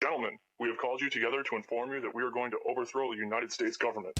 gentlemen, we have called you together to inform you that we are going to overthrow the United States government.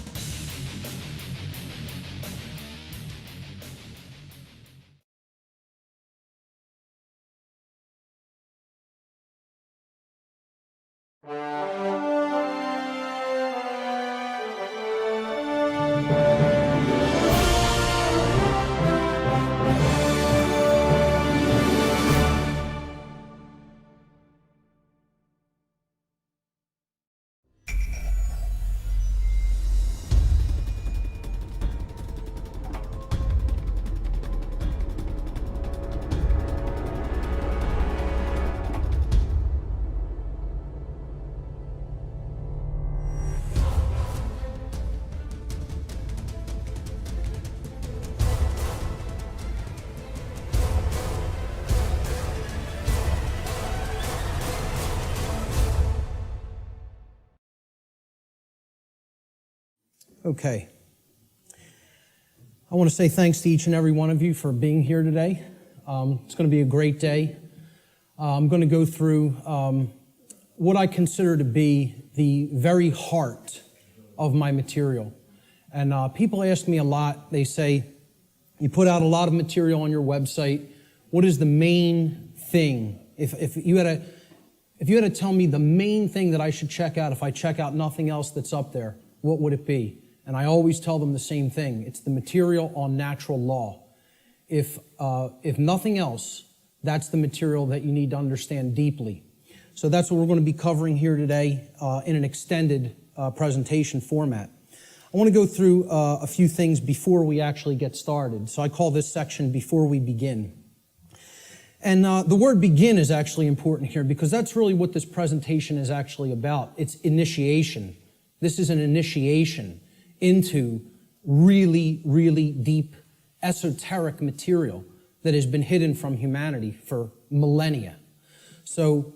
Okay. I want to say thanks to each and every one of you for being here today. It's going to be a great day. I'm going to go through what I consider to be the very heart of my material. And people ask me a lot. They say, you put out a lot of material on your website. What is the main thing? If you had to tell me the main thing that I should check out if I check out nothing else that's up there, what would it be? And I always tell them the same thing. It's the material on natural law. If nothing else, that's the material that you need to understand deeply. So that's what we're going to be covering here today in an extended presentation format. I want to go through a few things before we actually get started. So I call this section Before We Begin. And the word begin is actually important here because that's really what this presentation is actually about. It's initiation. This is an initiation into really, really deep, esoteric material that has been hidden from humanity for millennia. So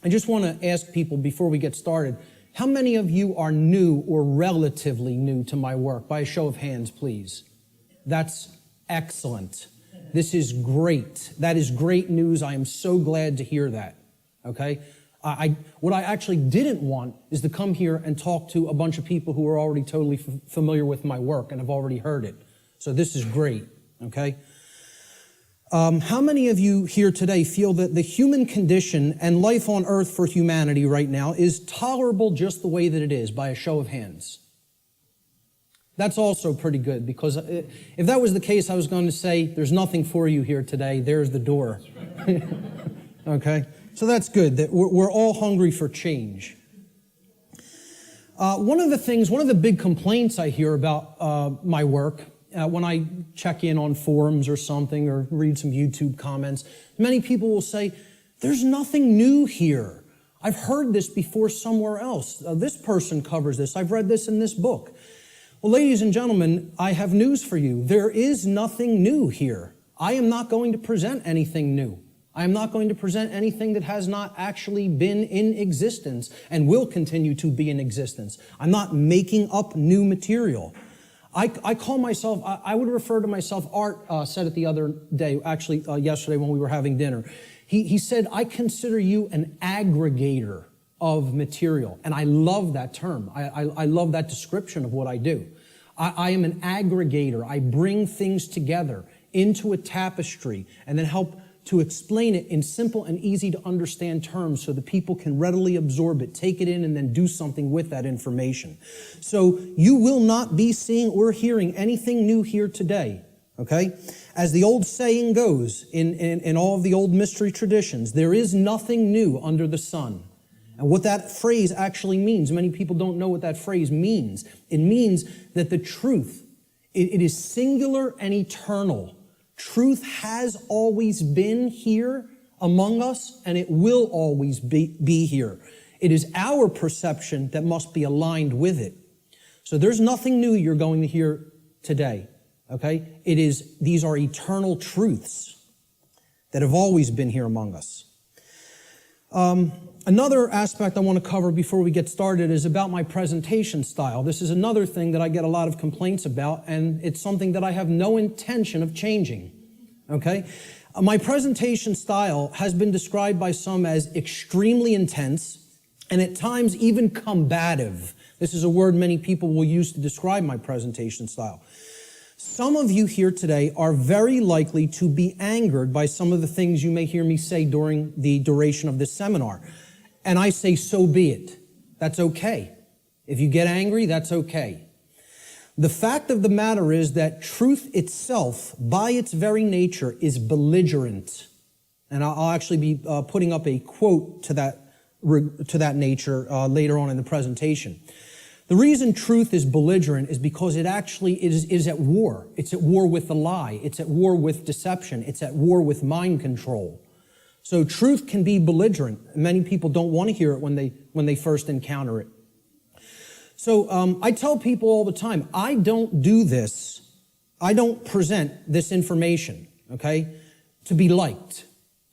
I just want to ask people before we get started, how many of you are new or relatively new to my work? By a show of hands, please. That's excellent. This is great. That is great news. I am so glad to hear that. Okay? What I actually didn't want is to come here and talk to a bunch of people who are already totally familiar with my work and have already heard it. So this is great, okay? How many of you here today feel that the human condition and life on earth for humanity right now is tolerable just the way that it is, by a show of hands? That's also pretty good, because if that was the case, I was going to say, there's nothing for you here today. There's the door. Okay? So that's good, that we're all hungry for change. One of the big complaints I hear about my work, when I check in on forums or something or read some YouTube comments, many people will say, there's nothing new here. I've heard this before somewhere else. This person covers this. I've read this in this book. Well, ladies and gentlemen, I have news for you. There is nothing new here. I am not going to present anything new. I am not going to present anything that has not actually been in existence and will continue to be in existence. I'm not making up new material. I call myself, I would refer to myself, Art said it the other day, actually yesterday when we were having dinner. He said, I consider you an aggregator of material. And I love that term. I love that description of what I do. I am an aggregator. I bring things together into a tapestry and then help to explain it in simple and easy to understand terms so that people can readily absorb it, take it in, and then do something with that information. So you will not be seeing or hearing anything new here today, okay? As the old saying goes in all of the old mystery traditions, there is nothing new under the sun. And what that phrase actually means, many people don't know what that phrase means. It means that the truth, it is singular and eternal. Truth has always been here among us, and it will always be here. It is our perception that must be aligned with it. So there's nothing new you're going to hear today, okay? These are eternal truths that have always been here among us. Another aspect I want to cover before we get started is about my presentation style. This is another thing that I get a lot of complaints about, and it's something that I have no intention of changing, okay? My presentation style has been described by some as extremely intense, and at times even combative. This is a word many people will use to describe my presentation style. Some of you here today are very likely to be angered by some of the things you may hear me say during the duration of this seminar. And I say, so be it. That's okay. If you get angry, that's okay. The fact of the matter is that truth itself, by its very nature, is belligerent. And I'll actually be putting up a quote to that nature later on in the presentation. The reason truth is belligerent is because it actually is at war. It's at war with the lie. It's at war with deception. It's at war with mind control. So truth can be belligerent. Many people don't want to hear it when they first encounter it. So I tell people all the time, I don't do this. I don't present this information, okay, to be liked.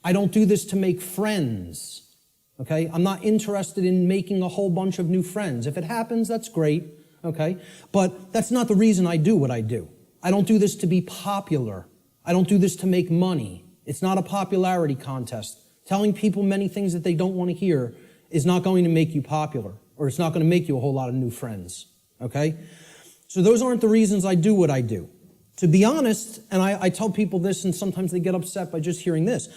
I don't do this to make friends. Okay, I'm not interested in making a whole bunch of new friends. If it happens, that's great, okay? But that's not the reason I do what I do. I don't do this to be popular. I don't do this to make money. It's not a popularity contest. Telling people many things that they don't want to hear is not going to make you popular, or it's not going to make you a whole lot of new friends, okay? So those aren't the reasons I do what I do. To be honest, and I tell people this, and sometimes they get upset by just hearing this,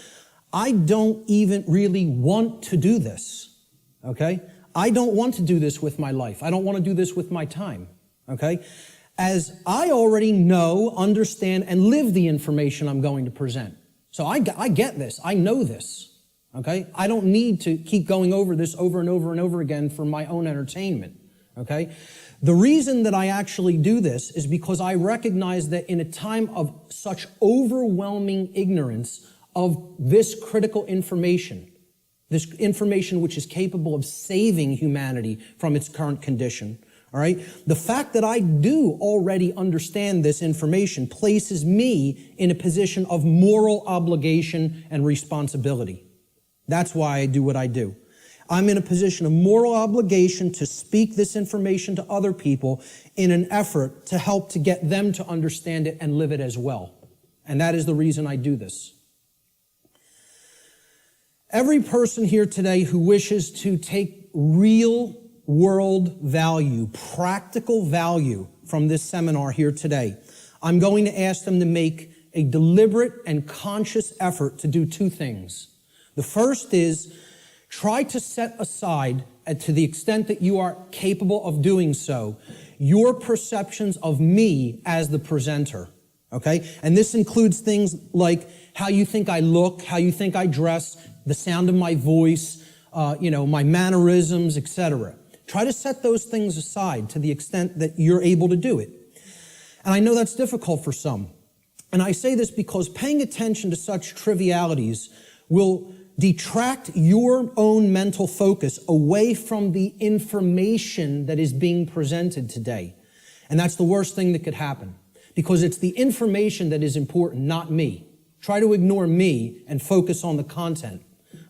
I don't even really want to do this, okay? I don't want to do this with my life. I don't want to do this with my time, okay? As I already know, understand, and live the information I'm going to present. So I get this. I know this, okay? I don't need to keep going over this over and over and over again for my own entertainment, okay? The reason that I actually do this is because I recognize that in a time of such overwhelming ignorance of this critical information, this information which is capable of saving humanity from its current condition, all right? The fact that I do already understand this information places me in a position of moral obligation and responsibility. That's why I do what I do. I'm in a position of moral obligation to speak this information to other people in an effort to help to get them to understand it and live it as well. And that is the reason I do this. Every person here today who wishes to take real world value, practical value from this seminar here today, I'm going to ask them to make a deliberate and conscious effort to do two things. The first is try to set aside, to the extent that you are capable of doing so, your perceptions of me as the presenter, okay? And this includes things like how you think I look, how you think I dress, the sound of my voice, my mannerisms, etc. Try to set those things aside to the extent that you're able to do it. And I know that's difficult for some. And I say this because paying attention to such trivialities will detract your own mental focus away from the information that is being presented today. And that's the worst thing that could happen, because it's the information that is important, not me. Try to ignore me and focus on the content.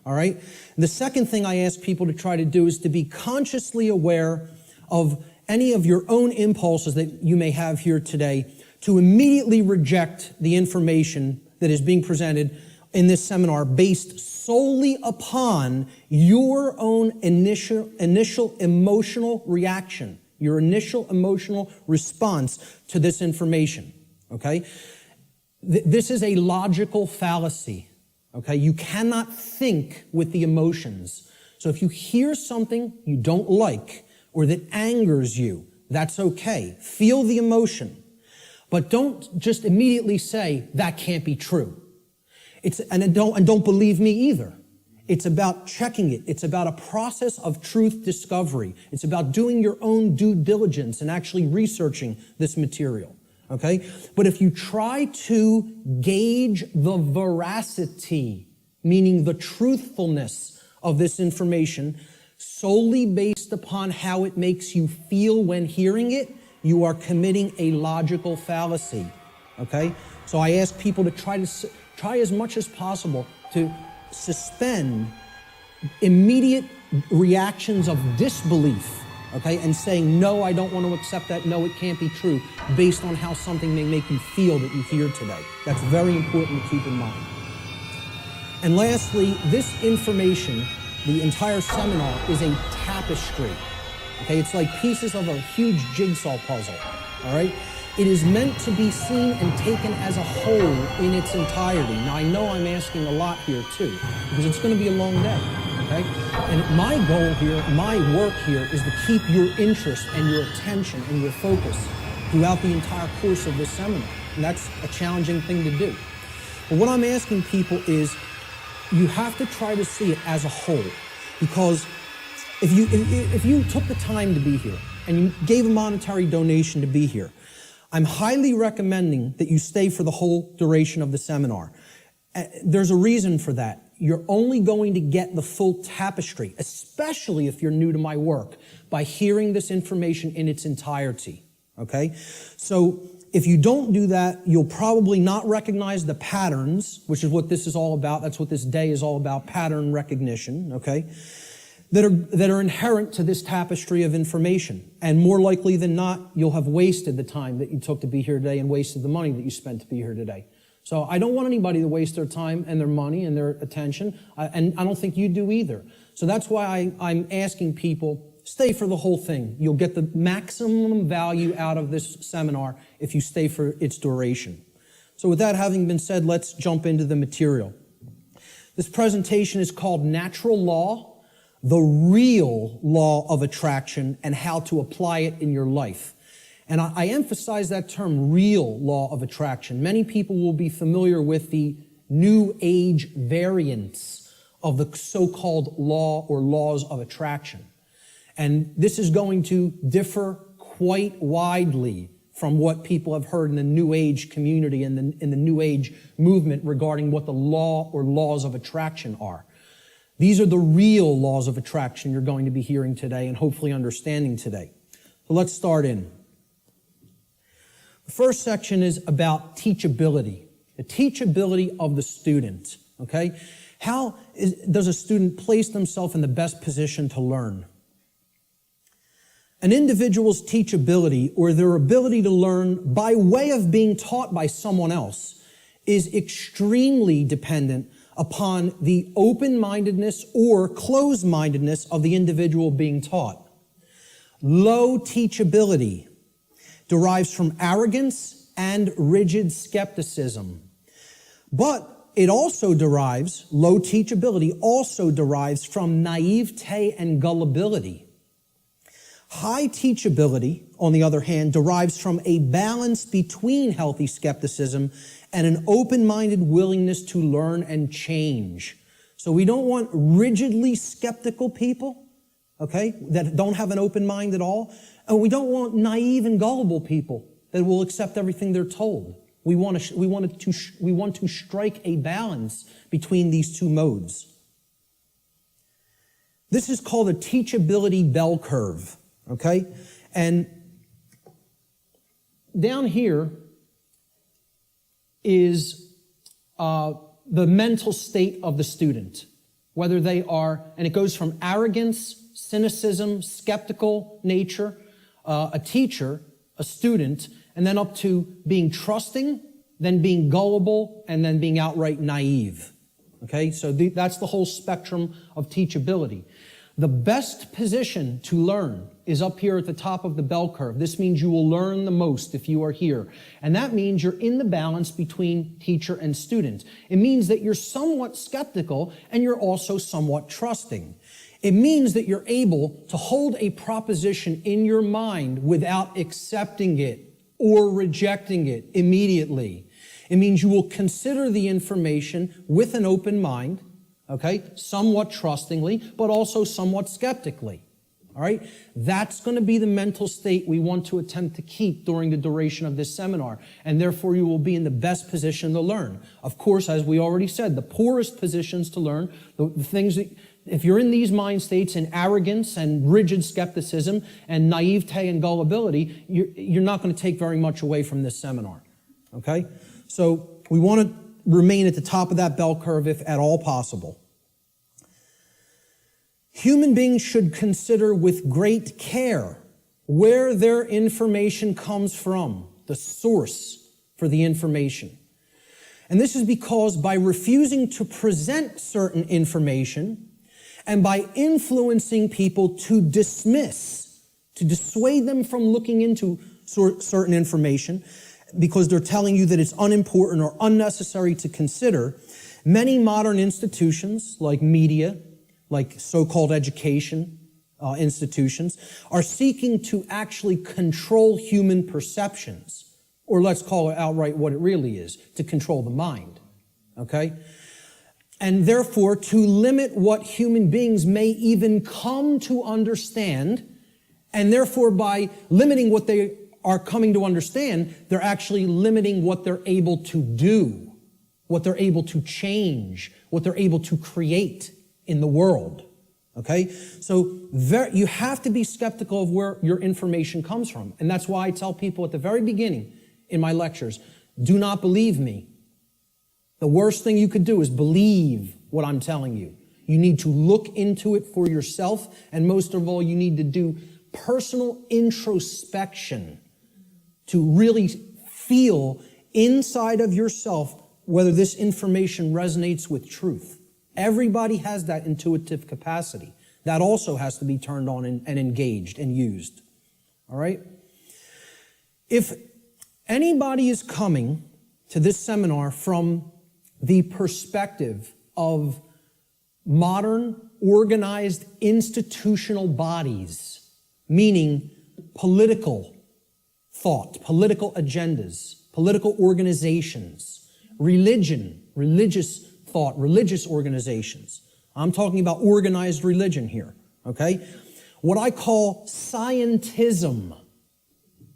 All right? The second thing I ask people to try to do is to be consciously aware of any of your own impulses that you may have here today, to immediately reject the information that is being presented in this seminar based solely upon your own initial emotional reaction, your initial emotional response to this information, okay? This is a logical fallacy. Okay, you cannot think with the emotions. So if you hear something you don't like or that angers you, that's okay. Feel the emotion. But don't just immediately say, that can't be true. And don't believe me either. It's about checking it. It's about a process of truth discovery. It's about doing your own due diligence and actually researching this material. Okay? But if you try to gauge the veracity, meaning the truthfulness of this information, solely based upon how it makes you feel when hearing it, you are committing a logical fallacy. Okay? So I ask people to try as much as possible to suspend immediate reactions of disbelief, okay, and saying, no, I don't want to accept that, no, it can't be true, based on how something may make you feel that you hear today. That's very important to keep in mind. And lastly, this information the entire seminar is a tapestry. Okay, it's like pieces of a huge jigsaw puzzle, all right? It is meant to be seen and taken as a whole in its entirety. Now, I know I'm asking a lot here too, because it's going to be a long day, okay? And my goal here, my work here, is to keep your interest and your attention and your focus throughout the entire course of this seminar. And that's a challenging thing to do. But what I'm asking people is, you have to try to see it as a whole, because if you took the time to be here and you gave a monetary donation to be here, I'm highly recommending that you stay for the whole duration of the seminar. There's a reason for that. You're only going to get the full tapestry, especially if you're new to my work, by hearing this information in its entirety, okay? So if you don't do that, you'll probably not recognize the patterns, which is what this is all about. That's what this day is all about, pattern recognition, okay? That are inherent to this tapestry of information. And more likely than not, you'll have wasted the time that you took to be here today and wasted the money that you spent to be here today. So I don't want anybody to waste their time and their money and their attention, and I don't think you do either. So that's why I'm asking people, stay for the whole thing. You'll get the maximum value out of this seminar if you stay for its duration. So with that having been said, let's jump into the material. This presentation is called Natural Law, the Real Law of Attraction, and how to apply it in your life. And I emphasize that term, real law of attraction. Many people will be familiar with the New Age variants of the so-called law or laws of attraction. And this is going to differ quite widely from what people have heard in the New Age community and in the New Age movement regarding what the law or laws of attraction are. These are the real laws of attraction you're going to be hearing today and hopefully understanding today. So let's start in. The first section is about teachability, the teachability of the student, okay? How does a student place themselves in the best position to learn? An individual's teachability, or their ability to learn by way of being taught by someone else, is extremely dependent upon the open-mindedness or closed-mindedness of the individual being taught. Low teachability derives from arrogance and rigid skepticism. But it also derives, low teachability also derives from naivete and gullibility. High teachability, on the other hand, derives from a balance between healthy skepticism and an open-minded willingness to learn and change. So we don't want rigidly skeptical people, okay, that don't have an open mind at all. And we don't want naive and gullible people that will accept everything they're told. We want to strike a balance between these two modes. This is called a teachability bell curve, okay? And down here is the mental state of the student, whether they are, and it goes from arrogance, cynicism, skeptical nature, a teacher, a student, and then up to being trusting, then being gullible, and then being outright naive. Okay, so that's the whole spectrum of teachability. The best position to learn is up here at the top of the bell curve. This means you will learn the most if you are here. And that means you're in the balance between teacher and student. It means that you're somewhat skeptical and you're also somewhat trusting. It means that you're able to hold a proposition in your mind without accepting it or rejecting it immediately. It means you will consider the information with an open mind, okay, somewhat trustingly, but also somewhat skeptically. All right? That's going to be the mental state we want to attempt to keep during the duration of this seminar, and therefore you will be in the best position to learn. Of course, as we already said, the poorest positions to learn, the things that, if you're in these mind states in arrogance and rigid skepticism and naivete and gullibility, you're not going to take very much away from this seminar. Okay? So we want to remain at the top of that bell curve if at all possible. Human beings should consider with great care where their information comes from, the source for the information. And this is because by refusing to present certain information and by influencing people to dissuade them from looking into certain information because they're telling you that it's unimportant or unnecessary to consider, many modern institutions like media, like so-called education institutions, are seeking to actually control human perceptions, or let's call it outright what it really is, to control the mind, okay? And therefore, to limit what human beings may even come to understand, and therefore by limiting what they are coming to understand, they're actually limiting what they're able to do, what they're able to change, what they're able to create in the world, okay? So you have to be skeptical of where your information comes from. And that's why I tell people at the very beginning in my lectures, do not believe me. The worst thing you could do is believe what I'm telling you. You need to look into it for yourself, and most of all, you need to do personal introspection to really feel inside of yourself whether this information resonates with truth. Everybody has that intuitive capacity. That also has to be turned on and engaged and used. All right? If anybody is coming to this seminar from the perspective of modern, organized, institutional bodies, meaning political thought, political agendas, political organizations, religion, religious thought, religious organizations. I'm talking about organized religion here, okay? What I call scientism,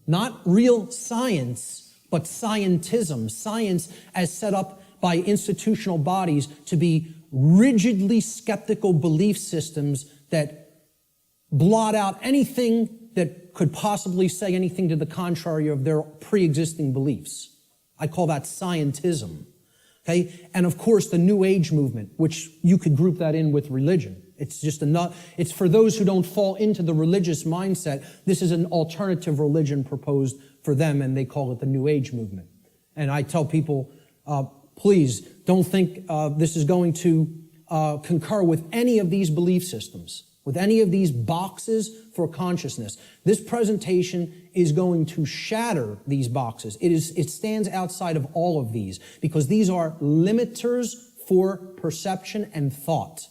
not real science, but scientism, science as set up by institutional bodies to be rigidly skeptical belief systems that blot out anything that could possibly say anything to the contrary of their pre-existing beliefs. I call that scientism, okay? And of course, the New Age movement, which you could group that in with religion. It's just it's for those who don't fall into the religious mindset. This is an alternative religion proposed for them, and they call it the New Age movement. And I tell people, please don't think this is going to concur with any of these belief systems, with any of these boxes for consciousness. This presentation is going to shatter these boxes. It stands outside of all of these because these are limiters for perception and thought.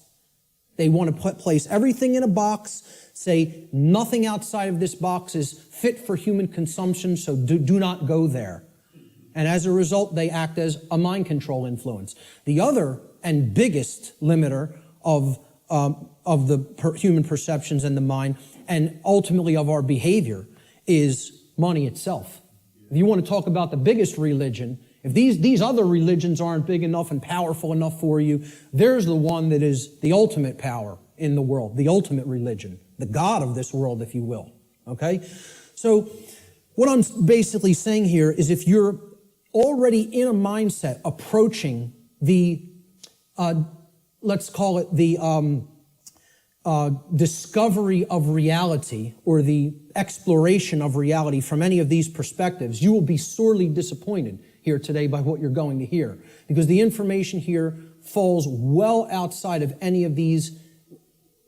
They want to place everything in a box, say nothing outside of this box is fit for human consumption, so do not go there. And as a result, they act as a mind control influence. The other and biggest limiter of the human perceptions and the mind, and ultimately of our behavior, is money itself. If you want to talk about the biggest religion, if these other religions aren't big enough and powerful enough for you, there's the one that is the ultimate power in the world, the ultimate religion, the God of this world, if you will. Okay? So what I'm basically saying here is if you're already in a mindset approaching the, let's call it the discovery of reality or the exploration of reality from any of these perspectives, you will be sorely disappointed here today by what you're going to hear, because the information here falls well outside of any of these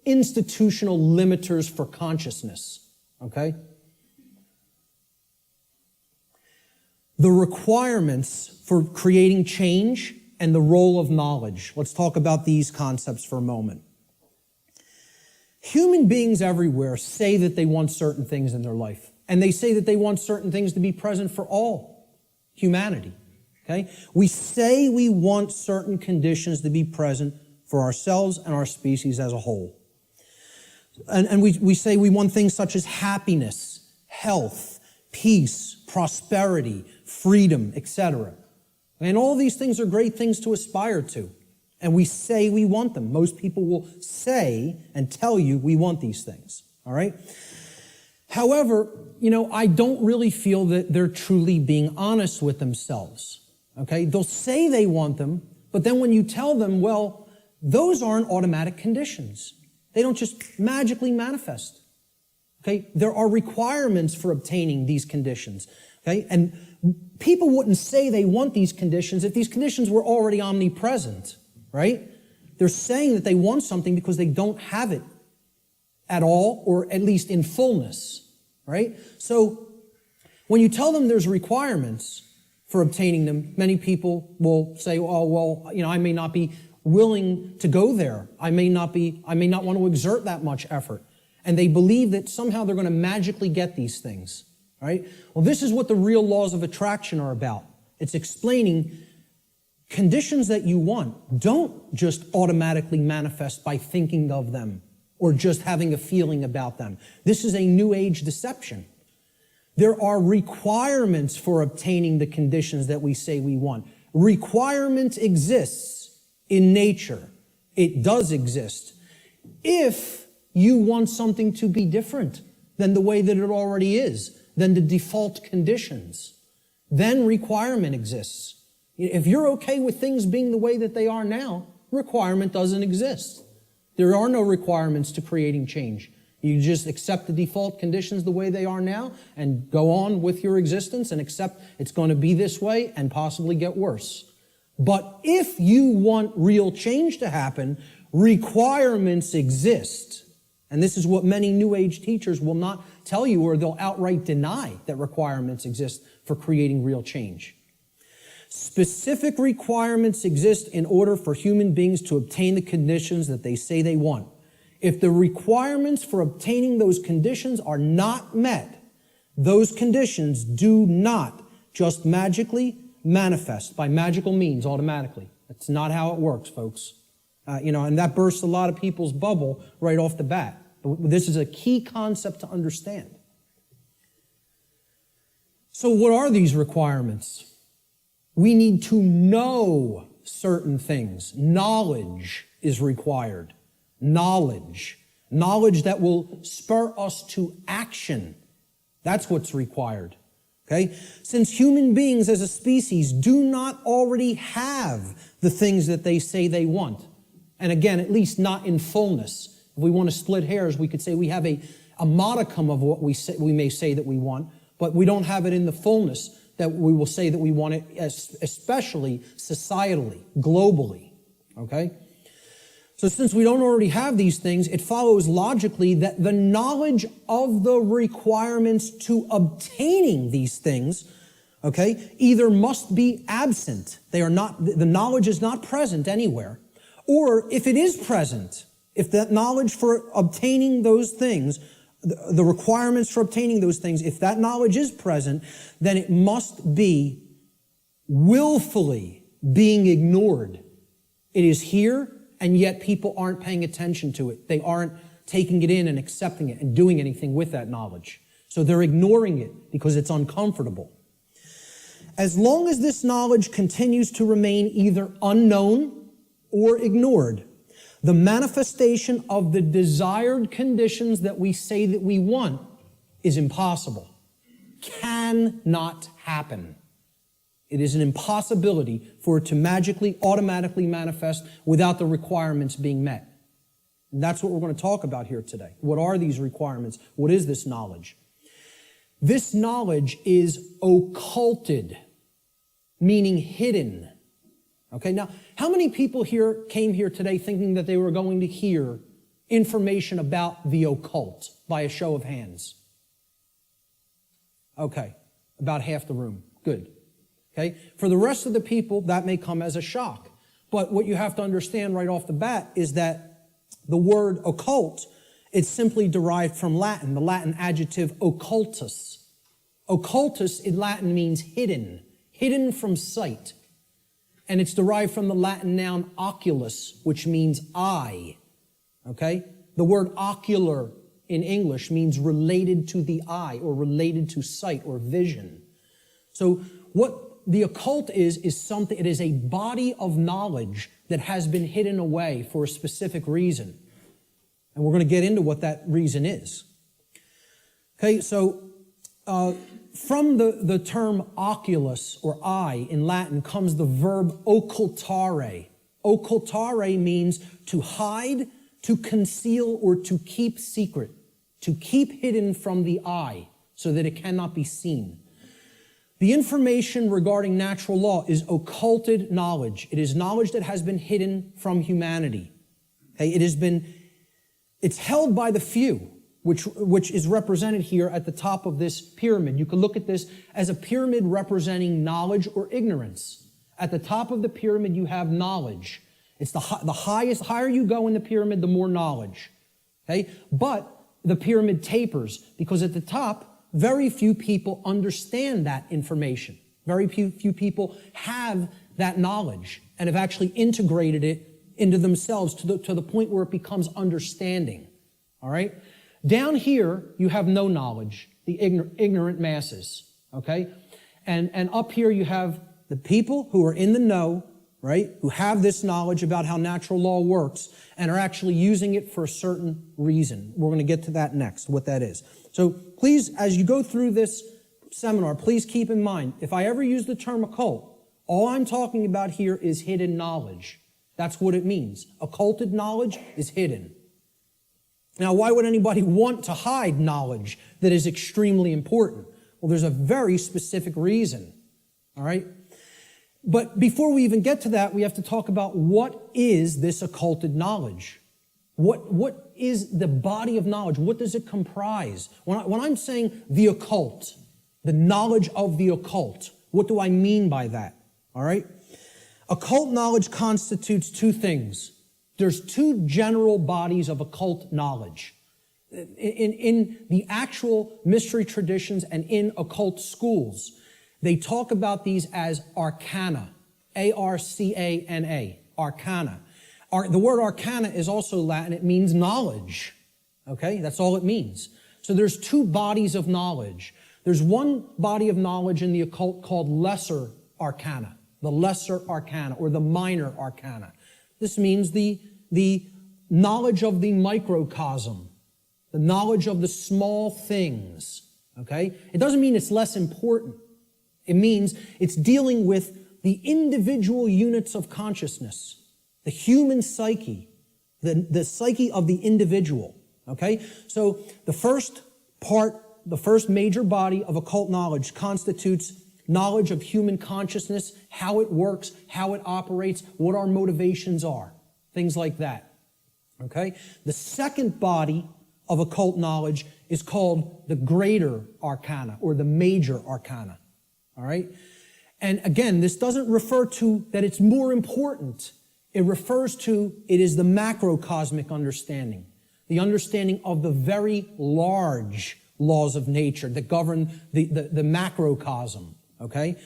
institutional limiters for consciousness, okay? The requirements for creating change and the role of knowledge. Let's talk about these concepts for a moment. Human beings everywhere say that they want certain things in their life, and they say that they want certain things to be present for all humanity, okay? We say we want certain conditions to be present for ourselves and our species as a whole. And we say we want things such as happiness, health, peace, prosperity, freedom, etc. And all these things are great things to aspire to. And we say we want them. Most people will say and tell you we want these things, all right? However, I don't really feel that they're truly being honest with themselves, okay? They'll say they want them, but then when you tell them, well, those aren't automatic conditions. They don't just magically manifest, okay? There are requirements for obtaining these conditions, okay? And people wouldn't say they want these conditions if these conditions were already omnipresent, right? They're saying that they want something because they don't have it at all, or at least in fullness, right? So when you tell them there's requirements for obtaining them, many people will say, oh, well, I may not be willing to go there. I may not want to exert that much effort. And they believe that somehow they're going to magically get these things, right? Well, this is what the real laws of attraction are about. It's explaining conditions that you want don't just automatically manifest by thinking of them or just having a feeling about them. This is a New Age deception. There are requirements for obtaining the conditions that we say we want. Requirement exists in nature. It does exist. If you want something to be different than the way that it already is, than the default conditions, then requirement exists. If you're okay with things being the way that they are now, requirement doesn't exist. There are no requirements to creating change. You just accept the default conditions the way they are now and go on with your existence and accept it's going to be this way and possibly get worse. But if you want real change to happen, requirements exist. And this is what many New Age teachers will not tell you, or they'll outright deny that requirements exist for creating real change. Specific requirements exist in order for human beings to obtain the conditions that they say they want. If the requirements for obtaining those conditions are not met, those conditions do not just magically manifest by magical means automatically. That's not how it works, folks. And that bursts a lot of people's bubble right off the bat. But this is a key concept to understand. So what are these requirements? We need to know certain things. Knowledge is required. Knowledge. Knowledge that will spur us to action. That's what's required. Okay? Since human beings as a species do not already have the things that they say they want, and again, at least not in fullness. If we want to split hairs, we could say we have a modicum of what we may say that we want, but we don't have it in the fullness that we will say that we want it, especially societally, globally, okay? So since we don't already have these things, it follows logically that the knowledge of the requirements to obtaining these things, okay, either must be absent. The knowledge is not present anywhere. Or if it is present, if that knowledge for obtaining those things, the requirements for obtaining those things, if that knowledge is present, then it must be willfully being ignored. It is here, and yet people aren't paying attention to it. They aren't taking it in and accepting it and doing anything with that knowledge. So they're ignoring it because it's uncomfortable. As long as this knowledge continues to remain either unknown or ignored, the manifestation of the desired conditions that we say that we want is impossible. Cannot happen. It is an impossibility for it to magically, automatically manifest without the requirements being met. And that's what we're going to talk about here today. What are these requirements? What is this knowledge? This knowledge is occulted, meaning hidden. Okay, now, how many people here came here today thinking that they were going to hear information about the occult by a show of hands? Okay, about half the room. Good. Okay, for the rest of the people, that may come as a shock. But what you have to understand right off the bat is that the word occult, it's simply derived from Latin, the Latin adjective occultus. Occultus in Latin means hidden, hidden from sight. And it's derived from the Latin noun oculus, which means eye. Okay? The word ocular in English means related to the eye or related to sight or vision. So what the occult is something, it is a body of knowledge that has been hidden away for a specific reason. And we're going to get into what that reason is. Okay, so from the term oculus or eye in Latin comes the verb occultare. Occultare means to hide, to conceal, or to keep secret, to keep hidden from the eye so that it cannot be seen. The information regarding natural law is occulted knowledge. It is knowledge that has been hidden from humanity. Okay? It's held by the few, which is represented here at the top of this pyramid. You can look at this as a pyramid representing knowledge or ignorance. At the top of the pyramid, you have knowledge. It's the higher you go in the pyramid, the more knowledge. Okay? But the pyramid tapers because at the top, very few people understand that information. Very few people have that knowledge and have actually integrated it into themselves to the point where it becomes understanding. All right? Down here, you have no knowledge, the ignorant masses. Okay? And up here, you have the people who are in the know, right, who have this knowledge about how natural law works and are actually using it for a certain reason. We're going to get to that next, what that is. So please, as you go through this seminar, please keep in mind, if I ever use the term occult, all I'm talking about here is hidden knowledge. That's what it means. Occulted knowledge is hidden. Now, why would anybody want to hide knowledge that is extremely important? Well, there's a very specific reason, all right? But before we even get to that, we have to talk about what is this occulted knowledge? What is the body of knowledge? What does it comprise? When I'm saying the occult, the knowledge of the occult, what do I mean by that? All right? Occult knowledge constitutes two things. There's two general bodies of occult knowledge. In the actual mystery traditions and in occult schools, they talk about these as arcana, A-R-C-A-N-A, arcana. The word arcana is also Latin. It means knowledge, okay? That's all it means. So there's two bodies of knowledge. There's one body of knowledge in the occult called lesser arcana, the lesser arcana or the minor arcana. This means the knowledge of the microcosm, the knowledge of the small things, okay? It doesn't mean it's less important. It means it's dealing with the individual units of consciousness, the human psyche, the psyche of the individual, okay? So the first major body of occult knowledge constitutes knowledge of human consciousness, how it works, how it operates, what our motivations are, things like that, okay? The second body of occult knowledge is called the greater arcana or the major arcana. All right? And again, this doesn't refer to that it's more important. It refers to it is the macrocosmic understanding, the understanding of the very large laws of nature that govern the macrocosm, okay?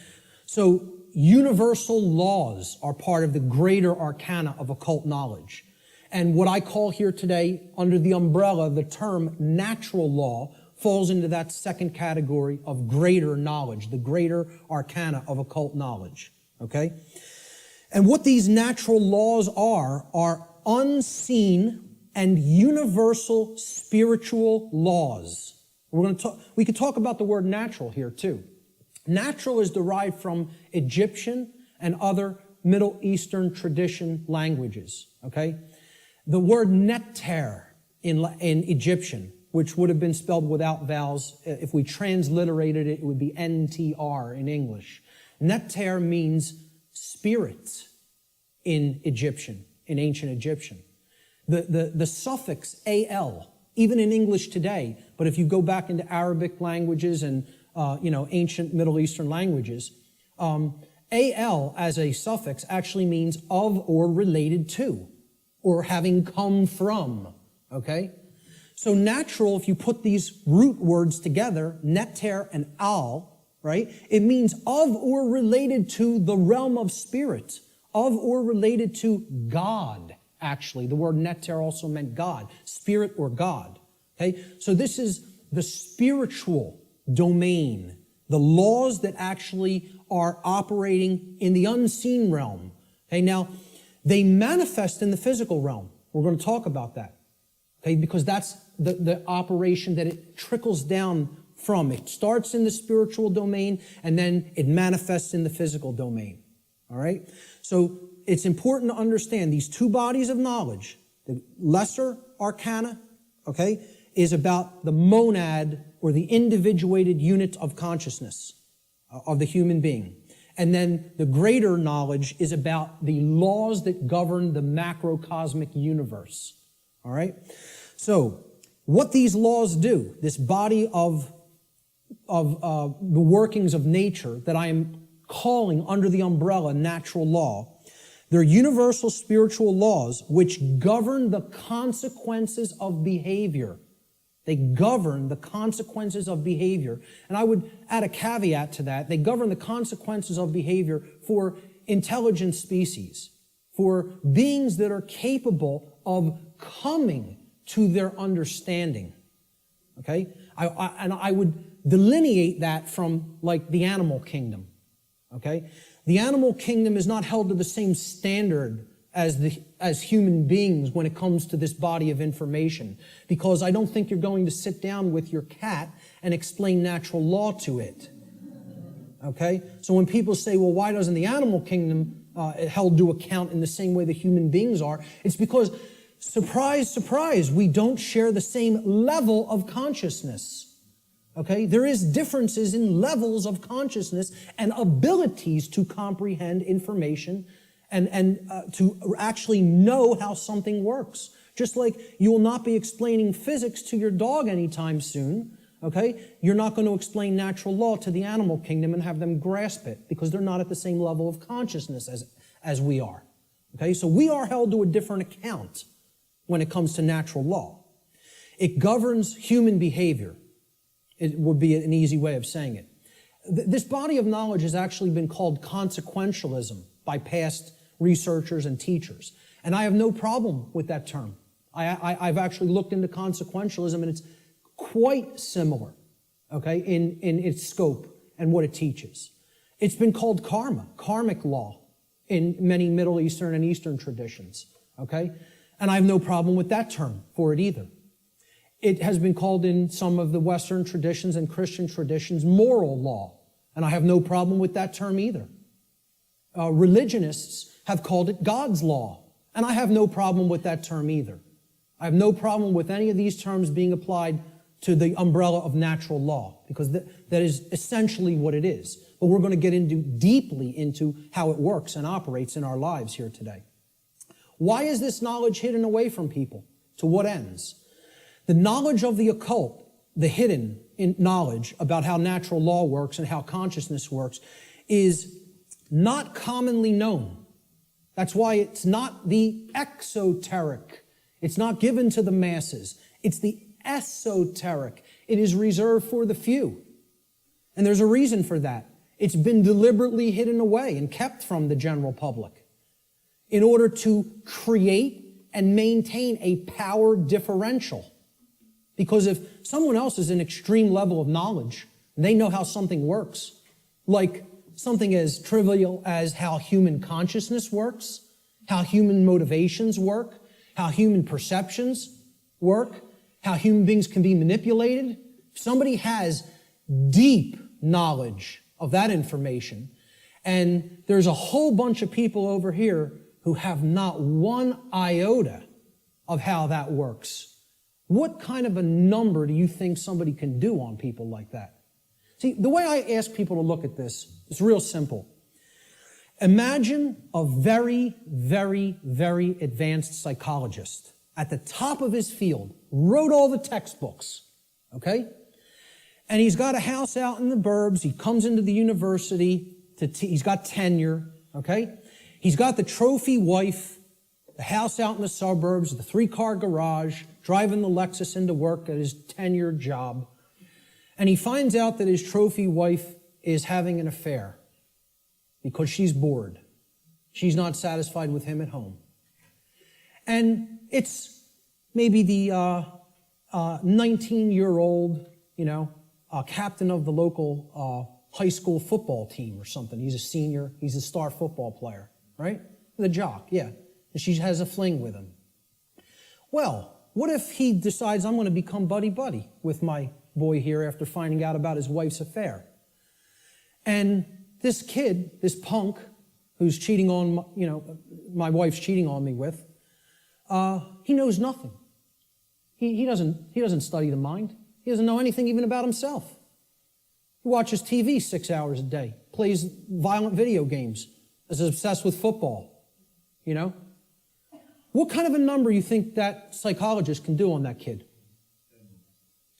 So universal laws are part of the greater arcana of occult knowledge. And what I call here today, under the umbrella, the term natural law, falls into that second category of greater knowledge, the greater arcana of occult knowledge, okay? And what these natural laws are unseen and universal spiritual laws. We could talk about the word natural here too. Natural is derived from Egyptian and other Middle Eastern tradition languages, okay? The word netter in Egyptian, which would have been spelled without vowels. If we transliterated it, it would be N-T-R in English. Netter means spirit in Egyptian, in ancient Egyptian. The suffix al, even in English today, but if you go back into Arabic languages and ancient Middle Eastern languages, al as a suffix actually means of or related to, or having come from, okay? So natural, if you put these root words together, netter and al, right? It means of or related to the realm of spirit, of or related to God, actually. The word netter also meant God, spirit or God, okay? So this is the spiritual domain, the laws that actually are operating in the unseen realm, okay? Now, they manifest in the physical realm. We're going to talk about that, okay? Because that's the operation that it trickles down from. It starts in the spiritual domain, and then it manifests in the physical domain, all right? So it's important to understand these two bodies of knowledge. The lesser arcana, okay, is about the monad or the individuated unit of consciousness, of the human being. And then the greater knowledge is about the laws that govern the macrocosmic universe. All right? So, what these laws do, this body of the workings of nature that I am calling under the umbrella natural law, they're universal spiritual laws which govern the consequences of behavior. They govern the consequences of behavior. And I would add a caveat to that. They govern the consequences of behavior for intelligent species, for beings that are capable of coming to their understanding. Okay? I would delineate that from, like, the animal kingdom. Okay? The animal kingdom is not held to the same standard as human beings when it comes to this body of information, because I don't think you're going to sit down with your cat and explain natural law to it. Okay? So when people say, well, why doesn't the animal kingdom held to account in the same way that human beings are? It's because, surprise, surprise, we don't share the same level of consciousness. Okay? There is differences in levels of consciousness and abilities to comprehend information and to actually know how something works. Just like you will not be explaining physics to your dog anytime soon, okay? You're not going to explain natural law to the animal kingdom and have them grasp it, because they're not at the same level of consciousness as we are. Okay? So we are held to a different account when it comes to natural law. It governs human behavior. It would be an easy way of saying it. This body of knowledge has actually been called consequentialism by past researchers and teachers. And I have no problem with that term. I've actually looked into consequentialism, and it's quite similar, okay, in its scope and what it teaches. It's been called karma, karmic law, in many Middle Eastern and Eastern traditions, okay? And I have no problem with that term for it either. It has been called in some of the Western traditions and Christian traditions moral law, and I have no problem with that term either. Religionists have called it God's law, and I have no problem with that term either. I have no problem with any of these terms being applied to the umbrella of natural law, because that is essentially what it is. But we're going to get deeply into how it works and operates in our lives here today. Why is this knowledge hidden away from people? To what ends? The knowledge of the occult, the hidden knowledge about how natural law works and how consciousness works, is not commonly known. That's why it's not the exoteric. It's not given to the masses. It's the esoteric. It is reserved for the few. And there's a reason for that. It's been deliberately hidden away and kept from the general public in order to create and maintain a power differential. Because if someone else is an extreme level of knowledge, and they know how something works, like something as trivial as how human consciousness works, how human motivations work, how human perceptions work, how human beings can be manipulated. If somebody has deep knowledge of that information, and there's a whole bunch of people over here who have not one iota of how that works, what kind of a number do you think somebody can do on people like that? See, the way I ask people to look at this is real simple. Imagine a very, very, very advanced psychologist at the top of his field, wrote all the textbooks, okay? And he's got a house out in the burbs. He comes into the university. He's got tenure, okay? He's got the trophy wife, the house out in the suburbs, the 3-car garage, driving the Lexus into work at his tenured job. And he finds out that his trophy wife is having an affair because she's bored. She's not satisfied with him at home. And it's maybe the 19-year-old, captain of the local high school football team or something. He's a senior. He's a star football player, right? The jock, yeah. And she has a fling with him. Well, what if he decides, I'm going to become buddy-buddy with my boy here after finding out about his wife's affair? And this kid, this punk, who's cheating on, my wife's cheating on me with, he knows nothing. He doesn't study the mind. He doesn't know anything even about himself. who watches TV 6 hours a day, plays violent video games, is obsessed with football, you know? What kind of a number you think that psychologist can do on that kid?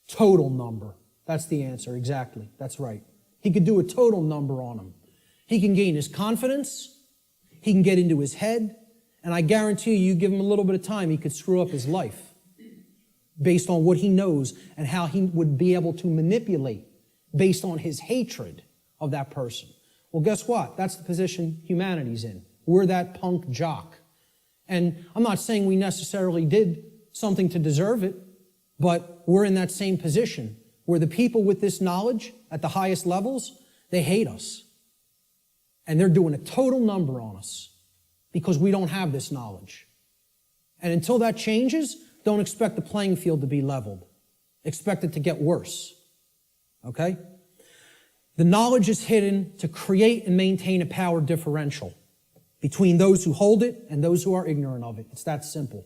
Total number. That's the answer, exactly. That's right. He could do a total number on him. He can gain his confidence, he can get into his head, and I guarantee you give him a little bit of time, he could screw up his life based on what he knows and how he would be able to manipulate based on his hatred of that person. Well, guess what? That's the position humanity's in. We're that punk jock. And I'm not saying we necessarily did something to deserve it, but we're in that same position where the people with this knowledge at the highest levels, they hate us. And they're doing a total number on us because we don't have this knowledge. And until that changes, don't expect the playing field to be leveled. Expect it to get worse. Okay? The knowledge is hidden to create and maintain a power differential between those who hold it and those who are ignorant of it. It's that simple.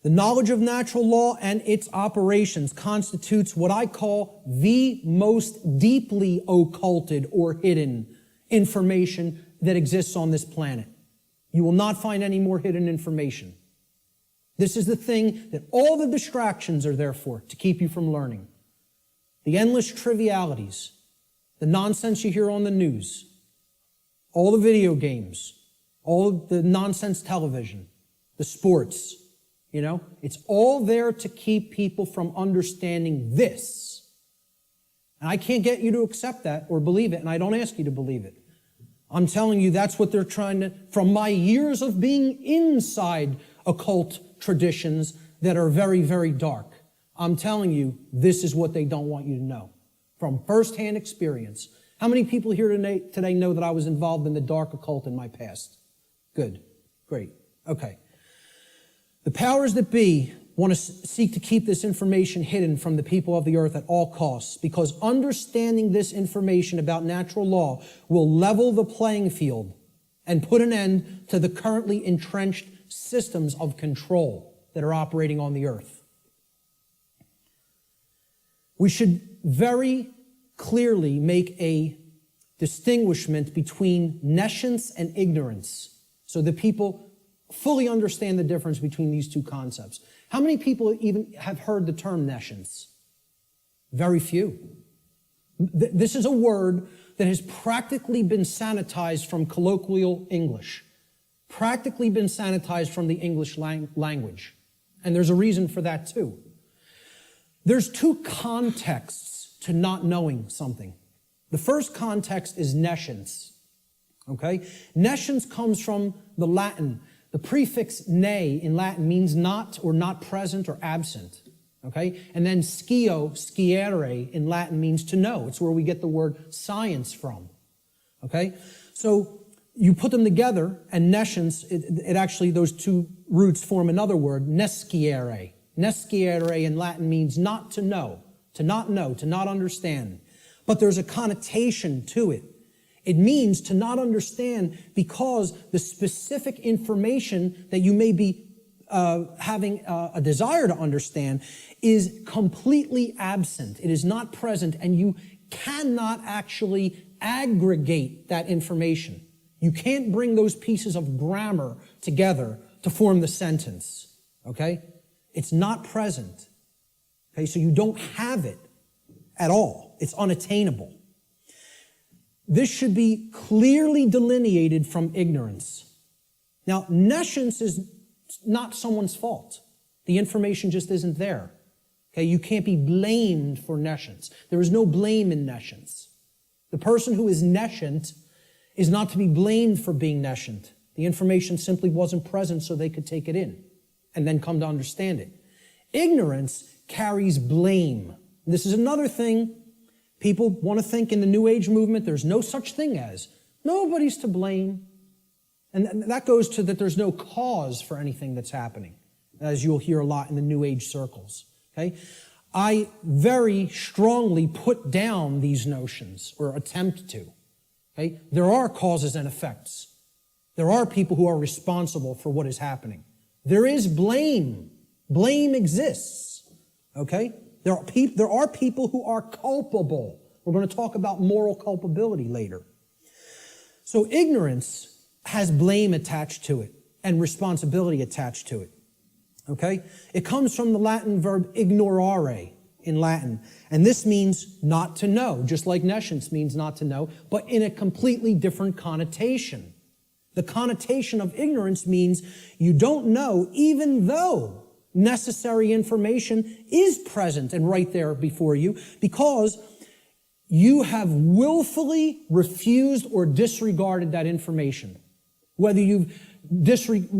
The knowledge of natural law and its operations constitutes what I call the most deeply occulted or hidden information that exists on this planet. You will not find any more hidden information. This is the thing that all the distractions are there for, to keep you from learning. The endless trivialities, the nonsense you hear on the news, all the video games, all the nonsense television, the sports, you know, it's all there to keep people from understanding this. And I can't get you to accept that or believe it, and I don't ask you to believe it. I'm telling you that's what they're trying to, from my years of being inside occult traditions that are very, very dark. I'm telling you, this is what they don't want you to know. From firsthand experience. How many people here today know that I was involved in the dark occult in my past? Good. Great. Okay. The powers that be want to seek to keep this information hidden from the people of the earth at all costs, because understanding this information about natural law will level the playing field and put an end to the currently entrenched systems of control that are operating on the earth. We should very clearly make a distinguishment between nescience and ignorance so that people fully understand the difference between these two concepts. How many people even have heard the term nescience? Very few. This is a word that has practically been sanitized from colloquial English, practically been sanitized from the English language. And there's a reason for that too. There's two contexts to not knowing something. The first context is nescience. Okay? Nescience comes from the Latin. The prefix ne in Latin means not or not present or absent. Okay? And then sciere in Latin means to know. It's where we get the word science from. Okay? So you put them together, and nescience, it actually, those two roots form another word, nesciere. Nesciere in Latin means not to know, to not understand. But there's a connotation to it. It means to not understand because the specific information that you may be having a desire to understand is completely absent. It is not present, and you cannot actually aggregate that information. You can't bring those pieces of grammar together to form the sentence, okay? It's not present, okay? So you don't have it at all. It's unattainable. This should be clearly delineated from ignorance. Now, nescience is not someone's fault. The information just isn't there. Okay, you can't be blamed for nescience. There is no blame in nescience. The person who is nescient is not to be blamed for being nescient. The information simply wasn't present so they could take it in and then come to understand it. Ignorance carries blame. And this is another thing. People want to think in the New Age movement there's no such thing as. Nobody's to blame. And that goes to that there's no cause for anything that's happening, as you'll hear a lot in the New Age circles. Okay? I very strongly put down these notions, or attempt to. Okay? There are causes and effects. There are people who are responsible for what is happening. There is blame. Blame exists. Okay? There are people who are culpable. We're going to talk about moral culpability later. So ignorance has blame attached to it and responsibility attached to it. Okay? It comes from the Latin verb ignorare in Latin. And this means not to know, just like nescience means not to know, but in a completely different connotation. The connotation of ignorance means you don't know even though necessary information is present and right there before you, because you have willfully refused or disregarded that information. Whether you've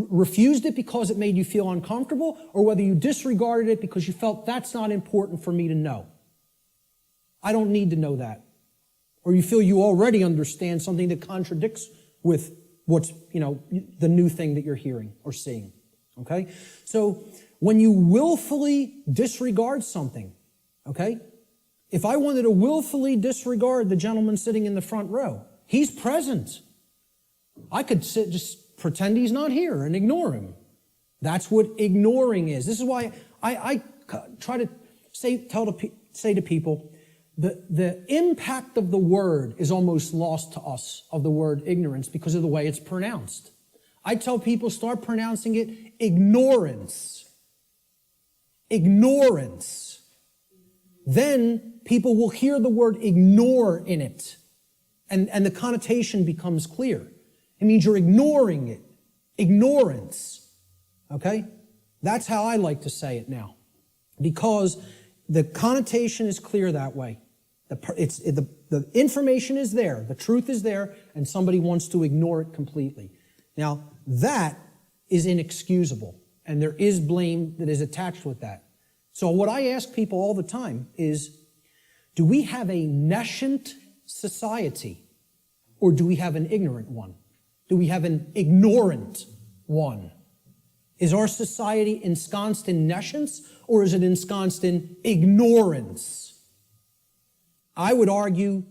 refused it because it made you feel uncomfortable, or whether you disregarded it because you felt that's not important for me to know. I don't need to know that. Or you feel you already understand something that contradicts with what's, the new thing that you're hearing or seeing. Okay? So when you willfully disregard something, okay? If I wanted to willfully disregard the gentleman sitting in the front row, he's present. I could just pretend he's not here and ignore him. That's what ignoring is. This is why I try to say to people, the impact of the word is almost lost to us, of the word ignorance, because of the way it's pronounced. I tell people, start pronouncing it ignorance. Ignorance. Then people will hear the word ignore in it, and the connotation becomes clear. It means you're ignoring it. Ignorance. Okay? That's how I like to say it now, because the connotation is clear that way. The information is there, the truth is there, and somebody wants to ignore it completely. Now, that is inexcusable, and there is blame that is attached with that. So what I ask people all the time is, do we have a nescient society, or do we have an ignorant one? Do we have an ignorant one? Is our society ensconced in nescience, or is it ensconced in ignorance? I would argue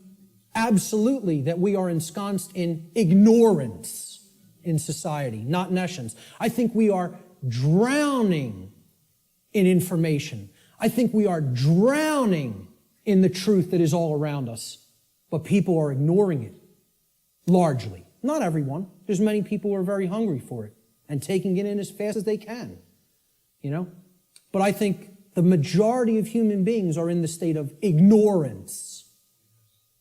absolutely that we are ensconced in ignorance in society, not nescience. I think we are drowning in information. I think we are drowning in the truth that is all around us, but people are ignoring it, largely. Not everyone. There's many people who are very hungry for it and taking it in as fast as they can, But I think the majority of human beings are in the state of ignorance,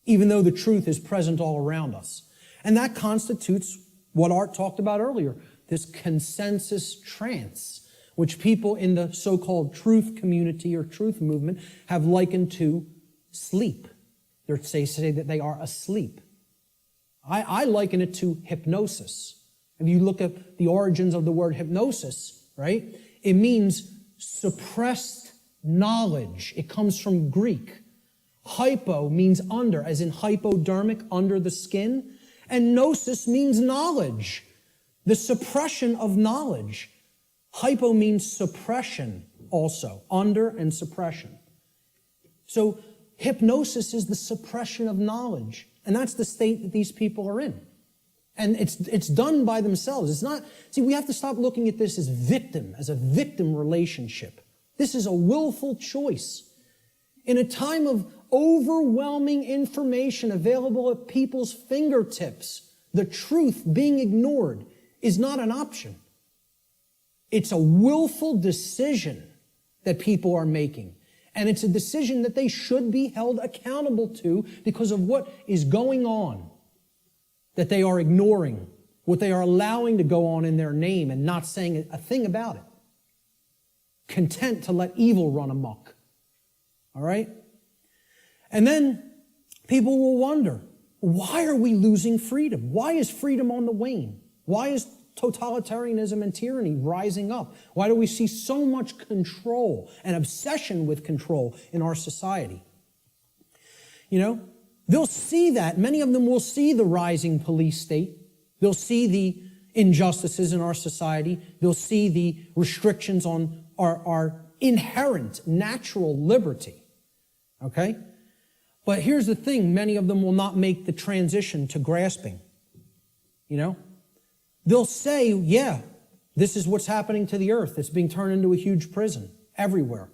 even though the truth is present all around us. And that constitutes what Art talked about earlier, this consensus trance, which people in the so-called truth community or truth movement have likened to sleep. They say that they are asleep. I liken it to hypnosis. If you look at the origins of the word hypnosis, right, it means suppressed knowledge. It comes from Greek. Hypo means under, as in hypodermic, under the skin. And gnosis means knowledge, the suppression of knowledge. Hypo means suppression also, under and suppression. So hypnosis is the suppression of knowledge. And that's the state that these people are in. And it's done by themselves. It's not, we have to stop looking at this as a victim relationship. This is a willful choice. In a time of overwhelming information available at people's fingertips, the truth being ignored is not an option. It's a willful decision that people are making. And it's a decision that they should be held accountable to because of what is going on, that they are ignoring, what they are allowing to go on in their name and not saying a thing about it. Content to let evil run amok. All right? And then people will wonder, why are we losing freedom? Why is freedom on the wane? Why is totalitarianism and tyranny rising up? Why do we see so much control and obsession with control in our society? They'll see that. Many of them will see the rising police state. They'll see the injustices in our society. They'll see the restrictions on our inherent natural liberty. Okay? But here's the thing. Many of them will not make the transition to grasping. They'll say, yeah, this is what's happening to the earth. It's being turned into a huge prison everywhere.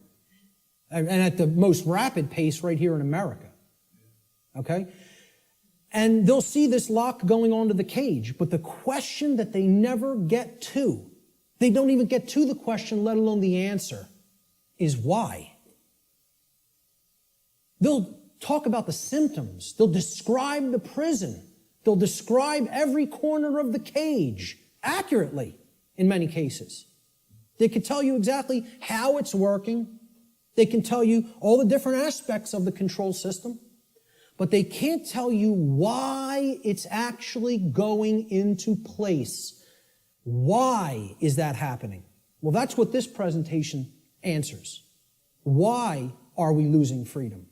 and at the most rapid pace right here in America. Okay? And they'll see this lock going onto the cage, but the question that they never get to, they don't even get to the question, let alone the answer, is why. They'll talk about the symptoms. They'll describe the prison. They'll describe every corner of the cage accurately in many cases. They can tell you exactly how it's working. They can tell you all the different aspects of the control system, but they can't tell you why it's actually going into place. Why is that happening? Well, that's what this presentation answers. Why are we losing freedom?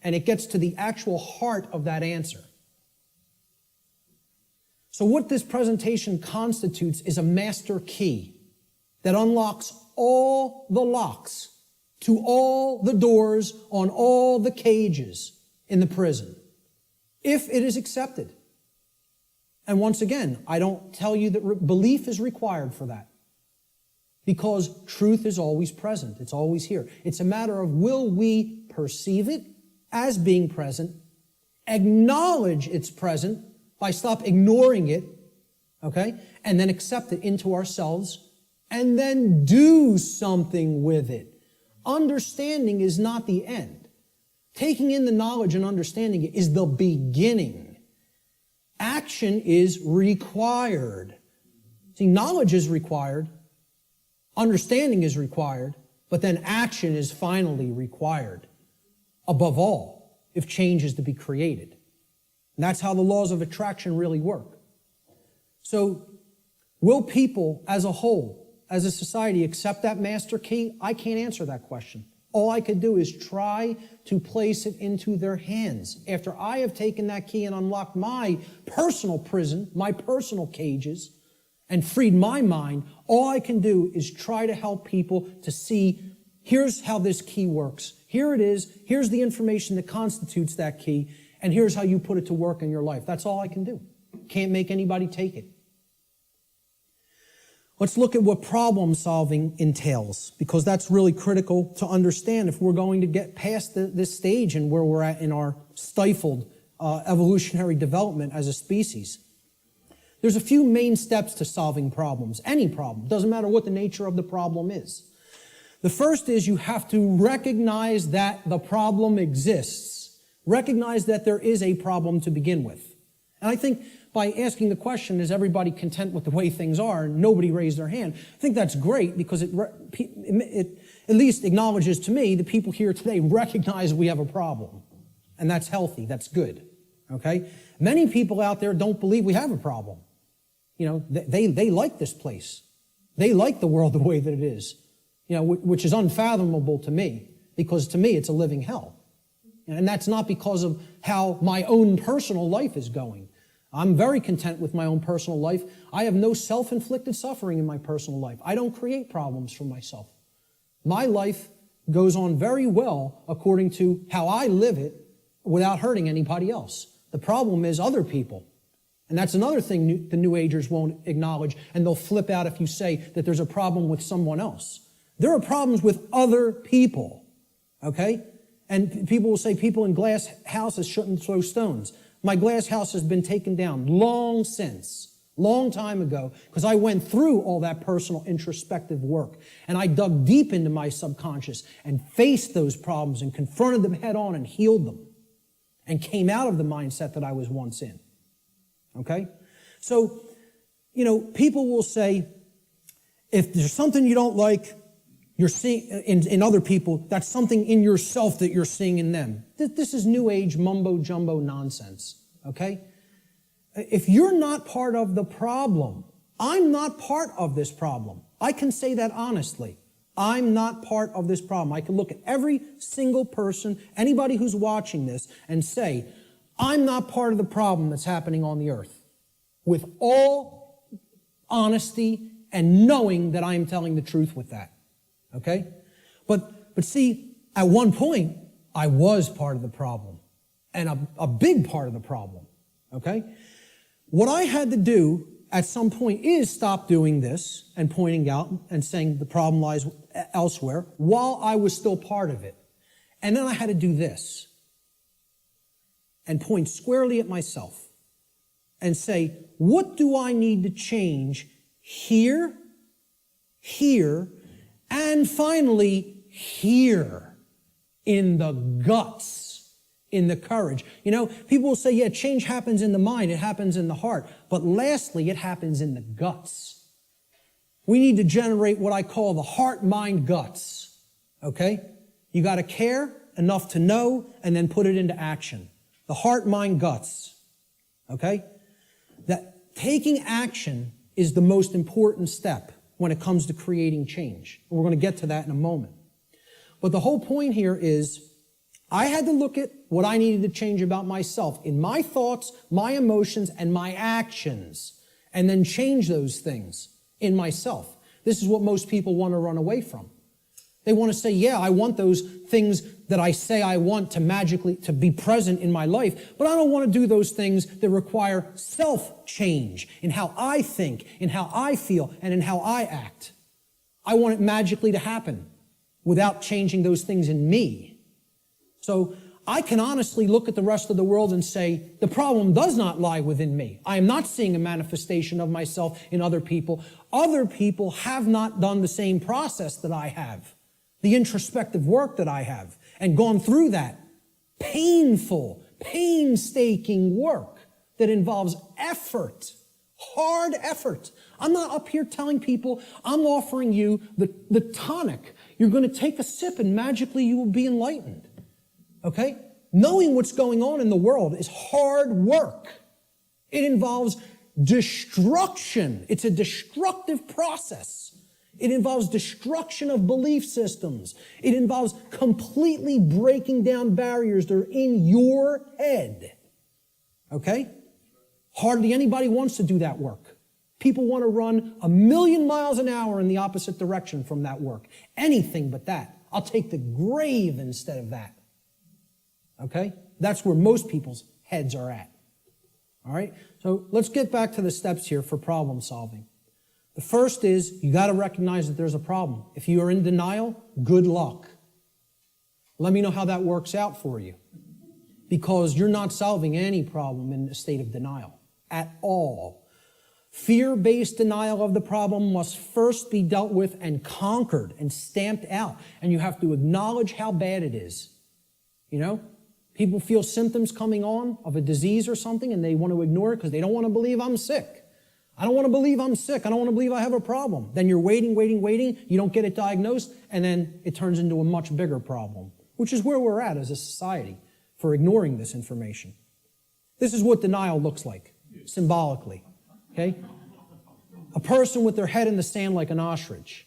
And it gets to the actual heart of that answer. So what this presentation constitutes is a master key that unlocks all the locks to all the doors on all the cages in the prison, if it is accepted. And once again, I don't tell you that belief is required for that, because truth is always present. It's always here. It's a matter of, will we perceive it as being present, acknowledge it's present by stop ignoring it, okay, and then accept it into ourselves, and then do something with it. Understanding is not the end. Taking in the knowledge and understanding it is the beginning. Action is required. See, knowledge is required, understanding is required, but then action is finally required. Above all, if change is to be created. And that's how the laws of attraction really work. So, will people as a whole, as a society, accept that master key? I can't answer that question. All I could do is try to place it into their hands. After I have taken that key and unlocked my personal prison, my personal cages, and freed my mind, all I can do is try to help people to see, here's how this key works. Here it is. Here's the information that constitutes that key. And here's how you put it to work in your life. That's all I can do. Can't make anybody take it. Let's look at what problem solving entails, because that's really critical to understand if we're going to get past this stage and where we're at in our stifled evolutionary development as a species. There's a few main steps to solving problems. Any problem. Doesn't matter what the nature of the problem is. The first is you have to recognize that the problem exists. Recognize that there is a problem to begin with. And I think by asking the question, is everybody content with the way things are, and nobody raised their hand, I think that's great, because it at least acknowledges to me the people here today recognize we have a problem. And that's healthy, that's good, okay? Many people out there don't believe we have a problem. You know, they like this place. They like the world the way that it is. You know, which is unfathomable to me, because to me it's a living hell. And that's not because of how my own personal life is going. I'm very content with my own personal life. I have no self-inflicted suffering in my personal life. I don't create problems for myself. My life goes on very well according to how I live it without hurting anybody else. The problem is other people. And that's another thing the New Agers won't acknowledge, and they'll flip out if you say that there's a problem with someone else. There are problems with other people, okay? And people will say people in glass houses shouldn't throw stones. My glass house has been taken down long since, long time ago, because I went through all that personal introspective work. And I dug deep into my subconscious and faced those problems and confronted them head on and healed them and came out of the mindset that I was once in, okay? So, you know, people will say, if there's something you don't like, you're seeing in other people, that's something in yourself that you're seeing in them. This is New Age mumbo-jumbo nonsense, okay? If you're not part of the problem, I'm not part of this problem. I can say that honestly. I'm not part of this problem. I can look at every single person, anybody who's watching this, and say, I'm not part of the problem that's happening on the earth. With all honesty and knowing that I am telling the truth with that. Okay? But see, at one point, I was part of the problem. And a big part of the problem. Okay? What I had to do at some point is stop doing this and pointing out and saying the problem lies elsewhere while I was still part of it. And then I had to do this and point squarely at myself and say, what do I need to change here, here, and finally here, in the guts, in the courage. You know, people will say, yeah, change happens in the mind, it happens in the heart, but lastly, it happens in the guts. We need to generate what I call the heart, mind, guts, okay? You got to care enough to know and then put it into action. The heart, mind, guts, okay? That taking action is the most important step when it comes to creating change. And we're going to get to that in a moment. But the whole point here is I had to look at what I needed to change about myself in my thoughts, my emotions, and my actions, and then change those things in myself. This is what most people want to run away from. They want to say, yeah, I want those things that I say I want to magically to be present in my life, but I don't want to do those things that require self-change in how I think, in how I feel, and in how I act. I want it magically to happen without changing those things in me. So I can honestly look at the rest of the world and say, the problem does not lie within me. I am not seeing a manifestation of myself in other people. Other people have not done the same process that I have, the introspective work that I have, and gone through that painful, painstaking work that involves effort, hard effort. I'm not up here telling people, I'm offering you the tonic. You're going to take a sip and magically you will be enlightened. Okay? Knowing what's going on in the world is hard work. It involves destruction. It's a destructive process. It involves destruction of belief systems. It involves completely breaking down barriers that are in your head. Okay? Hardly anybody wants to do that work. People want to run 1,000,000 miles an hour in the opposite direction from that work. Anything but that. I'll take the grave instead of that. Okay? That's where most people's heads are at. All right? So let's get back to the steps here for problem solving. The first is you got to recognize that there's a problem. If you are in denial, good luck. Let me know how that works out for you. Because you're not solving any problem in a state of denial at all. Fear-based denial of the problem must first be dealt with and conquered and stamped out. And you have to acknowledge how bad it is. You know? People feel symptoms coming on of a disease or something and they want to ignore it because they don't want to believe I'm sick. I don't want to believe I'm sick. I don't want to believe I have a problem. Then you're waiting. You don't get it diagnosed, and then it turns into a much bigger problem, which is where we're at as a society for ignoring this information. This is what denial looks like, symbolically. Okay? A person with their head in the sand like an ostrich.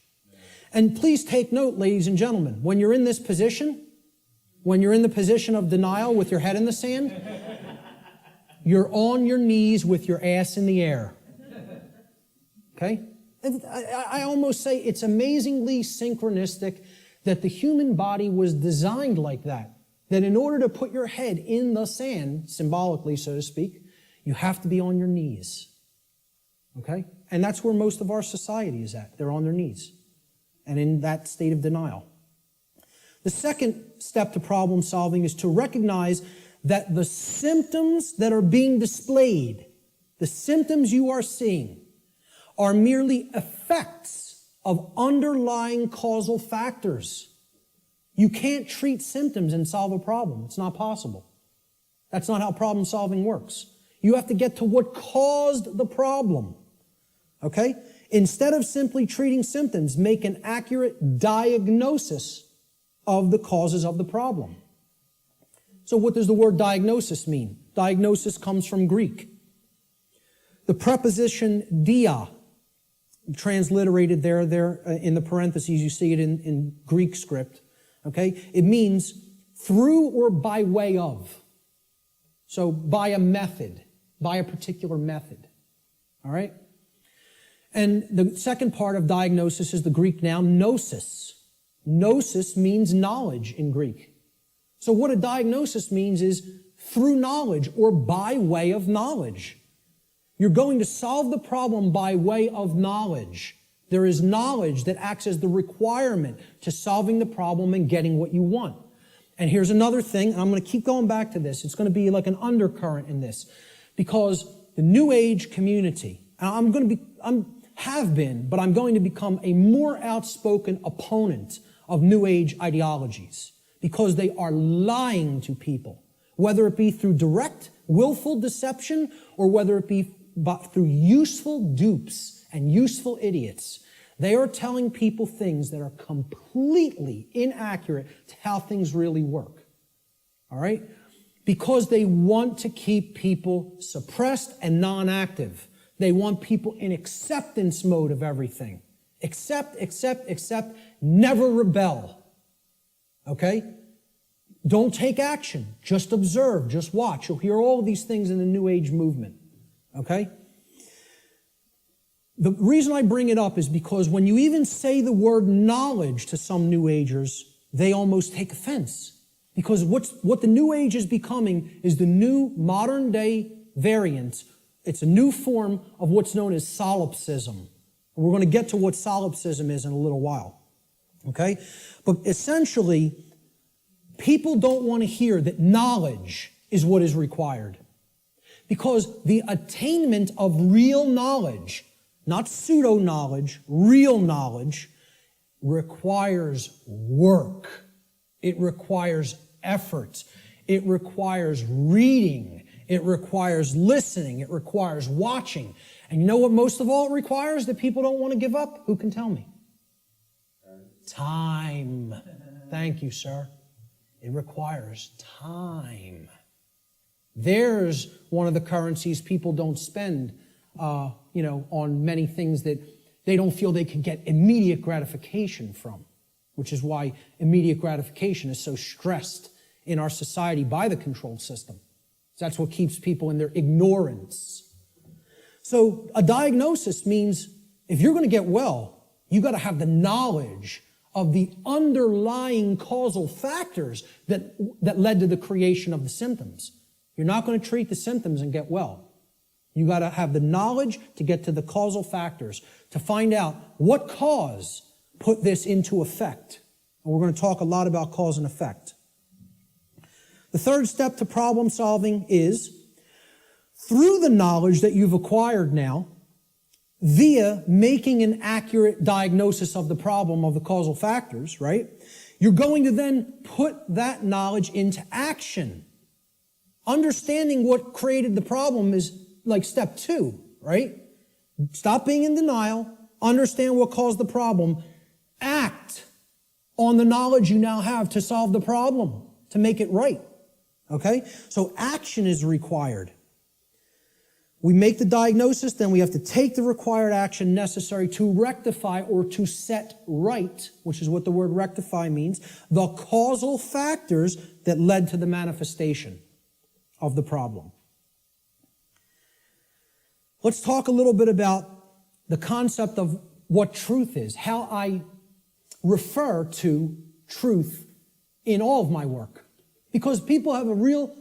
And please take note, ladies and gentlemen, when you're in this position, when you're in the position of denial with your head in the sand, you're on your knees with your ass in the air. Okay? And I almost say it's amazingly synchronistic that the human body was designed like that. That in order to put your head in the sand, symbolically, so to speak, you have to be on your knees. Okay? And that's where most of our society is at. They're on their knees. And in that state of denial. The second step to problem solving is to recognize that the symptoms that are being displayed, the symptoms you are seeing, are merely effects of underlying causal factors. You can't treat symptoms and solve a problem. It's not possible. That's not how problem solving works. You have to get to what caused the problem. Okay? Instead of simply treating symptoms, make an accurate diagnosis of the causes of the problem. So what does the word diagnosis mean? Diagnosis comes from Greek. The preposition dia, transliterated there in the parentheses, you see it in Greek script, okay? It means through or by way of. So by a method, by a particular method, all right? And the second part of diagnosis is the Greek noun gnosis. Gnosis means knowledge in Greek. So what a diagnosis means is through knowledge or by way of knowledge. You're going to solve the problem by way of knowledge. There is knowledge that acts as the requirement to solving the problem and getting what you want. And here's another thing, and I'm going to keep going back to this. It's going to be like an undercurrent in this, because the New Age community, and I'm going to become a more outspoken opponent of New Age ideologies, because they are lying to people, whether it be through direct, willful deception, or whether it be through useful dupes and useful idiots. They are telling people things that are completely inaccurate to how things really work. All right? Because they want to keep people suppressed and non-active. They want people in acceptance mode of everything. Accept, never rebel. Okay? Don't take action. Just observe, just watch. You'll hear all of these things in the New Age movement. Okay? The reason I bring it up is because when you even say the word knowledge to some New Agers, they almost take offense. Because what the New Age is becoming is the new modern day variant. It's a new form of what's known as solipsism. We're going to get to what solipsism is in a little while. Okay? But essentially, people don't want to hear that knowledge is what is required. Because the attainment of real knowledge, not pseudo-knowledge, real knowledge, requires work. It requires effort. It requires reading. It requires listening. It requires watching. And you know what most of all it requires that people don't want to give up? Who can tell me? Time. Thank you, sir. It requires time. There's one of the currencies people don't spend on many things that they don't feel they can get immediate gratification from, which is why immediate gratification is so stressed in our society by the control system. That's what keeps people in their ignorance. So a diagnosis means if you're going to get well, you got to have the knowledge of the underlying causal factors that led to the creation of the symptoms. You're not going to treat the symptoms and get well. You got to have the knowledge to get to the causal factors, to find out what cause put this into effect. And we're going to talk a lot about cause and effect. The third step to problem solving is, through the knowledge that you've acquired now, via making an accurate diagnosis of the problem of the causal factors, right? You're going to then put that knowledge into action. Understanding what created the problem is like step 2, right? Stop being in denial, understand what caused the problem, act on the knowledge you now have to solve the problem, to make it right, okay? So action is required. We make the diagnosis, then we have to take the required action necessary to rectify or to set right, which is what the word rectify means, the causal factors that led to the manifestation of the problem. Let's talk a little bit about the concept of what truth is, how I refer to truth in all of my work. Because people have a real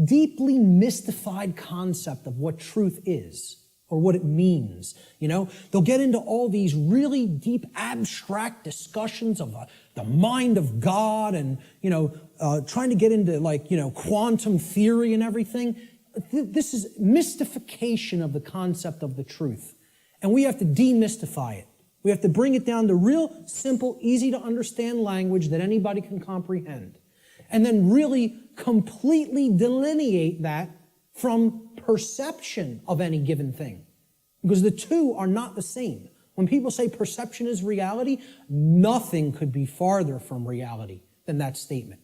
deeply mystified concept of what truth is or what it means. They'll get into all these really deep abstract discussions of the mind of God and, trying to get into quantum theory and everything. This is mystification of the concept of the truth. And we have to demystify it. We have to bring it down to real simple, easy to understand language that anybody can comprehend. And then really completely delineate that from perception of any given thing. Because the two are not the same. When people say perception is reality, nothing could be farther from reality than that statement.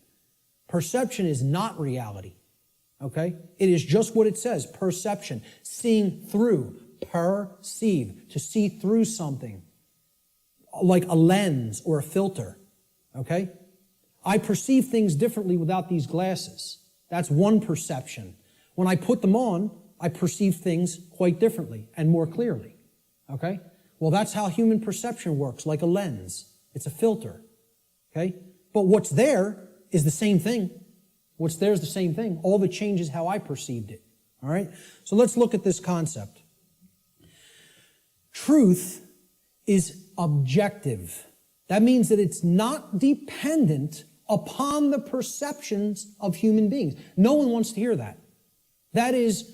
Perception is not reality. Okay? It is just what it says, perception, seeing through, perceive, to see through something, like a lens or a filter. Okay? I perceive things differently without these glasses. That's one perception. When I put them on, I perceive things quite differently and more clearly. Okay? Well, that's how human perception works, like a lens. It's a filter. Okay? But what's there is the same thing. What's there is the same thing. All that changes how I perceived it. All right? So let's look at this concept. Truth is objective. That means that it's not dependent upon the perceptions of human beings. No one wants to hear that. That is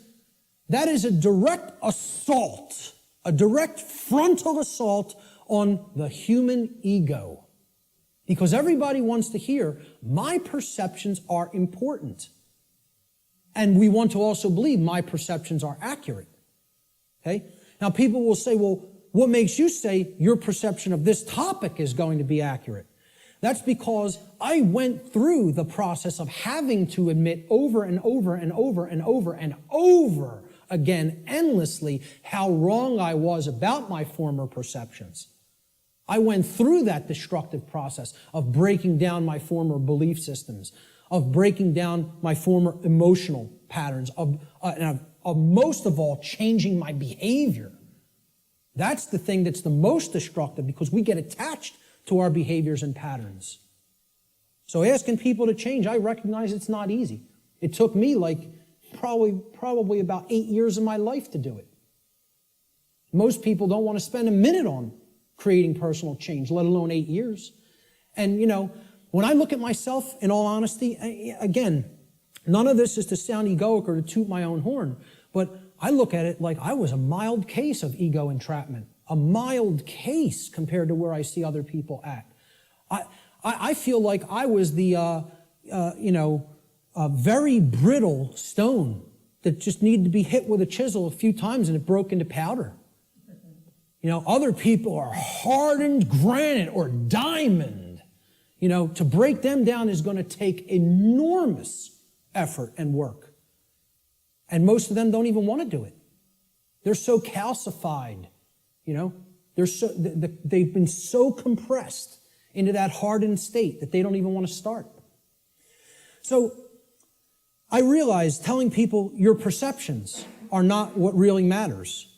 a direct assault, a direct frontal assault on the human ego. Because everybody wants to hear, my perceptions are important. And we want to also believe my perceptions are accurate. Okay? Now people will say, well, what makes you say your perception of this topic is going to be accurate? That's because I went through the process of having to admit over and over and over and over and over again, endlessly, how wrong I was about my former perceptions. I went through that destructive process of breaking down my former belief systems, of breaking down my former emotional patterns, of most of all, changing my behavior. That's the thing that's the most destructive, because we get attached to our behaviors and patterns. So asking people to change, I recognize it's not easy. It took me probably about 8 years of my life to do it. Most people don't want to spend a minute on creating personal change, let alone 8 years. And, when I look at myself, in all honesty, again, none of this is to sound egoic or to toot my own horn, but I look at it like I was a mild case of ego entrapment, a mild case compared to where I see other people at. I feel like I was the, a very brittle stone that just needed to be hit with a chisel a few times and it broke into powder. Other people are hardened granite or diamond. To break them down is going to take enormous effort and work. And most of them don't even want to do it. They're so calcified, they've been so compressed into that hardened state that they don't even want to start. So I realize telling people your perceptions are not what really matters,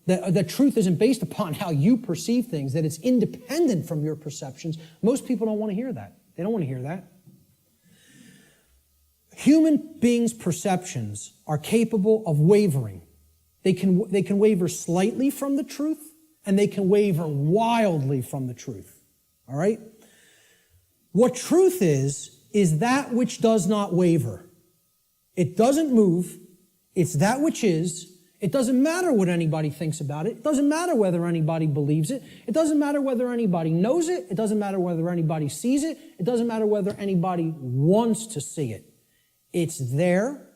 that truth isn't based upon how you perceive things, that it's independent from your perceptions. Most people don't want to hear that. They don't want to hear that. Human beings' perceptions are capable of wavering. They can waver slightly from the truth, and they can waver wildly from the truth. All right? What truth is that which does not waver. It doesn't move. It's that which is. It doesn't matter what anybody thinks about it. It doesn't matter whether anybody believes it. It doesn't matter whether anybody knows it. It doesn't matter whether anybody sees it. It doesn't matter whether anybody wants to see it. It's there.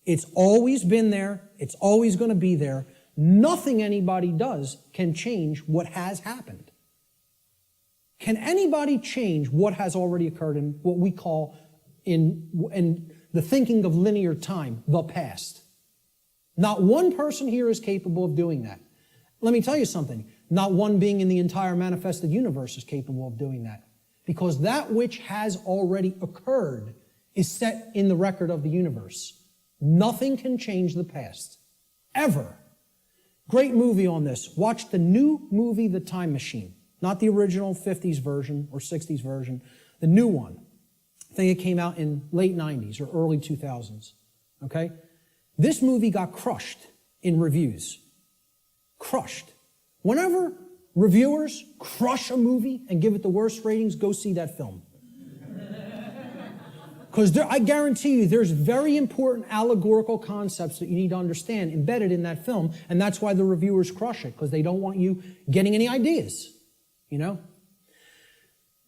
It's always been there. It's always going to be there. Nothing anybody does can change what has happened. Can anybody change what has already occurred in what we call, in the thinking of linear time, the past? Not one person here is capable of doing that. Let me tell you something. Not one being in the entire manifested universe is capable of doing that. Because that which has already occurred is set in the record of the universe. Nothing can change the past. Ever. Great movie on this. Watch the new movie, The Time Machine. Not the original 50s version or 60s version. The new one. I think it came out in late 90s or early 2000s. Okay? This movie got crushed in reviews. Crushed. Whenever reviewers crush a movie and give it the worst ratings, go see that film. Because I guarantee you there's very important allegorical concepts that you need to understand embedded in that film, and that's why the reviewers crush it, because they don't want you getting any ideas,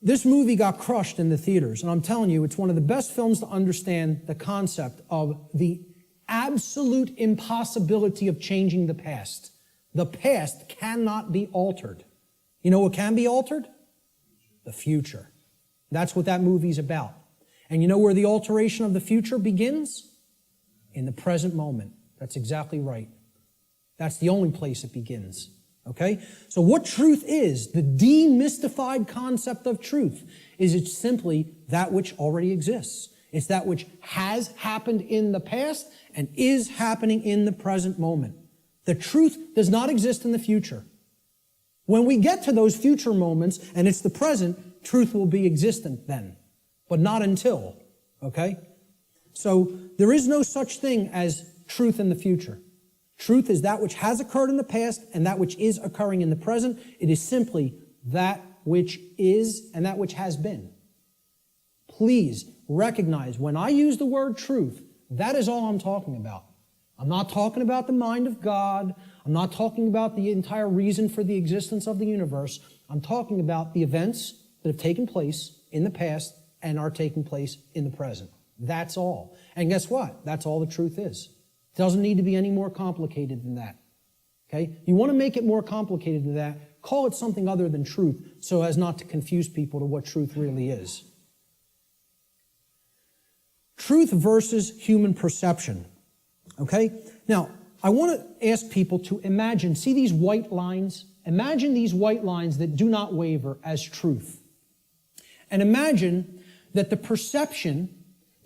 This movie got crushed in the theaters, and I'm telling you, it's one of the best films to understand the concept of the absolute impossibility of changing the past. The past cannot be altered. You know what can be altered? The future. That's what that movie's about. And you know where the alteration of the future begins? In the present moment. That's exactly right. That's the only place it begins. Okay? So what truth is, the demystified concept of truth, is it's simply that which already exists. It's that which has happened in the past and is happening in the present moment. The truth does not exist in the future. When we get to those future moments and it's the present, truth will be existent then, but not until, okay? So there is no such thing as truth in the future. Truth is that which has occurred in the past and that which is occurring in the present. It is simply that which is and that which has been. please recognize when I use the word truth, that is all I'm talking about. I'm not talking about the mind of God. I'm not talking about the entire reason for the existence of the universe. I'm talking about the events that have taken place in the past and are taking place in the present. That's all. And guess what? That's all the truth is. It doesn't need to be any more complicated than that. Okay? You want to make it more complicated than that, call it something other than truth so as not to confuse people to what truth really is. Truth versus human perception. Okay? Now, I want to ask people to imagine, see these white lines? Imagine these white lines that do not waver as truth. And imagine that the perception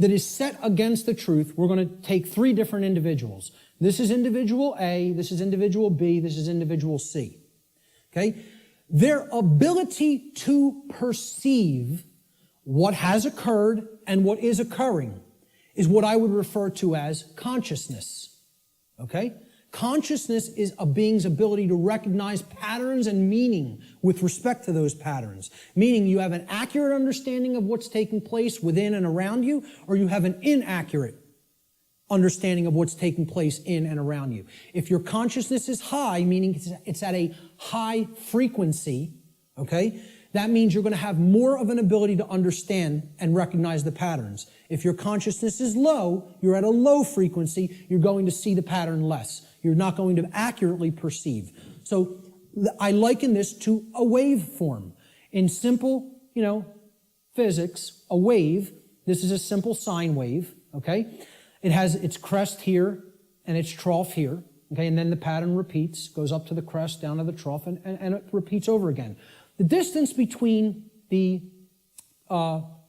that is set against the truth, we're going to take three different individuals. This is individual A, this is individual B, this is individual C. Okay? Their ability to perceive what has occurred and what is occurring is what I would refer to as consciousness. Okay? Consciousness is a being's ability to recognize patterns and meaning with respect to those patterns. Meaning you have an accurate understanding of what's taking place within and around you, or you have an inaccurate understanding of what's taking place in and around you. If your consciousness is high, meaning it's at a high frequency, okay, that means you're going to have more of an ability to understand and recognize the patterns. If your consciousnness is low, you're at a low frequency, you're going to see the pattern less. You're not going to accurately perceive. So I liken this to a waveform. In simple, physics, a wave, this is a simple sine wave, okay? It has its crest here and its trough here, okay? And then the pattern repeats, goes up to the crest, down to the trough, and it repeats over again. The distance between the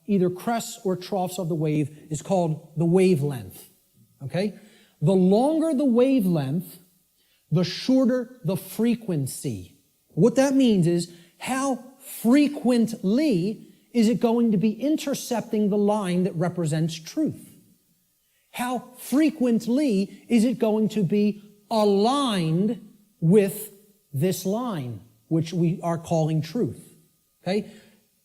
either crests or troughs of the wave is called the wavelength, okay? The longer the wavelength, the shorter the frequency. What that means is how frequently is it going to be intercepting the line that represents truth? How frequently is it going to be aligned with this line, which we are calling truth? Okay?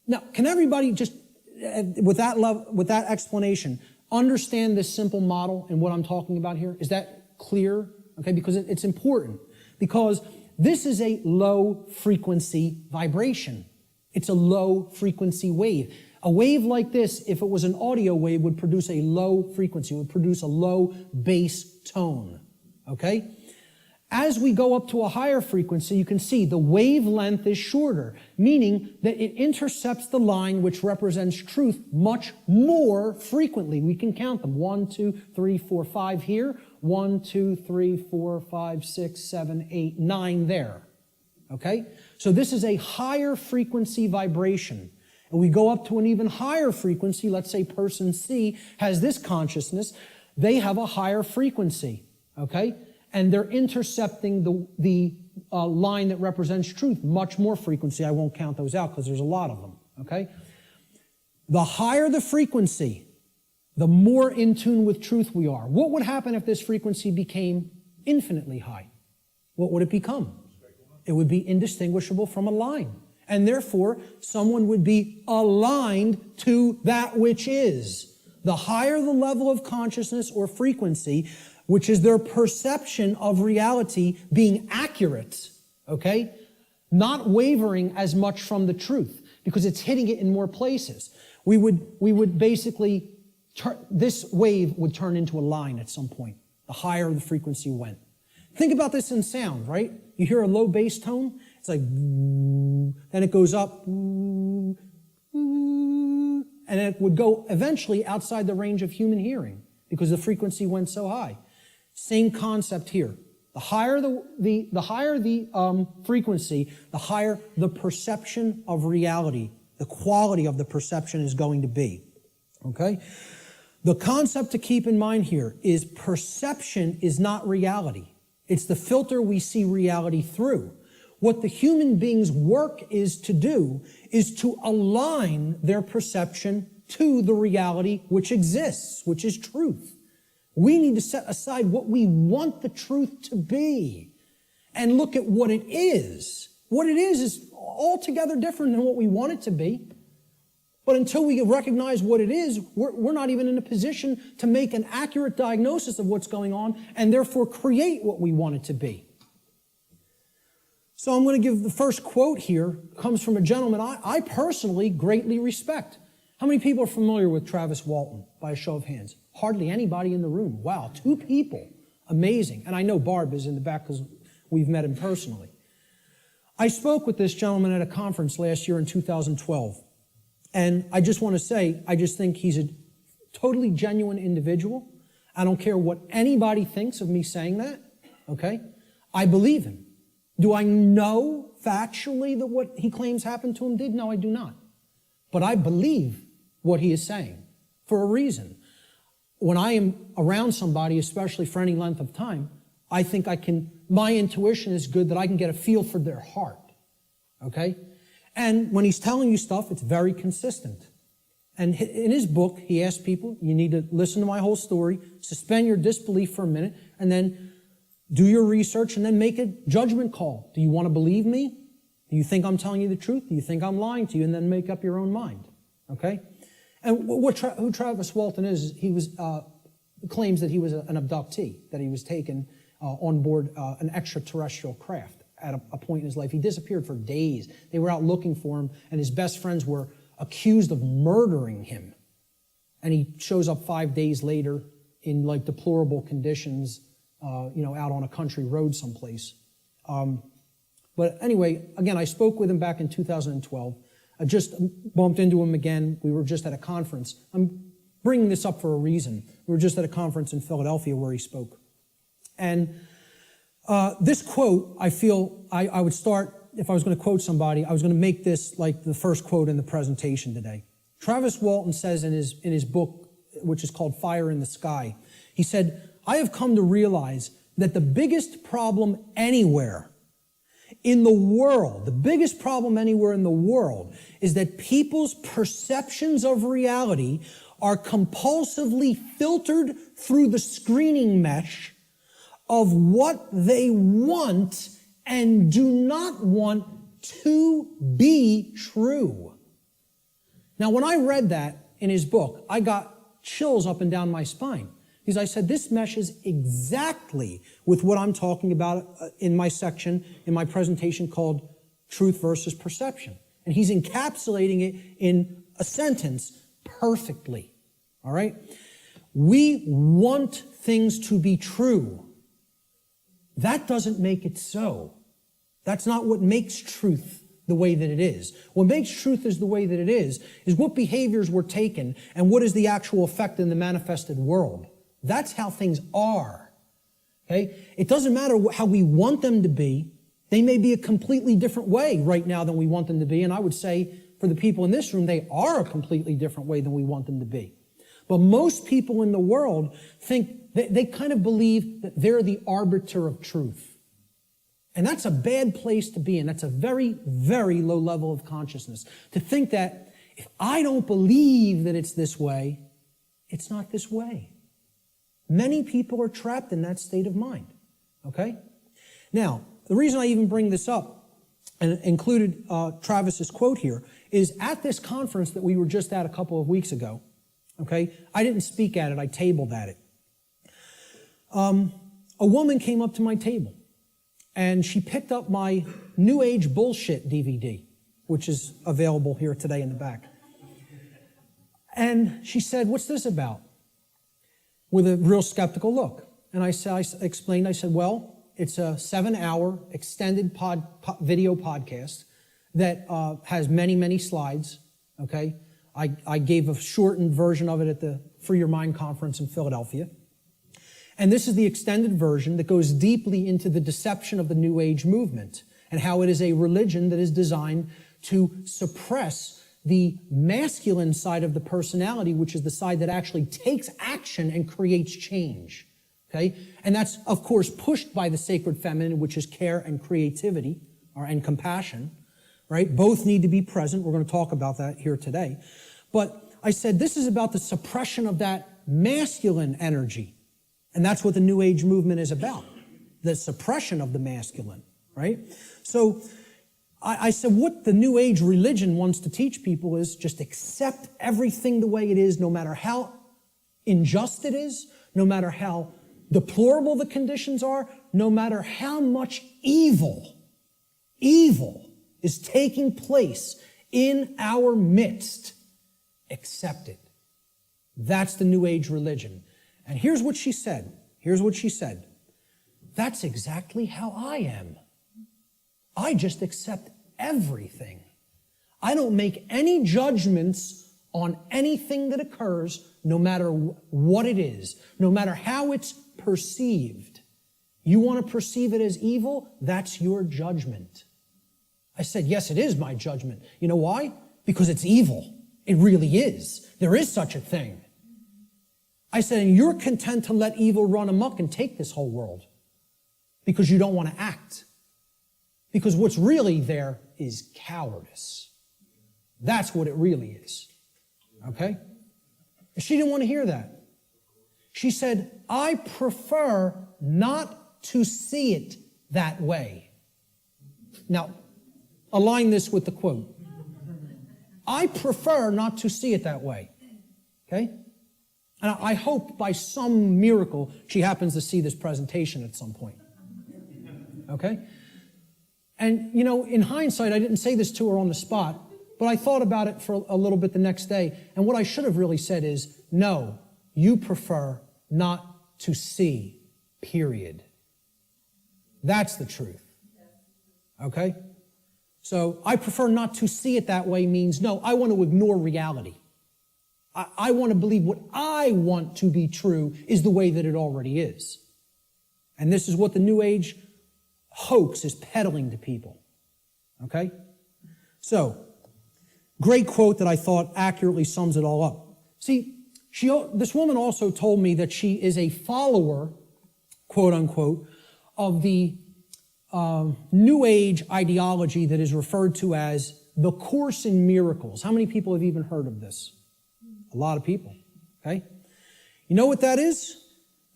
Now, can everybody just, with that explanation, understand this simple model and what I'm talking about here? Is that clear? Okay, because it's important. Because this is a low frequency vibration. It's a low frequency wave. A wave like this, if it was an audio wave, would produce a low frequency, would produce a low bass tone. Okay? As we go up to a higher frequency, you can see the wavelength is shorter, meaning that it intercepts the line which represents truth much more frequently. We can count them. 1, 2, 3, 4, 5 here. 1, 2, 3, 4, 5, 6, 7, 8, 9 there. Okay? So this is a higher frequency vibration. And we go up to an even higher frequency. Let's say person C has this consciousness. They have a higher frequency. Okay? And they're intercepting the line that represents truth, much more frequency. I won't count those out because there's a lot of them, okay? The higher the frequency, the more in tune with truth we are. What would happen if this frequency became infinitely high? What would it become? It would be indistinguishable from a line. And therefore, someone would be aligned to that which is. The higher the level of consciousness or frequency, which is their perception of reality being accurate, okay? Not wavering as much from the truth, because it's hitting it in more places. We would basically, this wave would turn into a line at some point, the higher the frequency went. Think about this in sound, right? You hear a low bass tone, it's like, then it goes up, and it would go eventually outside the range of human hearing, because the frequency went so high. Same concept here. The higher the frequency, the higher the perception of reality, the quality of the perception is going to be. Okay? The concept to keep in mind here is perception is not reality. It's the filter we see reality through. What the human being's work is to do is to align their perception to the reality which exists, which is truth. We need to set aside what we want the truth to be and look at what it is. What it is altogether different than what we want it to be. But until we recognize what it is, we're not even in a position to make an accurate diagnosis of what's going on and therefore create what we want it to be. So I'm going to give the first quote here, comes from a gentleman I personally greatly respect. How many people are familiar with Travis Walton, by a show of hands? Hardly anybody in the room. Wow, 2 people. Amazing. And I know Barb is in the back because we've met him personally. I spoke with this gentleman at a conference last year in 2012. And I just want to say, I just think he's a totally genuine individual. I don't care what anybody thinks of me saying that, okay? I believe him. Do I know factually that what he claims happened to him did? No, I do not. But I believe what he is saying for a reason. When I am around somebody, especially for any length of time, I think my intuition is good that I can get a feel for their heart, okay? And when he's telling you stuff, it's very consistent. And in his book, he asks people, you need to listen to my whole story, suspend your disbelief for a minute, and then do your research, and then make a judgment call. Do you want to believe me? Do you think I'm telling you the truth? Do you think I'm lying to you? And then make up your own mind, okay? And who Travis Walton is, he claims that he was an abductee, that he was taken on board an extraterrestrial craft at a point in his life. He disappeared for days. They were out looking for him, and his best friends were accused of murdering him. And he shows up 5 days later in like deplorable conditions, out on a country road someplace. But anyway, again, I spoke with him back in 2012. I just bumped into him again. We were just at a conference. I'm bringing this up for a reason. We were just at a conference in Philadelphia where he spoke. And this quote, I feel I would start, if I was going to quote somebody, I was going to make this like the first quote in the presentation today. Travis Walton says in his book, which is called Fire in the Sky, he said, I have come to realize that the biggest problem anywhere in the world, the biggest problem anywhere in the world is that people's perceptions of reality are compulsively filtered through the screening mesh of what they want and do not want to be true. Now, when I read that in his book, I got chills up and down my spine. Because I said, this meshes exactly with what I'm talking about in my section, in my presentation called Truth versus Perception. And he's encapsulating it in a sentence perfectly, all right? We want things to be true. That doesn't make it so. That's not what makes truth the way that it is. What makes truth is the way that it is what behaviors were taken and what is the actual effect in the manifested world. That's how things are, okay? It doesn't matter how we want them to be. They may be a completely different way right now than we want them to be, and I would say for the people in this room, they are a completely different way than we want them to be. But most people in the world think, they kind of believe that they're the arbiter of truth. And that's a bad place to be in. That's a very, very low level of consciousness. To think that if I don't believe that it's this way, it's not this way. Many people are trapped in that state of mind, okay? Now, the reason I even bring this up and included Travis's quote here is at this conference that we were just at a couple of weeks ago, okay? I didn't speak at it, I tabled at it. A woman came up to my table and she picked up my New Age Bullshit DVD, which is available here today in the back. And she said, what's this about? With a real skeptical look. And I explained, well, it's a 7-hour extended video podcast that has many, many slides, okay? I gave a shortened version of it at the Free Your Mind conference in Philadelphia. And this is the extended version that goes deeply into the deception of the New Age movement and how it is a religion that is designed to suppress the masculine side of the personality, which is the side that actually takes action and creates change, okay? And that's, of course, pushed by the sacred feminine, which is care and creativity, and compassion, right? Both need to be present. We're going to talk about that here today. But I said, this is about the suppression of that masculine energy. And that's what the New Age movement is about, the suppression of the masculine, right? So I said, what the New Age religion wants to teach people is just accept everything the way it is, no matter how unjust it is, no matter how deplorable the conditions are, no matter how much evil is taking place in our midst, accept it. That's the New Age religion. And here's what she said. That's exactly how I am. I just accept everything. I don't make any judgments on anything that occurs, no matter what it is, no matter how it's perceived. You want to perceive it as evil? That's your judgment. I said, yes, it is my judgment. You know why? Because it's evil. It really is. There is such a thing. I said, and you're content to let evil run amok and take this whole world because you don't want to act. Because what's really there is cowardice. That's what it really is. Okay? And she didn't want to hear that. She said, I prefer not to see it that way. Now, align this with the quote. I prefer not to see it that way. Okay? And I hope by some miracle she happens to see this presentation at some point. Okay? And, you know, in hindsight, I didn't say this to her on the spot, but I thought about it for a little bit the next day. And what I should have really said is, no, you prefer not to see, period. That's the truth. Okay? So I prefer not to see it that way means, no, I want to ignore reality. I want to believe what I want to be true is the way that it already is. And this is what the New Age hoax is peddling to people. Okay? So, great quote that I thought accurately sums it all up. See, this woman also told me that she is a follower, quote unquote, of the New Age ideology that is referred to as the Course in Miracles. How many people have even heard of this? A lot of people, okay? You know what that is?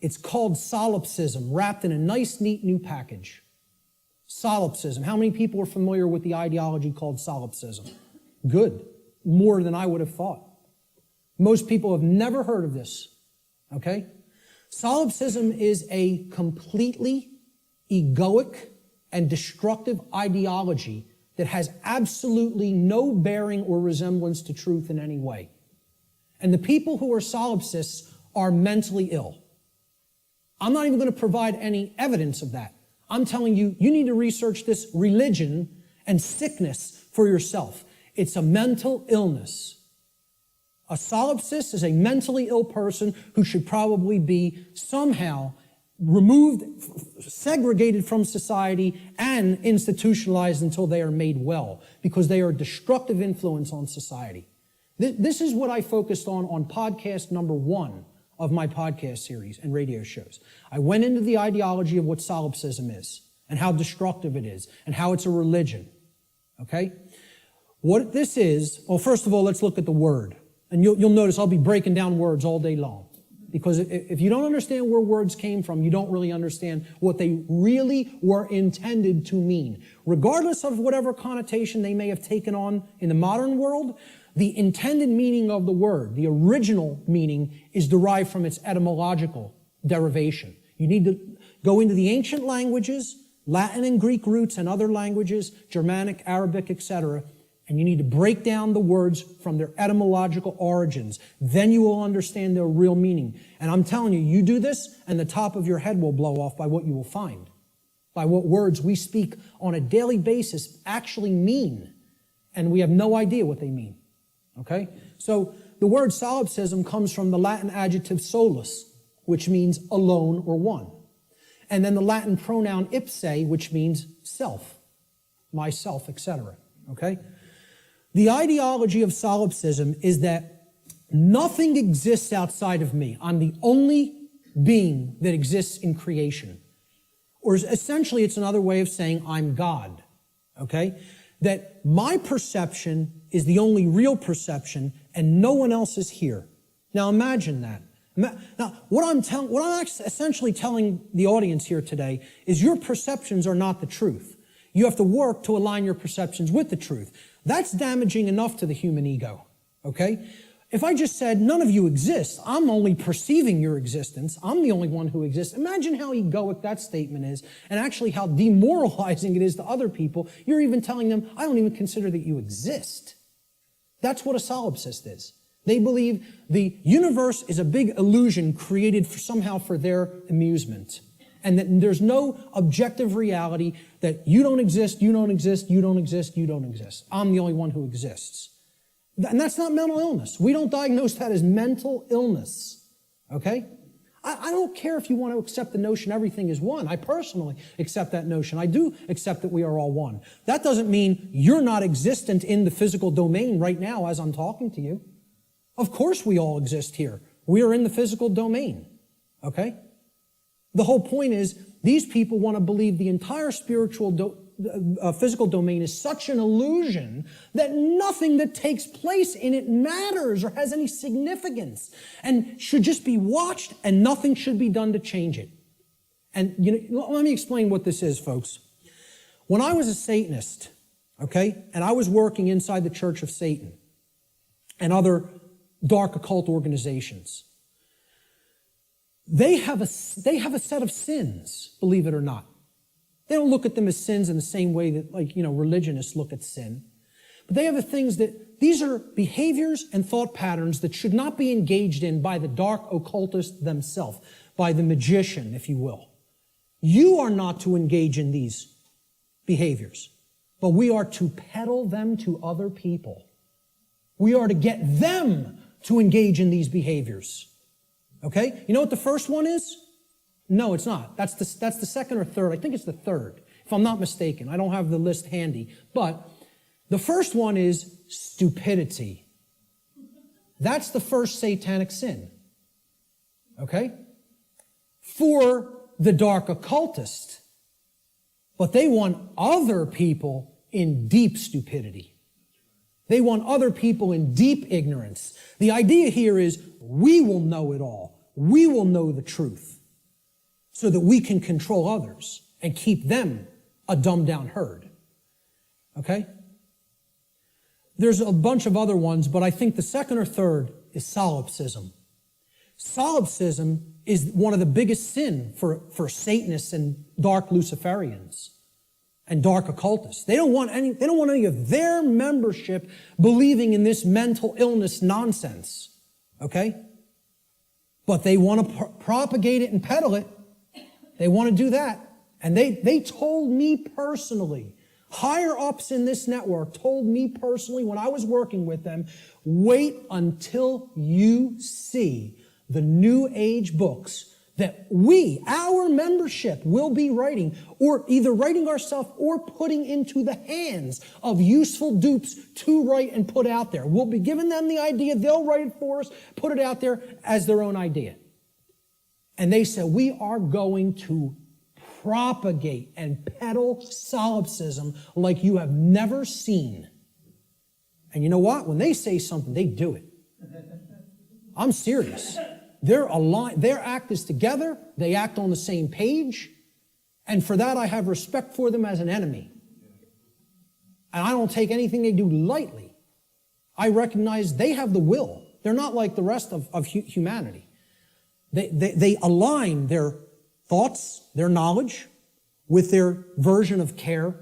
It's called solipsism, wrapped in a nice, neat new package. Solipsism. How many people are familiar with the ideology called solipsism? Good. More than I would have thought. Most people have never heard of this, okay? Solipsism is a completely egoic and destructive ideology that has absolutely no bearing or resemblance to truth in any way. And the people who are solipsists are mentally ill. I'm not even going to provide any evidence of that. I'm telling you, you need to research this religion and sickness for yourself. It's a mental illness. A solipsist is a mentally ill person who should probably be somehow removed, segregated from society, and institutionalized until they are made well, because they are a destructive influence on society. This is what I focused on podcast number 1 of my podcast series and radio shows. I went into the ideology of what solipsism is and how destructive it is and how it's a religion. Okay? What this is, well, first of all, let's look at the word. And you'll notice I'll be breaking down words all day long. Because if you don't understand where words came from, you don't really understand what they really were intended to mean. Regardless of whatever connotation they may have taken on in the modern world, the intended meaning of the word, the original meaning, is derived from its etymological derivation. You need to go into the ancient languages, Latin and Greek roots and other languages, Germanic, Arabic, etc., and you need to break down the words from their etymological origins. Then you will understand their real meaning. And I'm telling you, you do this, and the top of your head will blow off by what you will find, by what words we speak on a daily basis actually mean, and we have no idea what they mean. Okay? So the word solipsism comes from the Latin adjective solus, which means alone or one. And then the Latin pronoun ipse, which means self, myself, etc. Okay? The ideology of solipsism is that nothing exists outside of me. I'm the only being that exists in creation. Or essentially, it's another way of saying I'm God. Okay? That my perception is the only real perception and no one else is here. Now imagine that. Now, what I'm essentially telling the audience here today is your perceptions are not the truth. You have to work to align your perceptions with the truth. That's damaging enough to the human ego, okay? If I just said, none of you exist, I'm only perceiving your existence, I'm the only one who exists, imagine how egoic that statement is, and actually how demoralizing it is to other people. You're even telling them, I don't even consider that you exist. That's what a solipsist is. They believe the universe is a big illusion created somehow for their amusement, and that there's no objective reality, that you don't exist, you don't exist, you don't exist, you don't exist. I'm the only one who exists. And that's not mental illness. We don't diagnose that as mental illness, okay? I don't care if you want to accept the notion everything is one. I personally accept that notion. I do accept that we are all one. That doesn't mean you're not existent in the physical domain right now as I'm talking to you. Of course we all exist here. We are in the physical domain, okay? The whole point is these people want to believe the entire physical domain is such an illusion that nothing that takes place in it matters or has any significance and should just be watched, and nothing should be done to change it. And let me explain what this is, folks. When I was a Satanist, okay, and I was working inside the Church of Satan and other dark occult organizations, they have a set of sins, believe it or not. They don't look at them as sins in the same way that, religionists look at sin. But they have the things that, these are behaviors and thought patterns that should not be engaged in by the dark occultist themselves, by the magician, if you will. You are not to engage in these behaviors, but we are to peddle them to other people. We are to get them to engage in these behaviors. Okay? You know what the first one is? No, it's not. That's the second or third. I think it's the third, if I'm not mistaken. I don't have the list handy. But the first one is stupidity. That's the first satanic sin. Okay? For the dark occultist. But they want other people in deep stupidity. They want other people in deep ignorance. The idea here is we will know it all. We will know the truth, so that we can control others and keep them a dumbed-down herd. Okay? There's a bunch of other ones, but I think the second or third is solipsism. Solipsism is one of the biggest sin for Satanists and dark Luciferians and dark occultists. They don't want any of their membership believing in this mental illness nonsense. Okay? But they want to propagate it and peddle it. They want to do that. And they told me personally, higher ups in this network told me personally when I was working with them, wait until you see the New Age books that our membership, will be writing, or either writing ourselves or putting into the hands of useful dupes to write and put out there. We'll be giving them the idea, they'll write it for us, put it out there as their own idea. And they said, we are going to propagate and peddle solipsism like you have never seen. And you know what? When they say something, they do it. I'm serious. They're aligned. Their act is together. They act on the same page. And for that, I have respect for them as an enemy. And I don't take anything they do lightly. I recognize they have the will. They're not like the rest of humanity. They align their thoughts, their knowledge, with their version of care.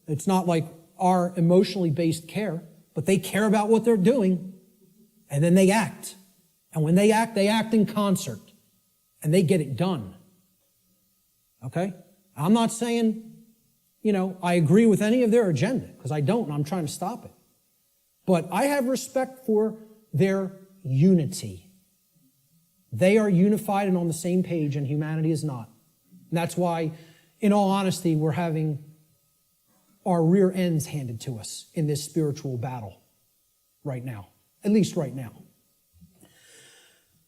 It's not like our emotionally based care, but they care about what they're doing, and then they act. And when they act in concert, and they get it done. Okay? I'm not saying, I agree with any of their agenda, because I don't, and I'm trying to stop it. But I have respect for their unity. They are unified and on the same page, and humanity is not. And that's why, in all honesty, we're having our rear ends handed to us in this spiritual battle right now, at least right now.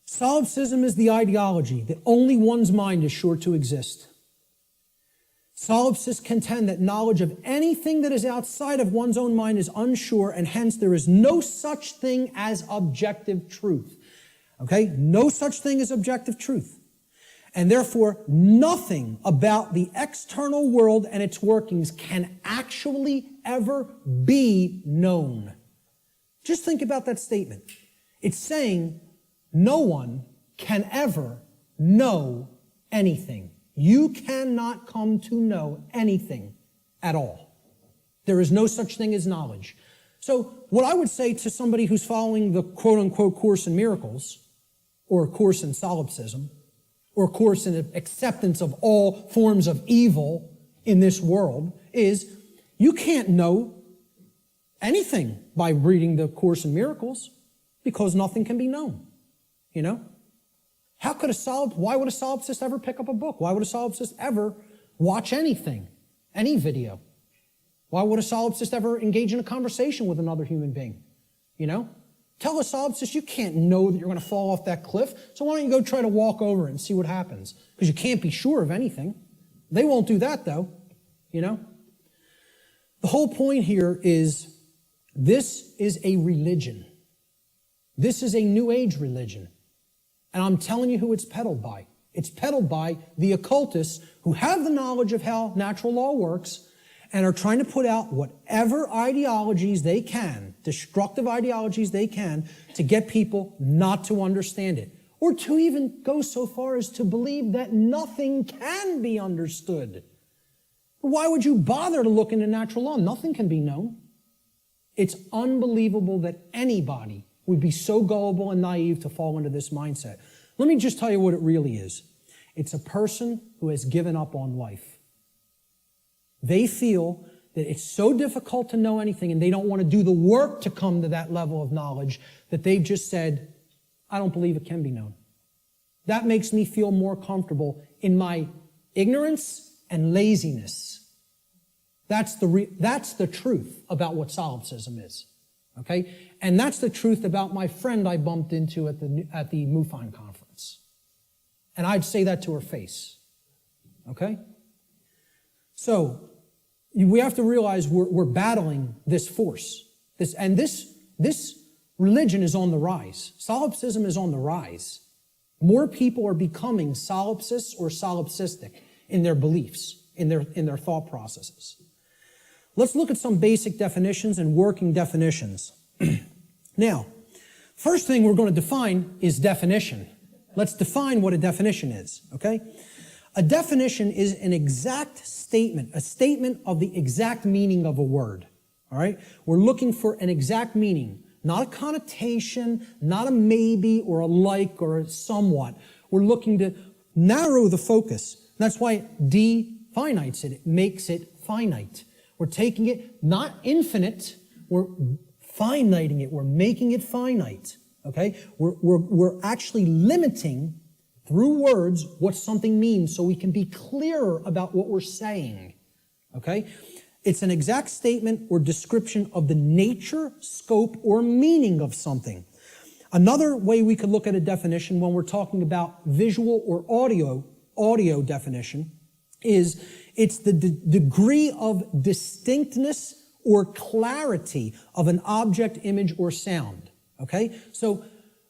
Solipsism is the ideology that only one's mind is sure to exist. Solipsists contend that knowledge of anything that is outside of one's own mind is unsure, and hence there is no such thing as objective truth. Okay? No such thing as objective truth. And therefore, nothing about the external world and its workings can actually ever be known. Just think about that statement. It's saying no one can ever know anything. You cannot come to know anything at all. There is no such thing as knowledge. So what I would say to somebody who's following the quote-unquote Course in Miracles, or a Course in Solipsism, or a Course in acceptance of all forms of evil in this world, is you can't know anything by reading the Course in Miracles, because nothing can be known, you know? Why would a solipsist ever pick up a book? Why would a solipsist ever watch anything, any video? Why would a solipsist ever engage in a conversation with another human being? You know? Tell a solipsist you can't know that you're going to fall off that cliff, so why don't you go try to walk over and see what happens? Because you can't be sure of anything. They won't do that, though, you know? The whole point here is this is a religion. This is a New Age religion. And I'm telling you who it's peddled by. It's peddled by the occultists who have the knowledge of how natural law works and are trying to put out whatever ideologies they can, destructive ideologies they can, to get people not to understand it, or to even go so far as to believe that nothing can be understood. Why would you bother to look into natural law? Nothing can be known. It's unbelievable that anybody would be so gullible and naive to fall into this mindset. Let me just tell you what it really is. It's a person who has given up on life. They feel that it's so difficult to know anything and they don't want to do the work to come to that level of knowledge that they've just said, I don't believe it can be known. That makes me feel more comfortable in my ignorance and laziness. That's the truth about what solipsism is. Okay? And that's the truth about my friend I bumped into at the MUFON conference. And I'd say that to her face. Okay? So, we have to realize we're battling this force. This religion is on the rise. Solipsism is on the rise. More people are becoming solipsists or solipsistic in their beliefs, in their thought processes. Let's look at some basic definitions and working definitions. Now, first thing we're going to define is definition. Let's define what a definition is, okay? A definition is an exact statement, a statement of the exact meaning of a word, all right? We're looking for an exact meaning, not a connotation, not a maybe or a like or a somewhat. We're looking to narrow the focus. That's why it definites it. It makes it finite. We're taking it not infinite, we're finiting it. We're making it finite, okay? We're actually limiting through words what something means so we can be clearer about what we're saying, okay? It's an exact statement or description of the nature, scope, or meaning of something. Another way we could look at a definition when we're talking about visual or audio definition is it's the degree of distinctness or clarity of an object, image, or sound, okay? So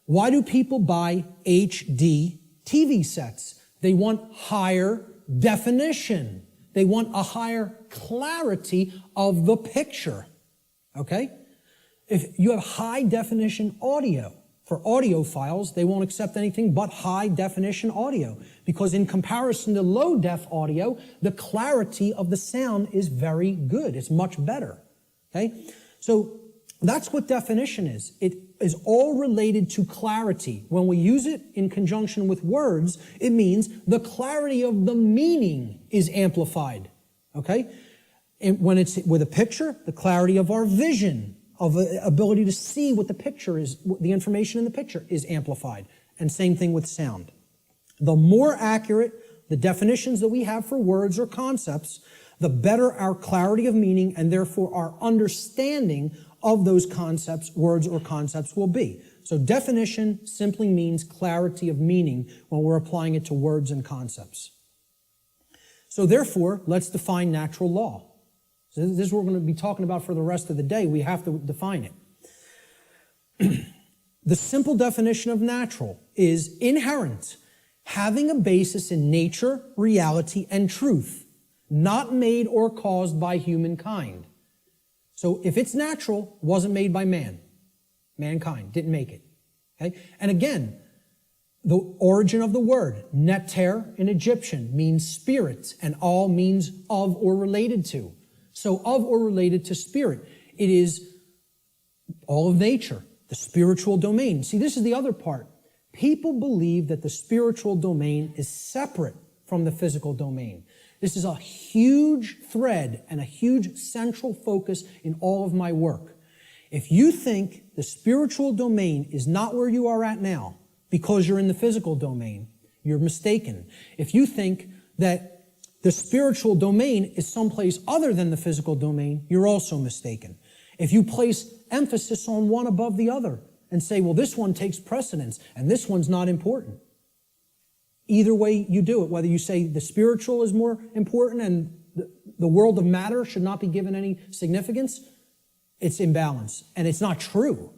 why do people buy HD TV sets? They want higher definition. They want a higher clarity of the picture, okay? If you have high definition audio, for audio files, they won't accept anything but high definition audio, because in comparison to low def audio, the clarity of the sound is very good. It's much better, okay? So that's what definition is. It is all related to clarity. When we use it in conjunction with words, it means the clarity of the meaning is amplified, okay? And when it's with a picture, the clarity of our vision, of the ability to see what the picture is, the information in the picture is amplified. And same thing with sound. The more accurate the definitions that we have for words or concepts, the better our clarity of meaning and therefore our understanding of those concepts, words or concepts will be. So definition simply means clarity of meaning when we're applying it to words and concepts. So therefore, let's define natural law. So this is what we're going to be talking about for the rest of the day. We have to define it. The simple definition of natural is inherent, having a basis in nature, reality, and truth, not made or caused by humankind. So if it's natural, it wasn't made by man. Mankind didn't make it. Okay? And again, the origin of the word, neter in Egyptian, means spirit, and all means of or related to. So of or related to spirit. It is all of nature, the spiritual domain. See, this is the other part. People believe that the spiritual domain is separate from the physical domain. This is a huge thread and a huge central focus in all of my work. If you think the spiritual domain is not where you are at now because you're in the physical domain, you're mistaken. If you think that the spiritual domain is someplace other than the physical domain, you're also mistaken. If you place emphasis on one above the other and say, well, this one takes precedence and this one's not important. Either way you do it, whether you say the spiritual is more important and the world of matter should not be given any significance, it's imbalance, and it's not true,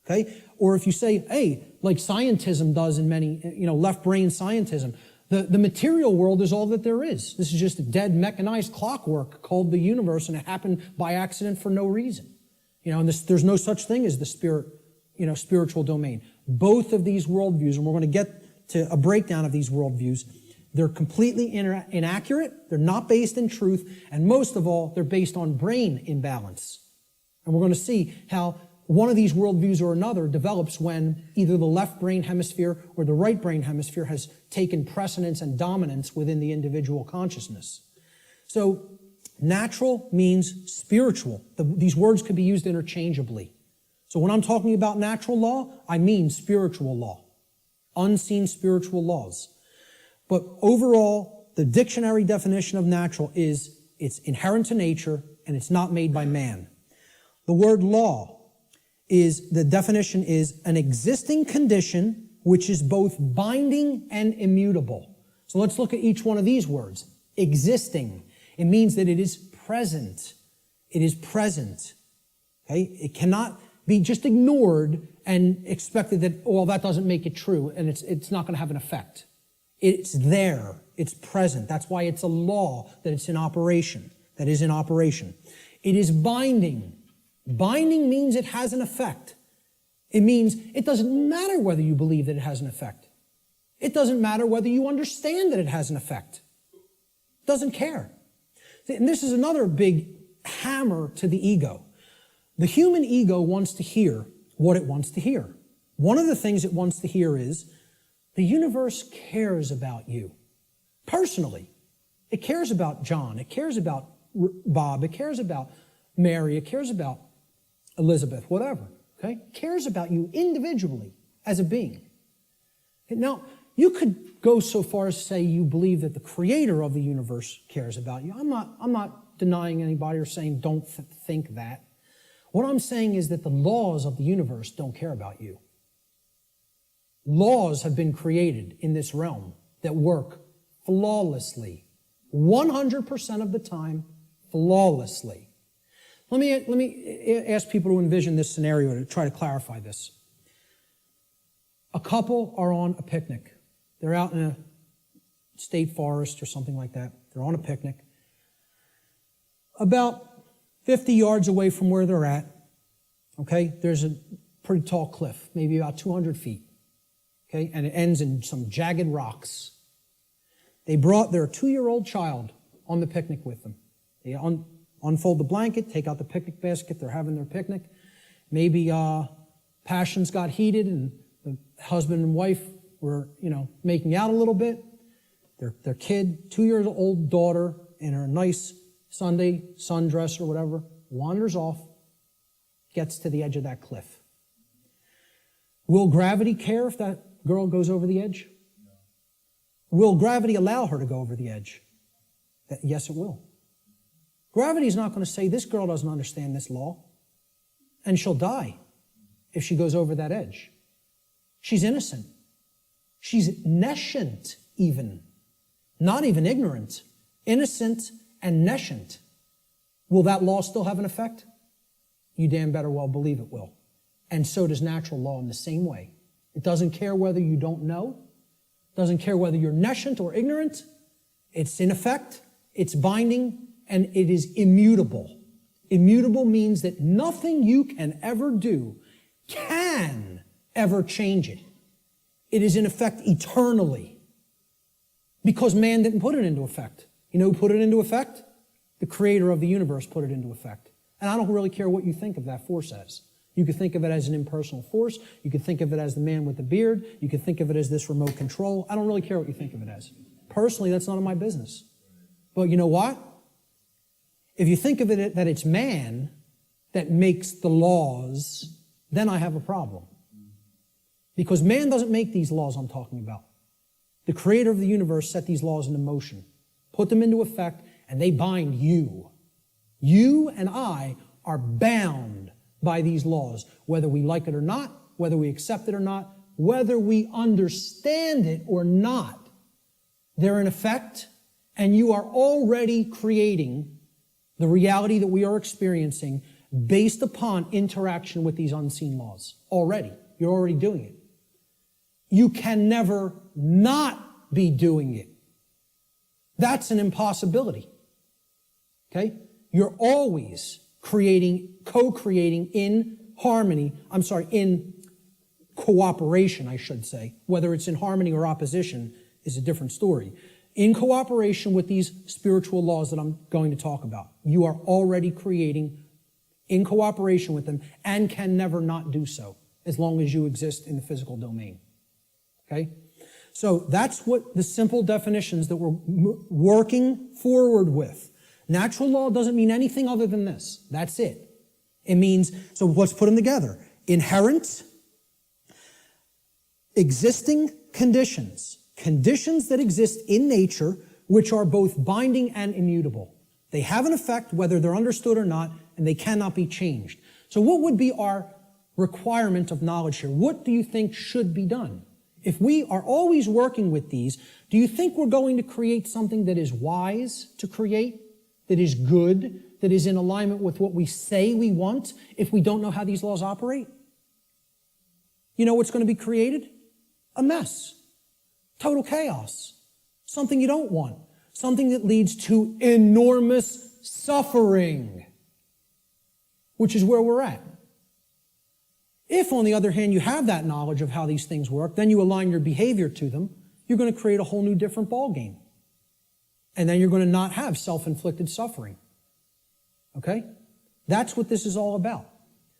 okay? Or if you say, hey, like scientism does in many, left-brain scientism, the material world is all that there is. This is just a dead mechanized clockwork called the universe, and it happened by accident for no reason. And there's no such thing as the spiritual domain. Both of these worldviews, and we're going to get to a breakdown of these worldviews, they're completely inaccurate, they're not based in truth, and most of all, they're based on brain imbalance. And we're going to see how one of these worldviews or another develops when either the left brain hemisphere or the right brain hemisphere has taken precedence and dominance within the individual consciousness. So, natural means spiritual. These words could be used interchangeably. So when I'm talking about natural law, I mean spiritual law, unseen spiritual laws. But overall, the dictionary definition of natural is it's inherent to nature and it's not made by man. The word law the definition is an existing condition which is both binding and immutable. So let's look at each one of these words. Existing. It means that it is present. It is present. Okay? It cannot be just ignored and expected that, well, that doesn't make it true and it's not going to have an effect. It's there. It's present. That's why it's a law, that it's in operation, that is in operation. It is binding. Binding means it has an effect. It means it doesn't matter whether you believe that it has an effect. It doesn't matter whether you understand that it has an effect. It doesn't care. And this is another big hammer to the ego. The human ego wants to hear what it wants to hear. One of the things it wants to hear is, the universe cares about you. Personally. It cares about John. It cares about Bob. It cares about Mary. It cares about Elizabeth, whatever. Okay? It cares about you individually as a being. Now, you could go so far as to say you believe that the creator of the universe cares about you. I'm not denying anybody or saying don't think that. What I'm saying is that the laws of the universe don't care about you. Laws have been created in this realm that work flawlessly, 100% of the time, flawlessly. Let me ask people to envision this scenario to try to clarify this. A couple are on a picnic. They're out in a state forest or something like that. They're on a picnic. About 50 yards away from where they're at, okay, there's a pretty tall cliff, maybe about 200 feet, okay, and it ends in some jagged rocks. They brought their 2-year-old child on the picnic with them. They unfold the blanket, take out the picnic basket, they're having their picnic. Maybe passions got heated and the husband and wife were, making out a little bit. Their kid, 2-year-old daughter, in her nice Sunday sundress or whatever, wanders off, gets to the edge of that cliff. Will gravity care if that girl goes over the edge? No. Will gravity allow her to go over the edge? Yes, it will. Gravity is not going to say, this girl doesn't understand this law, and she'll die if she goes over that edge. She's innocent. She's nescient even. Not even ignorant. Innocent and nescient. Will that law still have an effect? You damn better well believe it will. And so does natural law in the same way. It doesn't care whether you don't know. Doesn't care whether you're nescient or ignorant. It's in effect, it's binding, and it is immutable. Immutable means that nothing you can ever do can ever change it. It is in effect eternally. Because man didn't put it into effect. You know who put it into effect? The creator of the universe put it into effect. And I don't really care what you think of that force as. You could think of it as an impersonal force. You could think of it as the man with the beard. You could think of it as this remote control. I don't really care what you think of it as. Personally, that's none of my business. But you know what? If you think of it that it's man that makes the laws, then I have a problem. Because man doesn't make these laws I'm talking about. The creator of the universe set these laws into motion, put them into effect, and they bind you. You and I are bound by these laws, whether we like it or not, whether we accept it or not, whether we understand it or not. They're in effect, and you are already creating the reality that we are experiencing based upon interaction with these unseen laws. Already. You're already doing it. You can never not be doing it. That's an impossibility. Okay? You're always creating, co-creating in harmony, in cooperation, I should say. Whether it's in harmony or opposition is a different story. In cooperation with these spiritual laws that I'm going to talk about. You are already creating in cooperation with them and can never not do so as long as you exist in the physical domain. Okay? So that's what the simple definitions that we're working forward with. Natural law doesn't mean anything other than this. That's it. It means, so let's put them together. Inherent, existing conditions. Conditions that exist in nature, which are both binding and immutable. They have an effect whether they're understood or not, and they cannot be changed. So what would be our requirement of knowledge here? What do you think should be done? If we are always working with these, do you think we're going to create something that is wise to create, that is good, that is in alignment with what we say we want, if we don't know how these laws operate? You know what's going to be created? A mess. Total chaos. Something you don't want. Something that leads to enormous suffering, which is where we're at. If, on the other hand, you have that knowledge of how these things work, then you align your behavior to them, you're going to create a whole new different ballgame. And then you're going to not have self-inflicted suffering. Okay? That's what this is all about.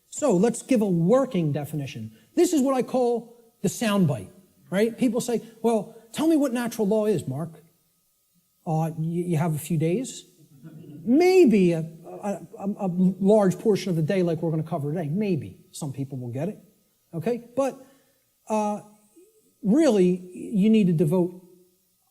So let's give a working definition. This is what I call the soundbite, right? People say, well, tell me what natural law is, Mark. You have a few days? Maybe a large portion of the day like we're going to cover today. Maybe. Some people will get it. Okay? But really, you need to devote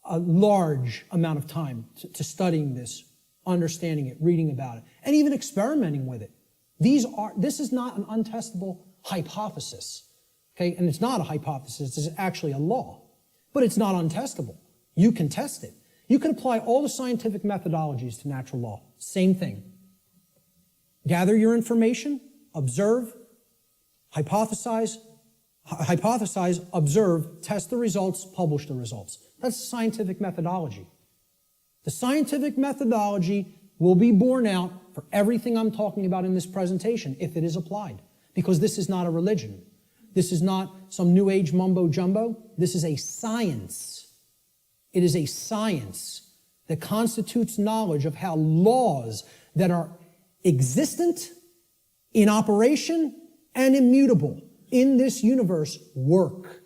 a large amount of time to studying this, understanding it, reading about it, and even experimenting with it. This is not an untestable hypothesis. Okay? And it's not a hypothesis. It's actually a law. But it's not untestable. You can test it. You can apply all the scientific methodologies to natural law. Same thing. Gather your information, observe, hypothesize, observe, test the results, publish the results. That's the scientific methodology. The scientific methodology will be borne out for everything I'm talking about in this presentation if it is applied. Because this is not a religion. This is not some New Age mumbo-jumbo. This is a science. It is a science that constitutes knowledge of how laws that are existent, in operation, and immutable in this universe work,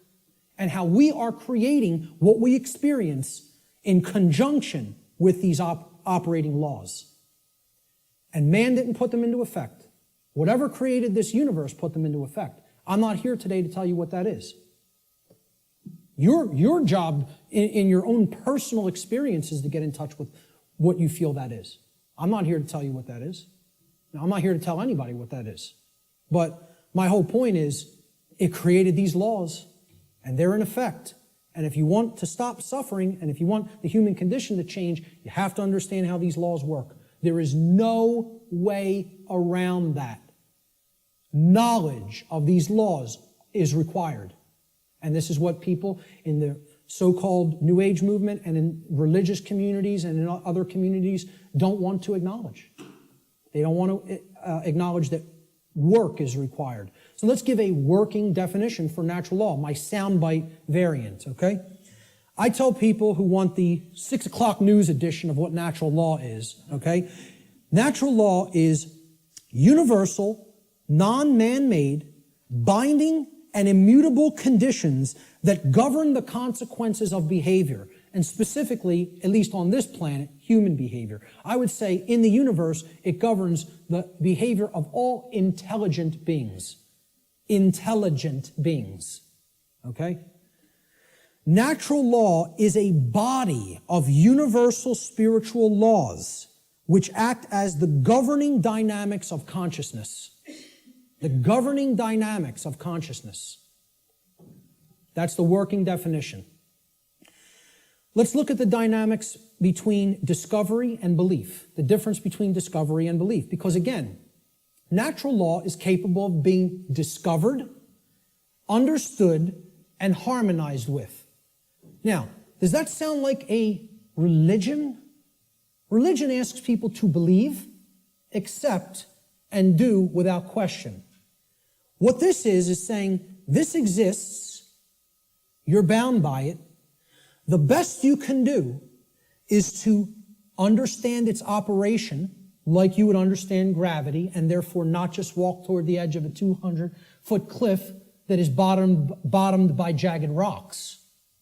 and how we are creating what we experience in conjunction with these operating laws. And man didn't put them into effect. Whatever created this universe put them into effect. I'm not here today to tell you what that is. Your job in your own personal experience is to get in touch with what you feel that is. I'm not here to tell you what that is. Now, I'm not here to tell anybody what that is. But my whole point is, it created these laws, and they're in effect. And if you want to stop suffering, and if you want the human condition to change, you have to understand how these laws work. There is no way around that. Knowledge of these laws is required. And this is what people in the so-called New Age movement and in religious communities and in other communities don't want to acknowledge. They don't want to acknowledge that work is required. So let's give a working definition for natural law, my soundbite variant, okay? I tell people who want the 6 o'clock news edition of what natural law is, okay? Natural law is universal, non-man-made, binding, and immutable conditions that govern the consequences of behavior, and specifically, at least on this planet, human behavior. I would say in the universe, it governs the behavior of all intelligent beings. Intelligent beings, okay? Natural law is a body of universal spiritual laws which act as the governing dynamics of consciousness. The governing dynamics of consciousness. That's the working definition. Let's look at the dynamics between discovery and belief, the difference between discovery and belief. Because again, natural law is capable of being discovered, understood, and harmonized with. Now, does that sound like a religion? Religion asks people to believe, accept, and do without question. What this is saying, this exists, you're bound by it. The best you can do is to understand its operation like you would understand gravity, and therefore not just walk toward the edge of a 200-foot cliff that is bottomed by jagged rocks.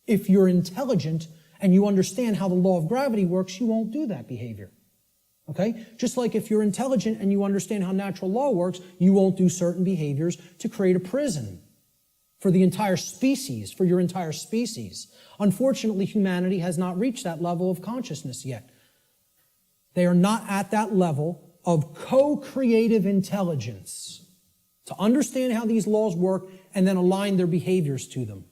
If you're intelligent and you understand how the law of gravity works, you won't do that behavior. Okay? Just like if you're intelligent and you understand how natural law works, you won't do certain behaviors to create a prison for the entire species, for your entire species. Unfortunately, humanity has not reached that level of consciousness yet. They are not at that level of co-creative intelligence to understand how these laws work and then align their behaviors to them.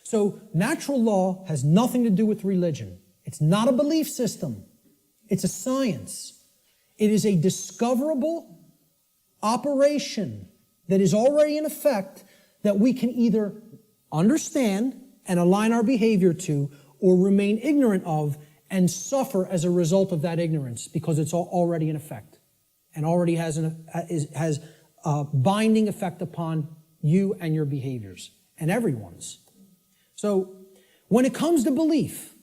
So natural law has nothing to do with religion. It's not a belief system. It's a science. It is a discoverable operation that is already in effect that we can either understand and align our behavior to or remain ignorant of and suffer as a result of that ignorance because it's already in effect and already has a binding effect upon you and your behaviors and everyone's. So when it comes to belief,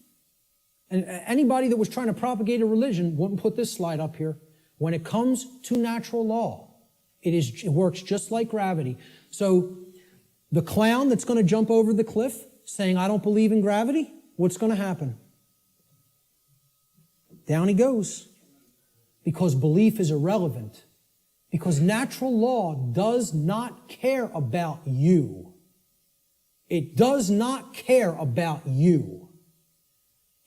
and anybody that was trying to propagate a religion wouldn't put this slide up here. When it comes to natural law, it works just like gravity. So the clown that's going to jump over the cliff saying, I don't believe in gravity, what's going to happen? Down he goes. Because belief is irrelevant. Because natural law does not care about you. It does not care about you.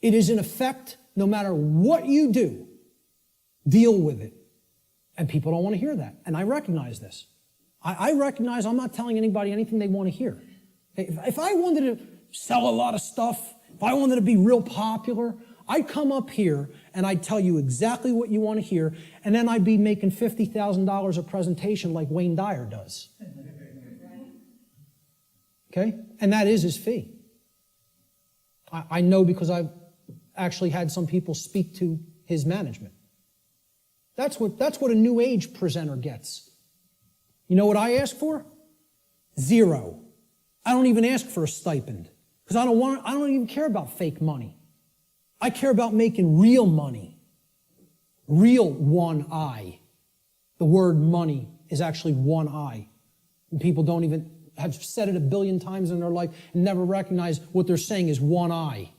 It is in effect, no matter what you do, deal with it. And people don't want to hear that. And I recognize this. I recognize I'm not telling anybody anything they want to hear. If I wanted to sell a lot of stuff, if I wanted to be real popular, I'd come up here and I'd tell you exactly what you want to hear, and then I'd be making $50,000 a presentation like Wayne Dyer does. Okay? And that is his fee. I know because I've actually had some people speak to his management. That's what a New Age presenter gets. You know what I ask for? 0. I don't even ask for a stipend because I don't even care about fake money. I care about making real money. Real one I. The word money is actually one I. And people don't even have said it 1 billion times in their life and never recognize what they're saying is one eye.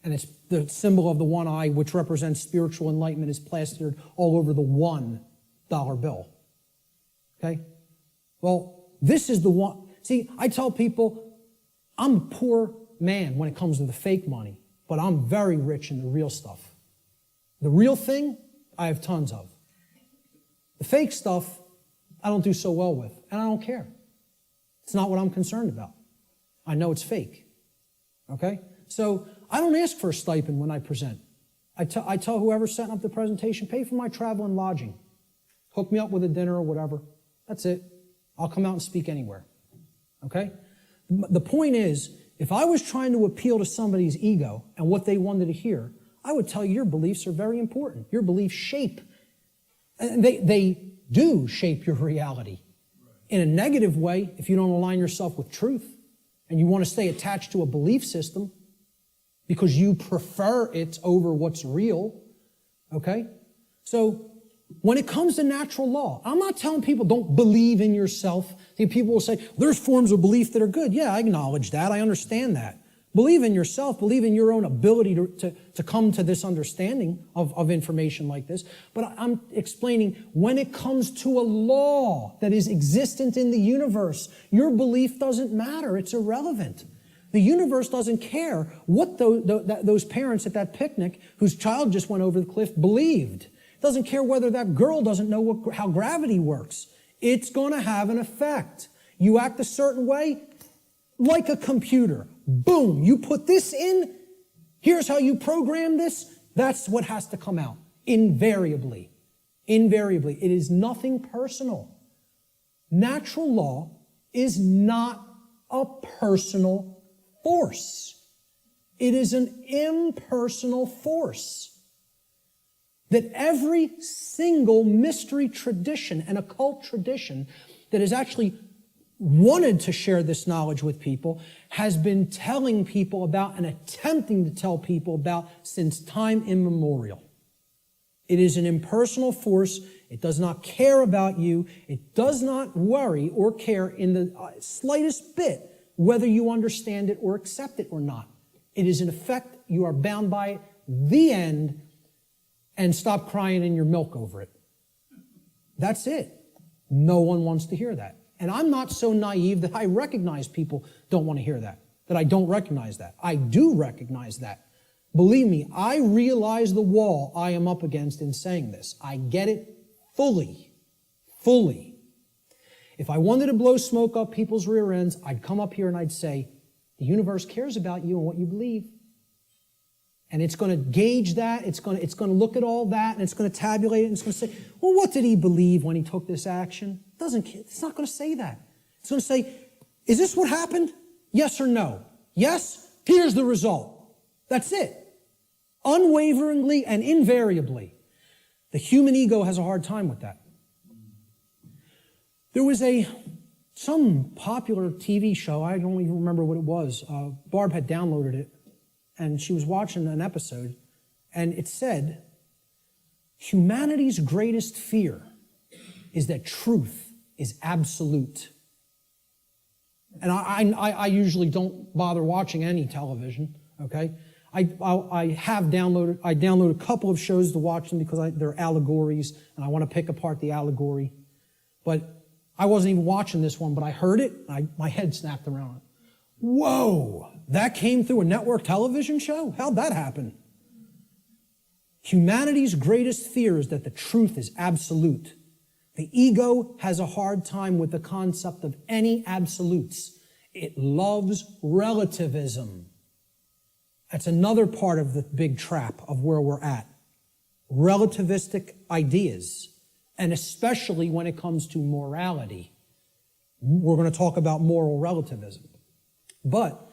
And it's the symbol of the one eye, which represents spiritual enlightenment, is plastered all over the $1 bill. Okay? Well, this is the one. See, I tell people, I'm a poor man when it comes to the fake money, but I'm very rich in the real stuff. The real thing, I have tons of. The fake stuff, I don't do so well with, and I don't care. It's not what I'm concerned about. I know it's fake. Okay? So I don't ask for a stipend when I present. I tell whoever's setting up the presentation, pay for my travel and lodging. Hook me up with a dinner or whatever. That's it. I'll come out and speak anywhere. Okay? The point is If I was trying to appeal to somebody's ego and what they wanted to hear, I would tell you your beliefs are very important. Your beliefs shape, and they do shape your reality. In a negative way, if you don't align yourself with truth and you want to stay attached to a belief system because you prefer it over what's real, okay? So when it comes to natural law, I'm not telling people don't believe in yourself. See, people will say, there's forms of belief that are good. Yeah, I acknowledge that. I understand that. Believe in yourself. Believe in your own ability to come to this understanding of information like this. But I'm explaining when it comes to a law that is existent in the universe, your belief doesn't matter. It's irrelevant. The universe doesn't care what those parents at that picnic whose child just went over the cliff believed. It doesn't care whether that girl doesn't know how gravity works. It's going to have an effect. You act a certain way, like a computer. Boom, you put this in, here's how you program this, that's what has to come out. Invariably. Invariably. It is nothing personal. Natural law is not a personal force. It is an impersonal force. That every single mystery tradition and occult tradition that is actually wanted to share this knowledge with people has been telling people about and attempting to tell people about since time immemorial. It is an impersonal force. It does not care about you. It does not worry or care in the slightest bit whether you understand it or accept it or not. It is in effect, you are bound by it, the end, and stop crying in your milk over it. That's it. No one wants to hear that. And I'm not so naive that I recognize people don't want to hear that I don't recognize that. I do recognize that. Believe me, I realize the wall I am up against in saying this. I get it fully. Fully. If I wanted to blow smoke up people's rear ends, I'd come up here and I'd say, the universe cares about you and what you believe. And it's going to gauge that, it's going to look at all that, and it's going to tabulate it, and it's going to say, well, what did he believe when he took this action? It's not going to say that. It's going to say, is this what happened? Yes or no? Yes? Here's the result. That's it. Unwaveringly and invariably. The human ego has a hard time with that. There was some popular TV show, I don't even remember what it was. Barb had downloaded it. And she was watching an episode, and it said, humanity's greatest fear is that truth is absolute. And I usually don't bother watching any television, okay? I downloaded a couple of shows to watch them because they're allegories, and I want to pick apart the allegory. But I wasn't even watching this one, but I heard it, and my head snapped around. Whoa! That came through a network television show? How'd that happen? Humanity's greatest fear is that the truth is absolute. The ego has a hard time with the concept of any absolutes. It loves relativism. That's another part of the big trap of where we're at. Relativistic ideas, and especially when it comes to morality. We're going to talk about moral relativism. But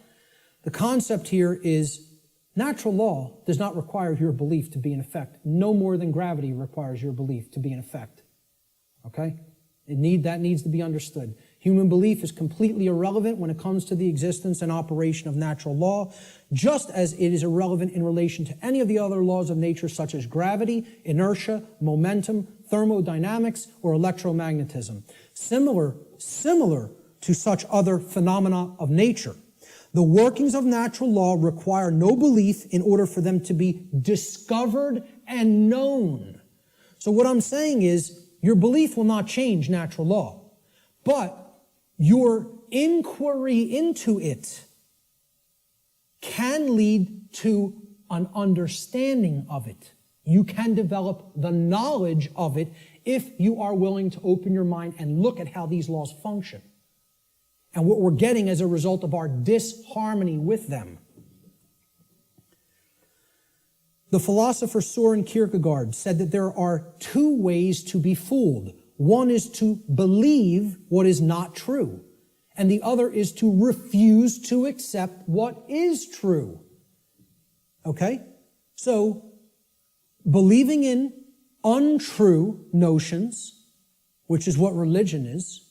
the concept here is natural law does not require your belief to be in effect, no more than gravity requires your belief to be in effect. Okay? That needs to be understood. Human belief is completely irrelevant when it comes to the existence and operation of natural law, just as it is irrelevant in relation to any of the other laws of nature such as gravity, inertia, momentum, thermodynamics, or electromagnetism. Similar to such other phenomena of nature. The workings of natural law require no belief in order for them to be discovered and known. So what I'm saying is, your belief will not change natural law, but your inquiry into it can lead to an understanding of it. You can develop the knowledge of it if you are willing to open your mind and look at how these laws function and what we're getting as a result of our disharmony with them. The philosopher Søren Kierkegaard said that there are two ways to be fooled. One is to believe what is not true, and the other is to refuse to accept what is true. Okay? So, believing in untrue notions, which is what religion is,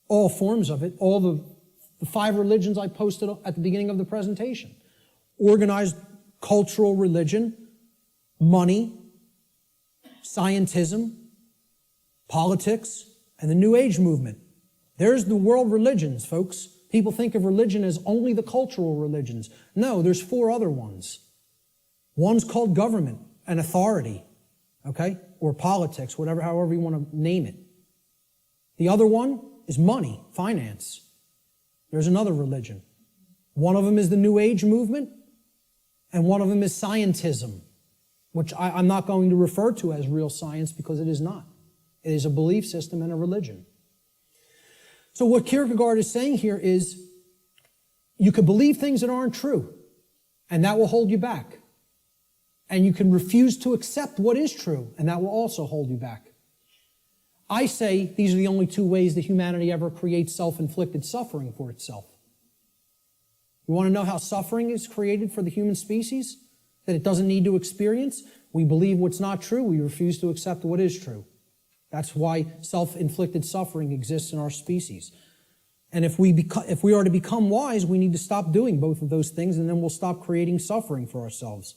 all forms of it, all the 5 religions I posted at the beginning of the presentation. Organized cultural religion, money, scientism, politics, and the New Age movement. There's the world religions, folks. People think of religion as only the cultural religions. No, there's 4 other ones. One's called government and authority, okay? Or politics, however you want to name it. The other one is money, finance. There's another religion. One of them is the New Age movement, and one of them is scientism, which I'm not going to refer to as real science because it is not. It is a belief system and a religion. So what Kierkegaard is saying here is you could believe things that aren't true, and that will hold you back. And you can refuse to accept what is true, and that will also hold you back. I say these are the only 2 ways that humanity ever creates self-inflicted suffering for itself. You want to know how suffering is created for the human species? That it doesn't need to experience? We believe what's not true. We refuse to accept what is true. That's why self-inflicted suffering exists in our species. And if we are to become wise, we need to stop doing both of those things, and then we'll stop creating suffering for ourselves.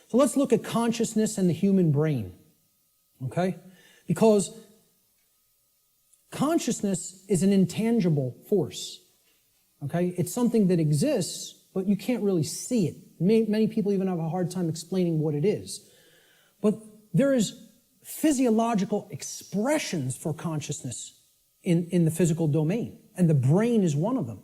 So let's look at consciousness and the human brain, okay? Because consciousness is an intangible force, okay? It's something that exists, but you can't really see it. Many people even have a hard time explaining what it is. But there is physiological expressions for consciousness in the physical domain, and the brain is one of them.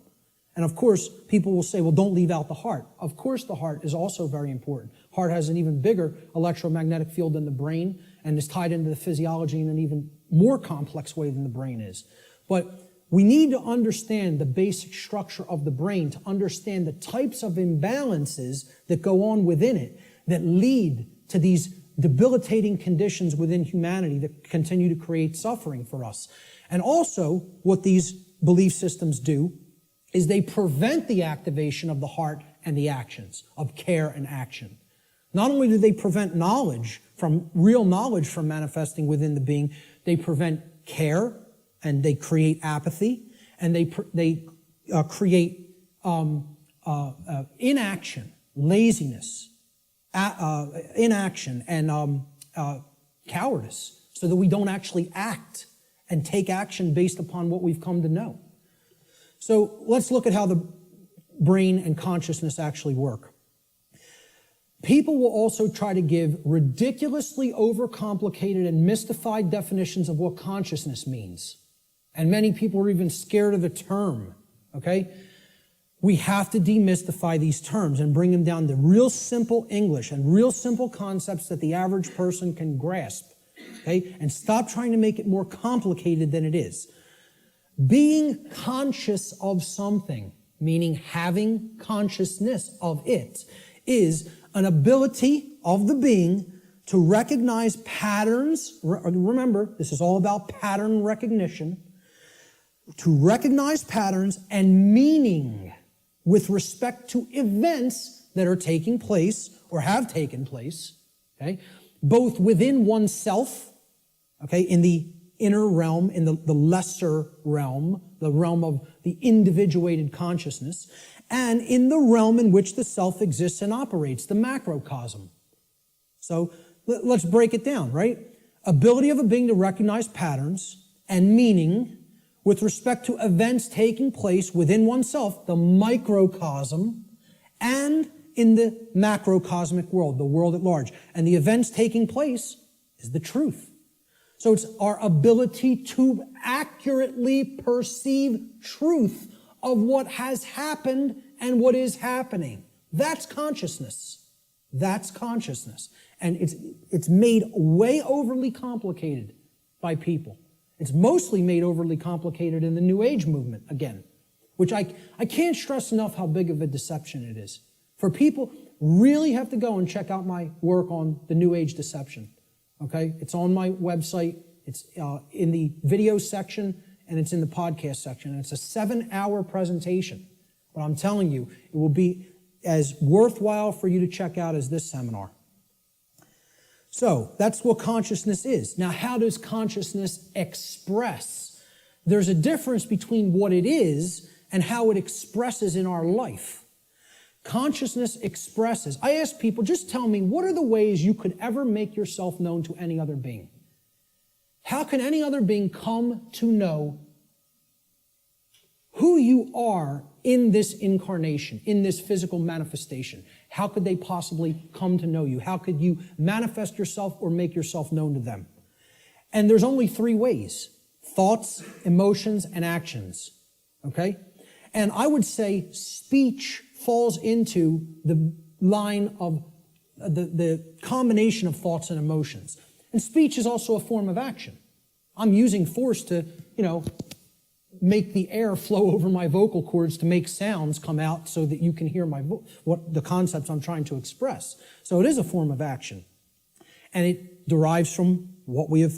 And of course, people will say, well, don't leave out the heart. Of course, the heart is also very important. Heart has an even bigger electromagnetic field than the brain and is tied into the physiology in an even more complex way than the brain is. But we need to understand the basic structure of the brain to understand the types of imbalances that go on within it that lead to these debilitating conditions within humanity that continue to create suffering for us. And also, what these belief systems do is they prevent the activation of the heart and the actions, of care and action. Not only do they prevent real knowledge from manifesting within the being, they prevent care, and they create apathy, and they create inaction, laziness, inaction, and cowardice, so that we don't actually act and take action based upon what we've come to know. So let's look at how the brain and consciousness actually work. People will also try to give ridiculously overcomplicated and mystified definitions of what consciousness means. And many people are even scared of the term, okay? We have to demystify these terms and bring them down to real simple English and real simple concepts that the average person can grasp, okay? And stop trying to make it more complicated than it is. Being conscious of something, meaning having consciousness of it, is an ability of the being to recognize patterns. Remember, this is all about pattern recognition. To recognize patterns and meaning with respect to events that are taking place or have taken place, okay, both within oneself, okay, in the inner realm, in the lesser realm, the realm of the individuated consciousness, and in the realm in which the self exists and operates, the macrocosm. So let's break it down, right? Ability of a being to recognize patterns and meaning with respect to events taking place within oneself, the microcosm, and in the macrocosmic world, the world at large. And the events taking place is the truth. So it's our ability to accurately perceive truth of what has happened and what is happening. That's consciousness. That's consciousness. And it's made way overly complicated by people. It's mostly made overly complicated in the New Age movement, again, which I can't stress enough how big of a deception it is. For people, really have to go and check out my work on the New Age deception. Okay, it's on my website. It's in the video section and it's in the podcast section. And it's a 7-hour presentation. But I'm telling you, it will be as worthwhile for you to check out as this seminar. So that's what consciousness is. Now, how does consciousness express? There's a difference between what it is and how it expresses in our life. Consciousness expresses. I ask people, just tell me, what are the ways you could ever make yourself known to any other being? How can any other being come to know who you are in this incarnation, in this physical manifestation? How could they possibly come to know you? How could you manifest yourself or make yourself known to them? And there's only 3 ways: thoughts, emotions, and actions. Okay? And I would say speech falls into the line of the combination of thoughts and emotions. And speech is also a form of action. I'm using force to, make the air flow over my vocal cords to make sounds come out so that you can hear what the concepts I'm trying to express. So it is a form of action. And it derives from what we have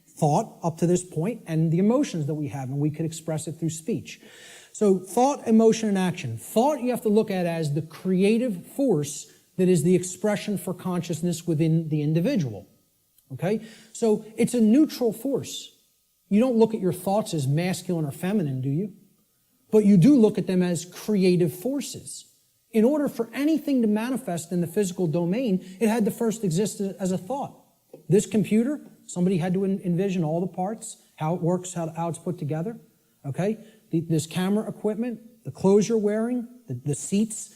thought up to this point and the emotions that we have, and we could express it through speech. So thought, emotion, and action. Thought you have to look at as the creative force that is the expression for consciousness within the individual. Okay? So it's a neutral force. You don't look at your thoughts as masculine or feminine, do you? But you do look at them as creative forces. In order for anything to manifest in the physical domain, it had to first exist as a thought. This computer, somebody had to envision all the parts, how it works, how it's put together. Okay? This camera equipment, the clothes you're wearing, the seats,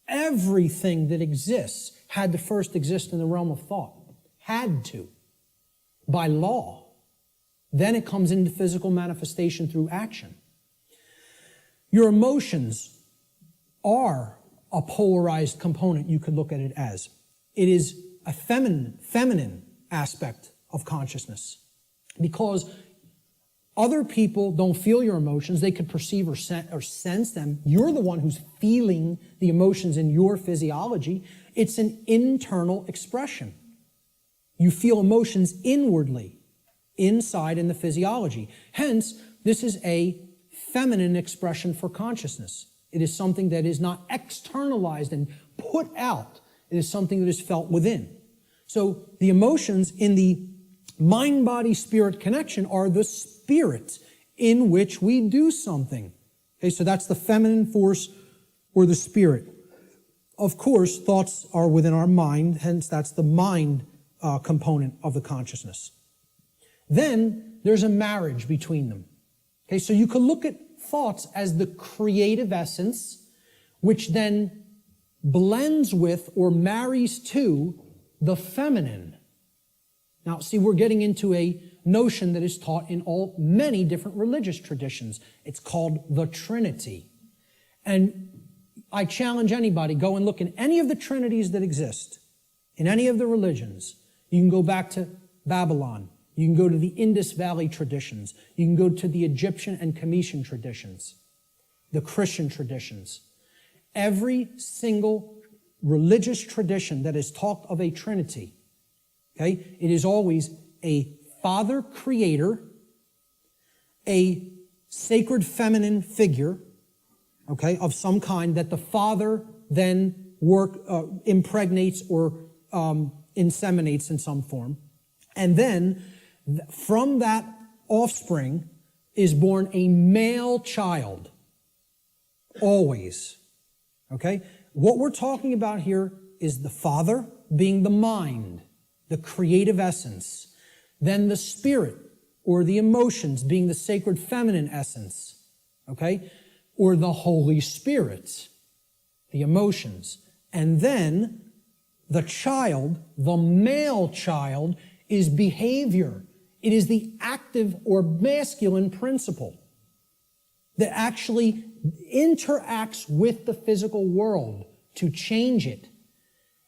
everything that exists had to first exist in the realm of thought. Had to. By law. Then it comes into physical manifestation through action. Your emotions are a polarized component, you could look at it as. It is a feminine aspect of consciousness. Because other people don't feel your emotions. They could perceive or sense them. You're the one who's feeling the emotions in your physiology. It's an internal expression. You feel emotions inwardly, inside in the physiology. Hence, this is a feminine expression for consciousness. It is something that is not externalized and put out. It is something that is felt within. So the emotions in the mind-body-spirit connection are the spirit in which we do something. Okay, so that's the feminine force or the spirit. Of course, thoughts are within our mind, hence that's the mind component of the consciousness. Then there's a marriage between them. Okay, so you could look at thoughts as the creative essence, which then blends with or marries to the feminine. Now, see, we're getting into a notion that is taught in many different religious traditions. It's called the Trinity. And I challenge anybody, go and look in any of the trinities that exist, in any of the religions. You can go back to Babylon. You can go to the Indus Valley traditions. You can go to the Egyptian and Cometian traditions, the Christian traditions. Every single religious tradition that has talked of a Trinity, okay, it is always a Father Creator, a sacred feminine figure, okay, of some kind that the Father then impregnates or inseminates in some form. And then from that offspring is born a male child. Always. Okay? What we're talking about here is the Father being the mind, the creative essence. Then the spirit, or the emotions, being the sacred feminine essence. Okay? Or the Holy Spirit, the emotions. And then the child, the male child, is behavior. It is the active or masculine principle that actually interacts with the physical world to change it.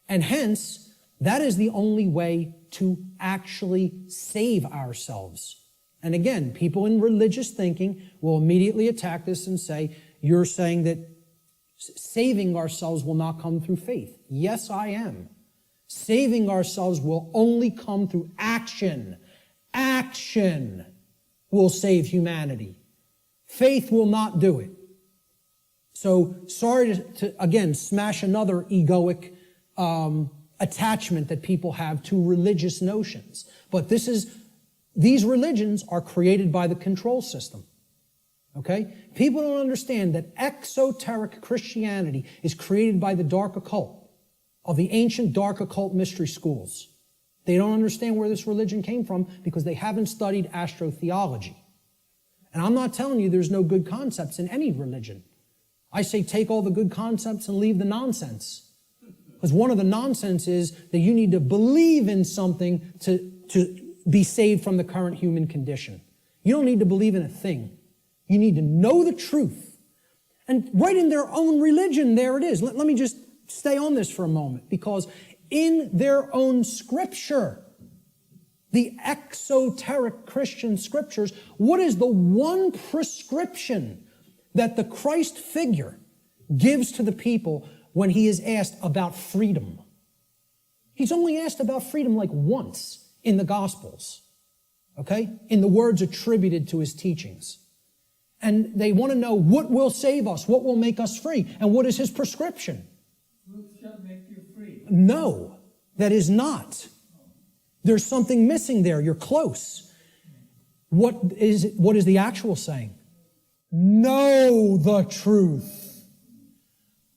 And hence, that is the only way to actually save ourselves. And again, people in religious thinking will immediately attack this and say, you're saying that saving ourselves will not come through faith. Yes, I am. Saving ourselves will only come through action. Action will save humanity. Faith will not do it. So sorry to again, smash another egoic attachment that people have to religious notions. But these religions are created by the control system. Okay? People don't understand that exoteric Christianity is created by the dark occult, of the ancient dark occult mystery schools. They don't understand where this religion came from because they haven't studied astrotheology. And I'm not telling you there's no good concepts in any religion. I say take all the good concepts and leave the nonsense. Because one of the nonsense is that you need to believe in something to be saved from the current human condition. You don't need to believe in a thing. You need to know the truth. And right in their own religion, there it is. Let me just stay on this for a moment, because in their own scripture, the exoteric Christian scriptures, what is the one prescription that the Christ figure gives to the people when he is asked about freedom? He's only asked about freedom like once in the Gospels, okay? In the words attributed to his teachings. And they want to know what will save us, what will make us free, and what is his prescription? Truth shall make you free. No, that is not. There's something missing there. You're close. What is the actual saying? Know the truth.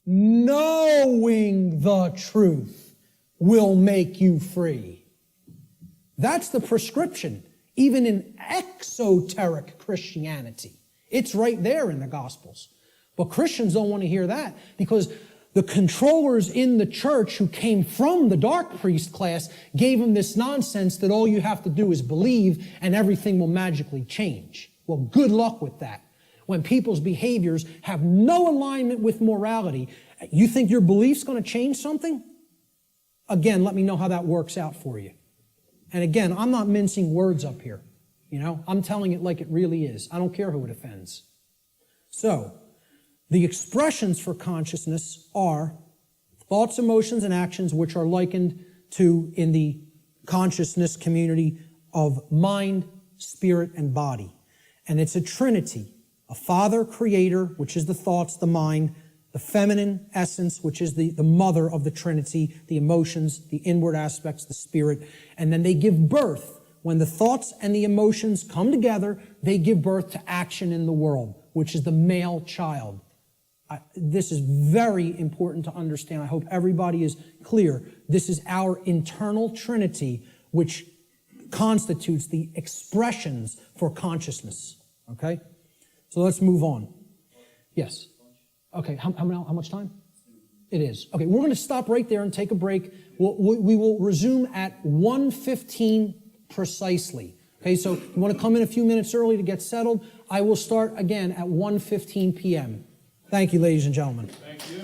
Knowing the truth will make you free. That's the prescription, even in exoteric Christianity. It's right there in the Gospels. But Christians don't want to hear that because the controllers in the church who came from the dark priest class gave them this nonsense that all you have to do is believe and everything will magically change. Well, good luck with that. When people's behaviors have no alignment with morality, you think your belief's going to change something? Again, let me know how that works out for you. And again, I'm not mincing words up here. I'm telling it like it really is. I don't care who it offends. So, the expressions for consciousness are thoughts, emotions, and actions which are likened to, in the consciousness community, of mind, spirit, and body. And it's a trinity. A father, creator, which is the thoughts, the mind, the feminine essence, which is the mother of the trinity, the emotions, the inward aspects, the spirit. And then they give birth. When the thoughts and the emotions come together, they give birth to action in the world, which is the male child. This is very important to understand. I hope everybody is clear. This is our internal trinity, which constitutes the expressions for consciousness. Okay? So let's move on. Yes? Okay, how much time? It is. Okay, we're going to stop right there and take a break. We will resume at 1:15 precisely. Okay, so you want to come in a few minutes early to get settled. I will start again at 1:15 p.m. Thank you, ladies and gentlemen. Thank you.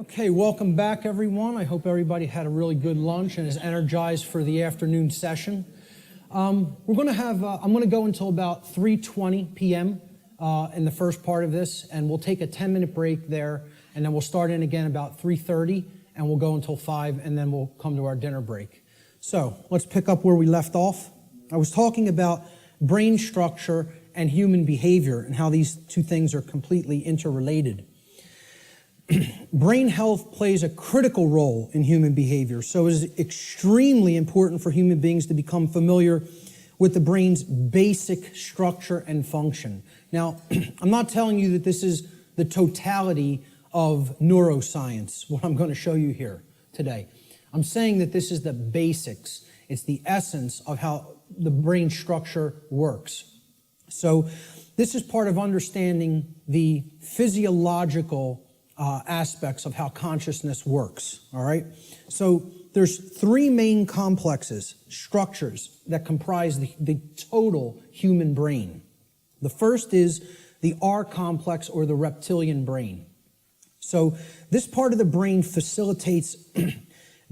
Okay, welcome back, everyone. I hope everybody had a really good lunch and is energized for the afternoon session. We're going to have, I'm going to go until about 3:20 p.m. In the first part of this, and we'll take a 10-minute break there, and then we'll start in again about 3:30, and we'll go until 5, and then we'll come to our dinner break. So let's pick up where we left off. I was talking about brain structure and human behavior and how these two things are completely interrelated. Brain health plays a critical role in human behavior, so it is extremely important for human beings to become familiar with the brain's basic structure and function. Now, I'm not telling you that this is the totality of neuroscience, what I'm going to show you here today. I'm saying that this is the basics. It's the essence of how the brain structure works. So this is part of understanding the physiological aspects of how consciousness works, all right? So there's three main complexes, structures, that comprise the total human brain. The first is the R complex, or the reptilian brain. So this part of the brain facilitates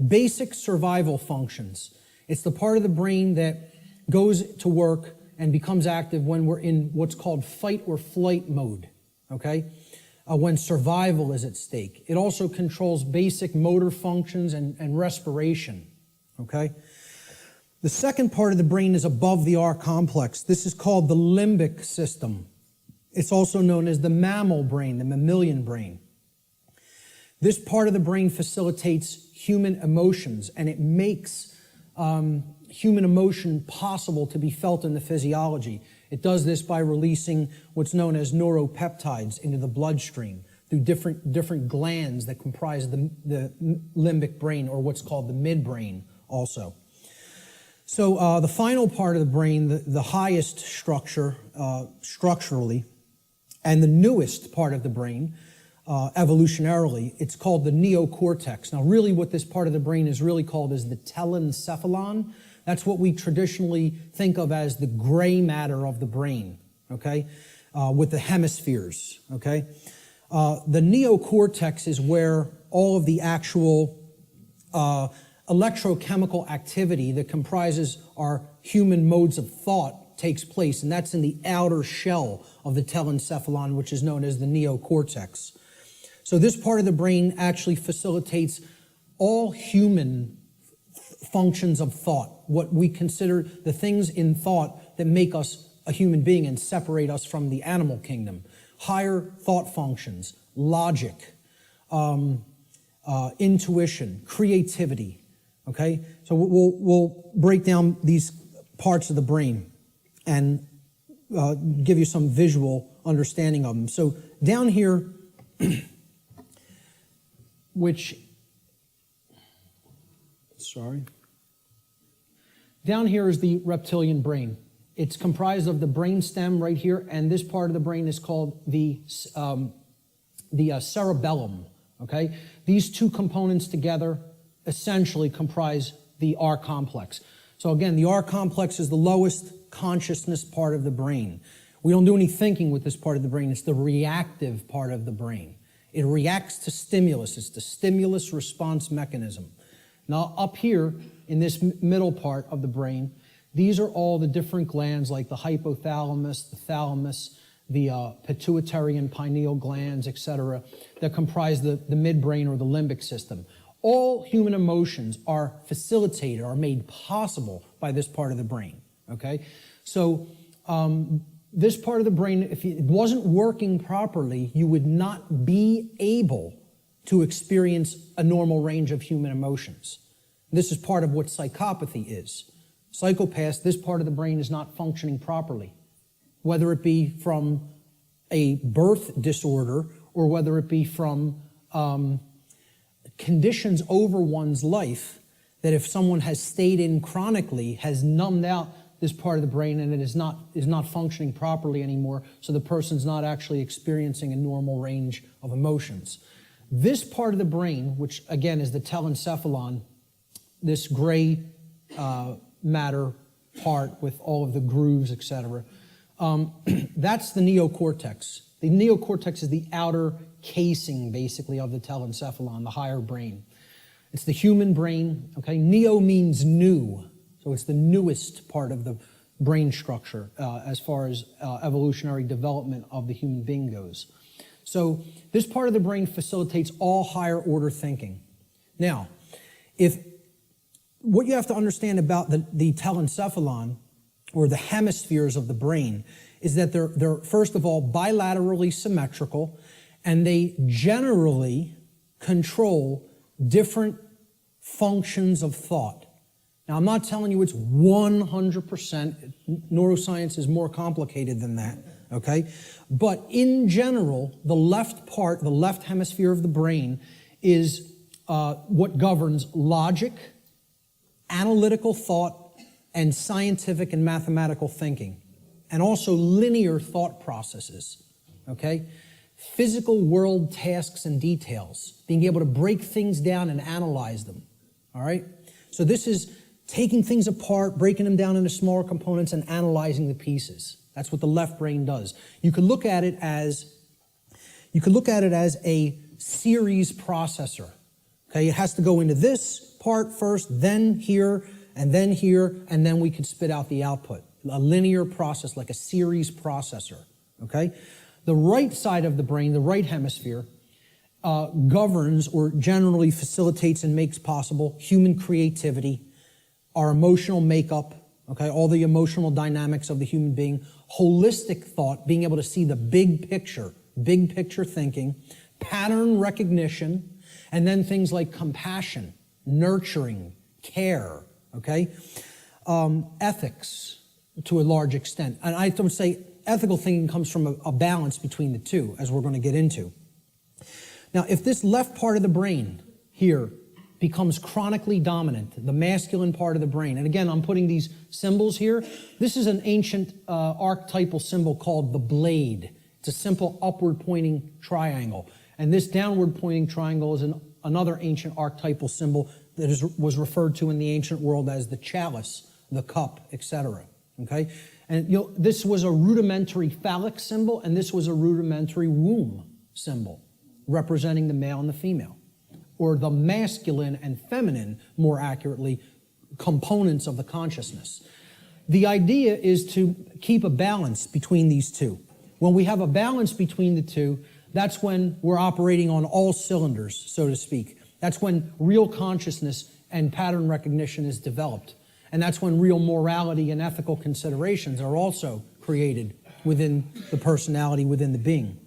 basic survival functions. It's the part of the brain that goes to work and becomes active when we're in what's called fight or flight mode, okay? when survival is at stake. It also controls basic motor functions and respiration, okay? The second part of the brain is above the R complex. This is called the limbic system. It's also known as the mammal brain, the mammalian brain. This part of the brain facilitates human emotions, and it makes human emotion possible to be felt in the physiology. It does this by releasing what's known as neuropeptides into the bloodstream through different glands that comprise the limbic brain, or what's called the midbrain also. So the final part of the brain, the highest structure structurally, and the newest part of the brain, evolutionarily, it's called the neocortex. Now really what this part of the brain is really called is the telencephalon. That's what we traditionally think of as the gray matter of the brain, okay, with the hemispheres, okay. The neocortex is where all of the actual electrochemical activity that comprises our human modes of thought takes place, and that's in the outer shell of the telencephalon, which is known as the neocortex. So this part of the brain actually facilitates all human functions of thought, what we consider the things in thought that make us a human being and separate us from the animal kingdom. Higher thought functions, logic, intuition, creativity, okay? So we'll break down these parts of the brain and give you some visual understanding of them. So down here, down here is the reptilian brain. It's comprised of the brain stem right here, and this part of the brain is called the cerebellum, okay? These two components together essentially comprise the R complex. So again, the R complex is the lowest consciousness part of the brain. We don't do any thinking with this part of the brain. It's the reactive part of the brain. It reacts to stimulus. It's the stimulus response mechanism. Now up here in this middle part of the brain, these are all the different glands like the hypothalamus, the thalamus, the pituitary and pineal glands, etc., that comprise the midbrain or the limbic system. All human emotions are facilitated, are made possible by this part of the brain, okay? So this part of the brain, if it wasn't working properly, you would not be able to experience a normal range of human emotions. This is part of what psychopathy is. Psychopaths, this part of the brain is not functioning properly, whether it be from a birth disorder or whether it be from conditions over one's life that if someone has stayed in chronically has numbed out this part of the brain and it is not functioning properly anymore, so the person's not actually experiencing a normal range of emotions. This part of the brain, which again is the telencephalon, this gray matter part with all of the grooves, etc., that's the neocortex. The neocortex is the outer casing, basically, of the telencephalon, the higher brain. It's the human brain, okay? Neo means new, so it's the newest part of the brain structure as far as evolutionary development of the human being goes. So this part of the brain facilitates all higher order thinking. Now, what you have to understand about the telencephalon, or the hemispheres of the brain, is that they're first of all bilaterally symmetrical, and they generally control different functions of thought. Now, I'm not telling you it's 100%. Neuroscience is more complicated than that, okay? But in general, the left hemisphere of the brain is what governs logic, analytical thought, and scientific and mathematical thinking, and also linear thought processes, okay? Physical world tasks and details, being able to break things down and analyze them, all right? So this is taking things apart, breaking them down into smaller components and analyzing the pieces. That's what the left brain does. You could look at it as a series processor, okay? It has to go into this part first, then here, and then we could spit out the output. A linear process, like a series processor, okay? The right side of the brain, the right hemisphere, governs or generally facilitates and makes possible human creativity, our emotional makeup, okay, all the emotional dynamics of the human being, holistic thought, being able to see the big picture thinking, pattern recognition, and then things like compassion, nurturing, care, okay, ethics to a large extent. And I would say ethical thinking comes from a balance between the two, as we're going to get into. Now, if this left part of the brain here becomes chronically dominant, the masculine part of the brain, and again, I'm putting these symbols here. This is an ancient archetypal symbol called the blade. It's a simple upward pointing triangle. And this downward pointing triangle is another ancient archetypal symbol that was referred to in the ancient world as the chalice, the cup, etc. Okay? And this was a rudimentary phallic symbol, and this was a rudimentary womb symbol, representing the male and the female, or the masculine and feminine, more accurately, components of the consciousness. The idea is to keep a balance between these two. When we have a balance between the two, that's when we're operating on all cylinders, so to speak. That's when real consciousness and pattern recognition is developed. And that's when real morality and ethical considerations are also created within the personality, within the being.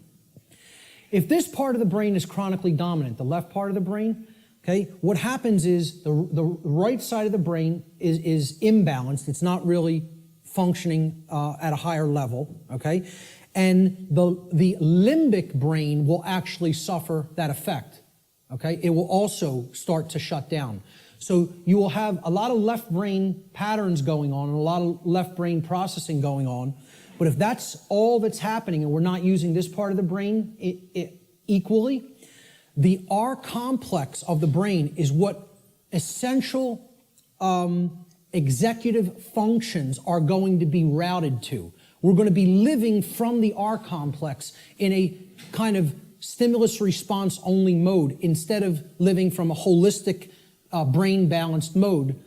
If this part of the brain is chronically dominant, the left part of the brain, okay, what happens is the right side of the brain is imbalanced. It's not really functioning at a higher level, okay? And the limbic brain will actually suffer that effect, okay? It will also start to shut down. So you will have a lot of left brain patterns going on and a lot of left brain processing going on. But if that's all that's happening and we're not using this part of the brain equally, the R complex of the brain is what essential executive functions are going to be routed to. We're going to be living from the R complex in a kind of stimulus response only mode instead of living from a holistic brain balanced mode,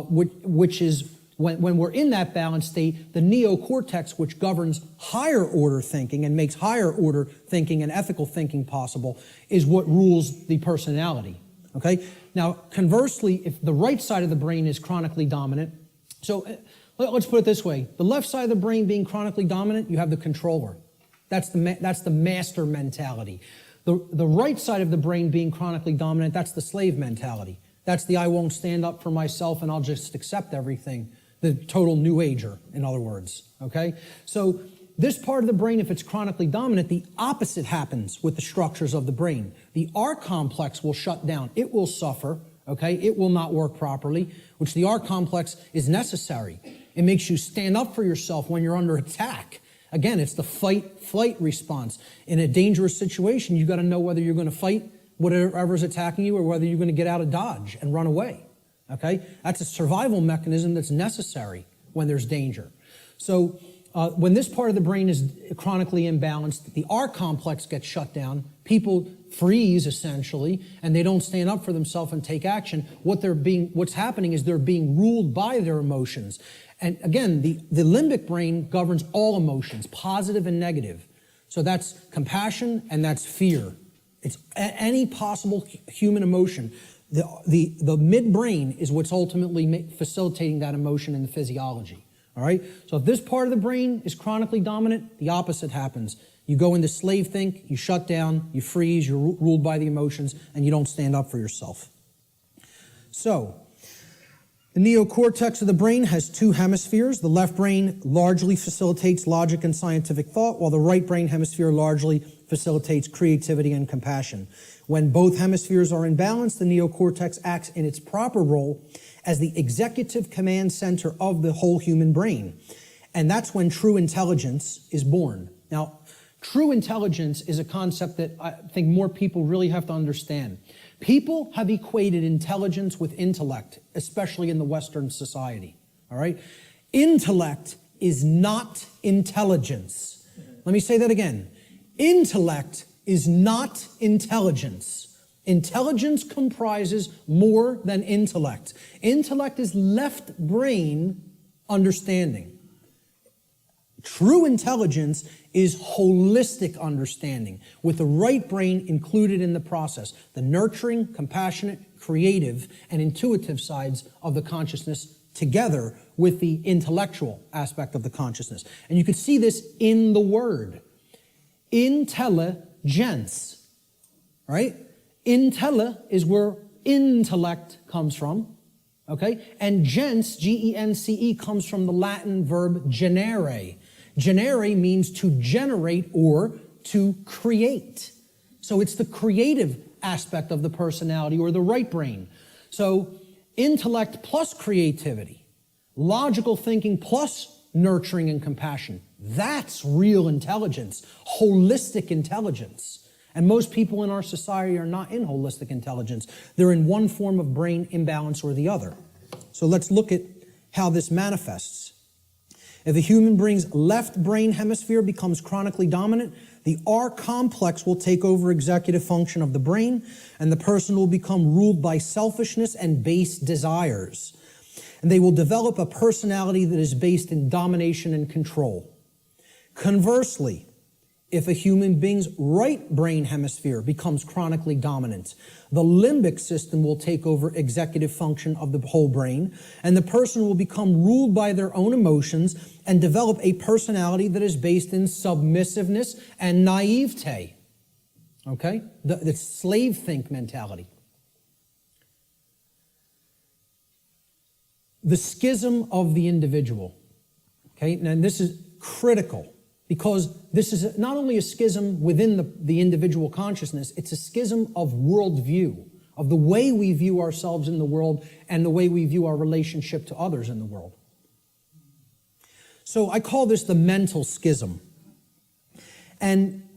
which is when we're in that balanced state, the neocortex, which governs higher order thinking and makes higher order thinking and ethical thinking possible, is what rules the personality. Okay? Now, conversely, if the right side of the brain is chronically dominant, so let's put it this way. The left side of the brain being chronically dominant, you have the controller. That's the master mentality. The right side of the brain being chronically dominant, that's the slave mentality. That's the I won't stand up for myself and I'll just accept everything. The total New Ager, in other words, okay? So this part of the brain, if it's chronically dominant, the opposite happens with the structures of the brain. The R complex will shut down. It will suffer, okay? It will not work properly, which the R complex is necessary. It makes you stand up for yourself when you're under attack. Again, it's the fight-flight response. In a dangerous situation, you've got to know whether you're going to fight whatever's attacking you or whether you're going to get out of dodge and run away. Okay? That's a survival mechanism that's necessary when there's danger. So when this part of the brain is chronically imbalanced, the R complex gets shut down, people freeze essentially, and they don't stand up for themselves and take action. What's happening is they're being ruled by their emotions. And again, the limbic brain governs all emotions, positive and negative. So that's compassion and that's fear. It's any possible human emotion. The midbrain is what's ultimately facilitating that emotion in the physiology. All right? So if this part of the brain is chronically dominant, the opposite happens. You go into slave think, you shut down, you freeze, you're ruled by the emotions, and you don't stand up for yourself. So, the neocortex of the brain has two hemispheres. The left brain largely facilitates logic and scientific thought, while the right brain hemisphere largely facilitates creativity and compassion. When both hemispheres are in balance, the neocortex acts in its proper role as the executive command center of the whole human brain. And that's when true intelligence is born. Now, true intelligence is a concept that I think more people really have to understand. People have equated intelligence with intellect, especially in the Western society. All right? Intellect is not intelligence. Let me say that again. Intellect is not intelligence. Intelligence comprises more than intellect. Intellect is left brain understanding. True intelligence is holistic understanding, with the right brain included in the process, the nurturing, compassionate, creative, and intuitive sides of the consciousness together with the intellectual aspect of the consciousness. And you can see this in the word. Intelligence, right? Intelle is where intellect comes from, okay? And gens, G-E-N-C-E, comes from the Latin verb generare. Generare means to generate or to create. So it's the creative aspect of the personality, or the right brain. So intellect plus creativity, logical thinking plus nurturing and compassion. That's real intelligence, holistic intelligence. And most people in our society are not in holistic intelligence. They're in one form of brain imbalance or the other. So let's look at how this manifests. If a human being's left brain hemisphere becomes chronically dominant, the R complex will take over executive function of the brain, and the person will become ruled by selfishness and base desires. And they will develop a personality that is based in domination and control. Conversely, if a human being's right brain hemisphere becomes chronically dominant, the limbic system will take over executive function of the whole brain, and the person will become ruled by their own emotions and develop a personality that is based in submissiveness and naivete. Okay? The slave think mentality. The schism of the individual. Okay? And this is critical, because this is not only a schism within the individual consciousness, it's a schism of worldview, of the way we view ourselves in the world and the way we view our relationship to others in the world. So I call this the mental schism. And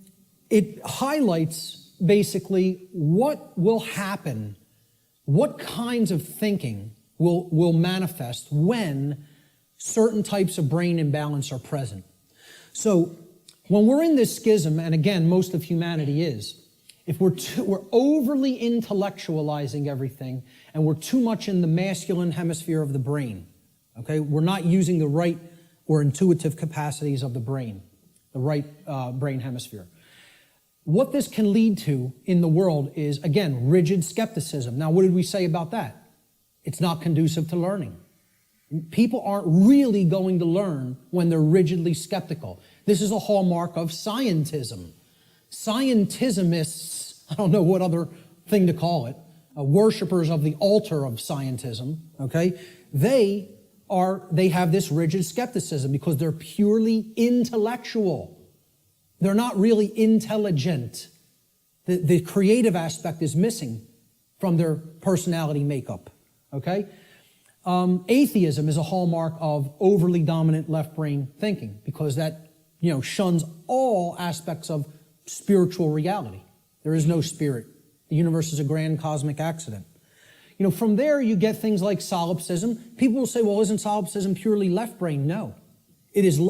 it highlights basically what will happen, what kinds of thinking will manifest when certain types of brain imbalance are present. So when we're in this schism, and again, most of humanity is, if we're overly intellectualizing everything and we're too much in the masculine hemisphere of the brain, okay, we're not using the right or intuitive capacities of the brain, the right brain hemisphere. What this can lead to in the world is, again, rigid skepticism. Now, what did we say about that? It's not conducive to learning. People aren't really going to learn when they're rigidly skeptical. This is a hallmark of scientism. Scientismists, I don't know what other thing to call it, worshipers of the altar of scientism, okay, they have this rigid skepticism because they're purely intellectual. They're not really intelligent. The creative aspect is missing from their personality makeup, okay? Atheism is a hallmark of overly dominant left brain thinking, because that, shuns all aspects of spiritual reality. There is no spirit. The universe is a grand cosmic accident. From there you get things like solipsism. People will say, well, isn't solipsism purely left brain? No. It is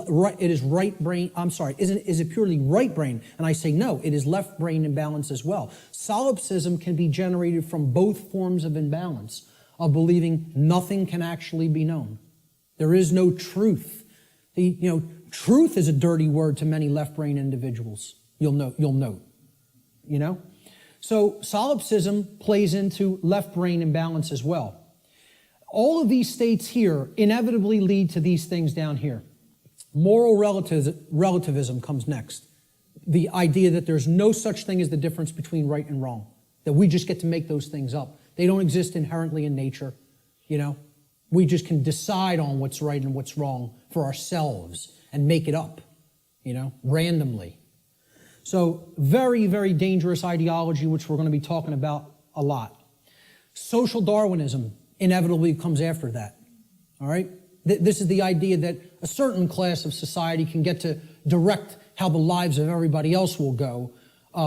right brain. I'm sorry. Is it purely right brain? And I say no. It is left brain imbalance as well. Solipsism can be generated from both forms of imbalance, of believing nothing can actually be known. There is no truth. Truth is a dirty word to many left brain individuals. You'll note. So solipsism plays into left brain imbalance as well. All of these states here inevitably lead to these things down here. Moral relativism comes next. The idea that there's no such thing as the difference between right and wrong, that we just get to make those things up. They don't exist inherently in nature, We just can decide on what's right and what's wrong for ourselves and make it up, randomly. So very, very dangerous ideology, which we're going to be talking about a lot. Social Darwinism inevitably comes after that, all right? This is the idea that a certain class of society can get to direct how the lives of everybody else will go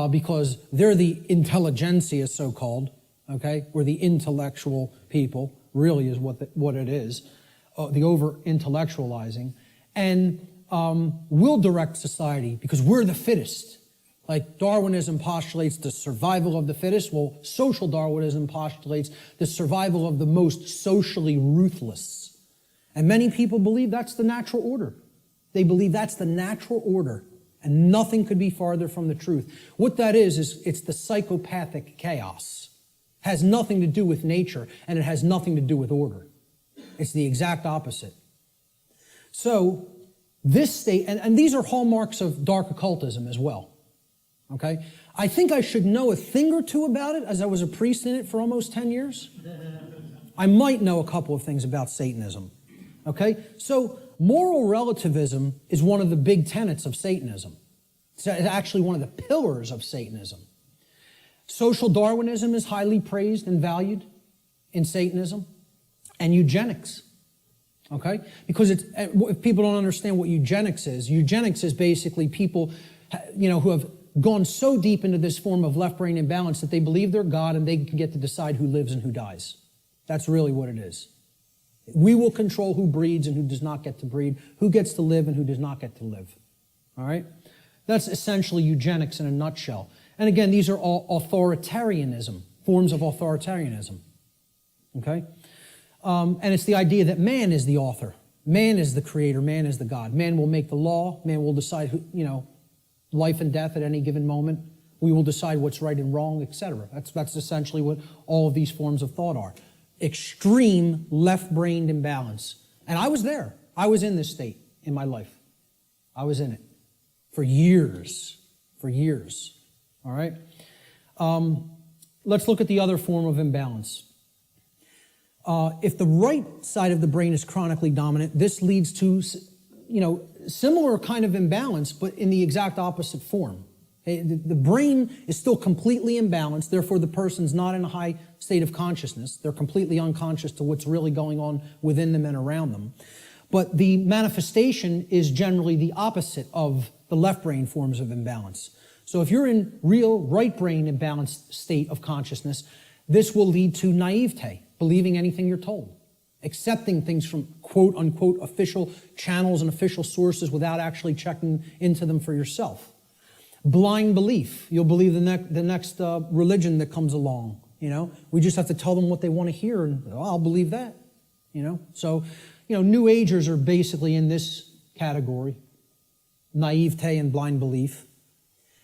because they're the intelligentsia, so-called, okay? We're the intellectual people, really is what it is, the over-intellectualizing. And we'll direct society because we're the fittest. Like Darwinism postulates the survival of the fittest, well, social Darwinism postulates the survival of the most socially ruthless. And many people believe that's the natural order. They believe that's the natural order, and nothing could be farther from the truth. What that is it's the psychopathic chaos. It has nothing to do with nature, and it has nothing to do with order. It's the exact opposite. So, this state, and these are hallmarks of dark occultism as well. Okay? I think I should know a thing or two about it, as I was a priest in it for almost 10 years. I might know a couple of things about Satanism. Okay? So, moral relativism is one of the big tenets of Satanism. It's actually one of the pillars of Satanism. Social Darwinism is highly praised and valued in Satanism. And eugenics. Okay? Because if people don't understand what eugenics is basically people, who have gone so deep into this form of left-brain imbalance that they believe they're God and they can get to decide who lives and who dies. That's really what it is. We will control who breeds and who does not get to breed, who gets to live and who does not get to live. All right? That's essentially eugenics in a nutshell. And again, these are all authoritarianism, forms of authoritarianism. Okay? And it's the idea that man is the author. Man is the creator. Man is the God. Man will make the law. Man will decide who, life and death at any given moment. We will decide what's right and wrong, etc. That's essentially what all of these forms of thought are. Extreme left-brained imbalance. And I was there. I was in this state in my life. I was in it for years. For years. All right? Let's look at the other form of imbalance. If the right side of the brain is chronically dominant, this leads to, similar kind of imbalance, but in the exact opposite form. The brain is still completely imbalanced, therefore the person's not in a high state of consciousness. They're completely unconscious to what's really going on within them and around them. But the manifestation is generally the opposite of the left brain forms of imbalance. So if you're in real right brain imbalanced state of consciousness, this will lead to naivete, believing anything you're told, accepting things from quote-unquote official channels and official sources without actually checking into them for yourself. Blind belief. You'll believe the next religion that comes along. We just have to tell them what they want to hear, and I'll believe that. So, New Agers are basically in this category: naivete and blind belief.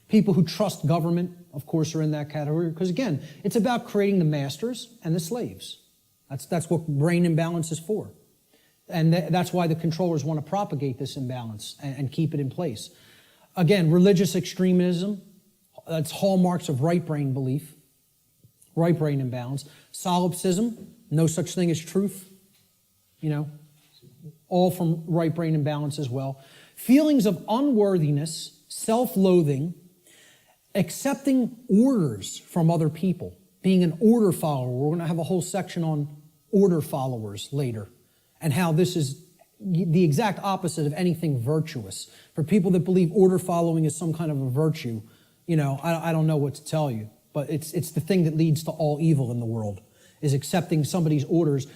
People who trust government, of course, are in that category because, again, it's about creating the masters and the slaves. That's what brain imbalance is for. And that's why the controllers want to propagate this imbalance and keep it in place. Again, religious extremism, that's hallmarks of right brain belief, right brain imbalance. Solipsism, no such thing as truth, all from right brain imbalance as well. Feelings of unworthiness, self-loathing, accepting orders from other people, being an order follower. We're going to have a whole section on order followers later, and how this is the exact opposite of anything virtuous. For people that believe order following is some kind of a virtue, I don't know what to tell you, but it's the thing that leads to all evil in the world, is accepting somebody's orders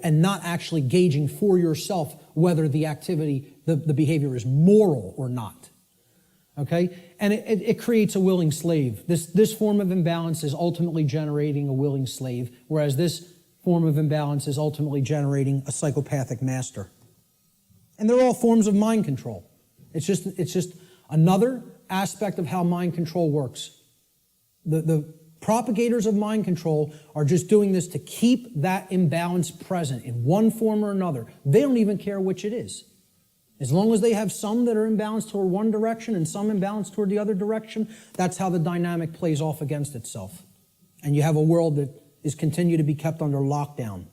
and not actually gauging for yourself whether the activity, the behavior is moral or not. Okay? And it creates a willing slave. This form of imbalance is ultimately generating a willing slave, whereas this form of imbalance is ultimately generating a psychopathic master. And they're all forms of mind control. It's just another aspect of how mind control works. The propagators of mind control are just doing this to keep that imbalance present in one form or another. They don't even care which it is. As long as they have some that are imbalanced toward one direction and some imbalanced toward the other direction, that's how the dynamic plays off against itself. And you have a world that is continue to be kept under lockdown.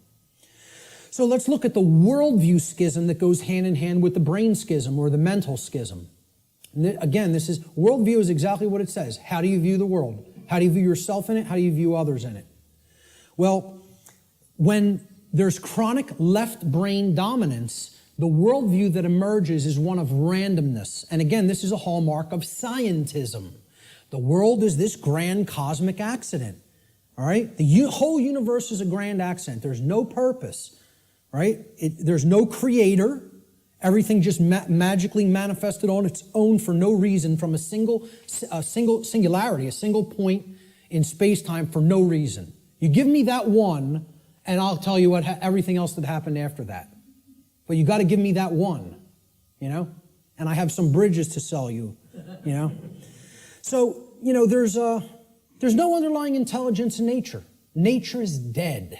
So let's look at the worldview schism that goes hand in hand with the brain schism or the mental schism. And again, worldview is exactly what it says. How do you view the world? How do you view yourself in it? How do you view others in it? Well, when there's chronic left brain dominance, the worldview that emerges is one of randomness. And again, this is a hallmark of scientism. The world is this grand cosmic accident. All right? The whole universe is a grand accident. There's no purpose. Right? There's no creator. Everything just magically manifested on its own for no reason from a single singularity, a single point in space-time for no reason. You give me that one, and I'll tell you everything else that happened after that. But you got to give me that one, and I have some bridges to sell you, you know? So, you know, there's no underlying intelligence in nature. Nature is dead.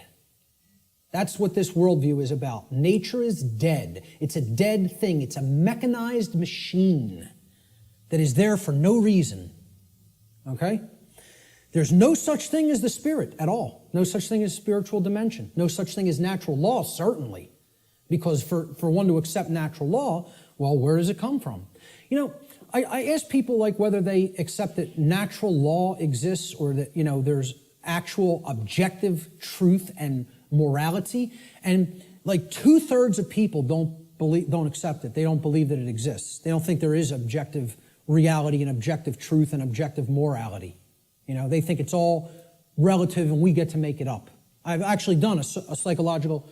That's what this worldview is about. Nature is dead. It's a dead thing. It's a mechanized machine that is there for no reason. Okay? There's no such thing as the spirit at all. No such thing as spiritual dimension. No such thing as natural law, certainly. Because for one to accept natural law, well, where does it come from? You know, I ask people like whether they accept that natural law exists or that, you know, there's actual objective truth and morality, and like 2/3 of people don't accept it. They don't believe that it exists. They don't think there is objective reality and objective truth and objective morality. You know, they think it's all relative and we get to make it up. I've actually done a psychological,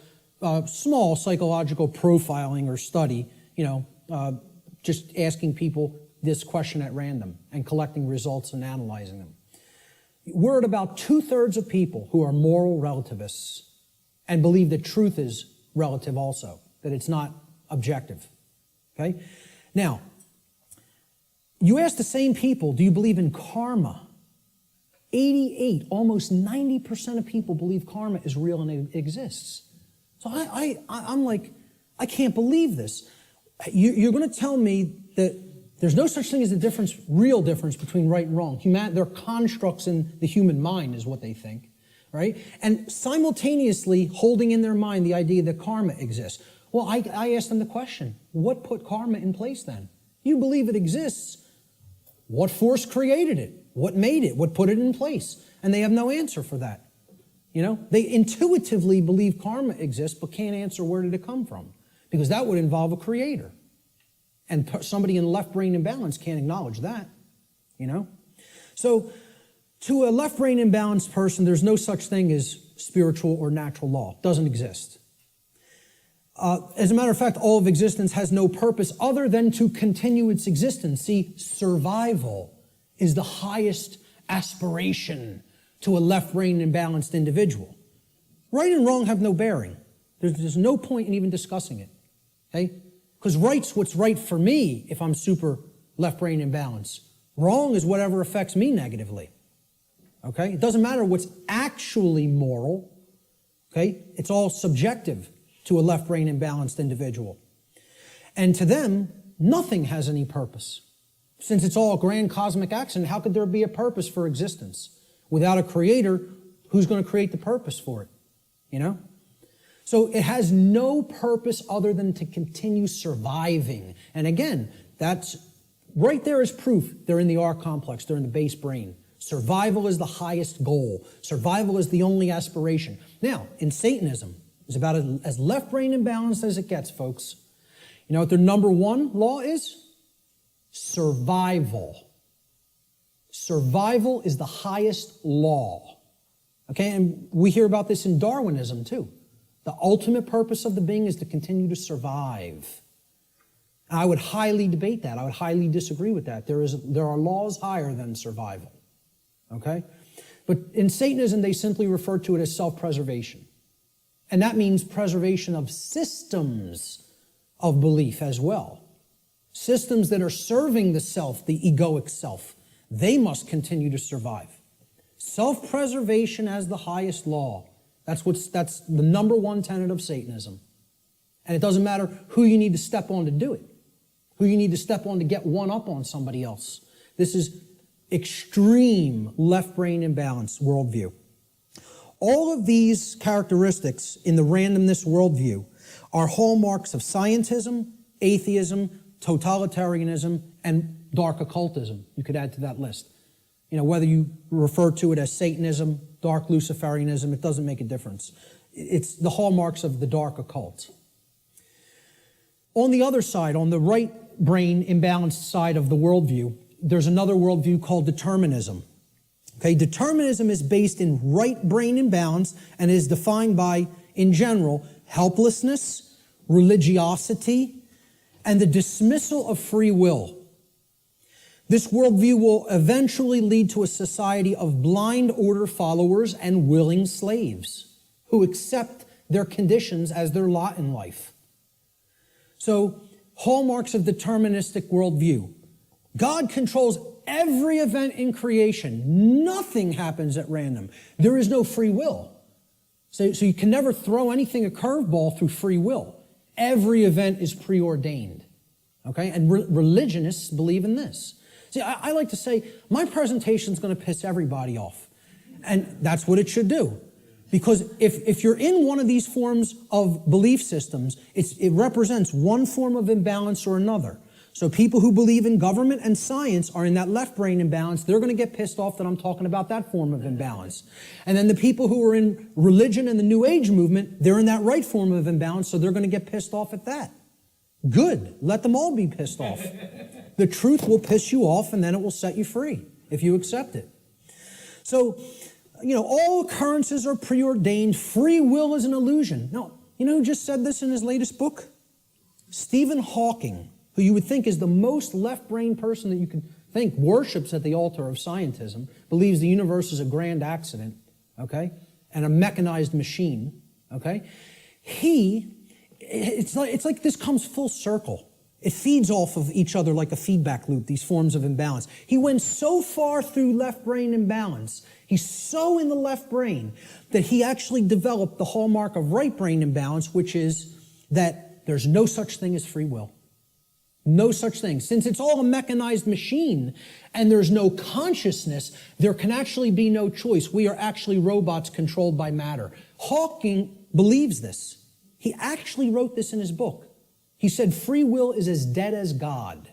small psychological profiling or study, you know, just asking people this question at random and collecting results and analyzing them. We're at about 2/3 of people who are moral relativists and believe that truth is relative also, that it's not objective. Okay? Now, you ask the same people, do you believe in karma? 88, almost 90% of people believe karma is real and it exists. So I'm like, I can't believe this. You're going to tell me that there's no such thing as a real difference between right and wrong. They're constructs in the human mind is what they think, right? And simultaneously holding in their mind the idea that karma exists. Well, I asked them the question, what put karma in place then? You believe it exists. What force created it? What made it? What put it in place? And they have no answer for that. You know, they intuitively believe karma exists, but can't answer where did it come from, because that would involve a creator. And somebody in left brain imbalance can't acknowledge that, you know? So to a left brain imbalanced person, there's no such thing as spiritual or natural law. It doesn't exist. As a matter of fact, all of existence has no purpose other than to continue its existence. See, survival is the highest aspiration to a left brain imbalanced individual. Right and wrong have no bearing. There's no point in even discussing it, okay? Because right's what's right for me if I'm super left brain imbalanced. Wrong is whatever affects me negatively, okay? It doesn't matter what's actually moral, okay? It's all subjective to a left brain imbalanced individual. And to them, nothing has any purpose. Since it's all a grand cosmic accident, how could there be a purpose for existence? Without a creator, who's going to create the purpose for it? You know? So it has no purpose other than to continue surviving. And again, that's right there is proof they're in the R complex, they're in the base brain. Survival is the highest goal. Survival is the only aspiration. Now, in Satanism, it's about as left brain imbalanced as it gets, folks. You know what their number one law is? Survival. Survival is the highest law. Okay, and we hear about this in Darwinism too. The ultimate purpose of the being is to continue to survive. And I would highly debate that. I would highly disagree with that. There are laws higher than survival. Okay? But in Satanism, they simply refer to it as self-preservation. And that means preservation of systems of belief as well. Systems that are serving the self, the egoic self. They must continue to survive. Self-preservation as the highest law. That's the number one tenet of Satanism. And it doesn't matter who you need to step on to do it. Who you need to step on to get one up on somebody else. This is extreme left brain imbalance worldview. All of these characteristics in the randomness worldview are hallmarks of scientism, atheism, totalitarianism, and dark occultism. You could add to that list. You know, whether you refer to it as Satanism, dark Luciferianism, it doesn't make a difference. It's the hallmarks of the dark occult. On the other side, on the right brain imbalanced side of the worldview, there's another worldview called determinism. Okay, determinism is based in right brain imbalance and is defined by, in general, helplessness, religiosity, and the dismissal of free will. This worldview will eventually lead to a society of blind order followers and willing slaves who accept their conditions as their lot in life. So hallmarks of deterministic worldview. God controls every event in creation. Nothing happens at random. There is no free will. So you can never throw anything a curveball through free will. Every event is preordained. Okay? And religionists believe in this. See, I like to say, my presentation is going to piss everybody off. And that's what it should do. Because if you're in one of these forms of belief systems, it represents one form of imbalance or another. So people who believe in government and science are in that left brain imbalance. They're going to get pissed off that I'm talking about that form of imbalance. And then the people who are in religion and the New Age movement, they're in that right form of imbalance, so they're going to get pissed off at that. Good. Let them all be pissed off. The truth will piss you off, and then it will set you free if you accept it. So, all occurrences are preordained. Free will is an illusion. No, you know who just said this in his latest book? Stephen Hawking, who you would think is the most left-brain person that you could think, worships at the altar of scientism, believes the universe is a grand accident, okay, and a mechanized machine, okay? It's like this comes full circle. It feeds off of each other like a feedback loop, these forms of imbalance. He went so far through left brain imbalance, he's so in the left brain, that he actually developed the hallmark of right brain imbalance, which is that there's no such thing as free will. No such thing. Since it's all a mechanized machine and there's no consciousness, there can actually be no choice. We are actually robots controlled by matter. Hawking believes this. He actually wrote this in his book. He said free will is as dead as God.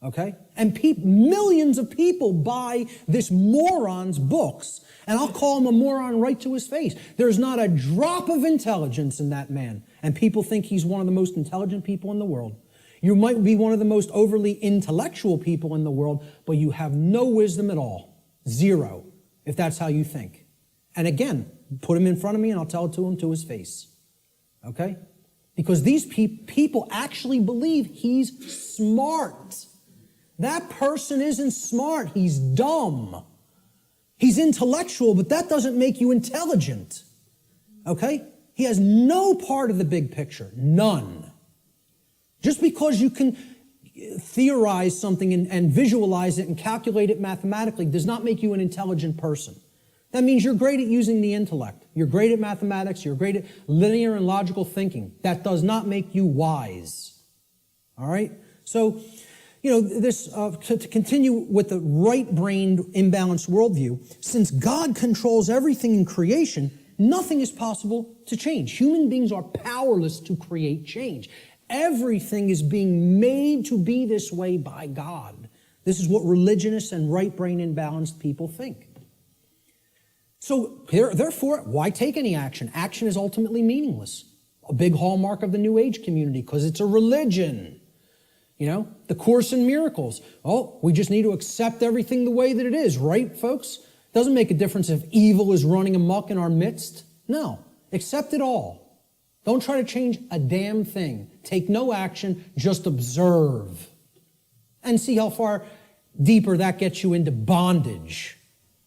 Okay? And millions of people buy this moron's books, and I'll call him a moron right to his face. There's not a drop of intelligence in that man, and people think he's one of the most intelligent people in the world. You might be one of the most overly intellectual people in the world, but you have no wisdom at all. Zero, if that's how you think. And again, put him in front of me and I'll tell it to him to his face. Okay? Because these people actually believe he's smart. That person isn't smart. He's dumb. He's intellectual, but that doesn't make you intelligent. Okay? He has no part of the big picture. None. Just because you can theorize something and visualize it and calculate it mathematically does not make you an intelligent person. That means you're great at using the intellect. You're great at mathematics. You're great at linear and logical thinking. That does not make you wise. All right? So, to continue with the right-brained imbalanced worldview, since God controls everything in creation, nothing is possible to change. Human beings are powerless to create change. Everything is being made to be this way by God. This is what religionists and right-brain imbalanced people think. So, therefore, why take any action? Action is ultimately meaningless. A big hallmark of the New Age community, because it's a religion. The Course in Miracles. Oh, we just need to accept everything the way that it is, right, folks? Doesn't make a difference if evil is running amok in our midst. No, accept it all. Don't try to change a damn thing. Take no action, just observe. And see how far deeper that gets you into bondage.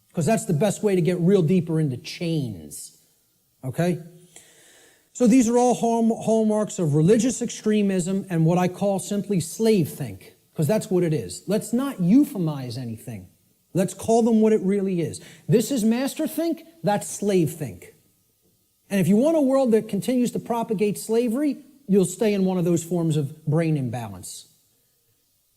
Because that's the best way to get real deeper into chains. Okay? So these are all hallmarks of religious extremism and what I call simply slave think. Because that's what it is. Let's not euphemize anything. Let's call them what it really is. This is master think, that's slave think. And if you want a world that continues to propagate slavery, you'll stay in one of those forms of brain imbalance.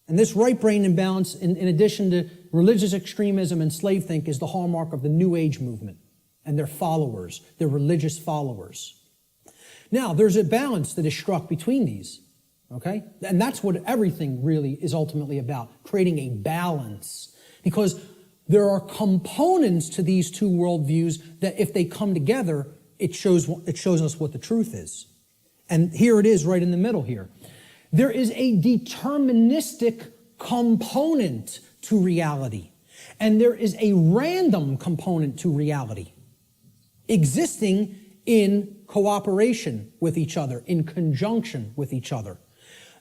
And this right brain imbalance, in addition to religious extremism and slave think, is the hallmark of the New Age movement and their followers, their religious followers. Now, there's a balance that is struck between these, okay? And that's what everything really is ultimately about, creating a balance. Because there are components to these two worldviews that if they come together, it shows us what the truth is. And here it is right in the middle here. There is a deterministic component to reality. And there is a random component to reality, existing in cooperation with each other, in conjunction with each other.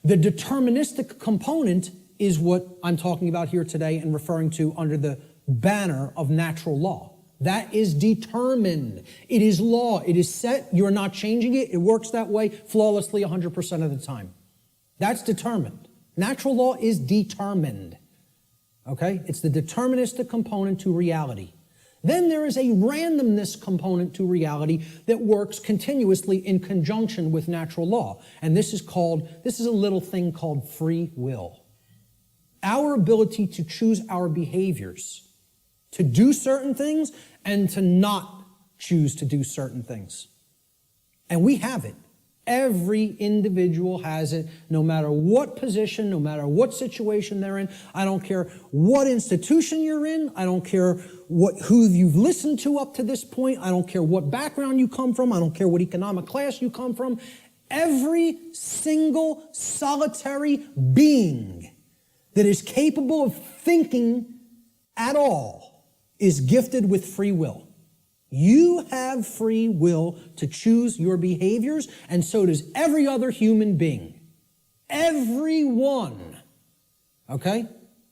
The deterministic component is what I'm talking about here today and referring to under the banner of natural law. That is determined. It is law. It is set. You're not changing it. It works that way flawlessly 100% of the time. That's determined. Natural law is determined. Okay? It's the deterministic component to reality. Then there is a randomness component to reality that works continuously in conjunction with natural law. And this is a little thing called free will. Our ability to choose our behaviors, to do certain things and to not choose to do certain things. And we have it. Every individual has it, no matter what position, no matter what situation they're in. I don't care what institution you're in. I don't care who you've listened to up to this point. I don't care what background you come from. I don't care what economic class you come from. Every single solitary being that is capable of thinking at all is gifted with free will. You have free will to choose your behaviors, and so does every other human being. Everyone. Okay?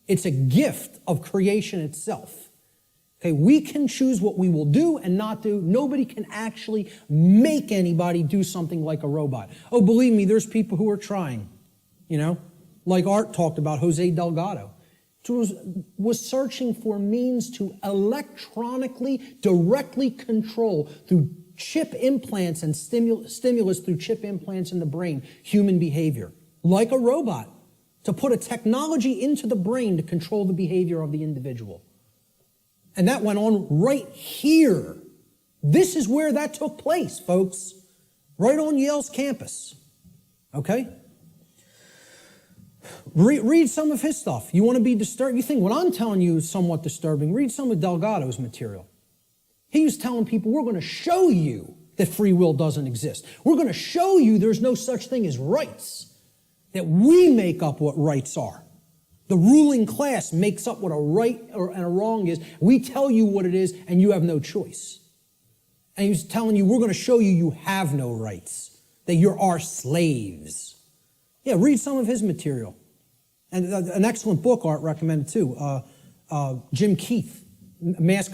It's a gift of creation itself. Okay, we can choose what we will do and not do. Nobody can actually make anybody do something like a robot. Oh, believe me, there's people who are trying. You know, like Art talked about, Jose Delgado. Was searching for means to electronically, directly control through chip implants and stimulus through chip implants in the brain, human behavior, like a robot, to put a technology into the brain to control the behavior of the individual. And that went on right here. This is where that took place, folks, right on Yale's campus, okay? Read some of his stuff. You want to be disturbed? You think what I'm telling you is somewhat disturbing. Read some of Delgado's material. He was telling people, we're going to show you that free will doesn't exist. We're going to show you there's no such thing as rights, that we make up what rights are. The ruling class makes up what a right and a wrong is. We tell you what it is, and you have no choice. And he was telling you, we're going to show you you have no rights, that you're our slaves. Yeah, read some of his material. And an excellent book, Art recommended too, Jim Keith, Mass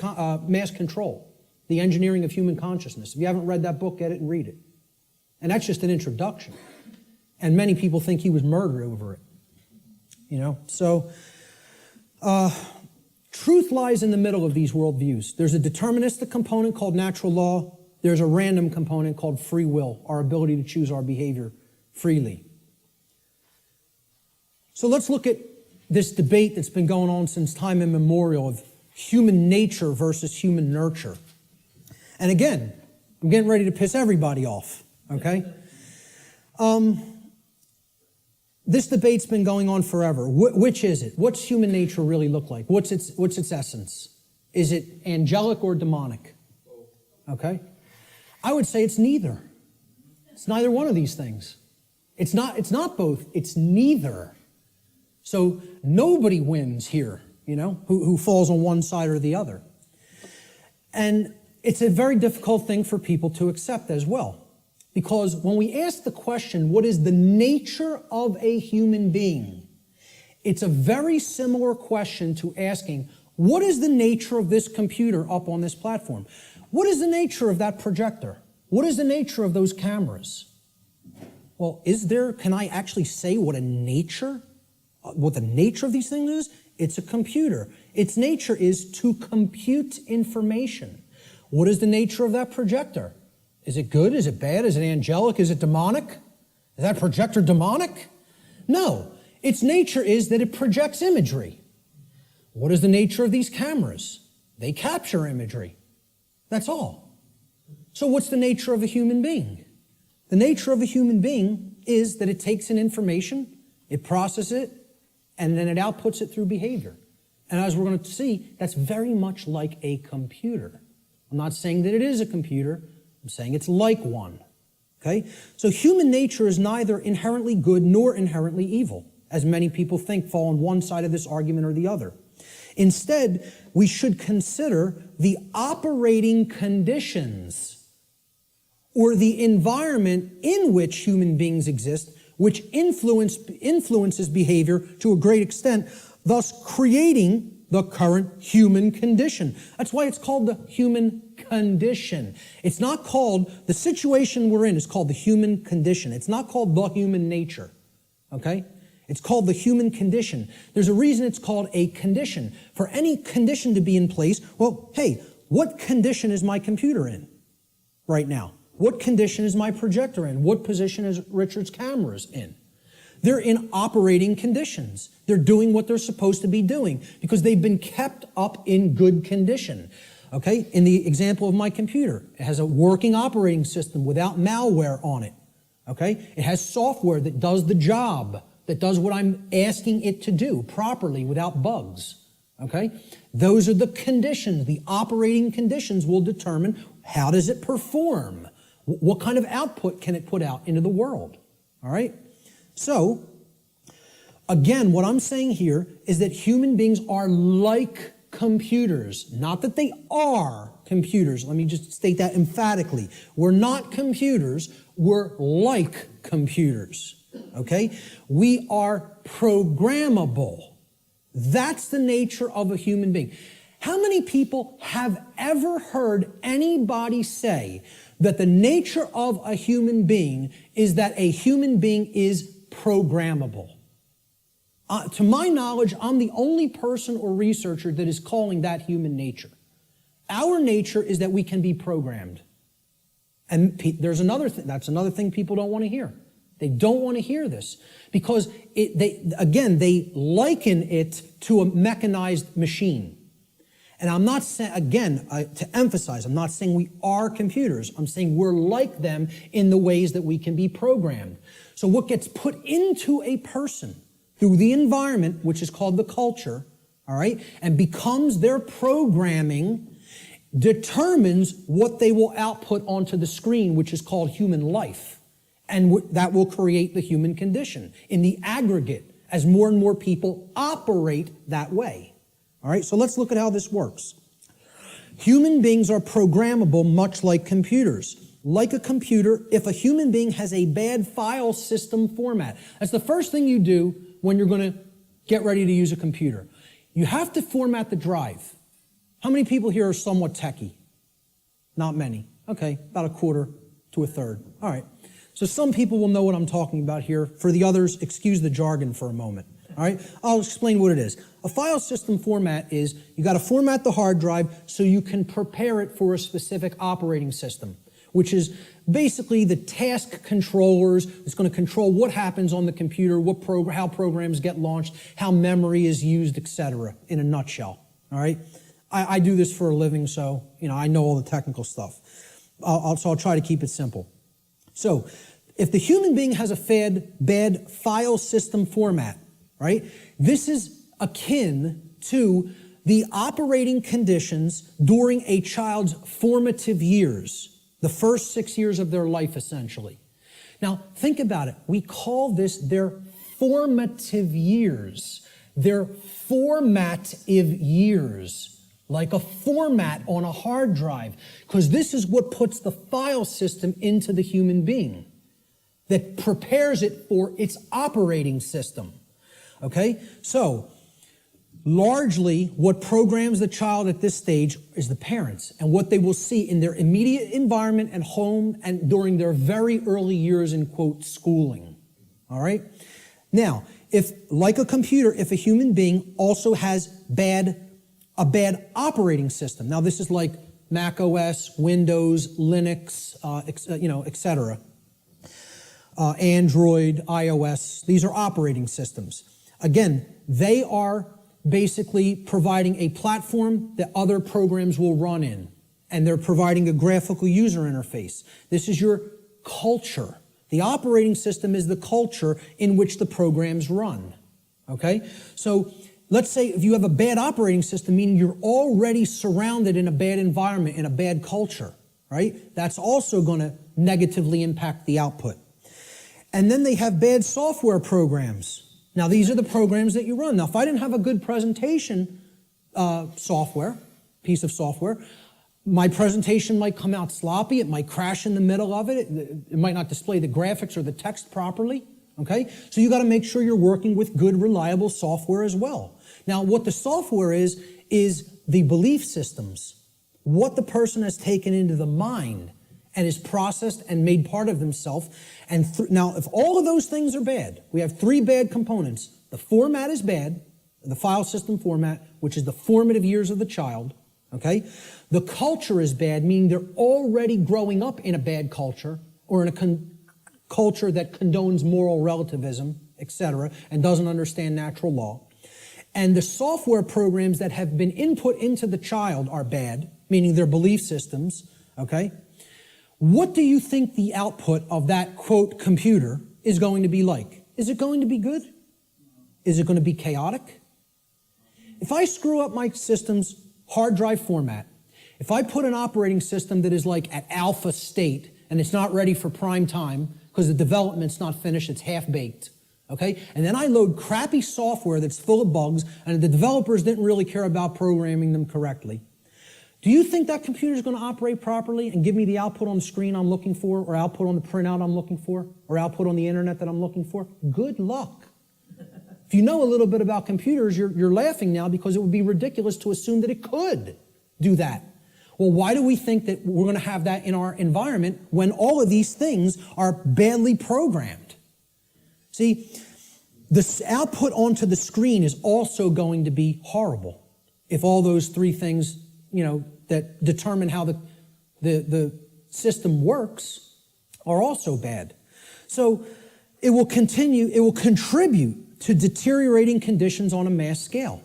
Control, The Engineering of Human Consciousness. If you haven't read that book, get it and read it. And that's just an introduction. And many people think he was murdered over it. You know, so truth lies in the middle of these worldviews. There's a deterministic component called natural law. There's a random component called free will, our ability to choose our behavior freely. So let's look at this debate that's been going on since time immemorial of human nature versus human nurture. And again, I'm getting ready to piss everybody off, okay? This debate's been going on forever. Which is it? What's human nature really look like? What's its essence? Is it angelic or demonic? Okay? I would say it's neither. It's neither one of these things. It's not both. It's neither. So nobody wins here, you know, who falls on one side or the other. And it's a very difficult thing for people to accept as well. Because when we ask the question, what is the nature of a human being? It's a very similar question to asking, what is the nature of this computer up on this platform? What is the nature of that projector? What is the nature of those cameras? Well, can I actually say what the nature of these things is? It's a computer. Its nature is to compute information. What is the nature of that projector? Is it good? Is it bad? Is it angelic? Is it demonic? Is that projector demonic? No. Its nature is that it projects imagery. What is the nature of these cameras? They capture imagery. That's all. So what's the nature of a human being? The nature of a human being is that it takes in information, it processes it, and then it outputs it through behavior. And as we're going to see, that's very much like a computer. I'm not saying that it is a computer. I'm saying it's like one. Okay? So human nature is neither inherently good nor inherently evil, as many people think fall on one side of this argument or the other. Instead, we should consider the operating conditions or the environment in which human beings exist, which influences behavior to a great extent, thus creating the current human condition. That's why it's called the human condition. It's not called, the situation we're in is called the human condition. It's not called the human nature. okay? It's called the human condition. There's a reason it's called a condition. For any condition to be in place, well, hey, what condition is my computer in right now? What condition is my projector in? What position is Richard's cameras in? They're in operating conditions. They're doing what they're supposed to be doing because they've been kept up in good condition. Okay, in the example of my computer, it has a working operating system without malware on it. Okay, it has software that does the job, that does what I'm asking it to do properly without bugs. Okay, those are the conditions. The operating conditions will determine how does it perform? What kind of output can it put out into the world? All right, so again, what I'm saying here is that human beings are like computers. Not that they are computers. Let me just state that emphatically. We're not computers. We're like computers. Okay? We are programmable. That's the nature of a human being. How many people have ever heard anybody say that the nature of a human being is that a human being is programmable? To my knowledge, I'm the only person or researcher that is calling that human nature. Our nature is that we can be programmed. And there's another thing, that's another thing people don't want to hear. They don't want to hear this because they liken it to a mechanized machine. And I'm not saying, again, to emphasize, I'm not saying we are computers. I'm saying we're like them in the ways that we can be programmed. So what gets put into a person through the environment, which is called the culture, all right, and becomes their programming, determines what they will output onto the screen, which is called human life. And that will create the human condition in the aggregate as more and more people operate that way. All right, so let's look at how this works. Human beings are programmable much like computers. Like a computer, if a human being has a bad file system format, that's the first thing you do when you're going to get ready to use a computer. You have to format the drive. How many people here are somewhat techie? Not many. Okay, about a quarter to a third. All right. So some people will know what I'm talking about here. For the others, excuse the jargon for a moment. All right, I'll explain what it is. A file system format is you got to format the hard drive so you can prepare it for a specific operating system, which is basically the task controllers. It's going to control what happens on the computer, how programs get launched, how memory is used, etc. in a nutshell. All right, I do this for a living, so I know all the technical stuff. So I'll try to keep it simple. So if the human being has a bad file system format, right? This is akin to the operating conditions during a child's formative years, the first 6 years of their life, essentially. Now, think about it. We call this their formative years. Their formative years, like a format on a hard drive, because this is what puts the file system into the human being, that prepares it for its operating system. Okay, so largely what programs the child at this stage is the parents and what they will see in their immediate environment and home and during their very early years in, quote, schooling. All right? Now, if, like a computer, if a human being also has a bad operating system, now this is like Mac OS, Windows, Linux, etc. Android, iOS, these are operating systems. Again, they are basically providing a platform that other programs will run in, and they're providing a graphical user interface. This is your culture. The operating system is the culture in which the programs run, okay? So let's say if you have a bad operating system, meaning you're already surrounded in a bad environment, in a bad culture, right? That's also going to negatively impact the output. And then they have bad software programs. Now, these are the programs that you run. Now, if I didn't have a good presentation piece of software, my presentation might come out sloppy. It might crash in the middle of it. It might not display the graphics or the text properly, okay? So you got to make sure you're working with good, reliable software as well. Now, what the software is the belief systems, what the person has taken into the mind, and is processed and made part of themselves. And now, if all of those things are bad, we have three bad components. The format is bad, the file system format, which is the formative years of the child, okay? The culture is bad, meaning they're already growing up in a bad culture or in a culture that condones moral relativism, etc., and doesn't understand natural law. And the software programs that have been input into the child are bad, meaning their belief systems, okay? What do you think the output of that, quote, computer is going to be like? Is it going to be good? Is it going to be chaotic? If I screw up my system's hard drive format, if I put an operating system that is like at alpha state and it's not ready for prime time because the development's not finished, it's half-baked, okay? And then I load crappy software that's full of bugs and the developers didn't really care about programming them correctly, do you think that computer is going to operate properly and give me the output on the screen I'm looking for, or output on the printout I'm looking for, or output on the internet that I'm looking for? Good luck. If you know a little bit about computers, you're laughing now because it would be ridiculous to assume that it could do that. Well, why do we think that we're going to have that in our environment when all of these things are badly programmed? See, the output onto the screen is also going to be horrible if all those three things, you know, that determine how the system works are also bad. So it will contribute to deteriorating conditions on a mass scale.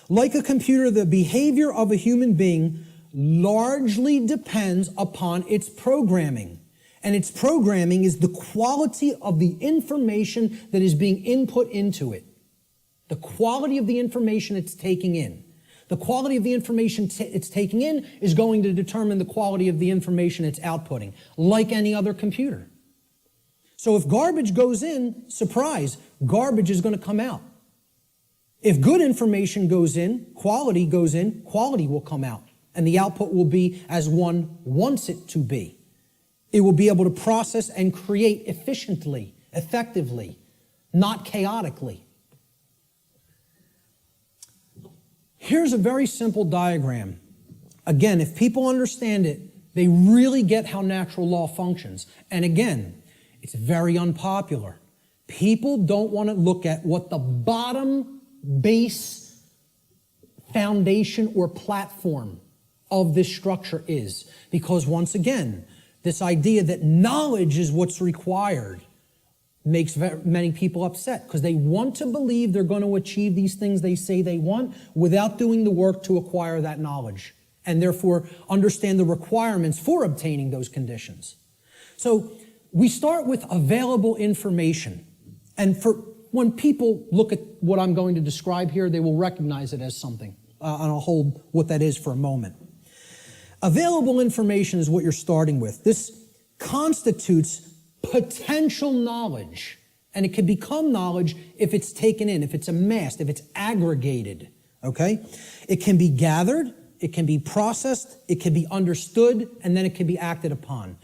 Like a computer, the behavior of a human being largely depends upon its programming. And its programming is the quality of the information that is being input into it. The quality of the information it's taking in. The quality of the information it's taking in is going to determine the quality of the information it's outputting, like any other computer. So if garbage goes in, surprise, garbage is going to come out. If good information goes in, quality will come out. And the output will be as one wants it to be. It will be able to process and create efficiently, effectively, not chaotically. Here's a very simple diagram. Again, if people understand it, they really get how natural law functions. And again, it's very unpopular. People don't want to look at what the bottom base foundation or platform of this structure is. Because once again, this idea that knowledge is what's required makes many people upset because they want to believe they're going to achieve these things they say they want without doing the work to acquire that knowledge and therefore understand the requirements for obtaining those conditions. So we start with available information. And when people look at what I'm going to describe here, they will recognize it as something. And I'll hold what that is for a moment. Available information is what you're starting with. This constitutes potential knowledge, and it can become knowledge if it's taken in, if it's amassed, if it's aggregated, okay? It can be gathered, it can be processed, it can be understood, and then it can be acted upon.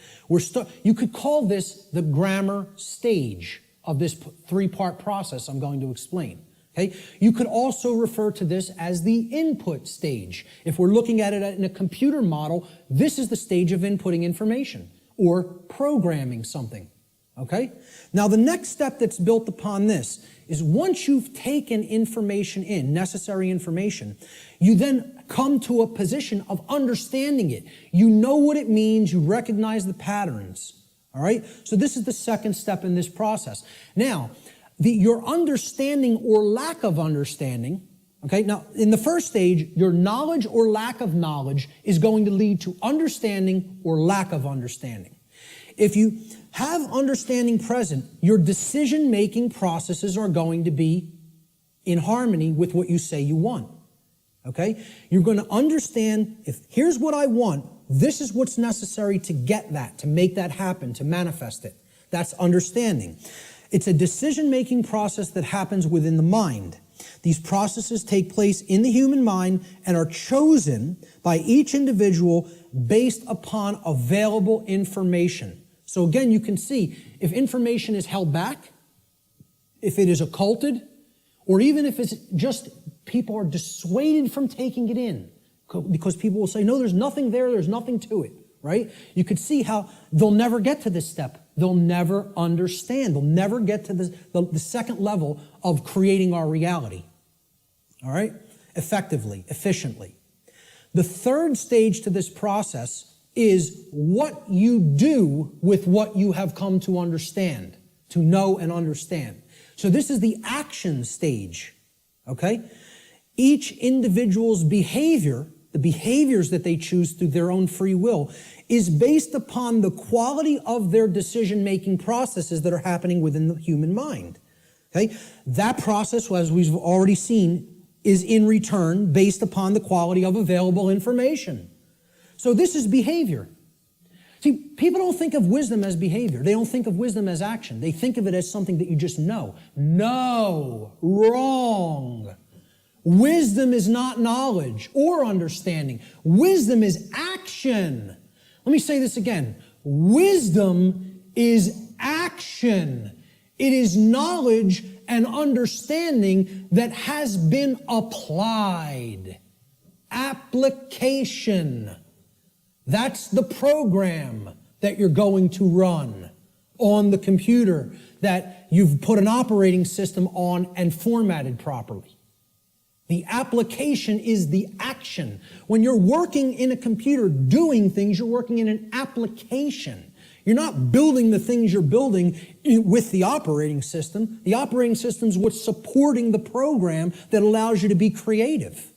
You could call this the grammar stage of this three-part process I'm going to explain. Okay? You could also refer to this as the input stage. If we're looking at it in a computer model, this is the stage of inputting information or programming something. Okay? Now the next step that's built upon this is once you've taken information in, necessary information, you then come to a position of understanding it. You know what it means, you recognize the patterns. All right? So this is the second step in this process. Now, your understanding or lack of understanding, okay, now in the first stage, your knowledge or lack of knowledge is going to lead to understanding or lack of understanding. If you have understanding present, your decision-making processes are going to be in harmony with what you say you want, okay? You're going to understand, if here's what I want, this is what's necessary to get that, to make that happen, to manifest it. That's understanding. It's a decision-making process that happens within the mind. These processes take place in the human mind and are chosen by each individual based upon available information. So again, you can see if information is held back, if it is occulted, or even if it's just people are dissuaded from taking it in because people will say, no, there's nothing there, there's nothing to it, right? You could see how they'll never get to this step. They'll never understand. They'll never get to the second level of creating our reality, all right? Effectively, efficiently. The third stage to this process is what you do with what you have come to understand, to know and understand. So this is the action stage, okay? Each individual's behavior, the behaviors that they choose through their own free will, is based upon the quality of their decision-making processes that are happening within the human mind, okay? That process, as we've already seen, is in return based upon the quality of available information. So this is behavior. See, people don't think of wisdom as behavior. They don't think of wisdom as action. They think of it as something that you just know. No, wrong. Wisdom is not knowledge or understanding. Wisdom is action. Let me say this again. Wisdom is action. It is knowledge and understanding that has been applied. Application. That's the program that you're going to run on the computer that you've put an operating system on and formatted properly. The application is the action. When you're working in a computer doing things, you're working in an application. You're not building the things you're building with the operating system. The operating system is what's supporting the program that allows you to be creative.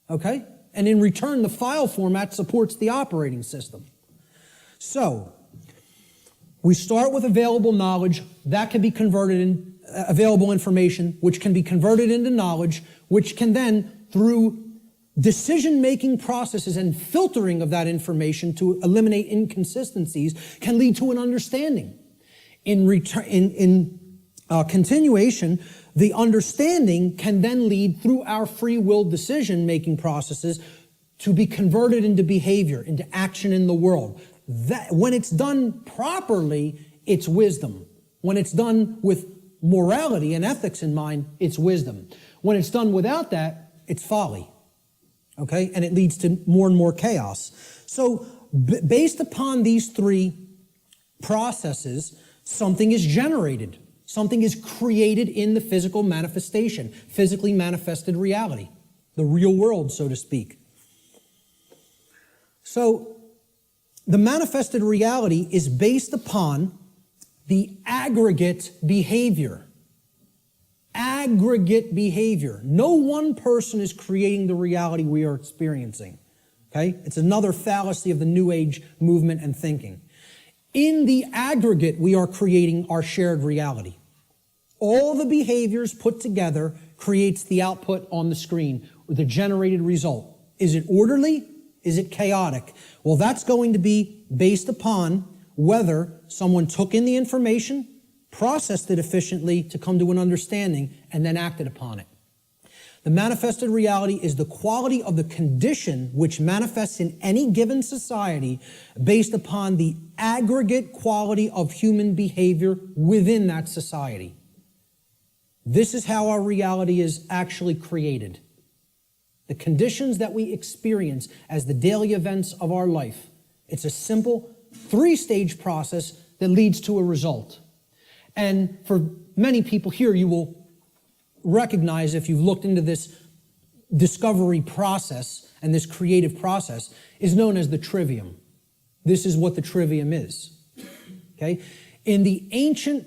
Okay? And in return, the file format supports the operating system. So, we start with available knowledge. That can be converted in available information, which can be converted into knowledge, which can then, through decision-making processes and filtering of that information to eliminate inconsistencies, can lead to an understanding. In continuation, the understanding can then lead through our free will decision-making processes to be converted into behavior, into action in the world. That, when it's done properly, it's wisdom. When it's done with morality and ethics in mind, it's wisdom. When it's done without that, it's folly. Okay? And it leads to more and more chaos. So, based upon these three processes, something is generated. Something is created in the physical manifestation, physically manifested reality, the real world, so to speak. So, the manifested reality is based upon the aggregate behavior. Aggregate behavior. No one person is creating the reality we are experiencing. Okay? It's another fallacy of the New Age movement and thinking. In the aggregate, we are creating our shared reality. All the behaviors put together creates the output on the screen, or the generated result. Is it orderly? Is it chaotic? Well, that's going to be based upon whether someone took in the information, processed it efficiently to come to an understanding, and then acted upon it. The manifested reality is the quality of the condition which manifests in any given society based upon the aggregate quality of human behavior within that society. This is how our reality is actually created. The conditions that we experience as the daily events of our life. It's a simple three-stage process that leads to a result. And for many people here, you will recognize, if you've looked into this discovery process and this creative process, is known as the trivium. This is what the trivium is. Okay? In the ancient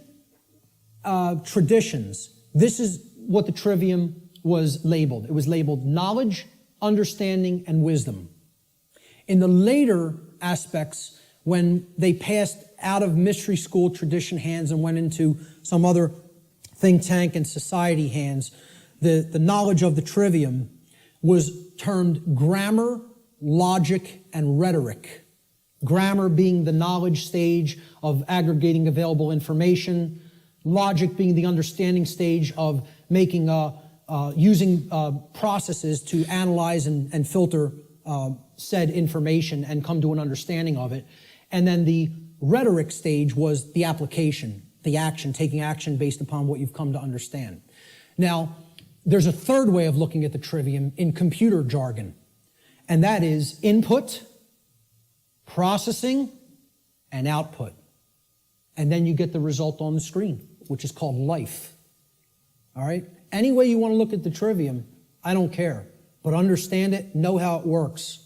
traditions, this is what the trivium was labeled. It was labeled knowledge, understanding, and wisdom. In the later aspects, when they passed out of mystery school tradition hands and went into some other think tank and society hands, the knowledge of the trivium was termed grammar, logic, and rhetoric. Grammar being the knowledge stage of aggregating available information, logic being the understanding stage of making using processes to analyze and filter said information and come to an understanding of it. And then the rhetoric stage was the application, the action, taking action based upon what you've come to understand. Now, there's a third way of looking at the trivium in computer jargon, and that is input, processing, and output. And then you get the result on the screen, which is called life. All right? Any way you want to look at the trivium, I don't care. But understand it, know how it works.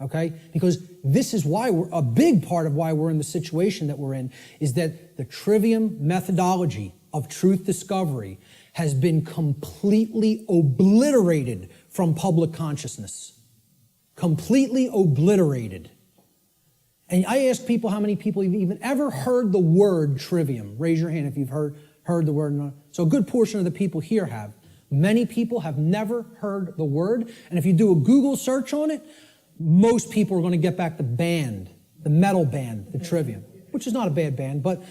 Okay? Because this is why a big part of why we're in the situation that we're in is that the trivium methodology of truth discovery has been completely obliterated from public consciousness. Completely obliterated. And I ask people how many people have even ever heard the word trivium. Raise your hand if you've heard the word. So a good portion of the people here have. Many people have never heard the word. And if you do a Google search on it, most people are going to get back the band, the metal band, the trivium, which is not a bad band. But,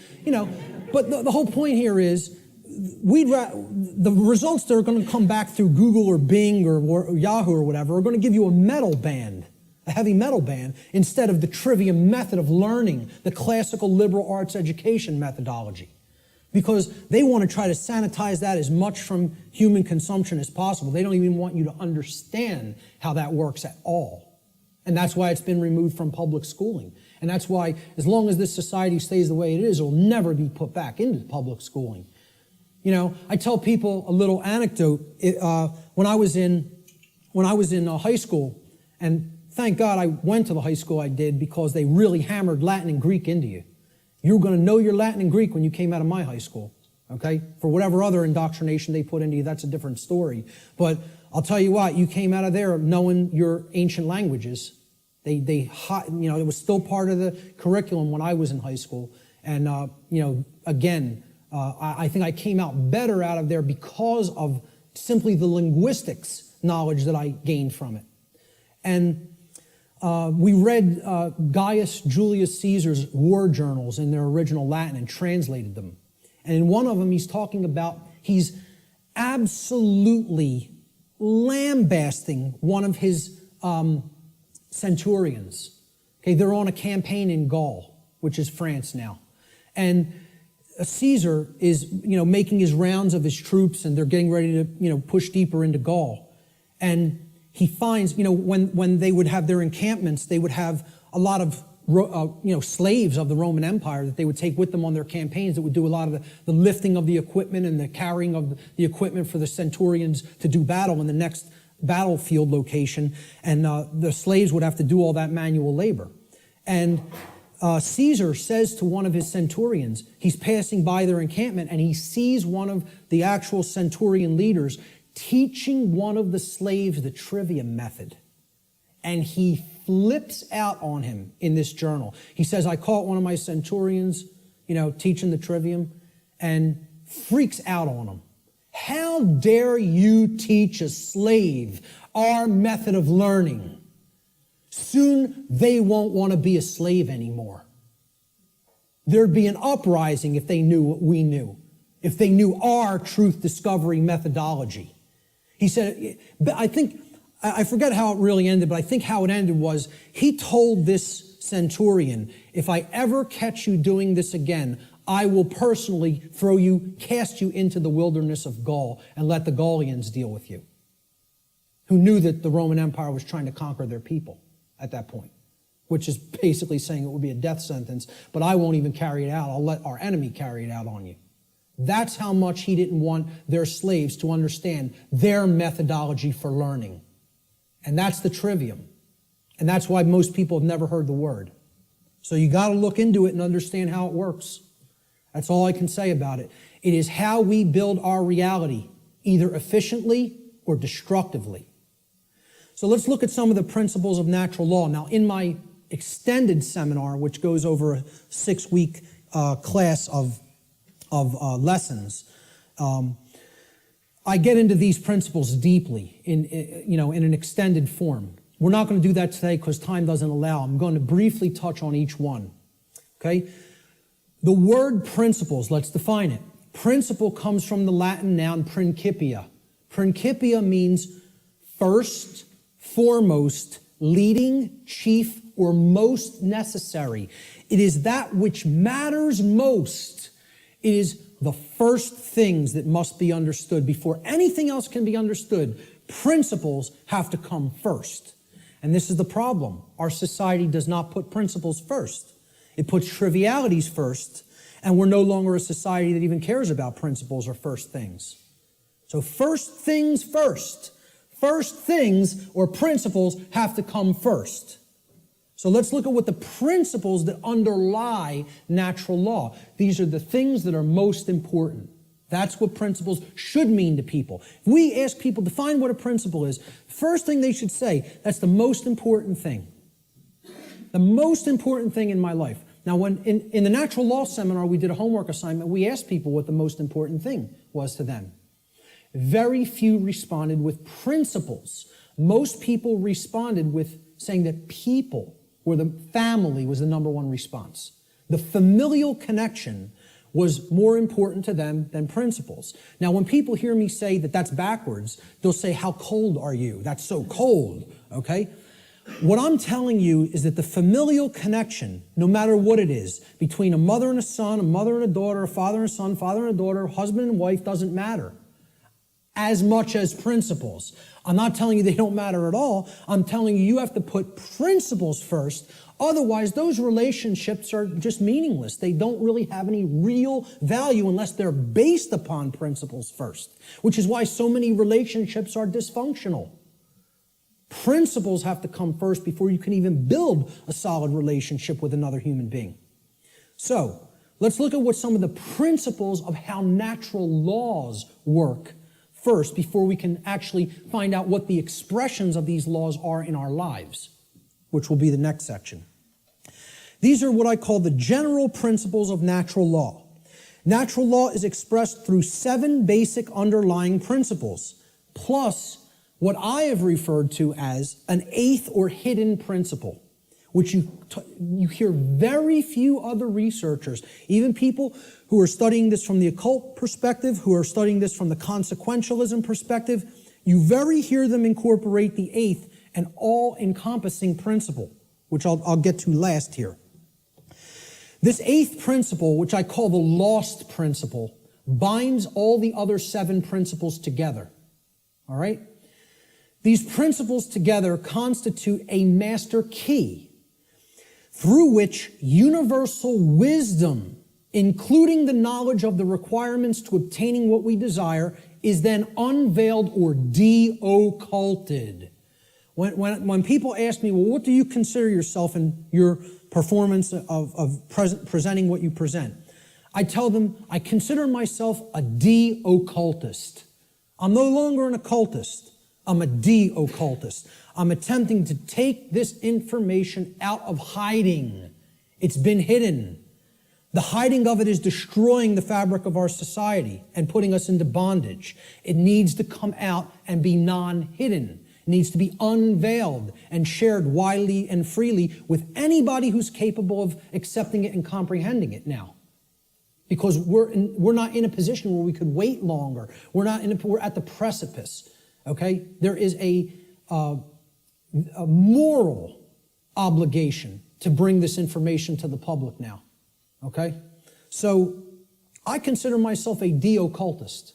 but the whole point here is the results that are going to come back through Google or Bing or Yahoo or whatever are going to give you a metal band, a heavy metal band, instead of the trivium method of learning, the classical liberal arts education methodology. Because they want to try to sanitize that as much from human consumption as possible. They don't even want you to understand how that works at all. And that's why it's been removed from public schooling. And that's why, as long as this society stays the way it is, it will never be put back into public schooling. I tell people a little anecdote. When I was in high school, and thank God I went to the high school I did because they really hammered Latin and Greek into you. You were going to know your Latin and Greek when you came out of my high school, okay? For whatever other indoctrination they put into you, that's a different story. But I'll tell you what, you came out of there knowing your ancient languages. It was still part of the curriculum when I was in high school. And, again, I think I came out better out of there because of simply the linguistics knowledge that I gained from it. And we read Gaius Julius Caesar's war journals in their original Latin and translated them. And in one of them, he's absolutely lambasting one of his centurions. Okay, they're on a campaign in Gaul, which is France now. And Caesar is, making his rounds of his troops, and they're getting ready to, push deeper into Gaul. And he finds, when they would have their encampments, they would have a lot of, slaves of the Roman Empire that they would take with them on their campaigns that would do a lot of the lifting of the equipment and the carrying of the equipment for the centurions to do battle in the next battlefield location. And the slaves would have to do all that manual labor. And Caesar says to one of his centurions, he's passing by their encampment, and he sees one of the actual centurion leaders teaching one of the slaves the trivium method. And he flips out on him in this journal. He says, I caught one of my centurions, teaching the trivium, and freaks out on him. How dare you teach a slave our method of learning? Soon they won't want to be a slave anymore. There'd be an uprising if they knew what we knew, if they knew our truth discovery methodology. He said, I forget how it really ended, but I think how it ended was he told this centurion, if I ever catch you doing this again, I will personally cast you into the wilderness of Gaul and let the Gaulians deal with you, who knew that the Roman Empire was trying to conquer their people at that point, which is basically saying it would be a death sentence, but I won't even carry it out. I'll let our enemy carry it out on you. That's how much he didn't want their slaves to understand their methodology for learning. And that's the trivium. And that's why most people have never heard the word. So you got to look into it and understand how it works. That's all I can say about it. It is how we build our reality, either efficiently or destructively. So let's look at some of the principles of natural law. Now, in my extended seminar, which goes over a 6-week class of lessons, I get into these principles deeply in an extended form. We're not going to do that today because time doesn't allow. I'm going to briefly touch on each one. Okay? The word principles, let's define it. Principle comes from the Latin noun principia. Principia means first, foremost, leading, chief, or most necessary. It is that which matters most. It is the first things that must be understood before anything else can be understood. Principles have to come first. And this is the problem. Our society does not put principles first. It puts trivialities first, and we're no longer a society that even cares about principles or first things. So first things first. First things or principles have to come first. So let's look at what the principles that underlie natural law. These are the things that are most important. That's what principles should mean to people. If we ask people to define what a principle is, the first thing they should say, that's the most important thing. The most important thing in my life. Now, when in the natural law seminar, we did a homework assignment, we asked people what the most important thing was to them. Very few responded with principles. Most people responded with saying that people or the family was the number one response. The familial connection was more important to them than principles. Now, when people hear me say that that's backwards, they'll say, how cold are you? That's so cold, okay? What I'm telling you is that the familial connection, no matter what it is, between a mother and a son, a mother and a daughter, a father and a son, father and a daughter, husband and wife, doesn't matter as much as principles. I'm not telling you they don't matter at all. I'm telling you, you have to put principles first. Otherwise, those relationships are just meaningless. They don't really have any real value unless they're based upon principles first, which is why so many relationships are dysfunctional. Principles have to come first before you can even build a solid relationship with another human being. So, let's look at what some of the principles of how natural laws work first before we can actually find out what the expressions of these laws are in our lives, which will be the next section. These are what I call the general principles of natural law. Natural law is expressed through 7 basic underlying principles, plus what I have referred to as an 8th or hidden principle, which you hear very few other researchers, even people who are studying this from the occult perspective, who are studying this from the consequentialism perspective, you very hear them incorporate the 8th and all-encompassing principle, which I'll get to last here. This 8th principle, which I call the lost principle, binds all the other 7 principles together. All right? These principles together constitute a master key through which universal wisdom, including the knowledge of the requirements to obtaining what we desire, is then unveiled or de-occulted. When people ask me, well, what do you consider yourself in your performance of presenting what you present? I tell them, I consider myself a de-occultist. I'm no longer an occultist. I'm a de-occultist. I'm attempting to take this information out of hiding. It's been hidden. The hiding of it is destroying the fabric of our society and putting us into bondage. It needs to come out and be non-hidden. It needs to be unveiled and shared widely and freely with anybody who's capable of accepting it and comprehending it now. Because we're not in a position where we could wait longer. We're at the precipice. Okay? There is a moral obligation to bring this information to the public now. Okay? So, I consider myself a de-occultist.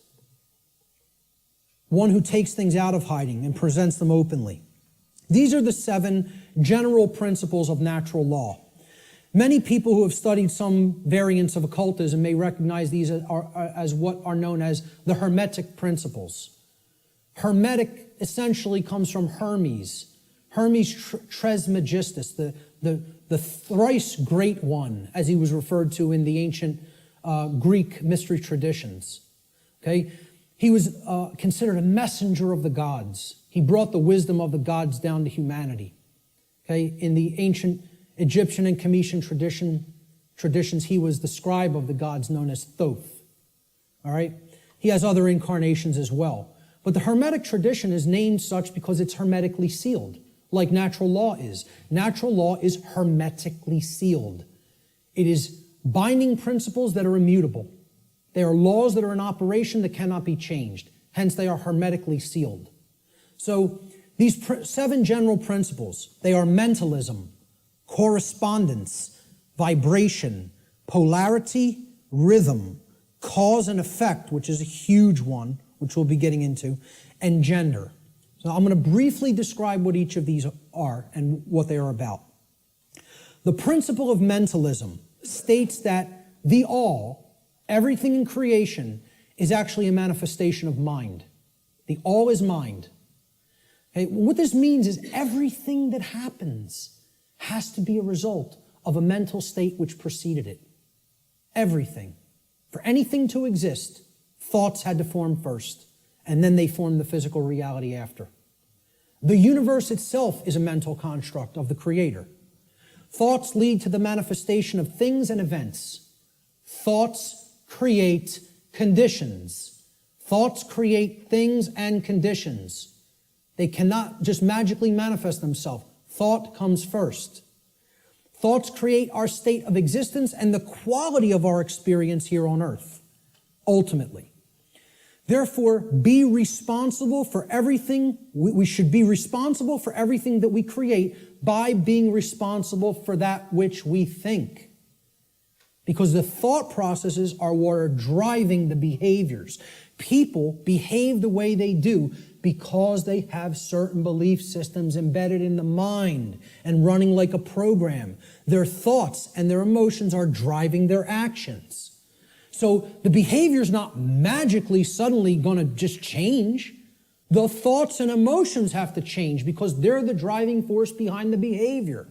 One who takes things out of hiding and presents them openly. These are the 7 general principles of natural law. Many people who have studied some variants of occultism may recognize these as what are known as the Hermetic principles. Hermetic essentially comes from Hermes. Hermes Trismegistus, the thrice great one, as he was referred to in the ancient Greek mystery traditions. Okay? He was considered a messenger of the gods. He brought the wisdom of the gods down to humanity. Okay? In the ancient Egyptian and Cometian traditions, he was the scribe of the gods known as Thoth. All right? He has other incarnations as well. But the Hermetic tradition is named such because it's hermetically sealed, like natural law is. Natural law is hermetically sealed. It is binding principles that are immutable. They are laws that are in operation that cannot be changed. Hence, they are hermetically sealed. So, these 7 general principles, they are mentalism, correspondence, vibration, polarity, rhythm, cause and effect, which is a huge one, which we'll be getting into, and gender. So I'm going to briefly describe what each of these are and what they are about. The principle of mentalism states that the all, everything in creation, is actually a manifestation of mind. The all is mind. Okay? What this means is everything that happens has to be a result of a mental state which preceded it. Everything. For anything to exist, thoughts had to form first, and then they formed the physical reality after. The universe itself is a mental construct of the Creator. Thoughts lead to the manifestation of things and events. Thoughts create conditions. Thoughts create things and conditions. They cannot just magically manifest themselves. Thought comes first. Thoughts create our state of existence and the quality of our experience here on earth, ultimately. Therefore, be responsible for everything. We should be responsible for everything that we create by being responsible for that which we think. Because the thought processes are what are driving the behaviors. People behave the way they do because they have certain belief systems embedded in the mind and running like a program. Their thoughts and their emotions are driving their actions. So the behavior is not magically suddenly going to just change. The thoughts and emotions have to change because they're the driving force behind the behavior.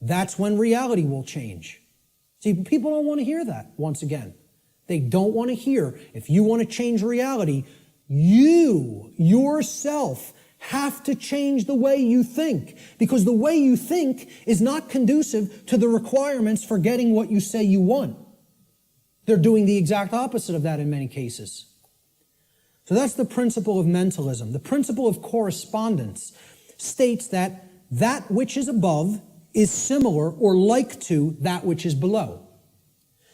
That's when reality will change. See, people don't want to hear that, once again. They don't want to hear, if you want to change reality, you, yourself, have to change the way you think. Because the way you think is not conducive to the requirements for getting what you say you want. They're doing the exact opposite of that in many cases. So that's the principle of mentalism. The principle of correspondence states that that which is above is similar or like to that which is below.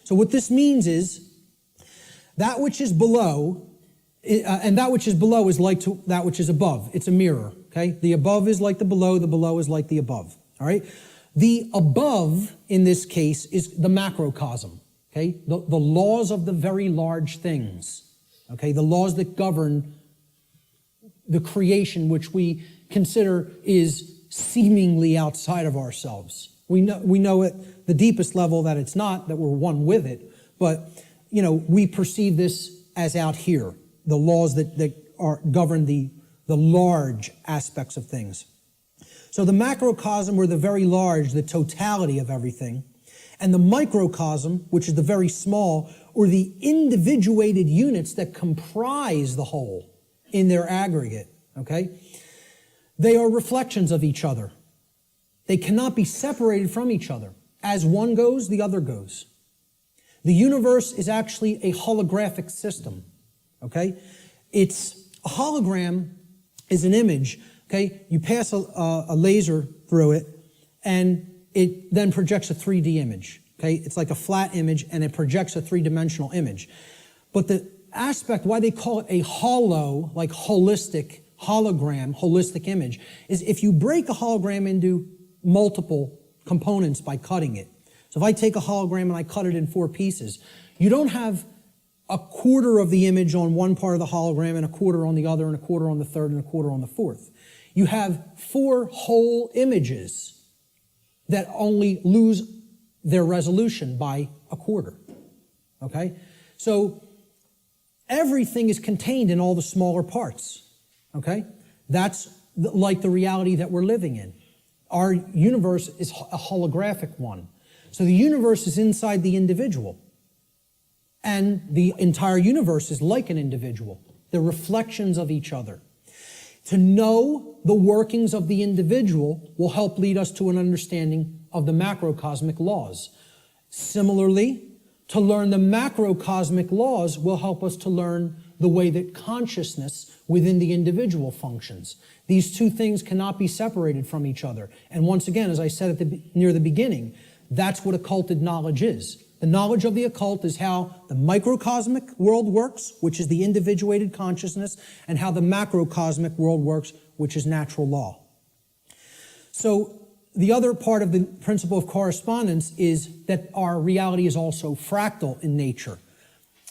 So what this means is that which is below, and that which is below is like to that which is above. It's a mirror, okay? The above is like the below is like the above, all right? The above, in this case, is the macrocosm. Okay, the laws of the very large things, okay, the laws that govern the creation which we consider is seemingly outside of ourselves. We know at the deepest level that it's not, that we're one with it, but, you know, we perceive this as out here, the laws that govern the large aspects of things. So the macrocosm, or the very large, the totality of everything, and the microcosm, which is the very small, or the individuated units that comprise the whole in their aggregate, okay? They are reflections of each other. They cannot be separated from each other. As one goes, the other goes. The universe is actually a holographic system, okay? It's a hologram is an image, okay? You pass a laser through it, and it then projects a 3D image, okay? It's like a flat image, and it projects a three-dimensional image. But the aspect, why they call it a hollow, like holistic, hologram, holistic image, is if you break a hologram into multiple components by cutting it. So if I take a hologram and I cut it in 4 pieces, you don't have a quarter of the image on one part of the hologram and a quarter on the other and a quarter on the third and a quarter on the fourth. You have 4 whole images that only lose their resolution by a quarter, okay? So everything is contained in all the smaller parts, okay? That's like the reality that we're living in. Our universe is a holographic one. So the universe is inside the individual. And the entire universe is like an individual. They're reflections of each other. To know the workings of the individual will help lead us to an understanding of the macrocosmic laws. Similarly, to learn the macrocosmic laws will help us to learn the way that consciousness within the individual functions. These two things cannot be separated from each other. And once again, as I said near the beginning, that's what occulted knowledge is. The knowledge of the occult is how the microcosmic world works, which is the individuated consciousness, and how the macrocosmic world works, which is natural law. So the other part of the principle of correspondence is that our reality is also fractal in nature.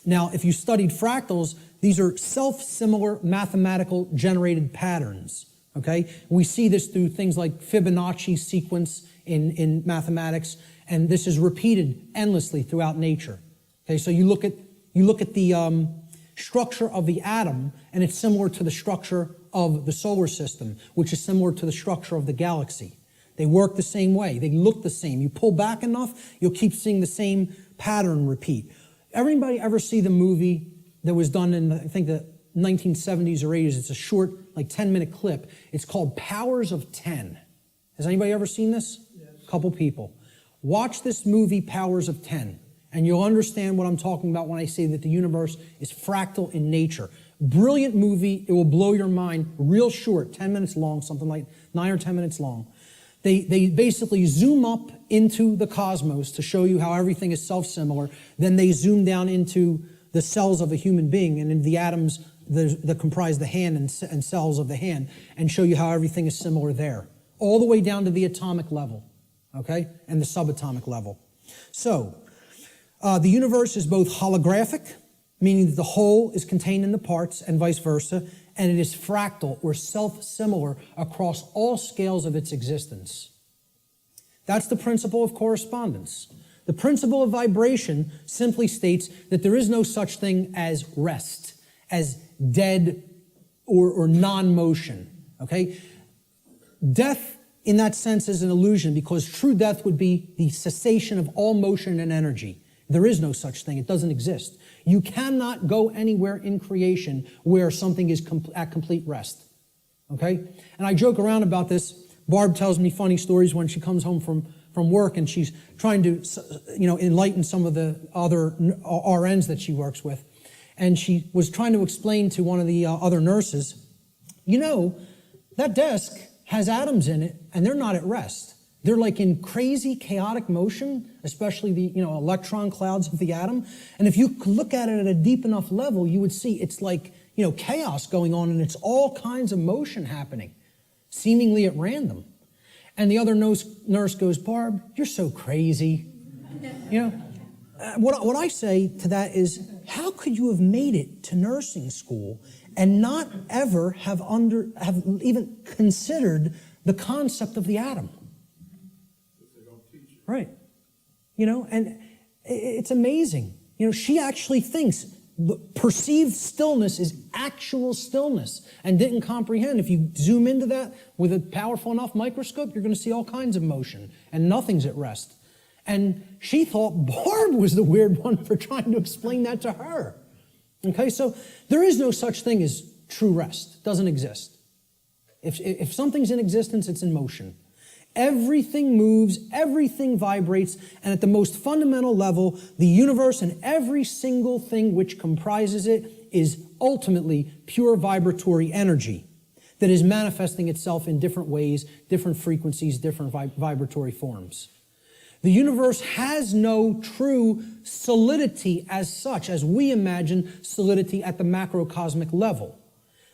Now, if you studied fractals, these are self-similar mathematical generated patterns, okay? We see this through things like Fibonacci sequence in mathematics, and this is repeated endlessly throughout nature. Okay, so you look at the structure of the atom, and it's similar to the structure of the solar system, which is similar to the structure of the galaxy. They work the same way. They look the same. You pull back enough, you'll keep seeing the same pattern repeat. Everybody ever see the movie that was done in, I think, the 1970s or 80s? It's a short, like 10-minute clip. It's called Powers of 10. Has anybody ever seen this? Yes. A couple people. Watch this movie, Powers of 10, and you'll understand what I'm talking about when I say that the universe is fractal in nature. Brilliant movie. It will blow your mind. Real short, 10 minutes long, something like 9 or 10 minutes long. They basically zoom up into the cosmos to show you how everything is self-similar. Then they zoom down into the cells of a human being and in the atoms that comprise the hand and cells of the hand, and show you how everything is similar there, all the way down to the atomic level, okay, and the subatomic level. So the universe is both holographic, meaning that the whole is contained in the parts, and vice versa, and it is fractal or self-similar across all scales of its existence. That's the principle of correspondence. The principle of vibration simply states that there is no such thing as rest, as dead or non-motion, okay? Death, in that sense, is an illusion, because true death would be the cessation of all motion and energy. There is no such thing. It doesn't exist. You cannot go anywhere in creation where something is at complete rest, okay? And I joke around about this. Barb tells me funny stories when she comes home from work, and she's trying to, enlighten some of the other RNs that she works with. And she was trying to explain to one of the other nurses, that desk has atoms in it, and they're not at rest. They're like in crazy, chaotic motion, especially the electron clouds of the atom. And if you could look at it at a deep enough level, you would see it's like chaos going on, and it's all kinds of motion happening, seemingly at random. And the other nurse goes, "Barb, you're so crazy." What I say to that is, how could you have made it to nursing school and not ever have even considered the concept of the atom? Right. And it's amazing. She actually thinks perceived stillness is actual stillness, and didn't comprehend. If you zoom into that with a powerful enough microscope, you're going to see all kinds of motion, and nothing's at rest. And she thought Barb was the weird one for trying to explain that to her. Okay, so there is no such thing as true rest. It doesn't exist. If something's in existence, it's in motion. Everything moves, everything vibrates, and at the most fundamental level, the universe and every single thing which comprises it is ultimately pure vibratory energy that is manifesting itself in different ways, different frequencies, different vibratory forms. The universe has no true solidity as such, as we imagine solidity at the macrocosmic level.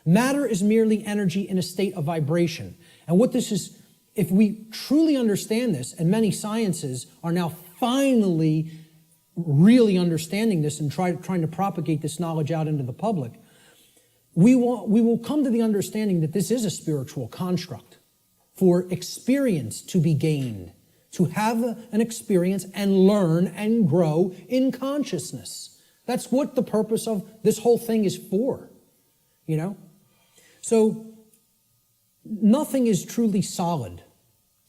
Matter is merely energy in a state of vibration. And what this is, if we truly understand this, and many sciences are now finally really understanding this and trying to propagate this knowledge out into the public, we will come to the understanding that this is a spiritual construct for experience to be gained, to have an experience and learn and grow in consciousness. That's what the purpose of this whole thing is for, So nothing is truly solid.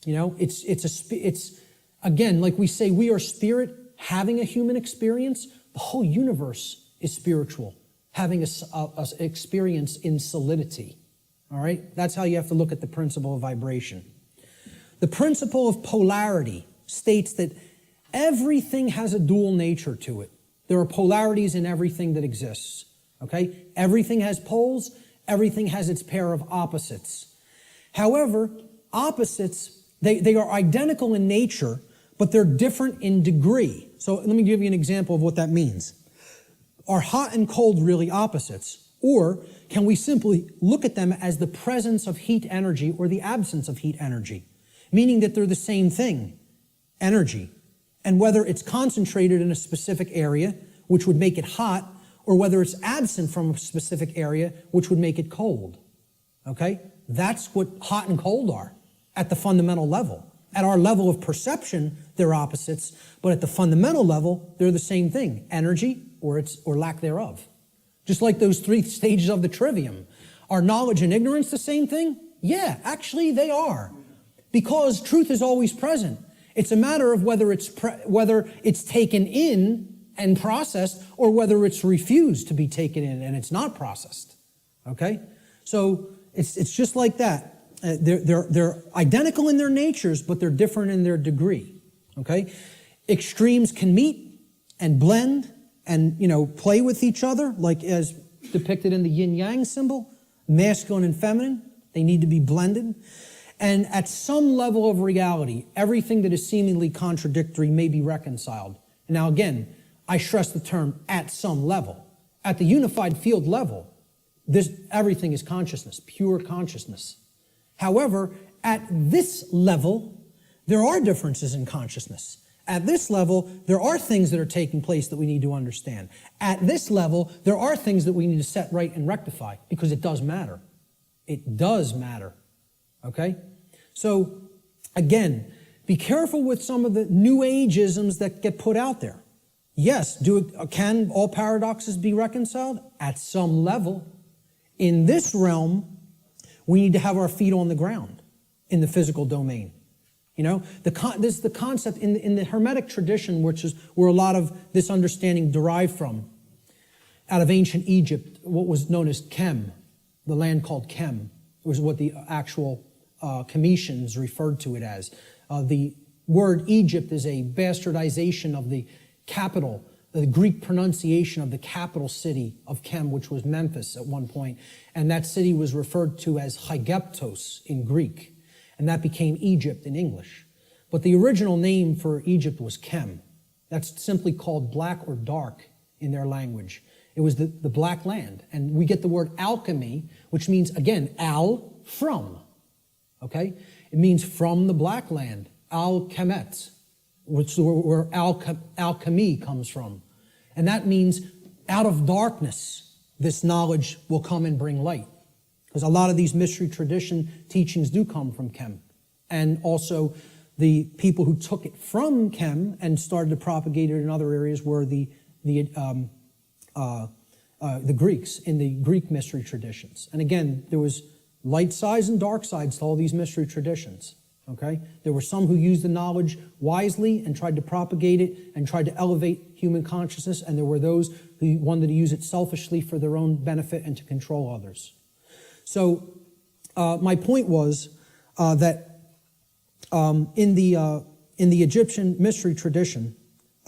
It's again, like we say, we are spirit having a human experience. The whole universe is spiritual, having a experience in solidity. All right? That's how you have to look at the principle of vibration. The principle of polarity states that everything has a dual nature to it. There are polarities in everything that exists. Okay? Everything has poles. Everything has its pair of opposites. However, opposites, they are identical in nature, but they're different in degree. So let me give you an example of what that means. Are hot and cold really opposites? Or can we simply look at them as the presence of heat energy or the absence of heat energy? Meaning that they're the same thing, energy. And whether it's concentrated in a specific area, which would make it hot, or whether it's absent from a specific area, which would make it cold. Okay? That's what hot and cold are at the fundamental level. At our level of perception, they're opposites, but at the fundamental level, they're the same thing, energy or lack thereof. Just like those 3 stages of the trivium. Are knowledge and ignorance the same thing? Yeah, actually they are. Because truth is always present. It's a matter of whether it's taken in and processed or whether it's refused to be taken in and it's not processed. Okay? So it's just like that. They're identical in their natures, but they're different in their degree. Okay? Extremes can meet and blend and, play with each other, like as depicted in the yin-yang symbol, masculine and feminine. They need to be blended. And at some level of reality, everything that is seemingly contradictory may be reconciled. Now again, I stress the term at some level. At the unified field level, everything is consciousness, pure consciousness. However, at this level, there are differences in consciousness. At this level, there are things that are taking place that we need to understand. At this level, there are things that we need to set right and rectify because it does matter. It does matter. Okay? So, again, be careful with some of the New Age-isms that get put out there. Yes, can all paradoxes be reconciled? At some level. In this realm, we need to have our feet on the ground in the physical domain. This is the concept in the Hermetic tradition, which is where a lot of this understanding derived from. Out of ancient Egypt, what was known as Kem, the land called Kem, was what the actual Cometians referred to it as. The word Egypt is a bastardization of the capital, the Greek pronunciation of the capital city of Kem, which was Memphis at one point. And that city was referred to as Haigeptos in Greek. And that became Egypt in English. But the original name for Egypt was Kem. That's simply called black or dark in their language. It was the black land. And we get the word alchemy, which means, again, al, from. Okay? It means from the black land, al-kemet, which is where alchemy comes from. And that means out of darkness, this knowledge will come and bring light. Because a lot of these mystery tradition teachings do come from Kem. And also the people who took it from Kem and started to propagate it in other areas were the Greeks in the Greek mystery traditions. And again, there was light sides and dark sides to all these mystery traditions. Okay? There were some who used the knowledge wisely and tried to propagate it and tried to elevate human consciousness, and there were those who wanted to use it selfishly for their own benefit and to control others. So my point was that in the Egyptian mystery tradition,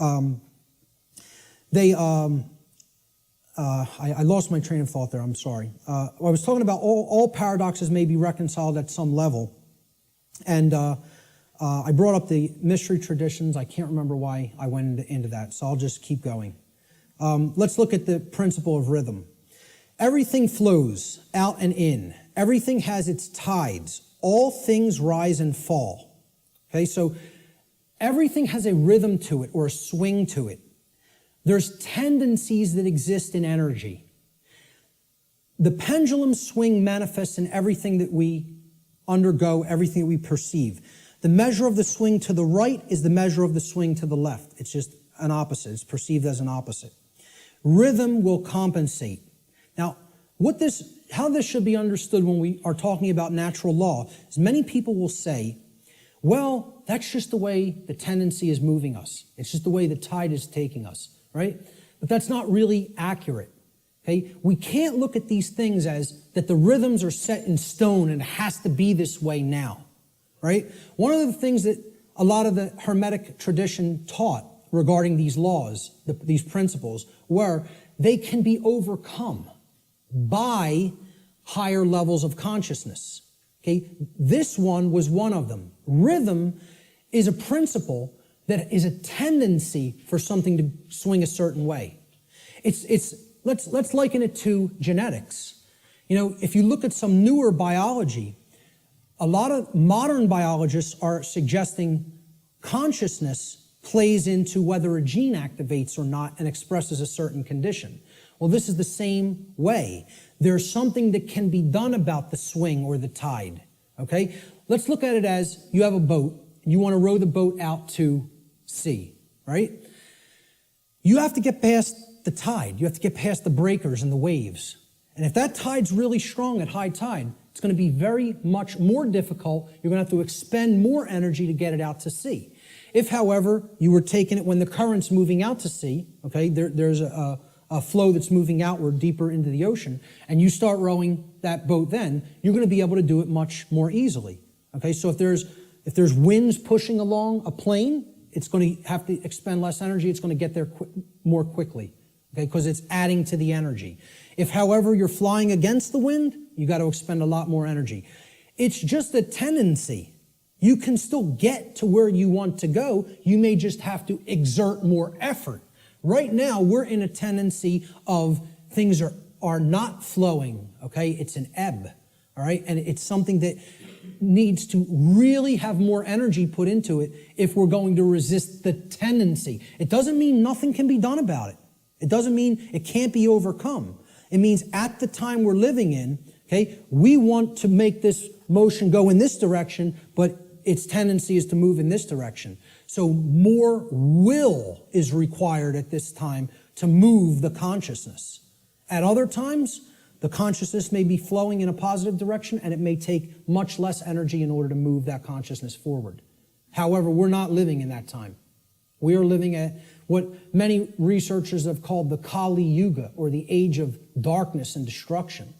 I lost my train of thought there, I'm sorry. I was talking about all paradoxes may be reconciled at some level. And I brought up the mystery traditions. I can't remember why I went into that, so I'll just keep going. Let's look at the principle of rhythm. Everything flows out and in. Everything has its tides. All things rise and fall. Okay, so everything has a rhythm to it or a swing to it. There's tendencies that exist in energy. The pendulum swing manifests in everything that we undergo, everything that we perceive. The measure of the swing to the right is the measure of the swing to the left. It's just an opposite. It's perceived as an opposite. Rhythm will compensate. Now, how this should be understood when we are talking about natural law is many people will say, well, that's just the way the tendency is moving us. It's just the way the tide is taking us, right? But that's not really accurate. Okay? We can't look at these things as that the rhythms are set in stone and it has to be this way now, right? One of the things that a lot of the Hermetic tradition taught regarding these laws, these principles, were they can be overcome by higher levels of consciousness. Okay? This one was one of them. Rhythm is a principle that is a tendency for something to swing a certain way. Let's liken it to genetics. If you look at some newer biology, a lot of modern biologists are suggesting consciousness plays into whether a gene activates or not and expresses a certain condition. Well, this is the same way. There's something that can be done about the swing or the tide, okay? Let's look at it as you have a boat, and you want to row the boat out to sea, right? You have to get past the tide. You have to get past the breakers and the waves. And if that tide's really strong at high tide, it's going to be very much more difficult. You're going to have to expend more energy to get it out to sea. If, however, you were taking it when the current's moving out to sea, okay, there's a flow that's moving outward deeper into the ocean, and you start rowing that boat then, you're going to be able to do it much more easily. Okay, so if there's winds pushing along a plane, it's going to have to expend less energy. It's going to get there more quickly, okay, because it's adding to the energy. If, however, you're flying against the wind, you got to expend a lot more energy. It's just a tendency. You can still get to where you want to go. You may just have to exert more effort. Right now, we're in a tendency of things are not flowing, okay? It's an ebb, all right? And it's something that needs to really have more energy put into it if we're going to resist the tendency. It doesn't mean nothing can be done about it. It doesn't mean it can't be overcome. It means at the time we're living in, okay, we want to make this motion go in this direction, but its tendency is to move in this direction. So more will is required at this time to move the consciousness. At other times, the consciousness may be flowing in a positive direction, and it may take much less energy in order to move that consciousness forward. However, we're not living in that time. We are living at what many researchers have called the Kali Yuga, or the age of darkness and destruction.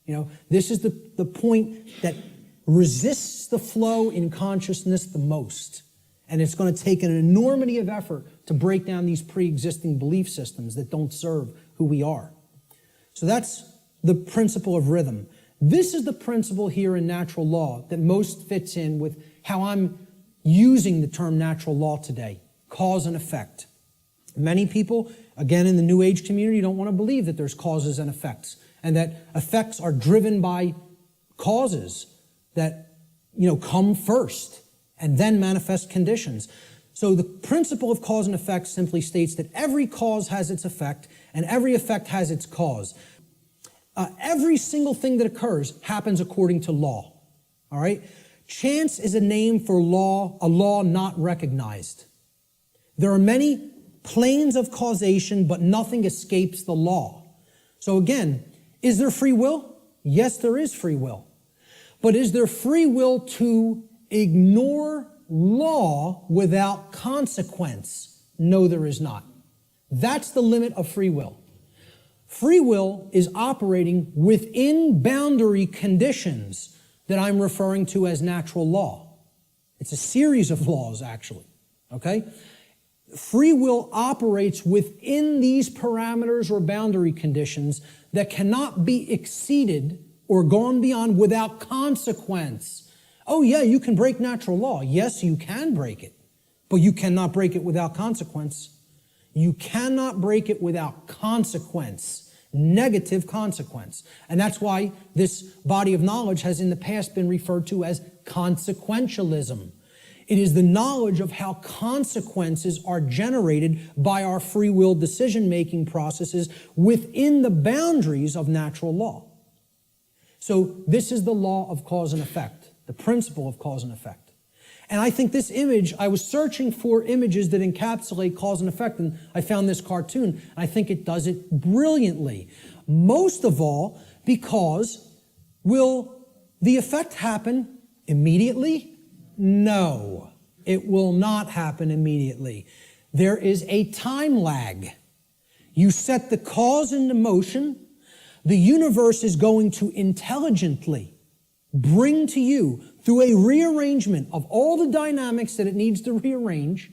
You know, this is the point that resists the flow in consciousness the most. And it's going to take an enormity of effort to break down these pre-existing belief systems that don't serve who we are. So that's the principle of rhythm. This is the principle here in natural law that most fits in with how I'm using the term natural law today, cause and effect. Many people, again in the New Age community, don't want to believe that there's causes and effects, and that effects are driven by causes that, you know, come first and then manifest conditions. So the principle of cause and effect simply states that every cause has its effect and every effect has its cause. Every single thing that occurs happens according to law, all right? Chance is a name for law, a law not recognized. There are many planes of causation, but nothing escapes the law. So again, is there free will? Yes, there is free will. But is there free will to ignore law without consequence? No, there is not. That's the limit of free will. Free will is operating within boundary conditions that I'm referring to as natural law. It's a series of laws, actually, okay? Free will operates within these parameters or boundary conditions that cannot be exceeded or gone beyond without consequence. Oh yeah, you can break natural law. Yes, you can break it, but you cannot break it without consequence. You cannot break it without consequence, negative consequence. And that's why this body of knowledge has in the past been referred to as consequentialism. It is the knowledge of how consequences are generated by our free will decision-making processes within the boundaries of natural law. So this is the law of cause and effect, the principle of cause and effect. And I think this image, I was searching for images that encapsulate cause and effect, and I found this cartoon, and I think it does it brilliantly. Most of all, because will the effect happen immediately? No, it will not happen immediately. There is a time lag. You set the cause into motion. The universe is going to intelligently bring to you, through a rearrangement of all the dynamics that it needs to rearrange,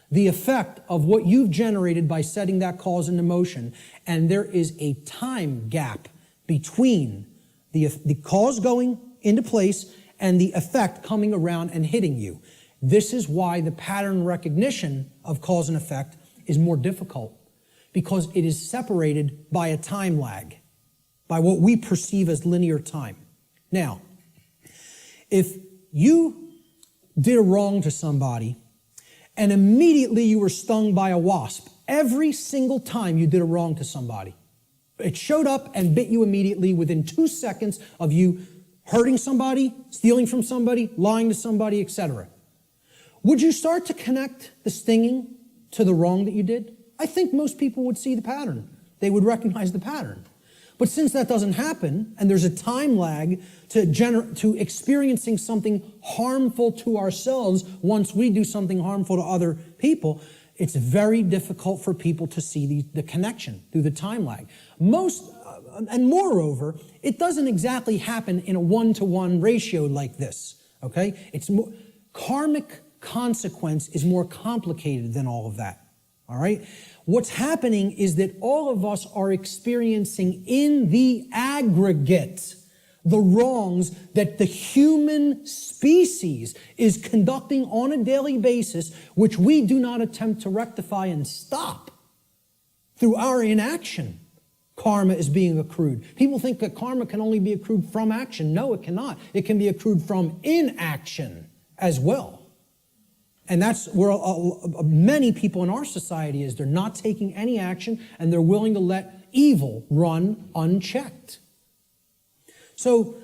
the effect of what you've generated by setting that cause into motion. And there is a time gap between the cause going into place and the effect coming around and hitting you. This is why the pattern recognition of cause and effect is more difficult, because it is separated by a time lag, by what we perceive as linear time. Now, if you did a wrong to somebody and immediately you were stung by a wasp, every single time you did a wrong to somebody, It showed up and bit you immediately within 2 seconds of you hurting somebody, stealing from somebody, lying to somebody, etc. Would you start to connect the stinging to the wrong that you did? I think most people would see the pattern. They would recognize the pattern. But since that doesn't happen, and there's a time lag to experiencing something harmful to ourselves once we do something harmful to other people, it's very difficult for people to see the connection through the time lag. And moreover, it doesn't exactly happen in a one-to-one ratio like this, okay? Karmic consequence is more complicated than all of that, all right? What's happening is that all of us are experiencing in the aggregate the wrongs that the human species is conducting on a daily basis, which we do not attempt to rectify and stop through our inaction. Karma is being accrued. People think that karma can only be accrued from action. No, it cannot. It can be accrued from inaction as well. And that's where many people in our society is. They're not taking any action, and they're willing to let evil run unchecked. So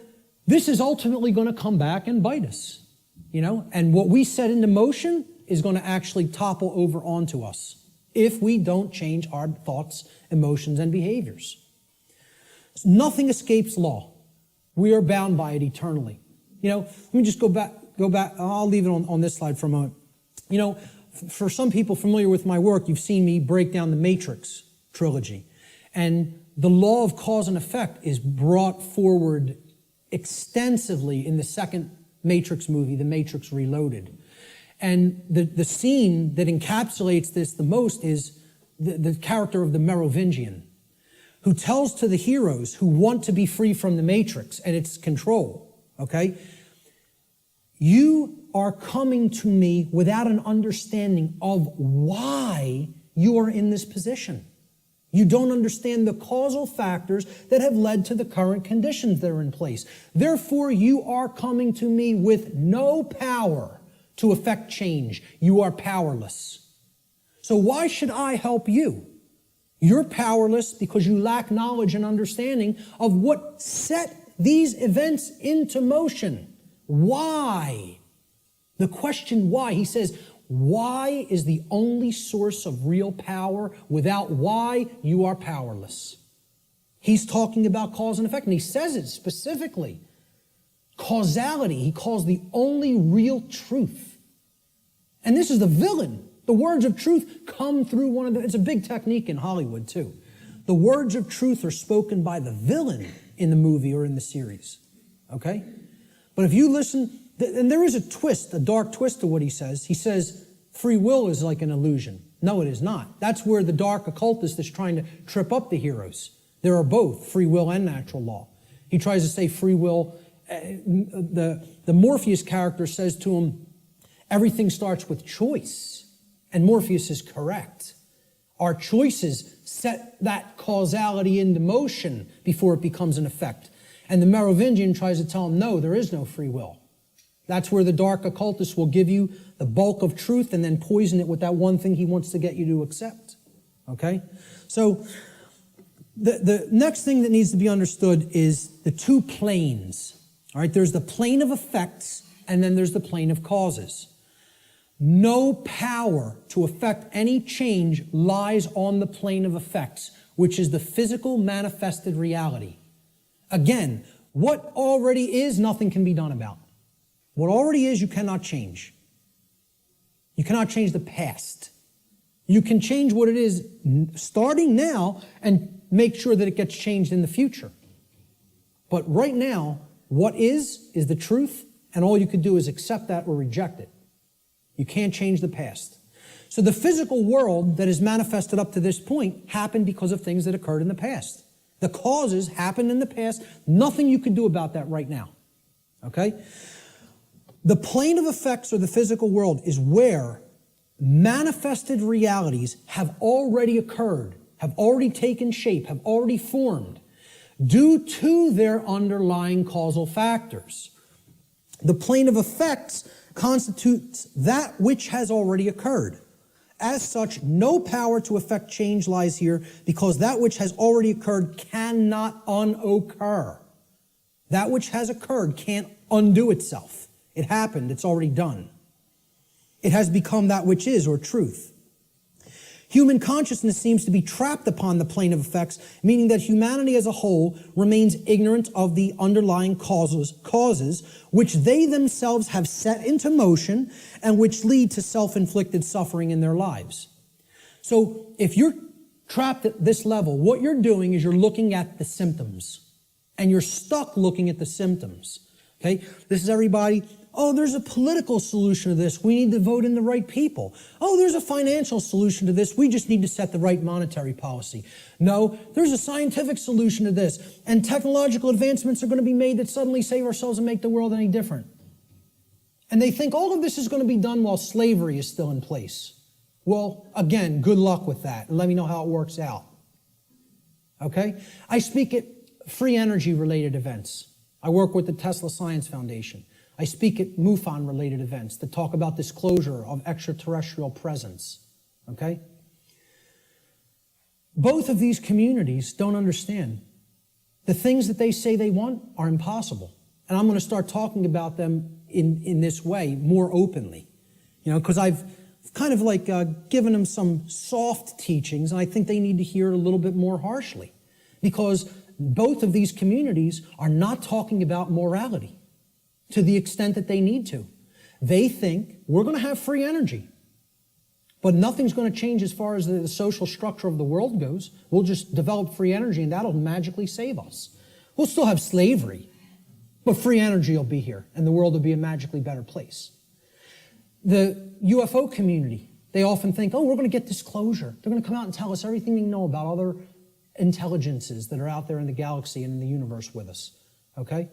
this is ultimately going to come back and bite us, you know, and what we set into motion is going to actually topple over onto us if we don't change our thoughts, emotions, and behaviors. Nothing escapes law. We are bound by it eternally. You know, let me just go back. I'll leave it on this slide for a moment. You know, for some people familiar with my work, you've seen me break down the Matrix trilogy. And the law of cause and effect is brought forward extensively in the second Matrix movie, The Matrix Reloaded. And the scene that encapsulates this the most is the character of the Merovingian, who tells to the heroes who want to be free from the Matrix and its control, okay? You are coming to me without an understanding of why you are in this position. You don't understand the causal factors that have led to the current conditions that are in place. Therefore, you are coming to me with no power to effect change. You are powerless. So why should I help you? You're powerless because you lack knowledge and understanding of what set these events into motion. Why? The question why, he says, why is the only source of real power. Without why, you are powerless. He's talking about cause and effect, and he says it specifically. Causality, he calls the only real truth. And this is the villain. The words of truth come through it's a big technique in Hollywood too. The words of truth are spoken by the villain in the movie or in the series, okay? But if you listen, and there is a twist, a dark twist to what he says. He says free will is like an illusion. No, it is not. That's where the dark occultist is trying to trip up the heroes. There are both free will and natural law. He tries to say free will. The Morpheus character says to him, everything starts with choice. And Morpheus is correct. Our choices set that causality into motion before it becomes an effect. And the Merovingian tries to tell him, no, there is no free will. That's where the dark occultist will give you the bulk of truth and then poison it with that one thing he wants to get you to accept. Okay? So the next thing that needs to be understood is the two planes. All right? There's the plane of effects and then there's the plane of causes. No power to affect any change lies on the plane of effects, which is the physical manifested reality. Again, what already is, nothing can be done about. What already is, you cannot change. You cannot change the past. You can change what it is starting now and make sure that it gets changed in the future. But right now, what is the truth, and all you could do is accept that or reject it. You can't change the past. So the physical world that is manifested up to this point happened because of things that occurred in the past. The causes happened in the past. Nothing you can do about that right now. Okay? The plane of effects, or the physical world, is where manifested realities have already occurred, have already taken shape, have already formed, due to their underlying causal factors. The plane of effects constitutes that which has already occurred. As such, no power to effect change lies here, because that which has already occurred cannot unoccur. That which has occurred can't undo itself. It happened, it's already done. It has become that which is, or truth. Human consciousness seems to be trapped upon the plane of effects, meaning that humanity as a whole remains ignorant of the underlying causes which they themselves have set into motion and which lead to self-inflicted suffering in their lives. So if you're trapped at this level, what you're doing is you're looking at the symptoms, and you're stuck looking at the symptoms. Okay? This is everybody. Oh, there's a political solution to this. We need to vote in the right people. Oh, there's a financial solution to this. We just need to set the right monetary policy. No, there's a scientific solution to this. And technological advancements are going to be made that suddenly save ourselves and make the world any different. And they think all of this is going to be done while slavery is still in place. Well, again, good luck with that. And let me know how it works out. Okay? I speak at free energy related events. I work with the Tesla Science Foundation. I speak at MUFON-related events that talk about disclosure of extraterrestrial presence, okay? Both of these communities don't understand. The things that they say they want are impossible. And I'm going to start talking about them in this way more openly, you know, because I've kind of like given them some soft teachings, and I think they need to hear it a little bit more harshly, because both of these communities are not talking about morality to the extent that they need to. They think we're going to have free energy, but nothing's going to change as far as the social structure of the world goes. We'll just develop free energy and that'll magically save us. We'll still have slavery, but free energy will be here and the world will be a magically better place. The UFO community, they often think, oh, we're going to get disclosure. They're going to come out and tell us everything they know about other intelligences that are out there in the galaxy and in the universe with us, okay?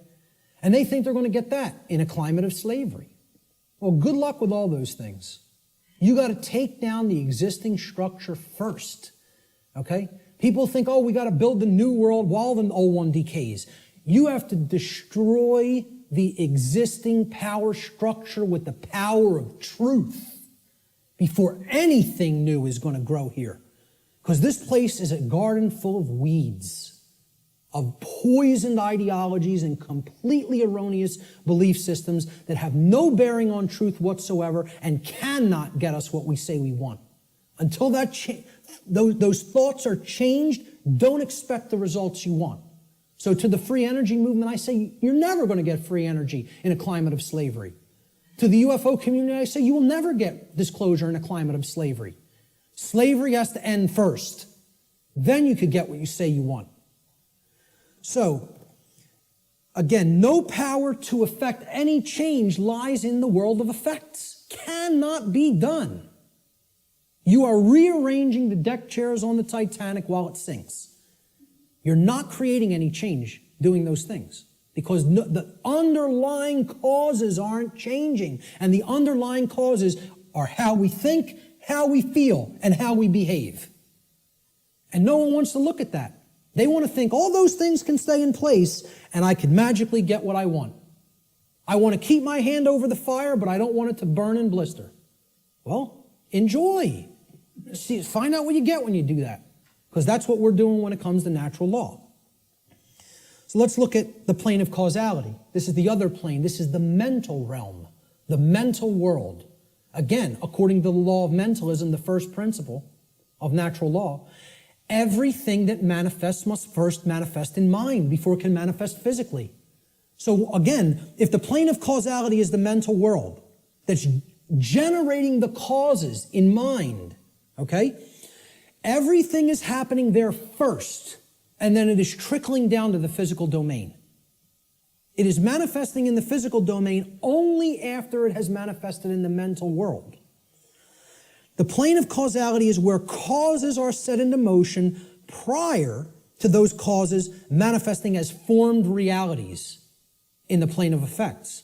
And they think they're going to get that in a climate of slavery. Well, good luck with all those things. You got to take down the existing structure first, okay? People think, oh, we got to build the new world while the old one decays. You have to destroy the existing power structure with the power of truth before anything new is going to grow here. Because this place is a garden full of weeds, of poisoned ideologies and completely erroneous belief systems that have no bearing on truth whatsoever and cannot get us what we say we want. Until those thoughts are changed, don't expect the results you want. So to the free energy movement, I say you're never going to get free energy in a climate of slavery. To the UFO community, I say you will never get disclosure in a climate of slavery. Slavery has to end first. Then you could get what you say you want. So, again, no power to effect any change lies in the world of effects. Cannot be done. You are rearranging the deck chairs on the Titanic while it sinks. You're not creating any change doing those things because the underlying causes aren't changing. And the underlying causes are how we think, how we feel, and how we behave. And no one wants to look at that. They want to think all those things can stay in place and I can magically get what I want. I want to keep my hand over the fire, but I don't want it to burn and blister. Well, enjoy. See, find out what you get when you do that, because that's what we're doing when it comes to natural law. So let's look at the plane of causality. This is the other plane. This is the mental realm, the mental world. Again, according to the law of mentalism, the first principle of natural law, everything that manifests must first manifest in mind before it can manifest physically. So again, if the plane of causality is the mental world that's generating the causes in mind, okay, everything is happening there first, and then it is trickling down to the physical domain. It is manifesting in the physical domain only after it has manifested in the mental world. The plane of causality is where causes are set into motion prior to those causes manifesting as formed realities in the plane of effects.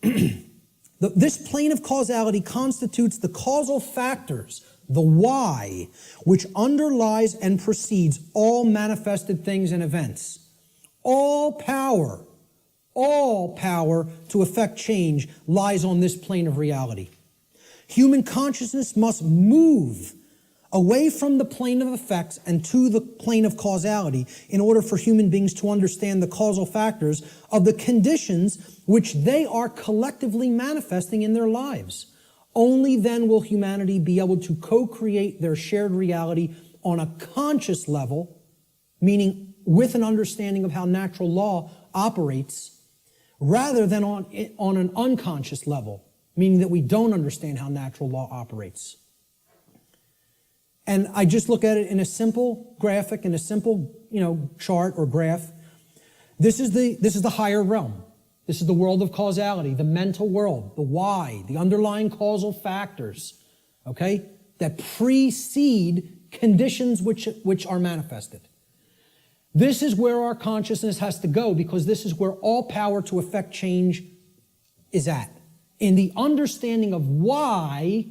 This plane of causality constitutes the causal factors, the why, which underlies and precedes all manifested things and events. All power to effect change lies on this plane of reality. Human consciousness must move away from the plane of effects and to the plane of causality in order for human beings to understand the causal factors of the conditions which they are collectively manifesting in their lives. Only then will humanity be able to co-create their shared reality on a conscious level, meaning with an understanding of how natural law operates, rather than on an unconscious level, meaning that we don't understand how natural law operates. And I just look at it in a simple graphic, in a simple, chart or graph. This is the higher realm. This is the world of causality, the mental world, the why, the underlying causal factors, okay, that precede conditions which are manifested. This is where our consciousness has to go, because this is where all power to effect change is at, in the understanding of why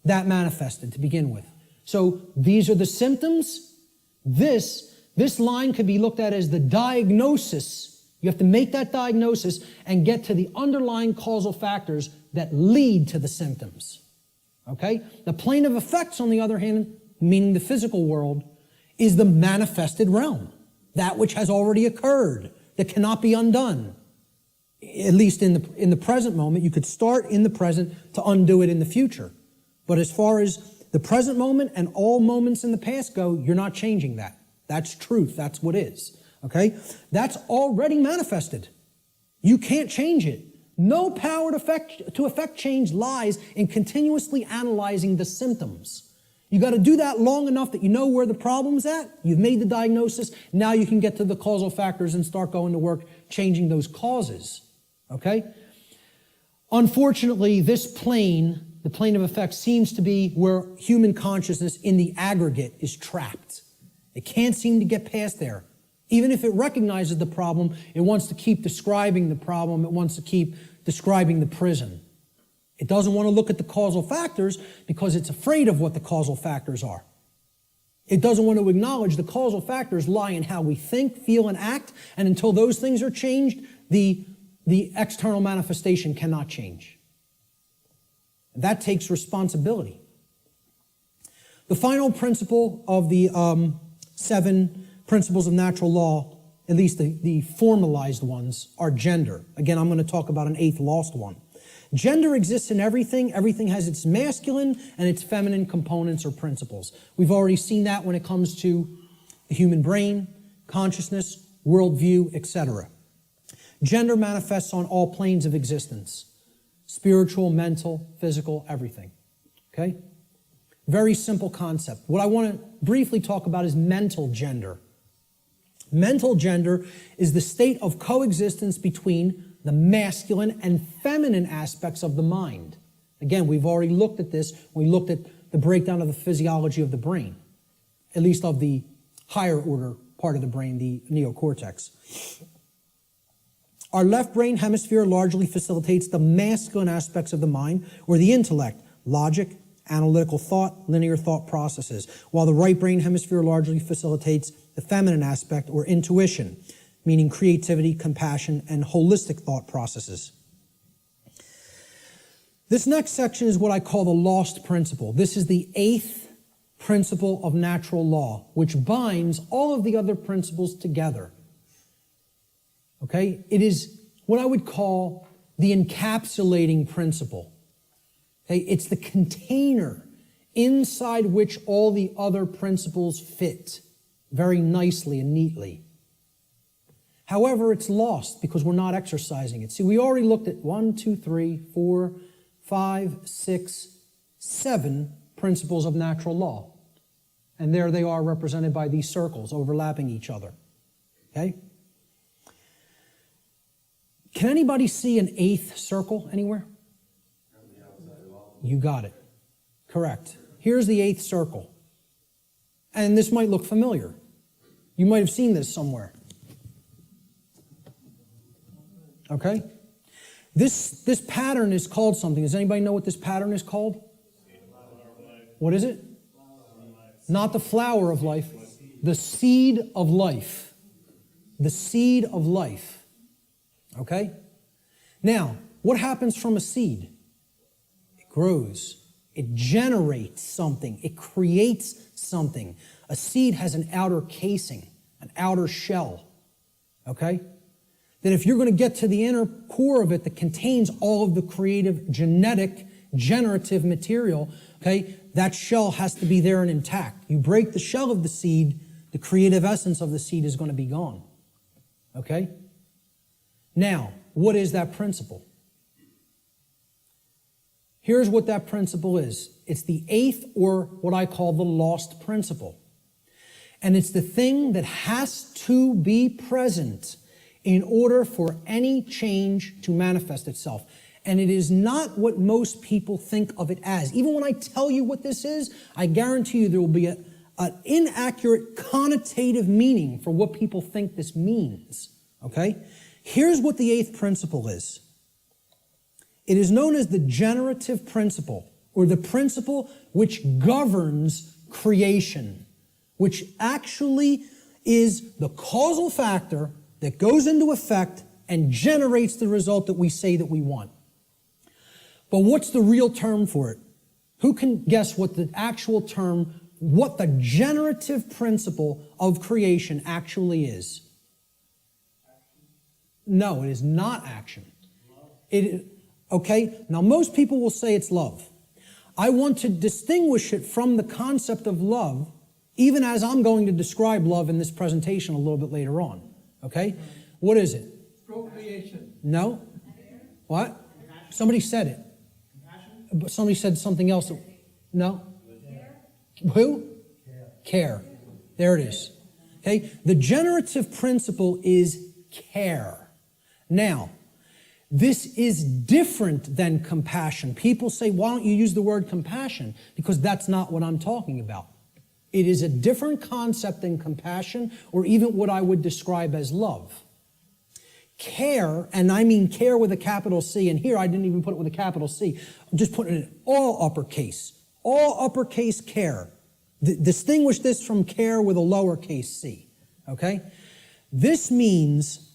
that manifested to begin with. So these are the symptoms. This line could be looked at as the diagnosis. You have to make that diagnosis and get to the underlying causal factors that lead to the symptoms. Okay? The plane of effects, on the other hand, meaning the physical world, is the manifested realm. That which has already occurred, that cannot be undone. At least in the present moment. You could start in the present to undo it in the future. But as far as the present moment and all moments in the past go, you're not changing that. That's truth. That's what is. Okay? That's already manifested. You can't change it. No power to effect change lies in continuously analyzing the symptoms. You got to do that long enough that you know where the problem's at. You've made the diagnosis. Now you can get to the causal factors and start going to work changing those causes. Okay? Unfortunately, this plane, the plane of effects, seems to be where human consciousness in the aggregate is trapped. It can't seem to get past there. Even if it recognizes the problem, it wants to keep describing the problem. It wants to keep describing the prison. It doesn't want to look at the causal factors because it's afraid of what the causal factors are. It doesn't want to acknowledge the causal factors lie in how we think, feel, and act, and until those things are changed, the external manifestation cannot change. That takes responsibility. The final principle of the 7 principles of natural law, at least the formalized ones, are gender. Again, I'm going to talk about an 8th lost one. Gender exists in everything. Everything has its masculine and its feminine components or principles. We've already seen that when it comes to the human brain, consciousness, worldview, etc. Gender manifests on all planes of existence. Spiritual, mental, physical, everything. Okay? Very simple concept. What I want to briefly talk about is mental gender. Mental gender is the state of coexistence between the masculine and feminine aspects of the mind. Again, we've already looked at this. We looked at the breakdown of the physiology of the brain, at least of the higher order part of the brain, the neocortex. Our left brain hemisphere largely facilitates the masculine aspects of the mind, or the intellect, logic, analytical thought, linear thought processes, while the right brain hemisphere largely facilitates the feminine aspect, or intuition, meaning creativity, compassion, and holistic thought processes. This next section is what I call the lost principle. This is the 8th principle of natural law, which binds all of the other principles together. Okay? It is what I would call the encapsulating principle. Okay? It's the container inside which all the other principles fit very nicely and neatly. However, it's lost because we're not exercising it. See, we already looked at 1, 2, 3, 4, 5, 6, 7 principles of natural law. And there they are represented by these circles overlapping each other. Okay? Can anybody see an 8th circle anywhere? You got it. Correct. Here's the 8th circle. And this might look familiar. You might have seen this somewhere. Okay? This pattern is called something. Does anybody know what this pattern is called? What is it? Not the flower of life. The seed of life. The seed of life. Okay? Now, what happens from a seed? It grows. It generates something. It creates something. A seed has an outer casing, an outer shell, okay? That if you're going to get to the inner core of it that contains all of the creative, genetic, generative material, okay, that shell has to be there and intact. You break the shell of the seed, the creative essence of the seed is going to be gone, okay? Now, what is that principle? Here's what that principle is. It's the eighth, or what I call the lost principle. And it's the thing that has to be present in order for any change to manifest itself. And it is not what most people think of it as. Even when I tell you what this is, I guarantee you there will be an inaccurate connotative meaning for what people think this means. Okay? Here's what the eighth principle is. It is known as the generative principle, or the principle which governs creation, which actually is the causal factor that goes into effect and generates the result that we say that we want. But what's the real term for it? Who can guess what the actual term, what the generative principle of creation actually is? No, it is not action. Okay, now most people will say it's love. I want to distinguish it from the concept of love, even as I'm going to describe love in this presentation a little bit later on. Okay? What is it? Procreation. No? What? Somebody said it. But somebody said something else. No? Who? Care. There it is. Okay? The generative principle is care. Now, this is different than compassion. People say, why don't you use the word compassion? Because that's not what I'm talking about. It is a different concept than compassion, or even what I would describe as love. Care, and I mean care with a capital C, and here I didn't even put it with a capital C. I'm just putting it in all uppercase care. Distinguish this from care with a lowercase c, okay? This means,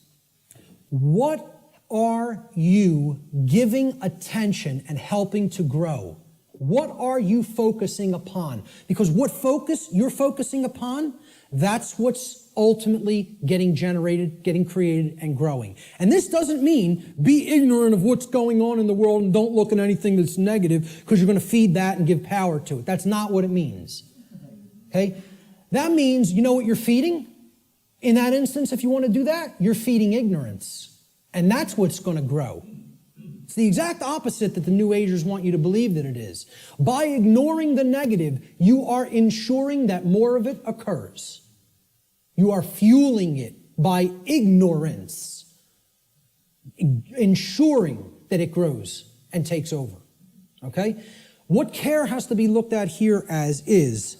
what are you giving attention and helping to grow? What are you focusing upon? Because what you're focusing upon, that's what's ultimately getting generated, getting created, and growing. And this doesn't mean be ignorant of what's going on in the world and don't look at anything that's negative because you're going to feed that and give power to it. That's not what it means. Okay? That means, you know what you're feeding? In that instance, if you want to do that, you're feeding ignorance. And that's what's going to grow. It's the exact opposite that the New Agers want you to believe that it is. By ignoring the negative, you are ensuring that more of it occurs. You are fueling it by ignorance, ensuring that it grows and takes over. Okay? What care has to be looked at here as is,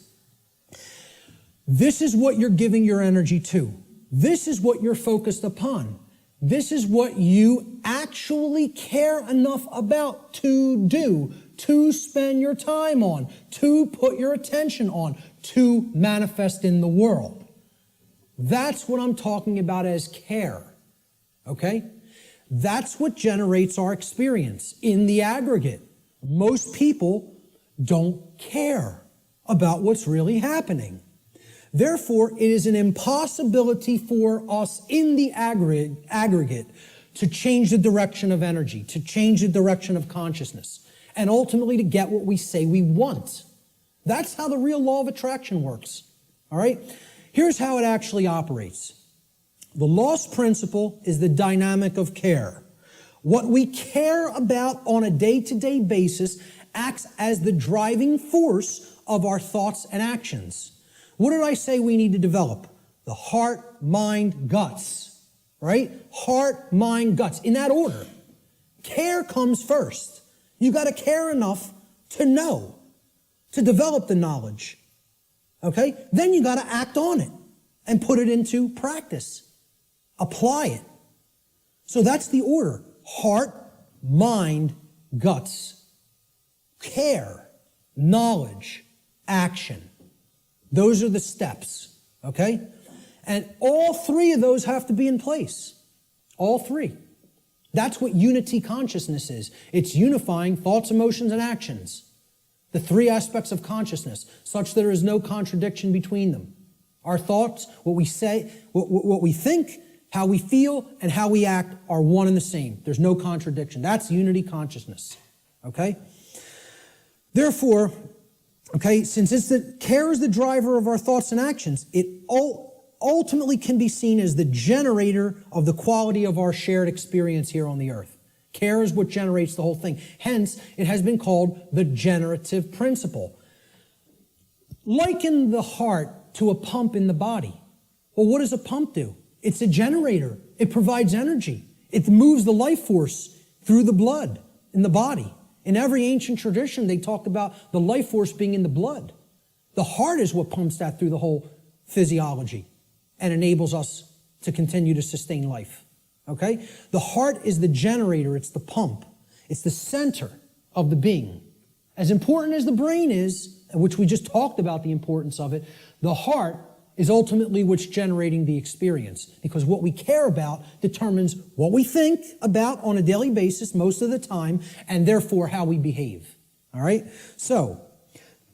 this is what you're giving your energy to. This is what you're focused upon. This is what you actually care enough about to do, to spend your time on, to put your attention on, to manifest in the world. That's what I'm talking about as care, okay? That's what generates our experience in the aggregate. Most people don't care about what's really happening. Therefore, it is an impossibility for us in the aggregate to change the direction of energy, to change the direction of consciousness, and ultimately to get what we say we want. That's how the real law of attraction works. All right? Here's how it actually operates. The lost principle is the dynamic of care. What we care about on a day-to-day basis acts as the driving force of our thoughts and actions. What did I say we need to develop? The heart, mind, guts, right? Heart, mind, guts, in that order. Care comes first. You got to care enough to know, to develop the knowledge, okay? Then you got to act on it and put it into practice. Apply it. So that's the order. Heart, mind, guts. Care, knowledge, action. Those are the steps, okay? And all three of those have to be in place. All three. That's what unity consciousness is. It's unifying thoughts, emotions, and actions. The three aspects of consciousness, such that there is no contradiction between them. Our thoughts, what we say, what we think, how we feel, and how we act are one and the same. There's no contradiction. That's unity consciousness. Okay? Therefore, okay, since care is the driver of our thoughts and actions, it ultimately can be seen as the generator of the quality of our shared experience here on the earth. Care is what generates the whole thing. Hence, it has been called the generative principle. Liken the heart to a pump in the body. Well, what does a pump do? It's a generator. It provides energy. It moves the life force through the blood in the body. In every ancient tradition, they talk about the life force being in the blood. The heart is what pumps that through the whole physiology and enables us to continue to sustain life. Okay? The heart is the generator. It's the pump. It's the center of the being. As important as the brain is, which we just talked about the importance of it, the heart is ultimately what's generating the experience, because what we care about determines what we think about on a daily basis most of the time, and therefore how we behave. All right? So,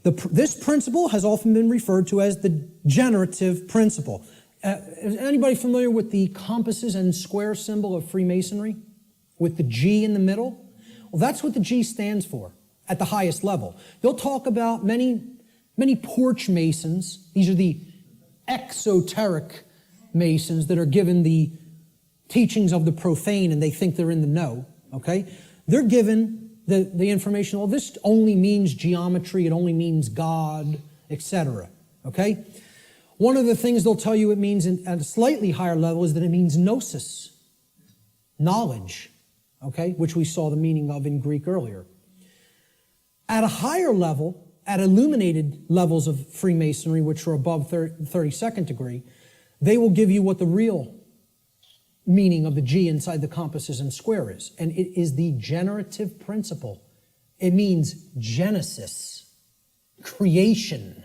this principle has often been referred to as the generative principle. Is anybody familiar with the compasses and square symbol of Freemasonry? With the G in the middle? Well, that's what the G stands for at the highest level. They'll talk about many porch masons. These are the exoteric masons that are given the teachings of the profane and they think they're in the know, okay? They're given the information, well, this only means geometry, it only means God, etc., okay? One of the things they'll tell you it means at a slightly higher level is that it means gnosis, knowledge, okay, which we saw the meaning of in Greek earlier. At a higher level, at illuminated levels of Freemasonry, which are above 32nd degree, they will give you what the real meaning of the G inside the compasses and square is. And it is the generative principle. It means genesis, creation,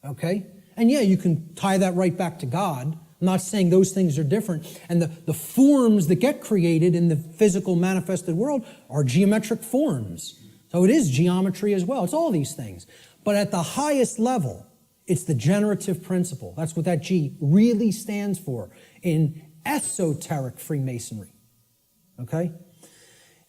okay? And yeah, you can tie that right back to God. I'm not saying those things are different. And the forms that get created in the physical manifested world are geometric forms. So it is geometry as well. It's all these things. But at the highest level, it's the generative principle. That's what that G really stands for in esoteric Freemasonry. Okay?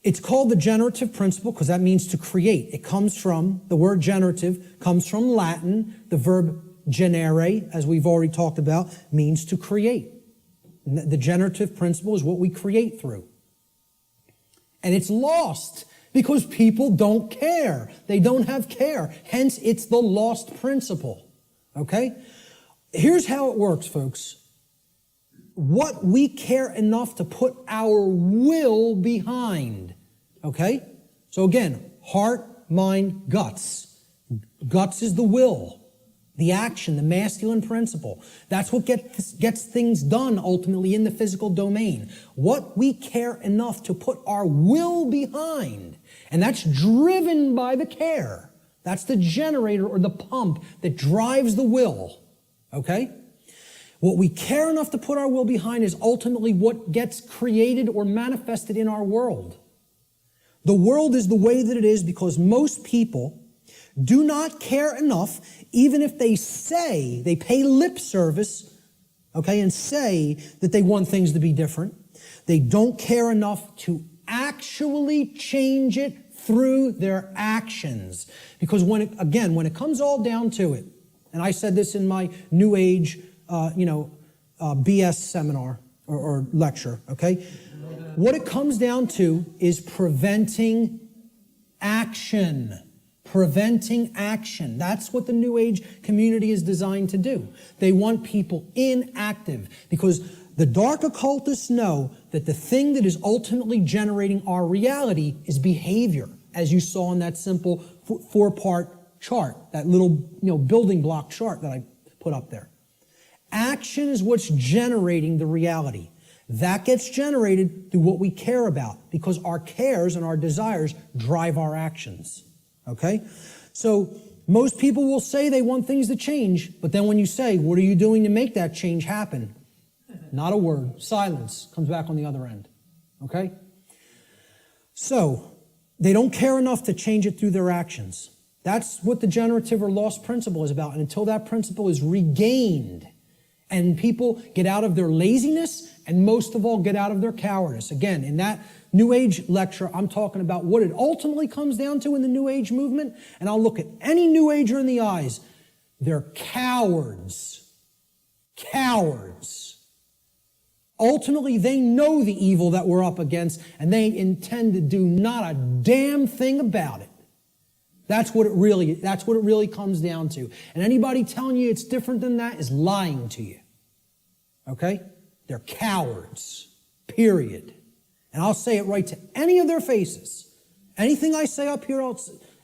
It's called the generative principle because that means to create. It comes from, the word generative comes from Latin. The verb generare, as we've already talked about, means to create. And the generative principle is what we create through. And it's lost because people don't care. They don't have care. Hence, it's the lost principle. Okay? Here's how it works, folks. What we care enough to put our will behind. Okay? So again, heart, mind, guts. Guts is the will, the action, the masculine principle. That's what gets things done ultimately in the physical domain. What we care enough to put our will behind. And that's driven by the care. That's the generator or the pump that drives the will. Okay? What we care enough to put our will behind is ultimately what gets created or manifested in our world. The world is the way that it is because most people do not care enough, even if they say, they pay lip service, okay, and say that they want things to be different. They don't care enough to actually change it through their actions. Because when it comes all down to it, and I said this in my New Age, BS seminar or lecture, okay? What it comes down to is preventing action. Preventing action. That's what the New Age community is designed to do. They want people inactive because the dark occultists know that the thing that is ultimately generating our reality is behavior, as you saw in that simple four-part chart, that little building block chart that I put up there. Action is what's generating the reality. That gets generated through what we care about because our cares and our desires drive our actions. Okay? So most people will say they want things to change, but then when you say, what are you doing to make that change happen? Not a word. Silence comes back on the other end. Okay? So, they don't care enough to change it through their actions. That's what the generative or lost principle is about. And until that principle is regained and people get out of their laziness and most of all get out of their cowardice. Again, in that New Age lecture, I'm talking about what it ultimately comes down to in the New Age movement. And I'll look at any New Ager in the eyes. They're cowards. Cowards. Ultimately, they know the evil that we're up against, and they intend to do not a damn thing about it. That's what it really comes down to. And anybody telling you it's different than that is lying to you. Okay? They're cowards. Period. And I'll say it right to any of their faces. Anything I say up here,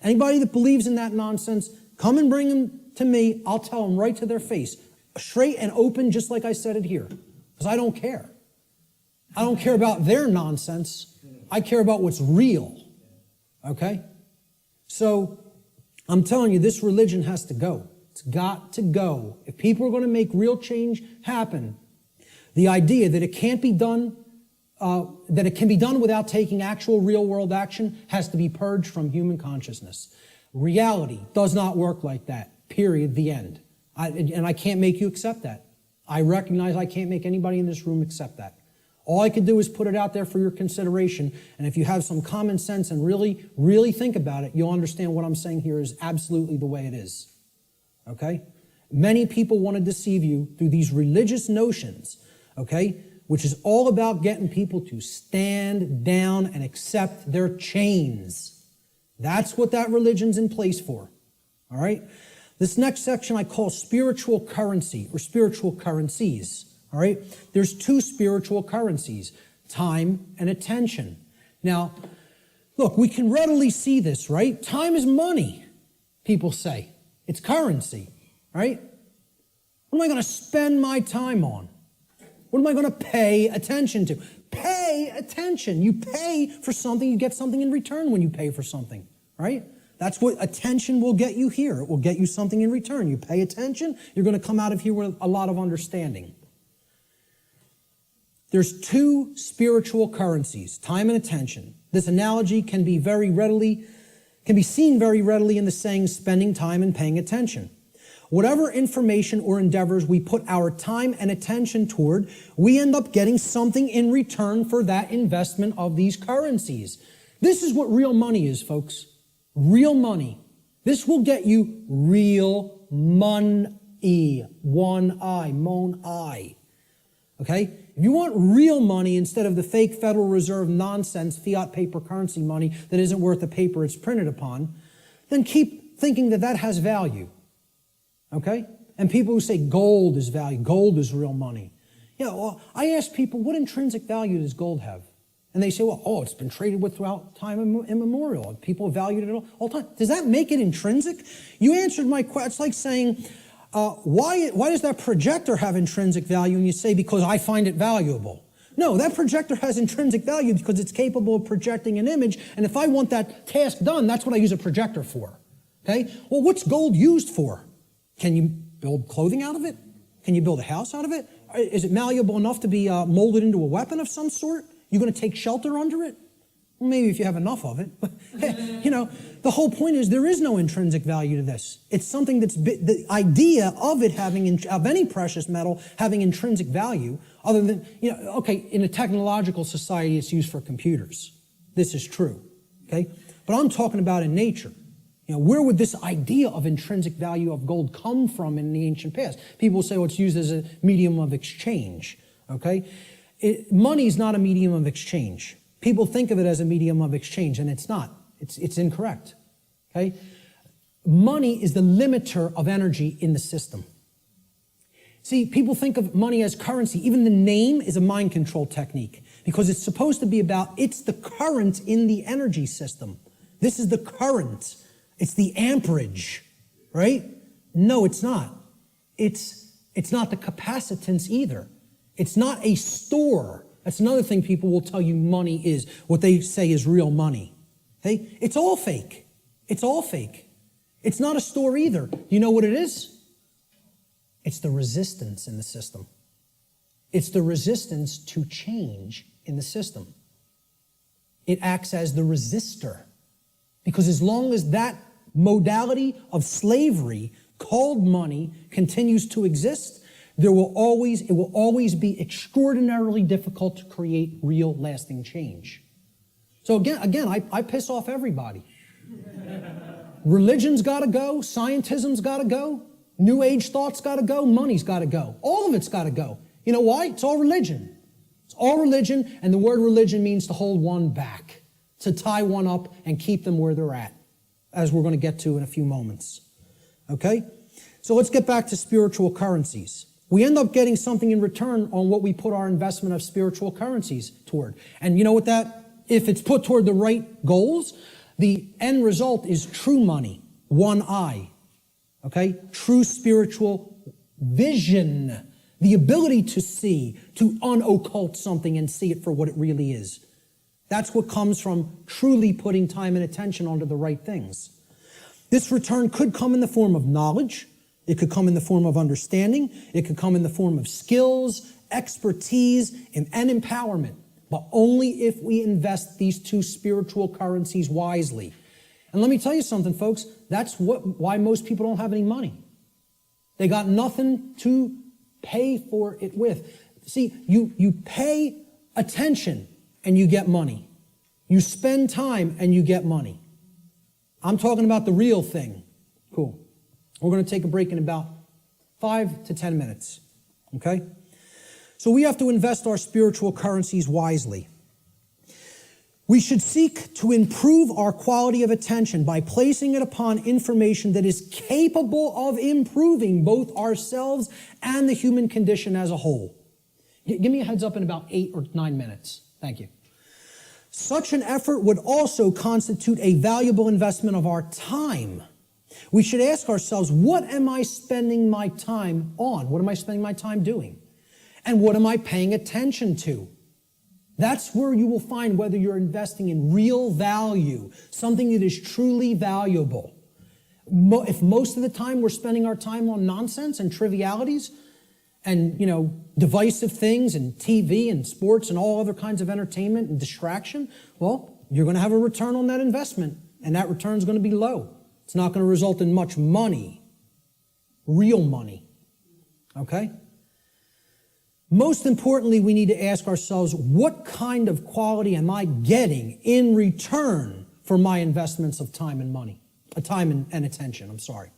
anybody that believes in that nonsense, come and bring them to me. I'll tell them right to their face. Straight and open, just like I said it here. Because I don't care. I don't care about their nonsense. I care about what's real. Okay? So, I'm telling you, this religion has to go. It's got to go. If people are going to make real change happen, the idea that it can't be done, that it can be done without taking actual real-world action has to be purged from human consciousness. Reality does not work like that. Period. The end. And I can't make you accept that. I recognize I can't make anybody in this room accept that. All I can do is put it out there for your consideration, and if you have some common sense and really, really think about it, you'll understand what I'm saying here is absolutely the way it is. Okay? Many people want to deceive you through these religious notions, okay, which is all about getting people to stand down and accept their chains. That's what that religion's in place for. All right? This next section I call spiritual currency or spiritual currencies. All right? There's two spiritual currencies, time and attention. Now, look, we can readily see this, right? Time is money, people say. It's currency, right? What am I going to spend my time on? What am I going to pay attention to? Pay attention. You pay for something, you get something in return when you pay for something, right? That's what attention will get you here. It will get you something in return. You pay attention, you're going to come out of here with a lot of understanding. There's two spiritual currencies, time and attention. This analogy can be seen very readily in the saying, spending time and paying attention. Whatever information or endeavors we put our time and attention toward, we end up getting something in return for that investment of these currencies. This is what real money is, folks. Real money. This will get you real money. One I, mon I. Okay? If you want real money instead of the fake Federal Reserve nonsense, fiat paper currency money that isn't worth the paper it's printed upon, then keep thinking that that has value. Okay? And people who say gold is value, gold is real money. Yeah, well, I ask people, what intrinsic value does gold have? And they say, well, it's been traded with throughout time immemorial. People have valued it all the time. Does that make it intrinsic? You answered my question. It's like saying, why does that projector have intrinsic value? And you say, because I find it valuable. No, that projector has intrinsic value because it's capable of projecting an image. And if I want that task done, that's what I use a projector for. Okay? Well, what's gold used for? Can you build clothing out of it? Can you build a house out of it? Is it malleable enough to be molded into a weapon of some sort? You going to take shelter under it? Well, maybe if you have enough of it. But, you know, the whole point is there is no intrinsic value to this. It's something that's, the idea of it having, of any precious metal having intrinsic value, other than, you know, okay, in a technological society it's used for computers. This is true, okay? But I'm talking about in nature. You know, where would this idea of intrinsic value of gold come from in the ancient past? People say, well, it's used as a medium of exchange, okay? Money is not a medium of exchange. People think of it as a medium of exchange, and it's not. It's incorrect, okay? Money is the limiter of energy in the system. See, people think of money as currency. Even the name is a mind control technique because it's supposed to be about, it's the current in the energy system. This is the current. It's the amperage, right? No, it's not. It's not the capacitance either. It's not a store. That's another thing people will tell you money is, what they say is real money. Okay? It's all fake. It's all fake. It's not a store either. You know what it is? It's the resistance in the system. It's the resistance to change in the system. it acts as the resistor. Because as long as that modality of slavery called money continues to exist, it will always be extraordinarily difficult to create real lasting change. So again, I piss off everybody. Religion's got to go, scientism's got to go, New Age thought's got to go, money's got to go. All of it's got to go. You know why? It's all religion. It's all religion, and the word religion means to hold one back, to tie one up and keep them where they're at, as we're going to get to in a few moments. Okay? So let's get back to spiritual currencies. We end up getting something in return on what we put our investment of spiritual currencies toward. And you know what if it's put toward the right goals, the end result is true money, one eye. Okay? True spiritual vision. The ability to see, to unoccult something and see it for what it really is. That's what comes from truly putting time and attention onto the right things. This return could come in the form of knowledge. It could come in the form of understanding. It could come in the form of skills, expertise, and empowerment. But only if we invest these two spiritual currencies wisely. And let me tell you something, folks. That's why most people don't have any money. They got nothing to pay for it with. See, you pay attention and you get money. You spend time and you get money. I'm talking about the real thing. Cool. We're going to take a break in about 5 to 10 minutes. Okay? So we have to invest our spiritual currencies wisely. We should seek to improve our quality of attention by placing it upon information that is capable of improving both ourselves and the human condition as a whole. Give me a heads up in about 8 or 9 minutes. Thank you. Such an effort would also constitute a valuable investment of our time. We should ask ourselves, what am I spending my time on? What am I spending my time doing? And what am I paying attention to? That's where you will find whether you're investing in real value, something that is truly valuable. If most of the time we're spending our time on nonsense and trivialities and, divisive things and TV and sports and all other kinds of entertainment and distraction, well, you're going to have a return on that investment, and that return is going to be low. It's not going to result in much money, real money. Okay? Most importantly, we need to ask ourselves, what kind of quality am I getting in return for my investments of time and money? Time and attention, I'm sorry.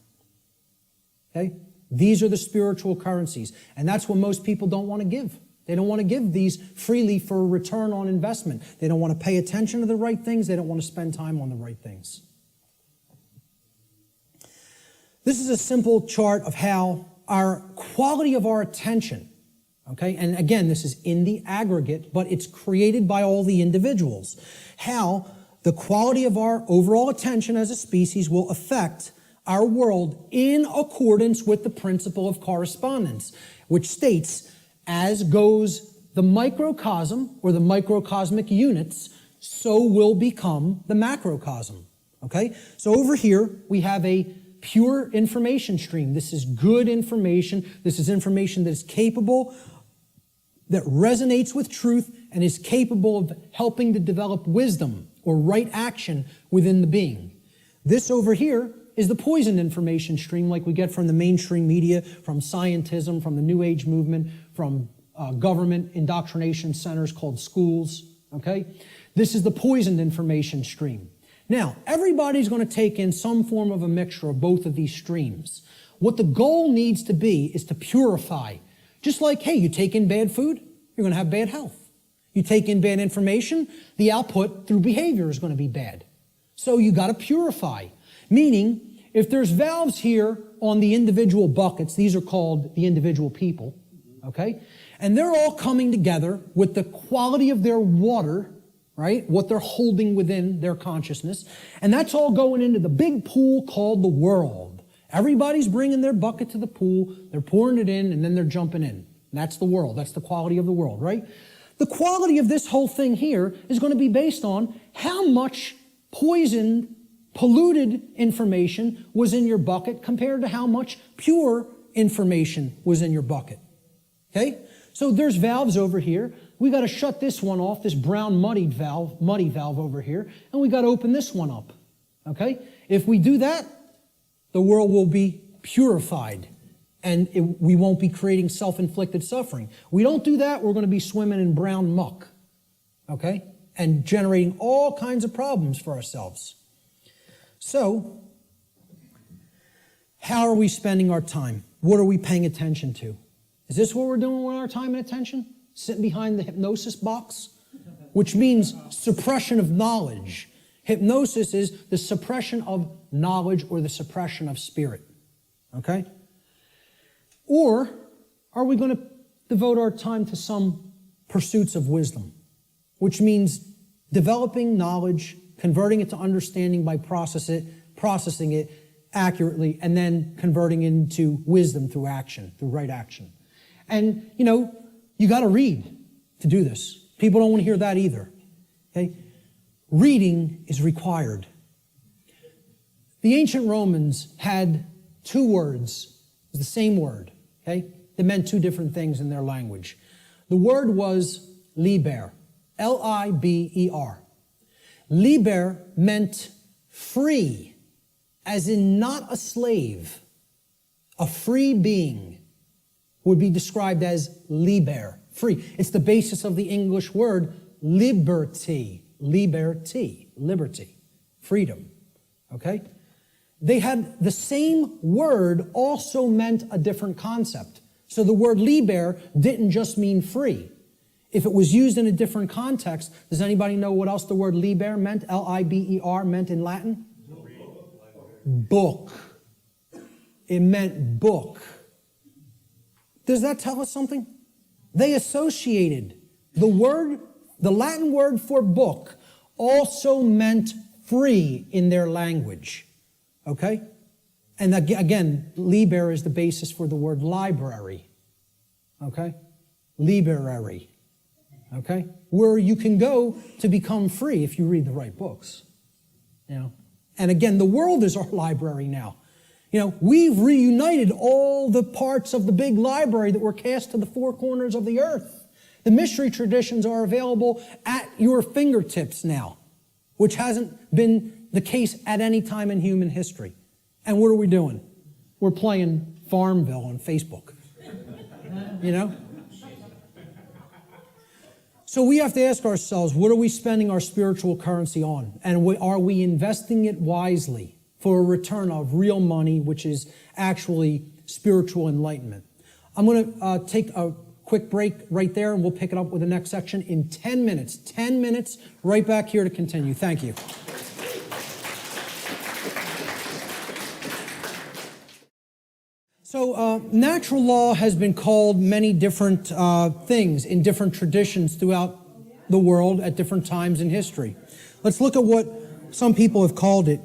Okay? These are the spiritual currencies, and that's what most people don't want to give. They don't want to give these freely for a return on investment. They don't want to pay attention to the right things. They don't want to spend time on the right things. This is a simple chart of how our quality of our attention, okay, and again, this is in the aggregate, but it's created by all the individuals, how the quality of our overall attention as a species will affect our world in accordance with the principle of correspondence, which states, as goes the microcosm or the microcosmic units, so will become the macrocosm. Okay? So over here, we have a pure information stream. This is good information. This is information that is capable, that resonates with truth, and is capable of helping to develop wisdom or right action within the being. This over here is the poisoned information stream like we get from the mainstream media, from scientism, from the New Age movement, from government indoctrination centers called schools, okay? This is the poisoned information stream. Now, everybody's going to take in some form of a mixture of both of these streams. What the goal needs to be is to purify. Just like, hey, you take in bad food, you're going to have bad health. You take in bad information, the output through behavior is going to be bad. So you got to purify. Meaning, if there's valves here on the individual buckets, these are called the individual people, okay? And they're all coming together with the quality of their water, right? What they're holding within their consciousness. And that's all going into the big pool called the world. Everybody's bringing their bucket to the pool, they're pouring it in, and then they're jumping in. And that's the world. That's the quality of the world, right? The quality of this whole thing here is going to be based on how much poisoned, polluted information was in your bucket compared to how much pure information was in your bucket. Okay? So there's valves over here we got to shut this one off, this brown muddy valve over here, and we got to open this one up. Okay? If we do that, the world will be purified, and we won't be creating self-inflicted suffering. We don't do that, we're going to be swimming in brown muck. Okay? And generating all kinds of problems for ourselves. So, how are we spending our time? What are we paying attention to? Is this what we're doing with our time and attention? Sitting behind the hypnosis box? Which means suppression of knowledge. Hypnosis is the suppression of knowledge or the suppression of spirit. Okay? Or are we going to devote our time to some pursuits of wisdom? Which means developing knowledge, converting it to understanding by processing it accurately, and then converting it into wisdom through action, through right action. And, you got to read to do this. People don't want to hear that either. Okay? Reading is required. The ancient Romans had two words, the same word, okay? They meant two different things in their language. The word was liber, L-I-B-E-R. Liber meant free, as in not a slave. A free being would be described as liber, free. It's the basis of the English word liberty, liberty, freedom, okay? They had the same word also meant a different concept. So the word liber didn't just mean free. If it was used in a different context, does anybody know what else the word liber meant, L-I-B-E-R, meant in Latin? Book. It meant book. Does that tell us something? They associated the Latin word for book also meant free in their language. Okay? And again, liber is the basis for the word library. Okay? Library. Okay? Where you can go to become free if you read the right books. And again, the world is our library now. We've reunited all the parts of the big library that were cast to the four corners of the earth. The mystery traditions are available at your fingertips now, which hasn't been the case at any time in human history. And what are we doing? We're playing Farmville on Facebook. So we have to ask ourselves, what are we spending our spiritual currency on? And are we investing it wisely for a return of real money, which is actually spiritual enlightenment? I'm going to take a quick break right there, and we'll pick it up with the next section in 10 minutes. 10 minutes, right back here to continue. Thank you. So natural law has been called many different things in different traditions throughout the world at different times in history. Let's look at what some people have called it.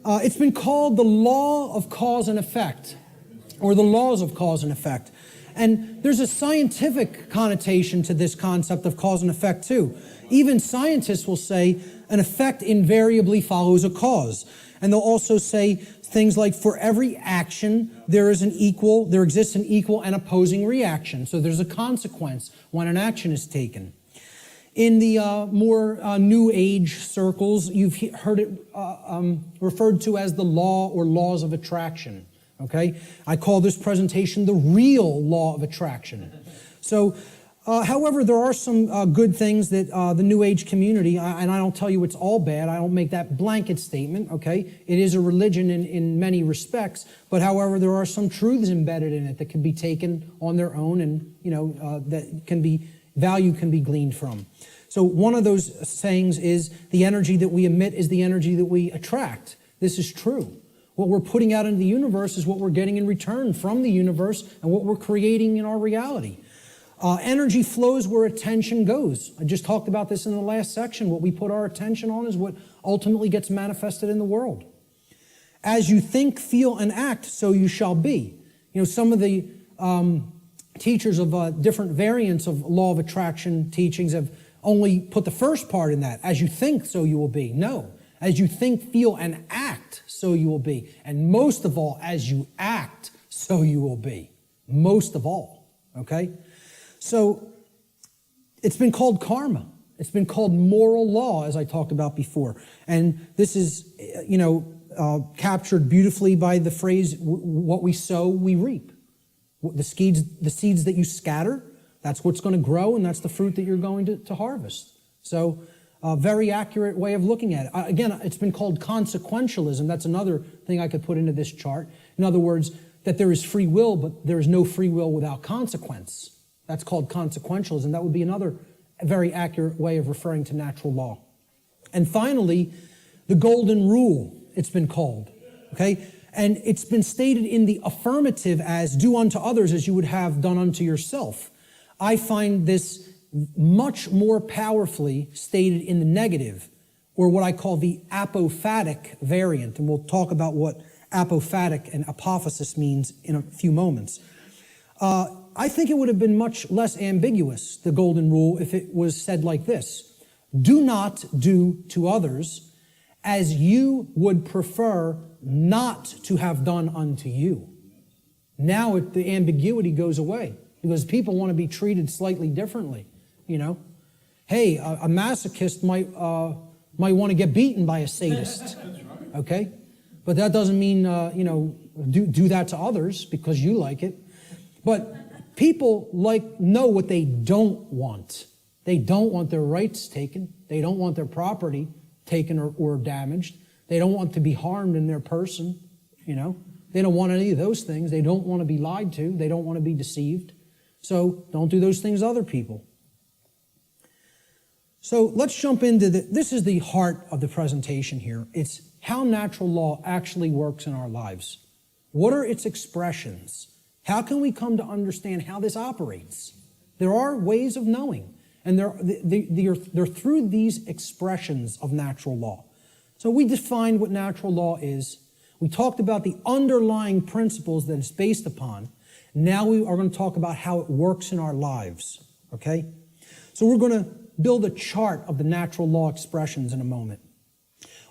It's been called the law of cause and effect, or the laws of cause and effect. And there's a scientific connotation to this concept of cause and effect too. Even scientists will say an effect invariably follows a cause. And they'll also say things like, for every action, there exists an equal and opposing reaction. So there's a consequence when an action is taken. In the more New Age circles, you've heard it referred to as the law or laws of attraction. Okay? I call this presentation the real law of attraction. So, however, there are some good things that the New Age community, and I don't tell you it's all bad, I don't make that blanket statement, okay? It is a religion in many respects, but however, there are some truths embedded in it that can be taken on their own, and, value can be gleaned from. So one of those sayings is, the energy that we emit is the energy that we attract. This is true. What we're putting out into the universe is what we're getting in return from the universe and what we're creating in our reality. Energy flows where attention goes. I just talked about this in the last section. What we put our attention on is what ultimately gets manifested in the world. As you think, feel, and act, so you shall be. Some of the teachers of different variants of law of attraction teachings have only put the first part in that. As you think, so you will be. No. As you think, feel, and act, so you will be. And most of all, as you act, so you will be. Most of all. Okay? So, It's been called karma. It's been called moral law, as I talked about before. And this is, captured beautifully by the phrase, what we sow, we reap. The seeds that you scatter, that's what's going to grow, and that's the fruit that you're going to harvest. So, a very accurate way of looking at it. Again, it's been called consequentialism. That's another thing I could put into this chart. In other words, that there is free will, but there is no free will without consequence. That's called consequentialism. That would be another very accurate way of referring to natural law. And finally, the golden rule, it's been called. Okay? And it's been stated in the affirmative as, do unto others as you would have done unto yourself. I find this much more powerfully stated in the negative, or what I call the apophatic variant. And we'll talk about what apophatic and apophasis means in a few moments. I think it would have been much less ambiguous, the golden rule, if it was said like this: do not do to others as you would prefer not to have done unto you. Now the ambiguity goes away, because people want to be treated slightly differently. Hey, a masochist might want to get beaten by a sadist, okay? But that doesn't mean, do that to others because you like it. But people know what they don't want. They don't want their rights taken. They don't want their property taken or damaged. They don't want to be harmed in their person, They don't want any of those things. They don't want to be lied to. They don't want to be deceived. So don't do those things to other people. So let's jump into this is the heart of the presentation here. It's how natural law actually works in our lives. What are its expressions? How can we come to understand how this operates? There are ways of knowing, and they're through these expressions of natural law. So we defined what natural law is. We talked about the underlying principles that it's based upon. Now we are going to talk about how it works in our lives, okay? So we're going to build a chart of the natural law expressions in a moment.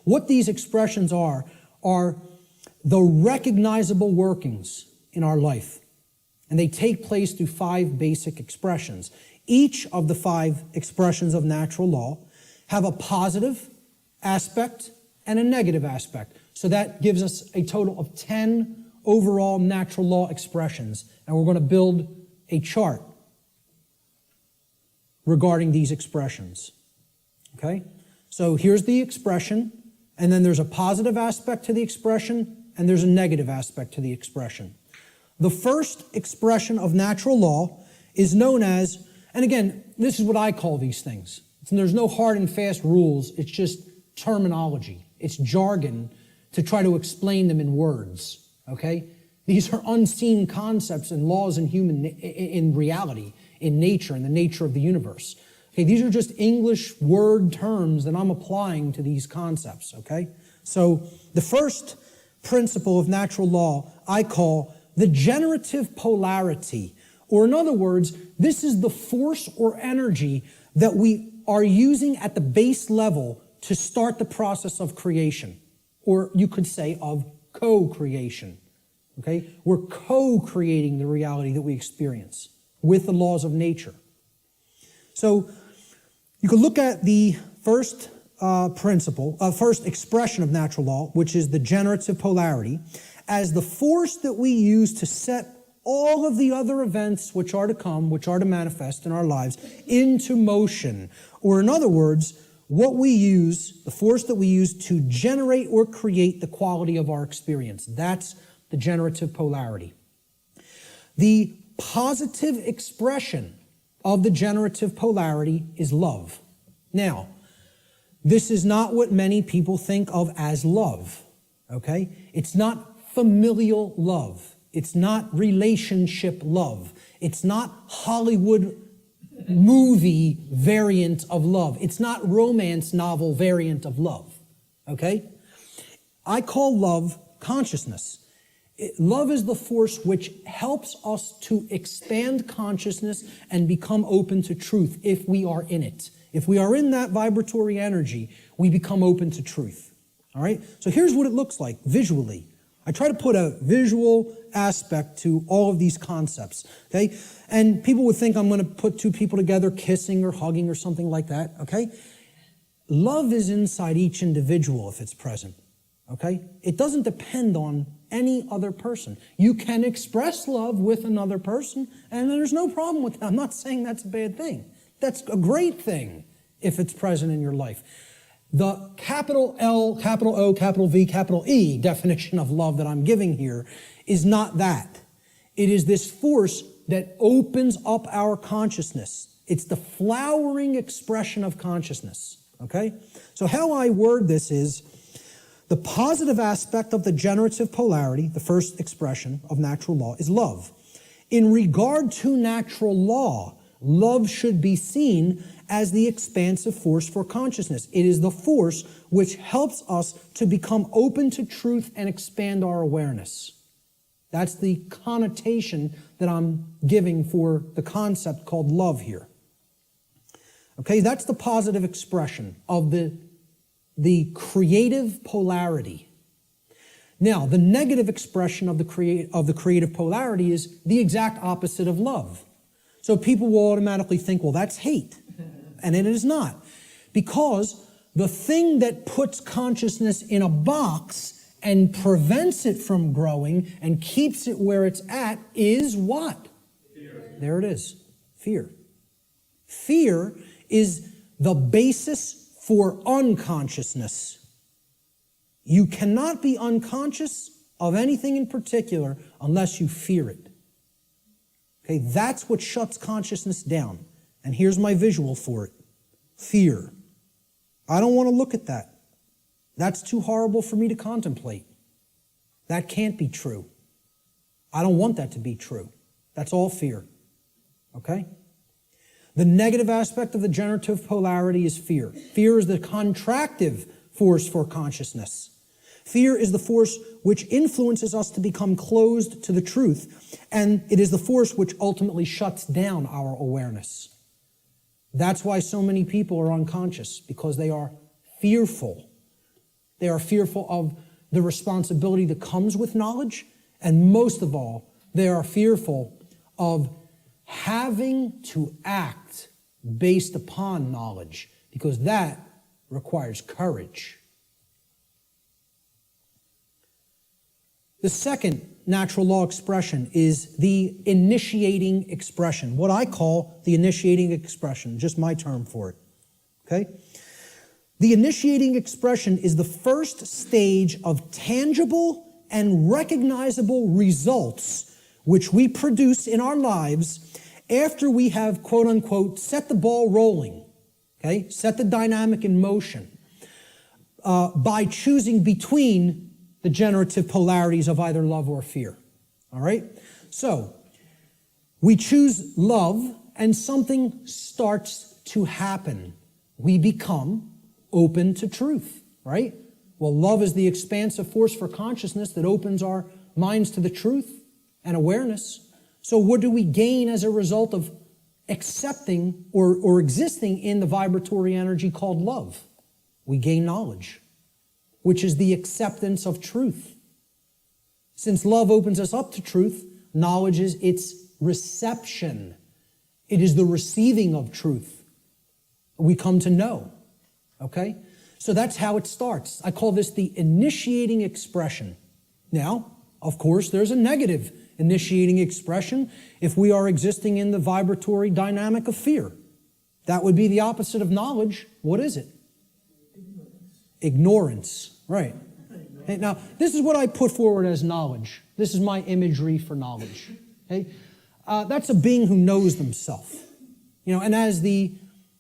What these expressions are the recognizable workings in our life. And they take place through 5 basic expressions. Each of the 5 expressions of natural law have a positive aspect and a negative aspect. So that gives us a total of 10 overall natural law expressions. And we're going to build a chart regarding these expressions. Okay? So here's the expression, and then there's a positive aspect to the expression, and there's a negative aspect to the expression. The first expression of natural law is known as, and again, this is what I call these things. There's no hard and fast rules. It's just terminology. It's jargon to try to explain them in words. Okay? These are unseen concepts and laws in reality, in nature, in the nature of the universe. Okay, these are just English word terms that I'm applying to these concepts, okay? So the first principle of natural law I call the generative polarity, or in other words, this is the force or energy that we are using at the base level to start the process of creation, or you could say of co-creation, okay? We're co-creating the reality that we experience with the laws of nature. So you can look at the first first expression of natural law, which is the generative polarity, as the force that we use to set all of the other events which are to come, which are to manifest in our lives, into motion. Or in other words, what we use, the force that we use to generate or create the quality of our experience. That's the generative polarity. The positive expression of the generative polarity is love. Now, this is not what many people think of as love, okay? It's not familial love. It's not relationship love. It's not Hollywood movie variant of love. It's not romance novel variant of love, okay? I call love consciousness. Love is the force which helps us to expand consciousness and become open to truth if we are in it. If we are in that vibratory energy, we become open to truth. All right? So here's what it looks like visually. I try to put a visual aspect to all of these concepts, okay? And people would think I'm going to put two people together kissing or hugging or something like that, okay? Love is inside each individual if it's present, okay? It doesn't depend on any other person. You can express love with another person, and there's no problem with that. I'm not saying that's a bad thing. That's a great thing if it's present in your life. The capital L, capital O, capital V, capital E definition of love that I'm giving here is not that. It is this force that opens up our consciousness. It's the flowering expression of consciousness, okay? So how I word this is, the positive aspect of the generative polarity, the first expression of natural law, is love. In regard to natural law, love should be seen as the expansive force for consciousness. It is the force which helps us to become open to truth and expand our awareness. That's the connotation that I'm giving for the concept called love here. Okay, that's the positive expression of the creative polarity. Now, the negative expression of the creative polarity is the exact opposite of love. So people will automatically think, well, that's hate. And it is not. Because the thing that puts consciousness in a box and prevents it from growing and keeps it where it's at is what? Fear. There it is. Fear. Fear is the basis for unconsciousness. You cannot be unconscious of anything in particular unless you fear it. Okay, that's what shuts consciousness down. And here's my visual for it. Fear. I don't want to look at that. That's too horrible for me to contemplate. That can't be true. I don't want that to be true. That's all fear. Okay? The negative aspect of the generative polarity is fear. Fear is the contractive force for consciousness. Fear is the force which influences us to become closed to the truth, and it is the force which ultimately shuts down our awareness. That's why so many people are unconscious, because they are fearful. They are fearful of the responsibility that comes with knowledge, and most of all, they are fearful of having to act based upon knowledge, because that requires courage. The second natural law expression is the initiating expression, what I call the initiating expression, just my term for it, okay? The initiating expression is the first stage of tangible and recognizable results which we produce in our lives after we have, quote unquote, set the ball rolling, okay? Set the dynamic in motion by choosing between the generative polarities of either love or fear, all right? So, we choose love and something starts to happen. We become open to truth, right? Well, love is the expansive force for consciousness that opens our minds to the truth and awareness. So what do we gain as a result of accepting or existing in the vibratory energy called love? We gain knowledge, which is the acceptance of truth. Since love opens us up to truth, knowledge is its reception. It is the receiving of truth. We come to know, okay? So that's how it starts. I call this the initiating expression. Now, of course, there's a negative initiating expression if we are existing in the vibratory dynamic of fear. That would be the opposite of knowledge. What is it? Ignorance, right. Okay, now, this is what I put forward as knowledge. This is my imagery for knowledge. Okay? That's a being who knows themselves. You know, and as the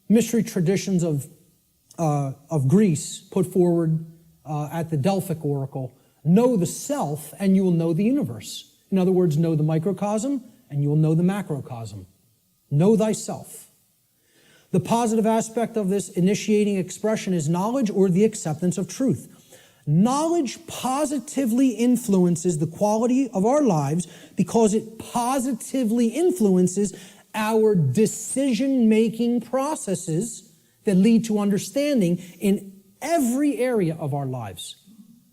mystery traditions of Greece put forward at the Delphic oracle, know the self and you will know the universe. In other words, know the microcosm and you will know the macrocosm. Know thyself. The positive aspect of this initiating expression is knowledge or the acceptance of truth. Knowledge positively influences the quality of our lives because it positively influences our decision-making processes that lead to understanding in every area of our lives.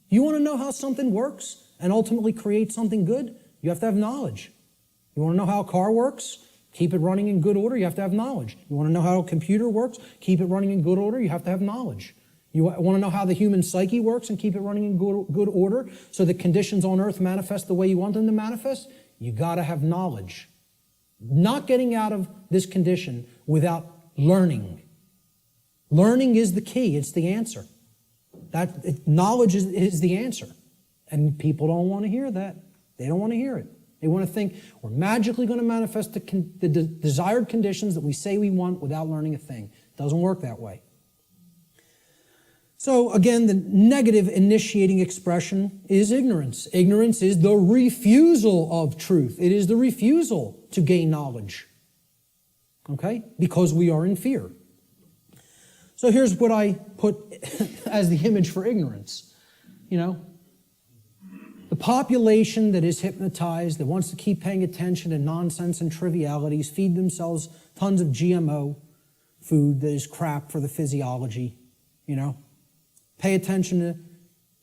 You want to know how something works? and ultimately create something good, you have to have knowledge. You want to know how a car works? Keep it running in good order, you have to have knowledge. You want to know how a computer works? Keep it running in good order, you have to have knowledge. You want to know how the human psyche works and keep it running in good order so that conditions on earth manifest the way you want them to manifest? You got to have knowledge. Not getting out of this condition without learning. Learning is the key, it's the answer. Knowledge is the answer. And people don't want to hear that. They don't want to hear it. They want to think we're magically going to manifest the desired conditions that we say we want without learning a thing. It doesn't work that way. So again, the negative initiating expression is ignorance. Ignorance is the refusal of truth. It is the refusal to gain knowledge. Okay? Because we are in fear. So here's what I put as the image for ignorance. You know, the population that is hypnotized, that wants to keep paying attention to nonsense and trivialities, feed themselves tons of GMO food that is crap for the physiology, you know. Pay attention to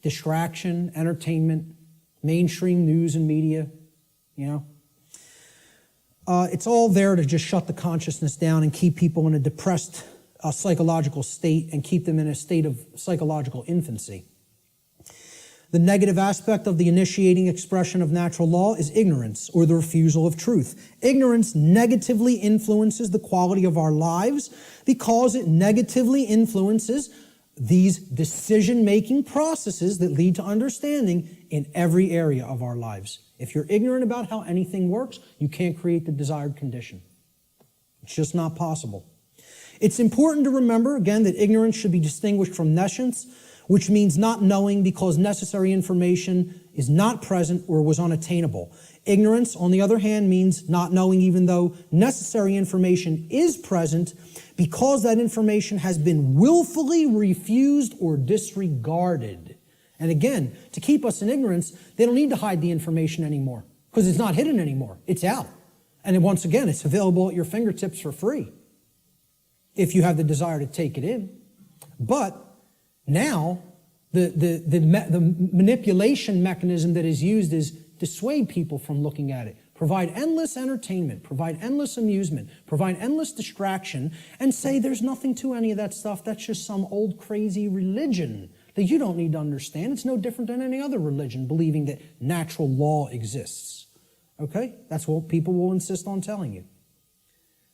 distraction, entertainment, mainstream news and media, you know. It's all there to just shut the consciousness down and keep people in a depressed psychological state and keep them in a state of psychological infancy. The negative aspect of the initiating expression of natural law is ignorance, or the refusal of truth. Ignorance negatively influences the quality of our lives because it negatively influences these decision-making processes that lead to understanding in every area of our lives. If you're ignorant about how anything works, you can't create the desired condition. It's just not possible. It's important to remember, again, that ignorance should be distinguished from nescience, which means not knowing because necessary information is not present or was unattainable. Ignorance, on the other hand, means not knowing even though necessary information is present because that information has been willfully refused or disregarded. And again, to keep us in ignorance, they don't need to hide the information anymore because it's not hidden anymore. It's out. And once again, it's available at your fingertips for free if you have the desire to take it in. But now, the manipulation mechanism that is used is dissuade people from looking at it. Provide endless entertainment, provide endless amusement, provide endless distraction, and say there's nothing to any of that stuff. That's just some old crazy religion that you don't need to understand. It's no different than any other religion, believing that natural law exists. Okay? That's what people will insist on telling you.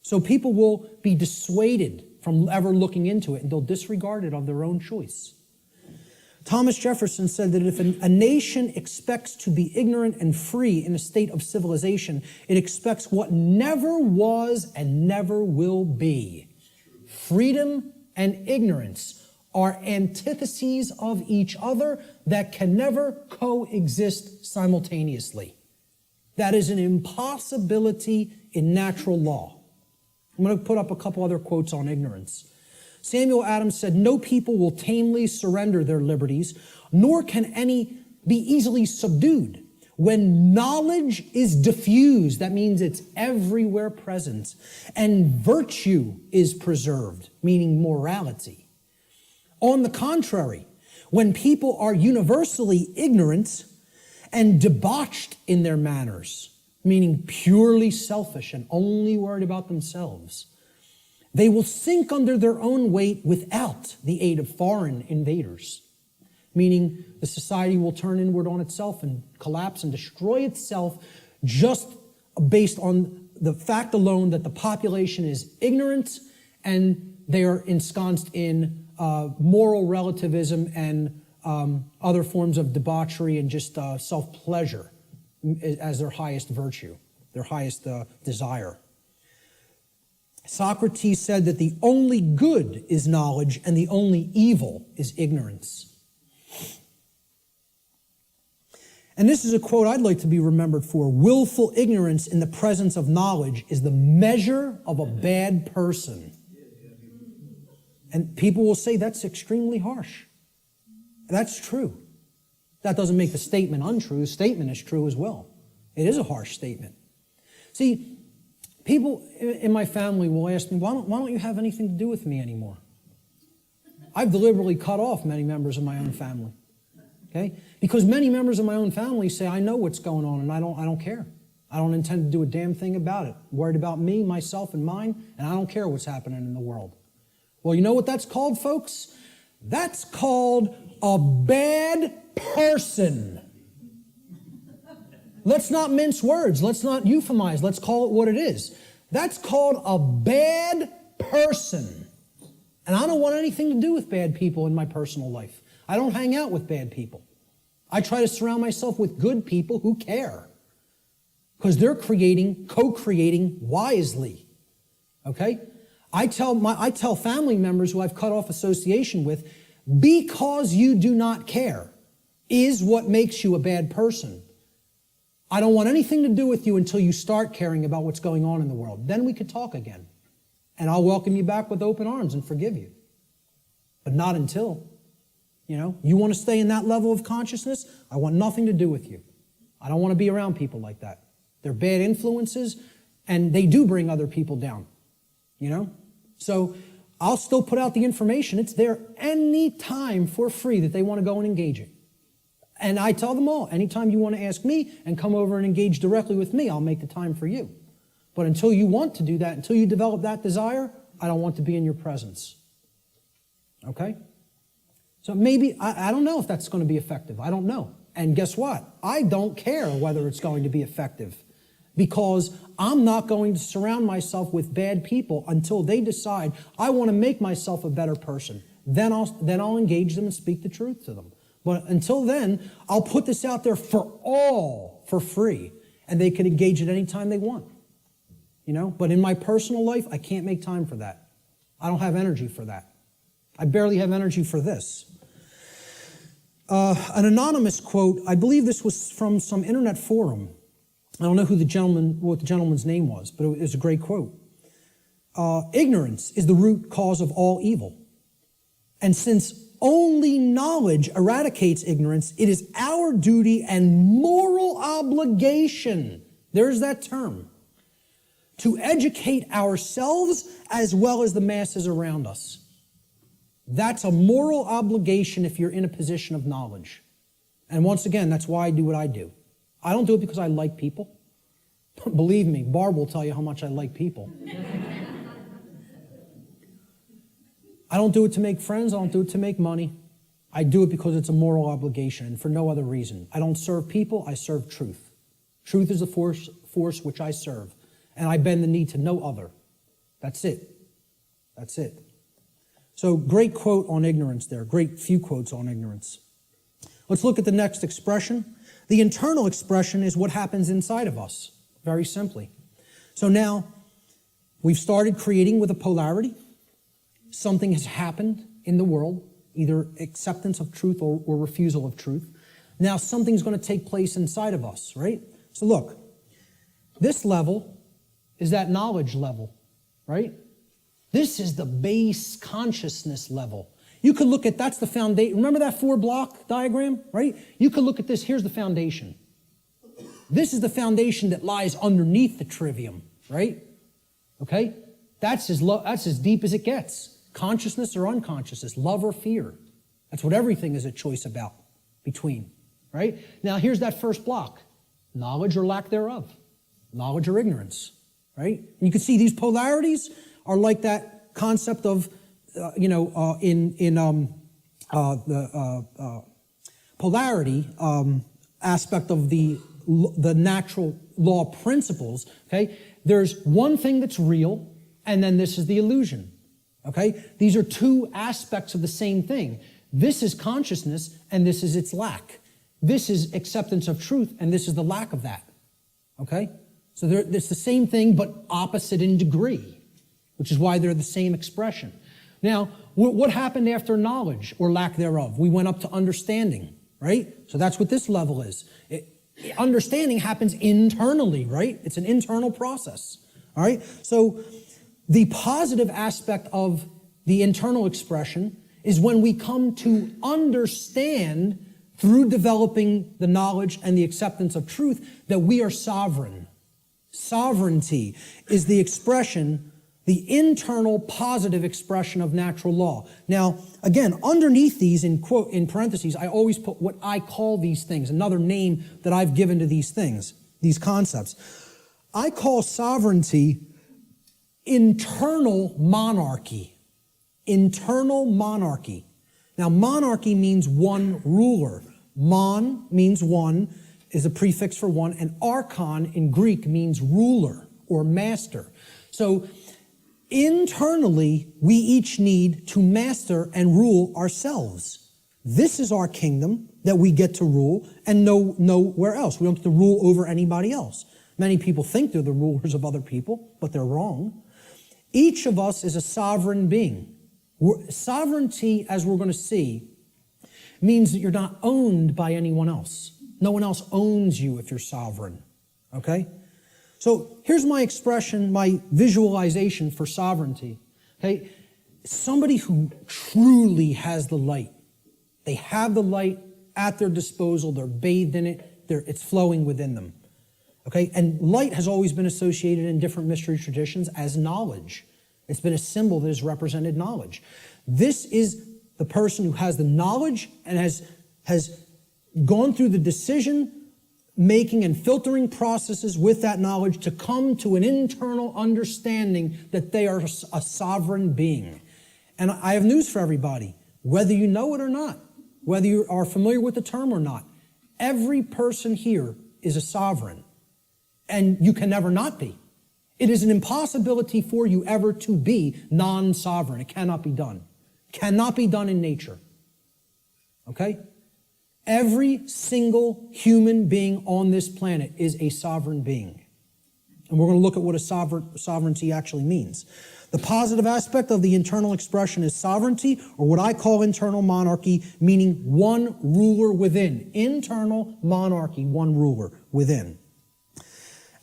So people will be dissuaded from ever looking into it, and they'll disregard it of their own choice. Thomas Jefferson said that if a nation expects to be ignorant and free in a state of civilization, it expects what never was and never will be. Freedom and ignorance are antitheses of each other that can never coexist simultaneously. That is an impossibility in natural law. I'm going to put up a couple other quotes on ignorance. Samuel Adams said, "No people will tamely surrender their liberties, nor can any be easily subdued. When knowledge is diffused," that means it's everywhere present, "and virtue is preserved," meaning morality. On the contrary, when people are universally ignorant and debauched in their manners, meaning purely selfish and only worried about themselves, they will sink under their own weight without the aid of foreign invaders, meaning the society will turn inward on itself and collapse and destroy itself just based on the fact alone that the population is ignorant and they are ensconced in moral relativism and other forms of debauchery and just self-pleasure as their highest virtue, their highest desire. Socrates said that the only good is knowledge and the only evil is ignorance. And this is a quote I'd like to be remembered for. "Willful ignorance in the presence of knowledge is the measure of a bad person." And people will say that's extremely harsh. That's true. That doesn't make the statement untrue. The statement is true as well. It is a harsh statement. See, people in my family will ask me, why don't you have anything to do with me anymore? I've deliberately cut off many members of my own family okay? Because many members of my own family say, I know what's going on and I don't care. I don't intend to do a damn thing about it. I'm worried about me, myself, and mine, and I don't care what's happening in the world. Well, you know what that's called, folks? That's called a bad person. Let's not mince words. Let's not euphemize. Let's call it what it is. That's called a bad person. And I don't want anything to do with bad people in my personal life. I don't hang out with bad people. I try to surround myself with good people who care. Because they're co-creating wisely. Okay? I tell family members who I've cut off association with, because you do not care is what makes you a bad person. I don't want anything to do with you until you start caring about what's going on in the world. Then we could talk again. And I'll welcome you back with open arms and forgive you. But not until. You want to stay in that level of consciousness? I want nothing to do with you. I don't want to be around people like that. They're bad influences, and they do bring other people down. So I'll still put out the information. It's there any time for free that they want to go and engage it. And I tell them all, anytime you want to ask me and come over and engage directly with me, I'll make the time for you. But until you want to do that, until you develop that desire, I don't want to be in your presence. Okay? So maybe, I don't know if that's going to be effective. I don't know. And guess what? I don't care whether it's going to be effective, because I'm not going to surround myself with bad people until they decide I want to make myself a better person. Then I'll engage them and speak the truth to them. But until then, I'll put this out there for all for free, and they can engage it any time they want. But in my personal life, I can't make time for that. I don't have energy for that. I barely have energy for this. An anonymous quote, I believe this was from some internet forum. I don't know what the gentleman's name was, but it was a great quote. Ignorance is the root cause of all evil. And since only knowledge eradicates ignorance, it is our duty and moral obligation, there's that term, to educate ourselves as well as the masses around us. That's a moral obligation if you're in a position of knowledge. And once again, that's why I do what I do. I don't do it because I like people. Believe me, Barb will tell you how much I like people. I don't do it to make friends. I don't do it to make money. I do it because it's a moral obligation and for no other reason. I don't serve people. I serve truth. Truth is the force which I serve. And I bend the knee to no other. That's it. That's it. So great quote on ignorance there. Great few quotes on ignorance. Let's look at the next expression. The internal expression is what happens inside of us, very simply. So now, we've started creating with a polarity. Something has happened in the world, either acceptance of truth or refusal of truth. Now something's going to take place inside of us, right? So look, this level is that knowledge level, right? This is the base consciousness level. You could look at, that's the foundation. Remember that 4-block diagram, right? You could look at this, here's the foundation. This is the foundation that lies underneath the trivium, right? Okay? That's as deep as it gets. Consciousness or unconsciousness, love or fear. That's what everything is a choice about, between, right? Now here's that first block. Knowledge or lack thereof. Knowledge or ignorance, right? And you can see these polarities are like that concept of, the polarity aspect of the natural law principles, okay? There's one thing that's real, and then this is the illusion, okay? These are two aspects of the same thing. This is consciousness, and this is its lack. This is acceptance of truth, and this is the lack of that, okay? So it's the same thing, but opposite in degree, which is why they're the same expression. Now, what happened after knowledge or lack thereof? We went up to understanding, right? So that's what this level is. Understanding happens internally, right? It's an internal process, all right? So the positive aspect of the internal expression is when we come to understand through developing the knowledge and the acceptance of truth that we are sovereign. Sovereignty is the expression the internal positive expression of natural law. Now, again, underneath these, in parentheses, I always put what I call these things, another name that I've given to these things, these concepts. I call sovereignty internal monarchy. Internal monarchy. Now, monarchy means one ruler. Mon means one, is a prefix for one, and archon in Greek means ruler or master. So, internally, we each need to master and rule ourselves. This is our kingdom that we get to rule and nowhere else. We don't get to rule over anybody else. Many people think they're the rulers of other people, but they're wrong. Each of us is a sovereign being. Sovereignty, as we're going to see, means that you're not owned by anyone else. No one else owns you if you're sovereign, okay? So here's my expression, my visualization for sovereignty, okay? Somebody who truly has the light. They have the light at their disposal. They're bathed in it. It's flowing within them, okay? And light has always been associated in different mystery traditions as knowledge. It's been a symbol that has represented knowledge. This is the person who has the knowledge and has gone through the decision-making and filtering processes with that knowledge to come to an internal understanding that they are a sovereign being. And I have news for everybody. Whether you know it or not, whether you are familiar with the term or not, every person here is a sovereign. And you can never not be. It is an impossibility for you ever to be non-sovereign. It cannot be done. Cannot be done in nature. Okay? Every single human being on this planet is a sovereign being. And we're going to look at what a sovereignty actually means. The positive aspect of the internal expression is sovereignty, or what I call internal monarchy, meaning one ruler within. Internal monarchy, one ruler within.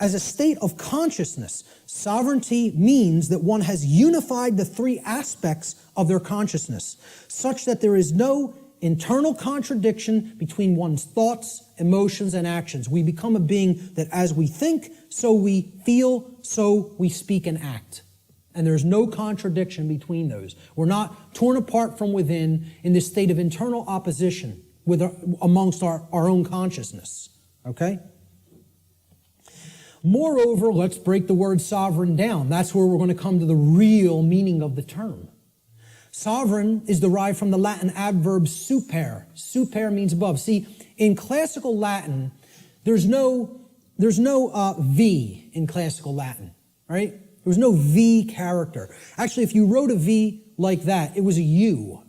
As a state of consciousness, sovereignty means that one has unified the three aspects of their consciousness, such that there is no internal contradiction between one's thoughts, emotions, and actions. We become a being that as we think, so we feel, so we speak and act. And there's no contradiction between those. We're not torn apart from within in this state of internal opposition amongst our own consciousness. Okay? Moreover, let's break the word sovereign down. That's where we're going to come to the real meaning of the term. Sovereign is derived from the Latin adverb super. Super means above. See, in classical Latin, there's no V in classical Latin, right? There was no V character. Actually, if you wrote a V like that, it was a U,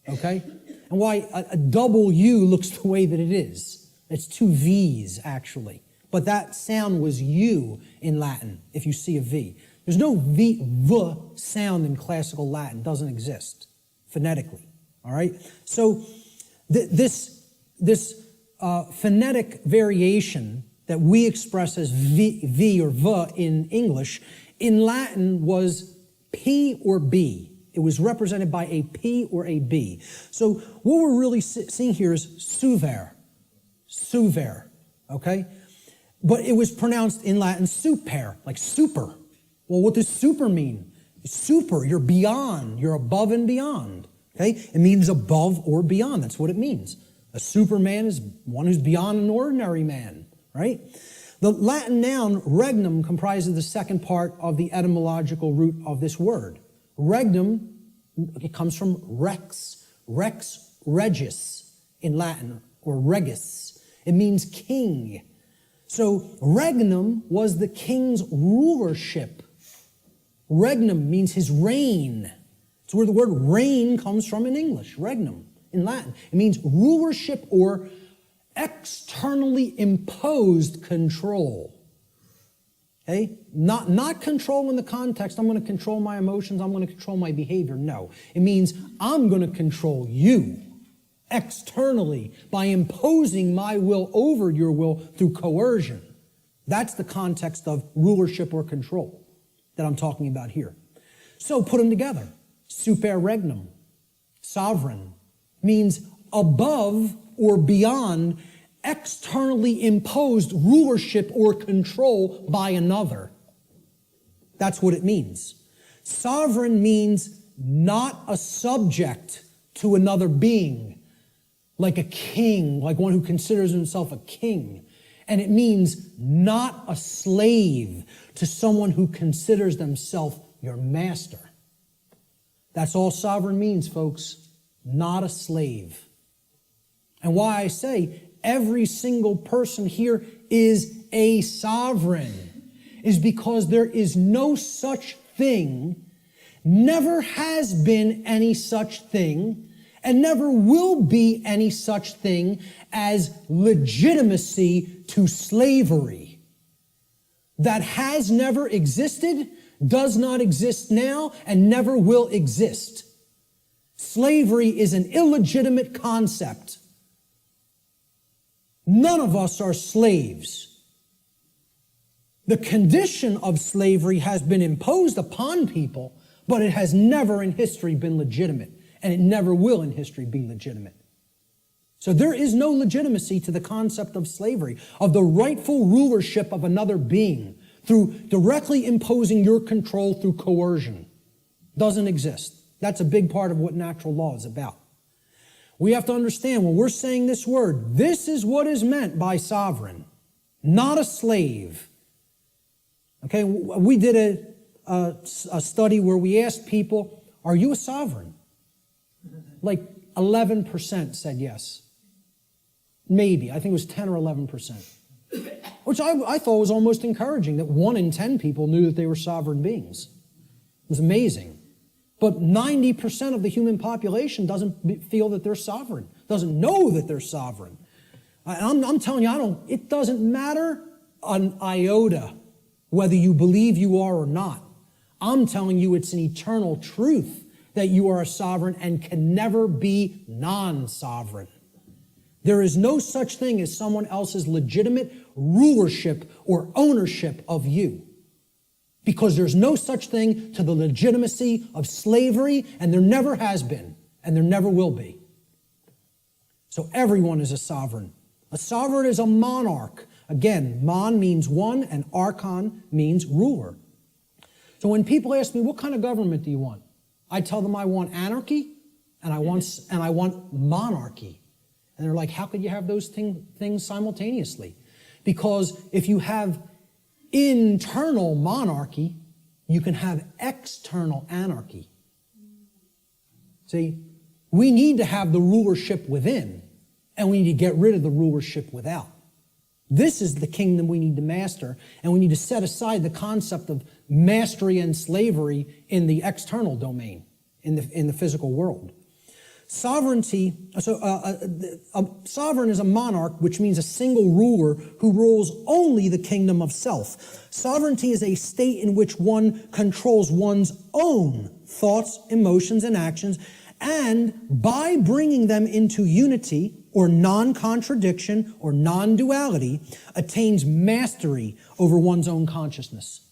okay? And why a double U looks the way that it is. It's two V's, actually. But that sound was U in Latin, if you see a V. There's no V sound in classical Latin. It doesn't exist phonetically, all right? So this phonetic variation that we express as V or V in English, in Latin was P or B. It was represented by a P or a B. So what we're really seeing here is suver, okay? But it was pronounced in Latin super, like super. Well, what does super mean? Super, you're beyond, you're above and beyond. Okay? It means above or beyond. That's what it means. A superman is one who's beyond an ordinary man, right? The Latin noun regnum comprises the second part of the etymological root of this word. Regnum, it comes from rex regis in Latin, or regis. It means king. So regnum was the king's rulership. Regnum means his reign. It's where the word reign comes from in English, regnum, in Latin. It means rulership or externally imposed control. Okay? Not control in the context, I'm going to control my emotions, I'm going to control my behavior. No. It means I'm going to control you externally by imposing my will over your will through coercion. That's the context of rulership or control that I'm talking about here. So put them together. Super regnum, sovereign, means above or beyond externally imposed rulership or control by another. That's what it means. Sovereign means not a subject to another being, like a king, like one who considers himself a king. And it means not a slave to someone who considers themselves your master. That's all sovereign means, folks. Not a slave. And why I say every single person here is a sovereign is because there is no such thing, never has been any such thing, and never will be any such thing as legitimacy to slavery. That has never existed, does not exist now, and never will exist. Slavery is an illegitimate concept. None of us are slaves. The condition of slavery has been imposed upon people, but it has never in history been legitimate, and it never will in history be legitimate. So there is no legitimacy to the concept of slavery, of the rightful rulership of another being through directly imposing your control through coercion. Doesn't exist. That's a big part of what natural law is about. We have to understand when we're saying this word, this is what is meant by sovereign, not a slave. Okay, we did a study where we asked people, are you a sovereign? Like 11% said yes. Maybe, I think it was 10 or 11%. Which I thought was almost encouraging, that 1 in 10 people knew that they were sovereign beings. It was amazing. But 90% of the human population doesn't feel that they're sovereign, doesn't know that they're sovereign. I'm telling you, it doesn't matter an iota whether you believe you are or not. I'm telling you it's an eternal truth that you are a sovereign and can never be non-sovereign. There is no such thing as someone else's legitimate rulership or ownership of you. Because there's no such thing to the legitimacy of slavery, and there never has been, and there never will be. So everyone is a sovereign. A sovereign is a monarch. Again, mon means one, and archon means ruler. So when people ask me, what kind of government do you want? I tell them I want anarchy, and I want monarchy. And they're like, how could you have those things simultaneously? Because if you have internal monarchy, you can have external anarchy. See, we need to have the rulership within, and we need to get rid of the rulership without. This is the kingdom we need to master, and we need to set aside the concept of mastery and slavery in the external domain, in the physical world. Sovereignty, a sovereign is a monarch, which means a single ruler who rules only the kingdom of self. Sovereignty is a state in which one controls one's own thoughts, emotions, and actions, and by bringing them into unity or non-contradiction or non-duality, attains mastery over one's own consciousness.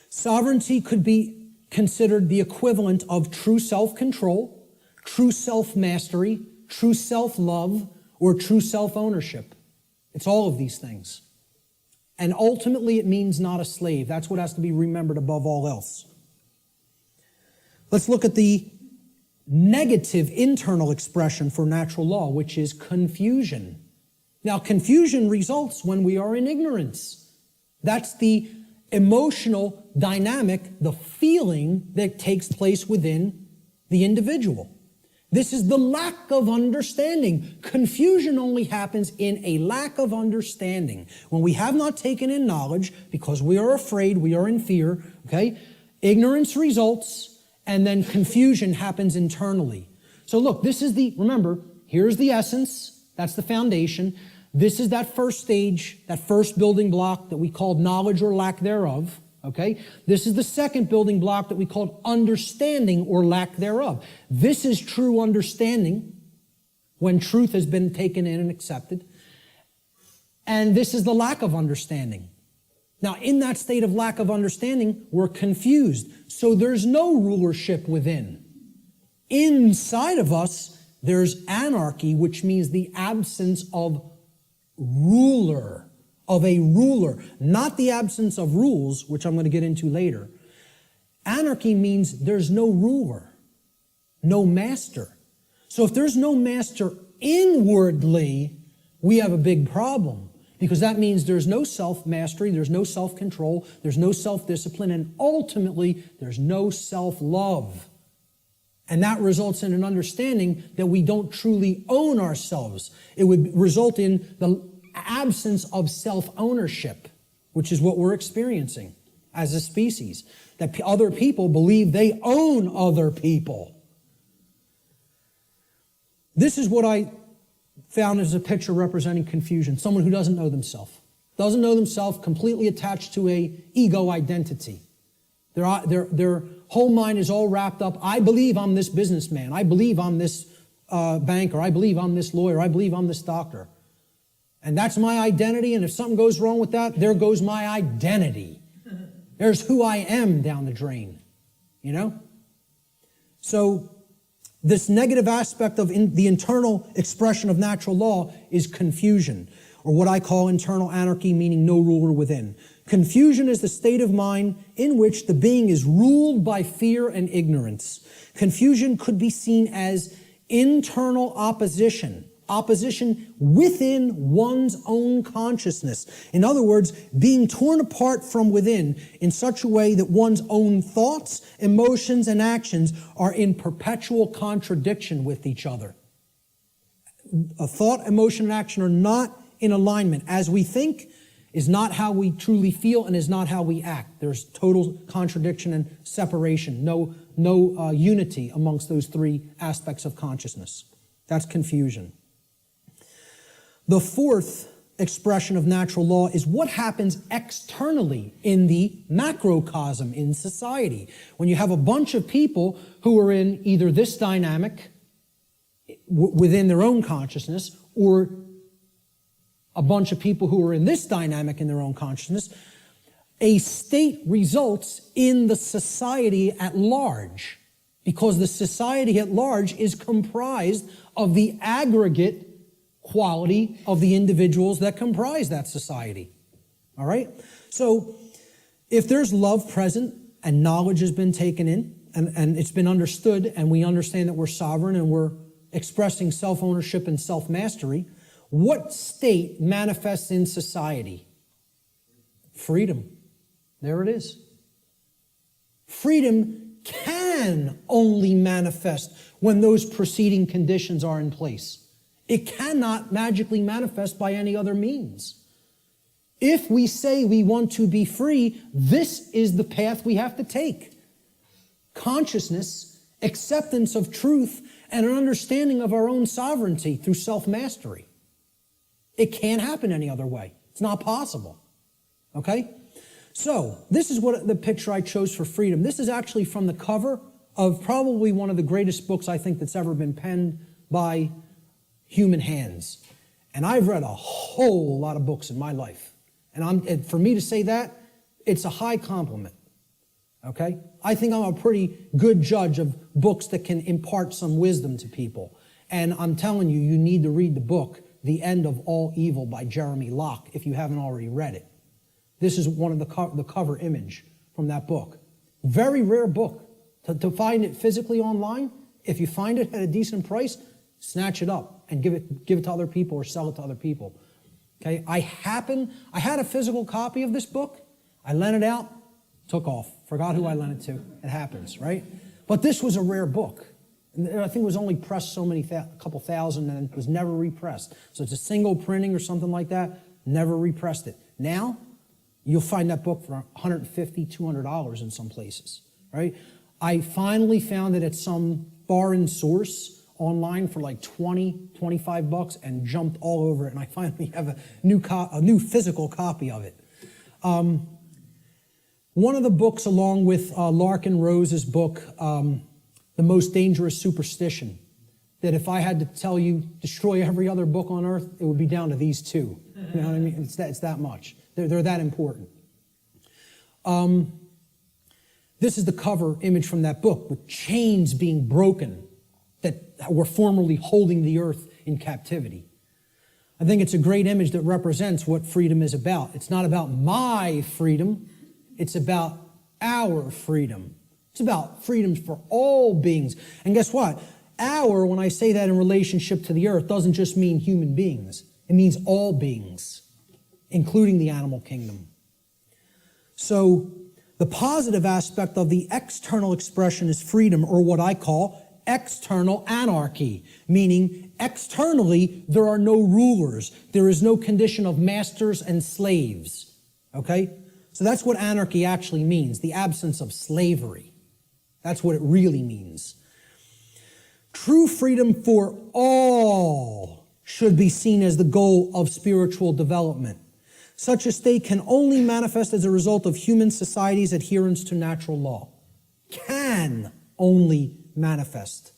Sovereignty could be considered the equivalent of true self-control, true self-mastery, true self-love, or true self-ownership. It's all of these things. And ultimately, it means not a slave. That's what has to be remembered above all else. Let's look at the negative internal expression for natural law, which is confusion. Now, confusion results when we are in ignorance. That's the emotional dynamic, the feeling that takes place within the individual. This is the lack of understanding. Confusion only happens in a lack of understanding. When we have not taken in knowledge, because we are afraid, we are in fear, okay? Ignorance results, and then confusion happens internally. So look, remember, here's the essence, that's the foundation. This is that first stage, that first building block that we called knowledge or lack thereof. Okay? This is the second building block that we called understanding or lack thereof. This is true understanding when truth has been taken in and accepted. And this is the lack of understanding. Now, in that state of lack of understanding, we're confused. So there's no rulership within. Inside of us, there's anarchy, which means the absence of ruler. Of a ruler, not the absence of rules, which I'm going to get into later. Anarchy means there's no ruler, no master. So if there's no master inwardly, we have a big problem, because that means there's no self-mastery, there's no self-control, there's no self-discipline, and ultimately, there's no self-love. And that results in an understanding that we don't truly own ourselves. It would result in the absence of self-ownership, which is what we're experiencing as a species. That other people believe they own other people. This is what I found as a picture representing confusion. Someone who doesn't know themselves. Doesn't know themselves, completely attached to a ego identity. Their whole mind is all wrapped up. I believe I'm this businessman. I believe I'm this banker. I believe I'm this lawyer. I believe I'm this doctor. And that's my identity, and if something goes wrong with that, there goes my identity. There's who I am down the drain, you know? So this negative aspect of the internal expression of natural law is confusion, or what I call internal anarchy, meaning no ruler within. Confusion is the state of mind in which the being is ruled by fear and ignorance. Confusion could be seen as internal opposition within one's own consciousness. In other words, being torn apart from within in such a way that one's own thoughts, emotions, and actions are in perpetual contradiction with each other. A thought, emotion, and action are not in alignment. As we think is not how we truly feel and is not how we act. There's total contradiction and separation, no unity amongst those three aspects of consciousness. That's confusion. The fourth expression of natural law is what happens externally in the macrocosm in society. When you have a bunch of people who are in either this dynamic within their own consciousness, or a bunch of people who are in this dynamic in their own consciousness, a state results in the society at large, because the society at large is comprised of the aggregate quality of the individuals that comprise that society. All right? So if there's love present and knowledge has been taken in and it's been understood, and we understand that we're sovereign and we're expressing self-ownership and self-mastery, what state manifests in society? Freedom. There it is. Freedom can only manifest when those preceding conditions are in place. It cannot magically manifest by any other means. If we say we want to be free, this is the path we have to take. Consciousness, acceptance of truth, and an understanding of our own sovereignty through self-mastery. It can't happen any other way. It's not possible. Okay? So, this is what the picture I chose for freedom. This is actually from the cover of probably one of the greatest books I think that's ever been penned by human hands. And I've read a whole lot of books in my life. And for me to say that, it's a high compliment. Okay? I think I'm a pretty good judge of books that can impart some wisdom to people. And I'm telling you, you need to read the book, The End of All Evil by Jeremy Locke, if you haven't already read it. This is one of the cover image from that book. Very rare book. To find it physically online, if you find it at a decent price, snatch it up and give it to other people or sell it to other people. Okay? I had a physical copy of this book. I lent it out, took off. Forgot who I lent it to. It happens, right? But this was a rare book. I think it was only pressed a couple thousand, and it was never repressed. So it's a single printing or something like that. Never repressed it. Now, you'll find that book for $150, $200 in some places, right? I finally found it at some foreign source online for like $20, $25 and jumped all over it, and I finally have a new physical copy of it. One of the books, along with Larkin Rose's book, The Most Dangerous Superstition, that if I had to tell you, destroy every other book on earth, it would be down to these two. You know what I mean? It's that much. They're that important. This is the cover image from that book, with chains being broken that were formerly holding the earth in captivity. I think it's a great image that represents what freedom is about. It's not about my freedom. It's about our freedom. It's about freedoms for all beings. And guess what? Our, when I say that in relationship to the earth, doesn't just mean human beings. It means all beings, including the animal kingdom. So the positive aspect of the external expression is freedom, or what I call external anarchy, meaning externally there are no rulers. There is no condition of masters and slaves. Okay? So that's what anarchy actually means, the absence of slavery. That's what it really means. True freedom for all should be seen as the goal of spiritual development. Such a state can only manifest as a result of human society's adherence to natural law. Can only manifest.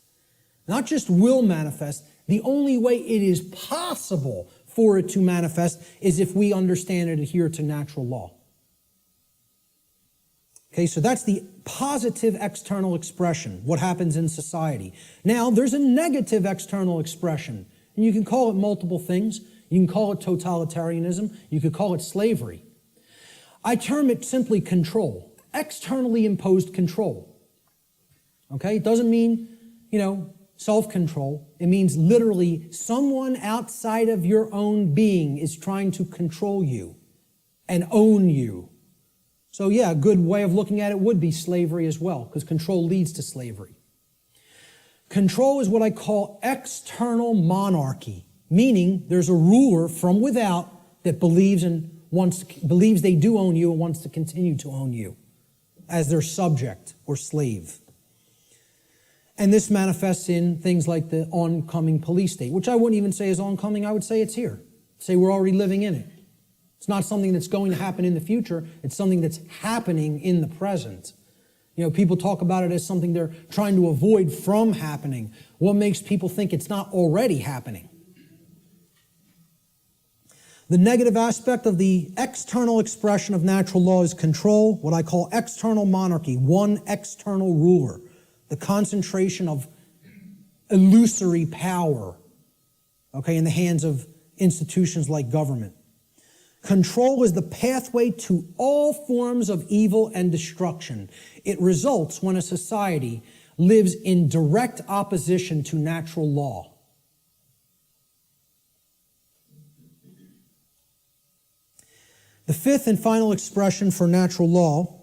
Not just will manifest, the only way it is possible for it to manifest is if we understand and adhere to natural law. Okay, so that's the positive external expression, what happens in society. Now, there's a negative external expression, and you can call it multiple things. You can call it totalitarianism. You could call it slavery. I term it simply control, externally imposed control. Okay, it doesn't mean, self-control. It means literally someone outside of your own being is trying to control you and own you. So yeah, a good way of looking at it would be slavery as well, because control leads to slavery. Control is what I call external monarchy, meaning there's a ruler from without that believes they do own you and wants to continue to own you as their subject or slave. And this manifests in things like the oncoming police state, which I wouldn't even say is oncoming, I would say it's here. Say we're already living in it. It's not something that's going to happen in the future, it's something that's happening in the present. People talk about it as something they're trying to avoid from happening. What makes people think it's not already happening? The negative aspect of the external expression of natural law is control, what I call external monarchy, one external ruler, the concentration of illusory power, in the hands of institutions like government. Control is the pathway to all forms of evil and destruction. It results when a society lives in direct opposition to natural law. The fifth and final expression for natural law,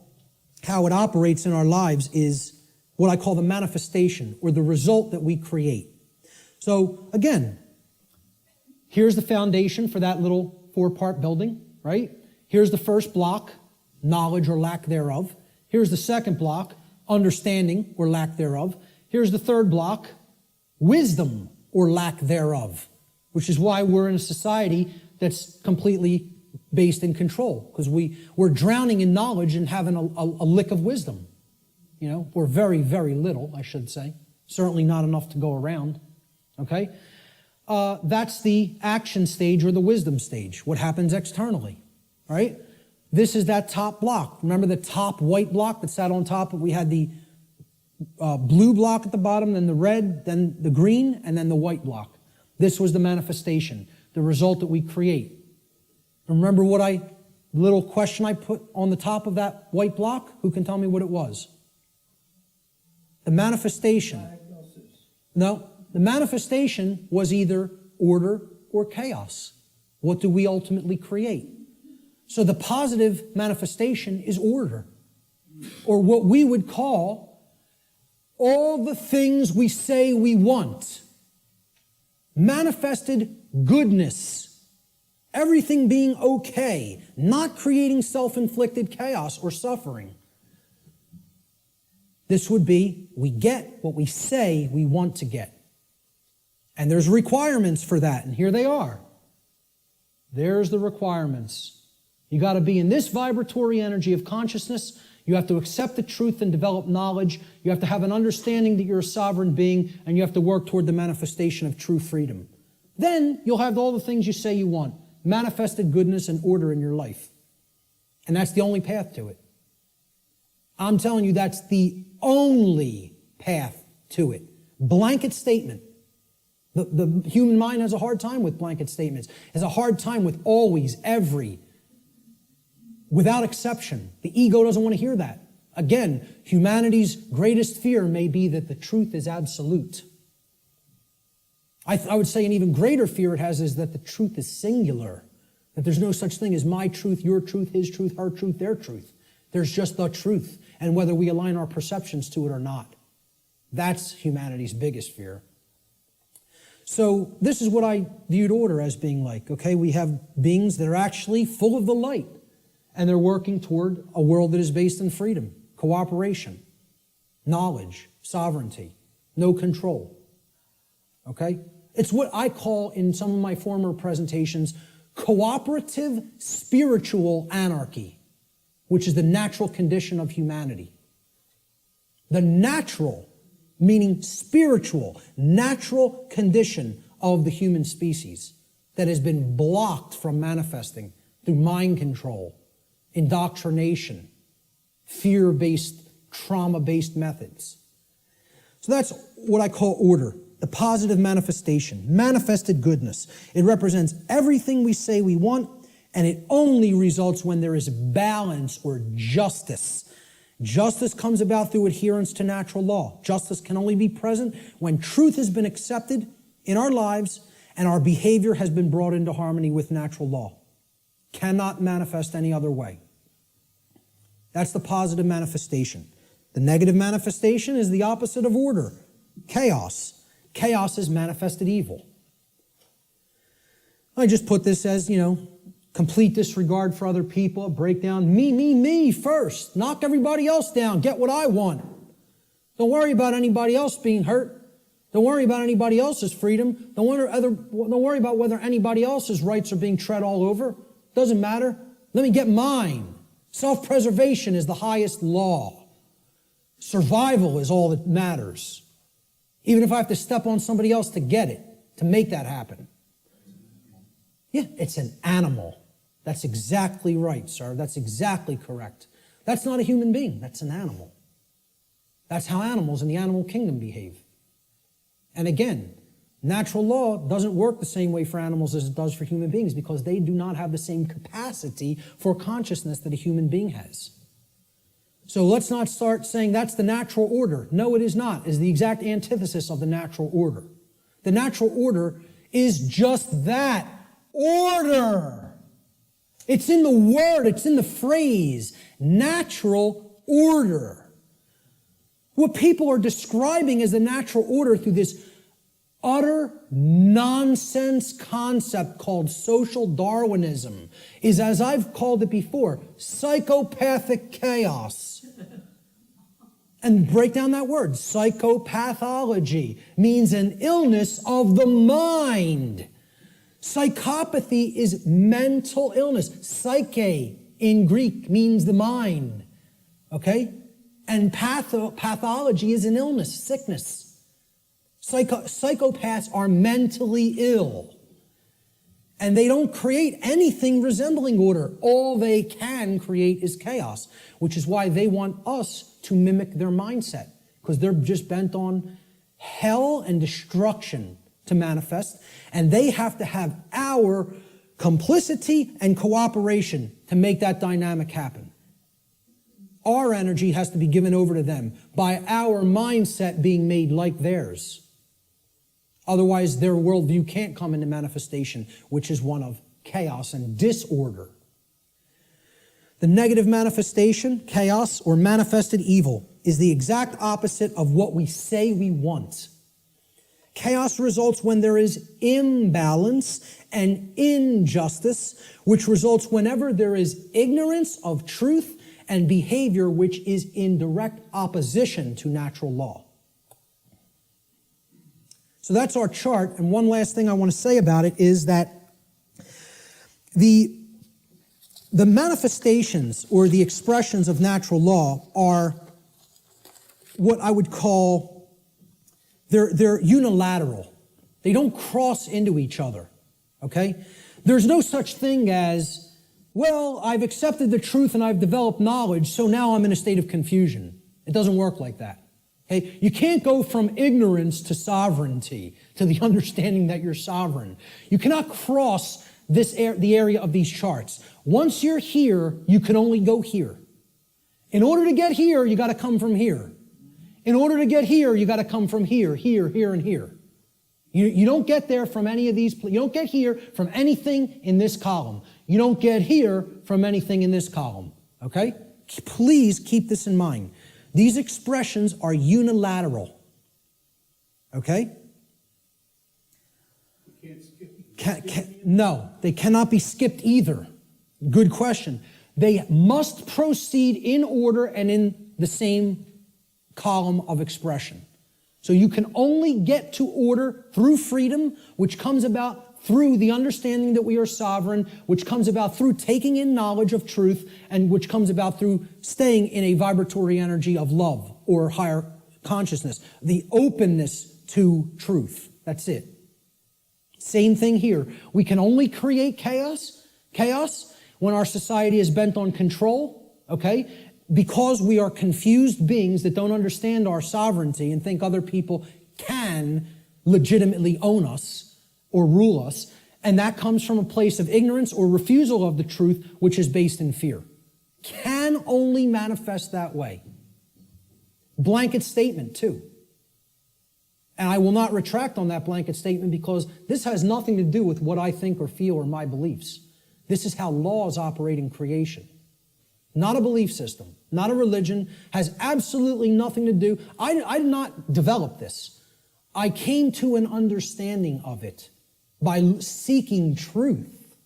how it operates in our lives, is what I call the manifestation, or the result that we create. So again, here's the foundation for that little 4-part building, right? Here's the first block, knowledge or lack thereof. Here's the second block, understanding or lack thereof. Here's the third block, wisdom or lack thereof, which is why we're in a society that's completely based in control, because we're drowning in knowledge and having a lick of wisdom. Or very, very little, I should say. Certainly not enough to go around, okay? That's the action stage or the wisdom stage, what happens externally, right? This is that top block. Remember the top white block that sat on top? We had the blue block at the bottom, then the red, then the green, and then the white block. This was the manifestation, the result that we create. Remember the little question I put on the top of that white block? Who can tell me what it was? The manifestation. No, the manifestation was either order or chaos. What do we ultimately create? So the positive manifestation is order, or what we would call all the things we say we want. Manifested goodness. Everything being okay, not creating self-inflicted chaos or suffering. This would be, we get what we say we want to get. And there's requirements for that, and here they are. There's the requirements. You got to be in this vibratory energy of consciousness. You have to accept the truth and develop knowledge. You have to have an understanding that you're a sovereign being, and you have to work toward the manifestation of true freedom. Then you'll have all the things you say you want. Manifested goodness and order in your life. And that's the only path to it. I'm telling you, that's the only path to it. Blanket statement. The human mind has a hard time with blanket statements. Has a hard time with always, every, without exception. The ego doesn't want to hear that. Again, humanity's greatest fear may be that the truth is absolute. I would say an even greater fear it has is that the truth is singular, that there's no such thing as my truth, your truth, his truth, her truth, their truth. There's just the truth, and whether we align our perceptions to it or not. That's humanity's biggest fear. So this is what I viewed order as being like, okay? We have beings that are actually full of the light, and they're working toward a world that is based in freedom, cooperation, knowledge, sovereignty, no control, okay? It's what I call in some of my former presentations, cooperative spiritual anarchy, which is the natural condition of humanity. The natural, meaning spiritual, natural condition of the human species that has been blocked from manifesting through mind control, indoctrination, fear-based, trauma-based methods. So that's what I call order, the positive manifestation, manifested goodness. It represents everything we say we want, and it only results when there is balance or justice. Justice comes about through adherence to natural law. Justice can only be present when truth has been accepted in our lives and our behavior has been brought into harmony with natural law. Cannot manifest any other way. That's the positive manifestation. The negative manifestation is the opposite of order, chaos. Chaos is manifested evil. I just put this as, complete disregard for other people, breakdown, me first. Knock everybody else down, get what I want. Don't worry about anybody else being hurt. Don't worry about anybody else's freedom. Don't worry about whether anybody else's rights are being tread all over. Doesn't matter. Let me get mine. Self-preservation is the highest law. Survival is all that matters. Even if I have to step on somebody else to get it, to make that happen. Yeah, it's an animal. That's exactly right, sir. That's exactly correct. That's not a human being. That's an animal. That's how animals in the animal kingdom behave. And again, natural law doesn't work the same way for animals as it does for human beings because they do not have the same capacity for consciousness that a human being has. So let's not start saying that's the natural order. No, it is not. It's the exact antithesis of the natural order. The natural order is just that. Order. It's in the word, it's in the phrase, natural order. What people are describing as the natural order through this utter nonsense concept called social Darwinism is, as I've called it before, psychopathic chaos. And break down that word. Psychopathology means an illness of the mind. Psychopathy is mental illness. Psyche in Greek means the mind. Okay? And pathology is an illness, sickness. Psychopaths are mentally ill. And they don't create anything resembling order. All they can create is chaos, which is why they want us to mimic their mindset, because they're just bent on hell and destruction to manifest, and they have to have our complicity and cooperation to make that dynamic happen. Our energy has to be given over to them by our mindset being made like theirs. Otherwise, their worldview can't come into manifestation, which is one of chaos and disorder. The negative manifestation, chaos, or manifested evil, is the exact opposite of what we say we want. Chaos results when there is imbalance and injustice, which results whenever there is ignorance of truth and behavior which is in direct opposition to natural law. So that's our chart, and one last thing I want to say about it is that the manifestations or the expressions of natural law are what I would call, they're unilateral. They don't cross into each other, okay? There's no such thing as, well, I've accepted the truth and I've developed knowledge, so now I'm in a state of confusion. It doesn't work like that. Okay? You can't go from ignorance to sovereignty, to the understanding that you're sovereign. You cannot cross the area of these charts. Once you're here, you can only go here. In order to get here, you got to come from here. In order to get here, you got to come from here, here, here, and here. You don't get there from any of these. You don't get here from anything in this column. You don't get here from anything in this column. Okay? Please keep this in mind. These expressions are unilateral. Okay? No, they cannot be skipped either. Good question. They must proceed in order and in the same column of expression. So you can only get to order through freedom, which comes about through the understanding that we are sovereign, which comes about through taking in knowledge of truth, and which comes about through staying in a vibratory energy of love or higher consciousness. The openness to truth. That's it. Same thing here. We can only create chaos when our society is bent on control, okay? Because we are confused beings that don't understand our sovereignty and think other people can legitimately own us or rule us, and that comes from a place of ignorance or refusal of the truth, which is based in fear. Can only manifest that way. Blanket statement, too. And I will not retract on that blanket statement because this has nothing to do with what I think or feel or my beliefs. This is how laws operate in creation. Not a belief system, not a religion, has absolutely nothing to do. I did not develop this. I came to an understanding of it by seeking truth.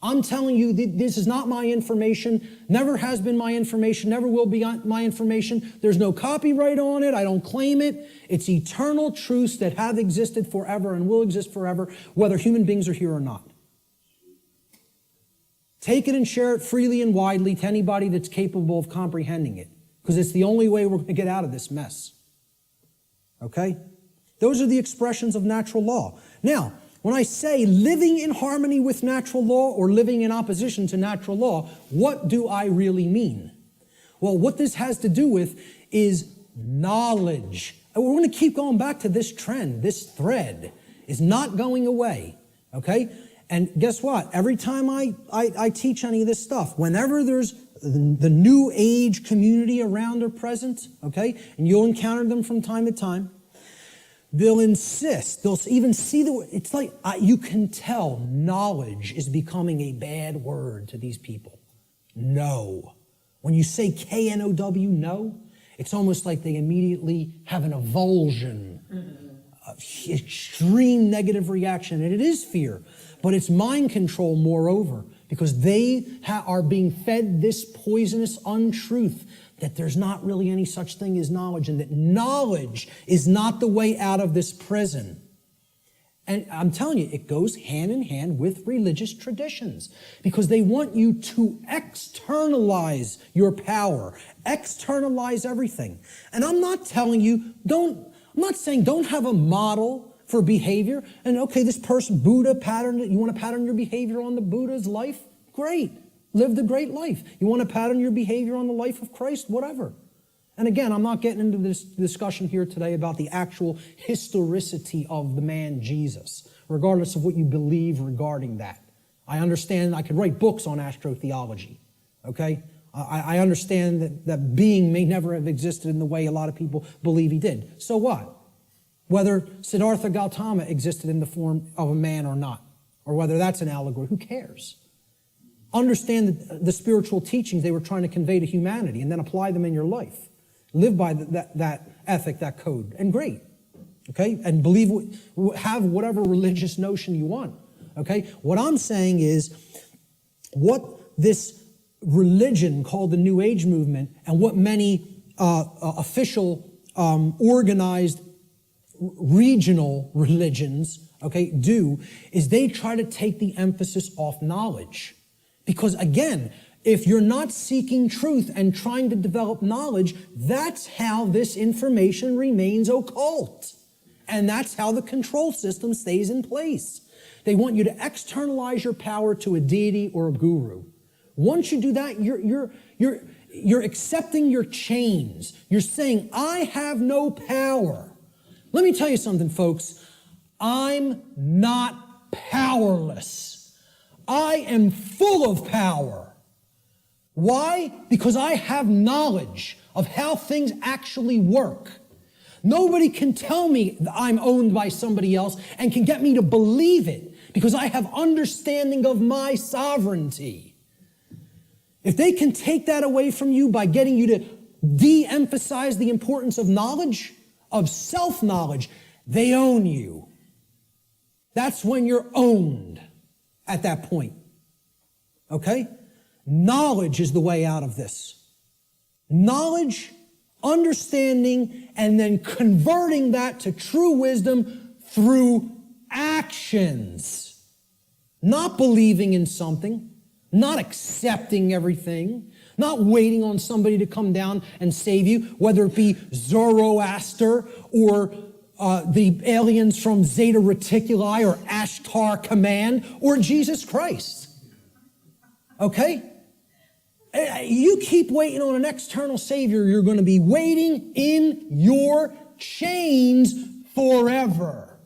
I'm telling you, this is not my information, never has been my information, never will be my information. There's no copyright on it. I don't claim it. It's eternal truths that have existed forever and will exist forever, whether human beings are here or not. Take it and share it freely and widely to anybody that's capable of comprehending it, because it's the only way we're going to get out of this mess. Okay? Those are the expressions of natural law. Now, when I say living in harmony with natural law or living in opposition to natural law, what do I really mean? Well, what this has to do with is knowledge. And we're going to keep going back to this trend. This thread is not going away. Okay? And guess what? Every time I teach any of this stuff, whenever there's the new age community around or present, okay, and you'll encounter them from time to time, they'll insist, they'll even see it's like, you can tell knowledge is becoming a bad word to these people. No. When you say K-N-O-W, no, it's almost like they immediately have an avulsion, extreme negative reaction, and it is fear. But it's mind control, moreover, because they are being fed this poisonous untruth that there's not really any such thing as knowledge, and that knowledge is not the way out of this prison. And I'm telling you, it goes hand in hand with religious traditions, because they want you to externalize your power, externalize everything. And I'm not telling you, I'm not saying don't have a model for behavior. And okay, this person, Buddha patterned it. You want to pattern your behavior on the Buddha's life? Great. Live the great life. You want to pattern your behavior on the life of Christ? Whatever. And again, I'm not getting into this discussion here today about the actual historicity of the man Jesus, regardless of what you believe regarding that. I understand I could write books on astrotheology. Okay? I understand that being may never have existed in the way a lot of people believe he did. So what? Whether Siddhartha Gautama existed in the form of a man or not, or whether that's an allegory, who cares? Understand the spiritual teachings they were trying to convey to humanity and then apply them in your life. Live by that ethic, that code, and great. Okay? And have whatever religious notion you want. Okay? What I'm saying is what this religion called the New Age movement and what many official organized regional religions, okay, do is they try to take the emphasis off knowledge. Because again, if you're not seeking truth and trying to develop knowledge, that's how this information remains occult. And that's how the control system stays in place. They want you to externalize your power to a deity or a guru. Once you do that, you're accepting your chains. You're saying, I have no power. Let me tell you something, folks. I'm not powerless. I am full of power. Why? Because I have knowledge of how things actually work. Nobody can tell me that I'm owned by somebody else and can get me to believe it because I have understanding of my sovereignty. If they can take that away from you by getting you to de-emphasize the importance of knowledge, of self-knowledge, they own you. That's when you're owned at that point. Okay? Knowledge is the way out of this. Knowledge, understanding, and then converting that to true wisdom through actions. Not believing in something, not accepting everything, not waiting on somebody to come down and save you, whether it be Zoroaster or the aliens from Zeta Reticuli or Ashtar Command or Jesus Christ. Okay? You keep waiting on an external Savior, you're going to be waiting in your chains forever.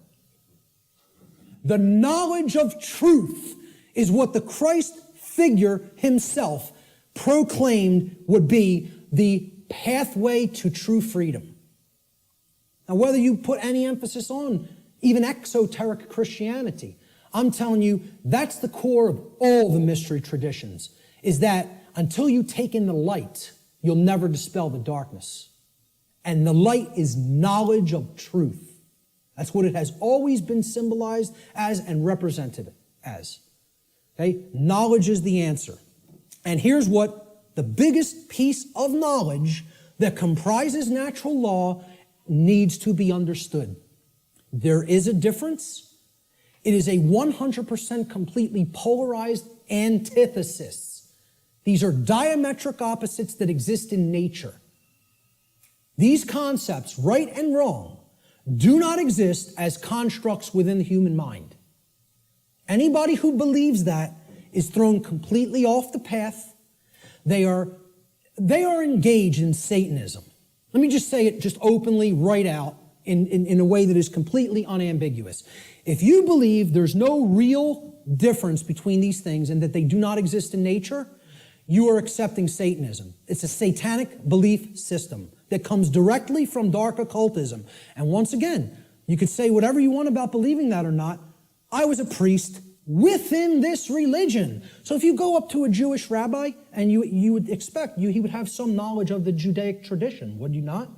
The knowledge of truth is what the Christ figure himself proclaimed would be the pathway to true freedom. Now, whether you put any emphasis on even exoteric Christianity, I'm telling you, that's the core of all the mystery traditions, is that until you take in the light, you'll never dispel the darkness. And the light is knowledge of truth. That's what it has always been symbolized as and represented as. Okay? Knowledge is the answer. And here's what the biggest piece of knowledge that comprises natural law needs to be understood. There is a difference. It is a 100% completely polarized antithesis. These are diametric opposites that exist in nature. These concepts, right and wrong, do not exist as constructs within the human mind. Anybody who believes that is thrown completely off the path. They are engaged in Satanism. Let me just say it just openly, right out, in a way that is completely unambiguous. If you believe there's no real difference between these things and that they do not exist in nature, you are accepting Satanism. It's a satanic belief system that comes directly from dark occultism. And once again, you could say whatever you want about believing that or not. I was a priest within this religion. So if you go up to a Jewish rabbi, and you would expect he would have some knowledge of the Judaic tradition, would you not?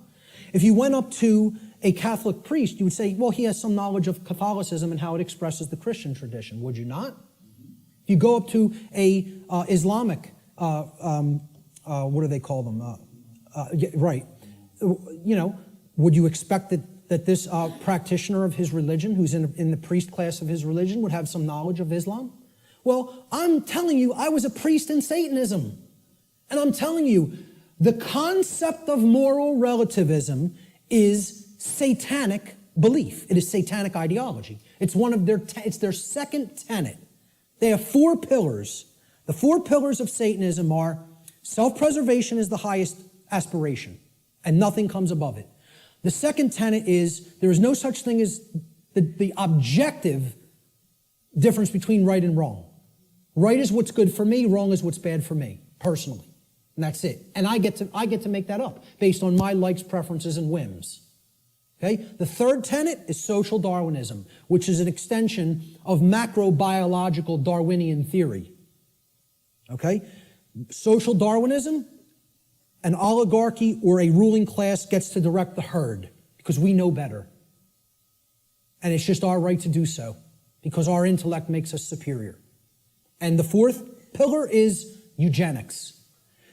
If you went up to a Catholic priest, you would say, well, he has some knowledge of Catholicism and how it expresses the Christian tradition, would you not? If you go up to a Islamic, what do they call them? Right. You know, would you expect that this practitioner of his religion, who's in the priest class of his religion, would have some knowledge of Islam? Well, I'm telling you, I was a priest in Satanism. And I'm telling you, the concept of moral relativism is satanic belief. It is satanic ideology. It's it's their second tenet. They have 4 pillars. The 4 pillars of Satanism are self-preservation is the highest aspiration, and nothing comes above it. The second tenet is there is no such thing as the objective difference between right and wrong. Right is what's good for me, wrong is what's bad for me, personally. And that's it. And I get to make that up based on my likes, preferences, and whims. Okay? The third tenet is social Darwinism, which is an extension of macrobiological Darwinian theory. Okay? Social Darwinism, an oligarchy or a ruling class gets to direct the herd because we know better. And it's just our right to do so because our intellect makes us superior. And the fourth pillar is eugenics.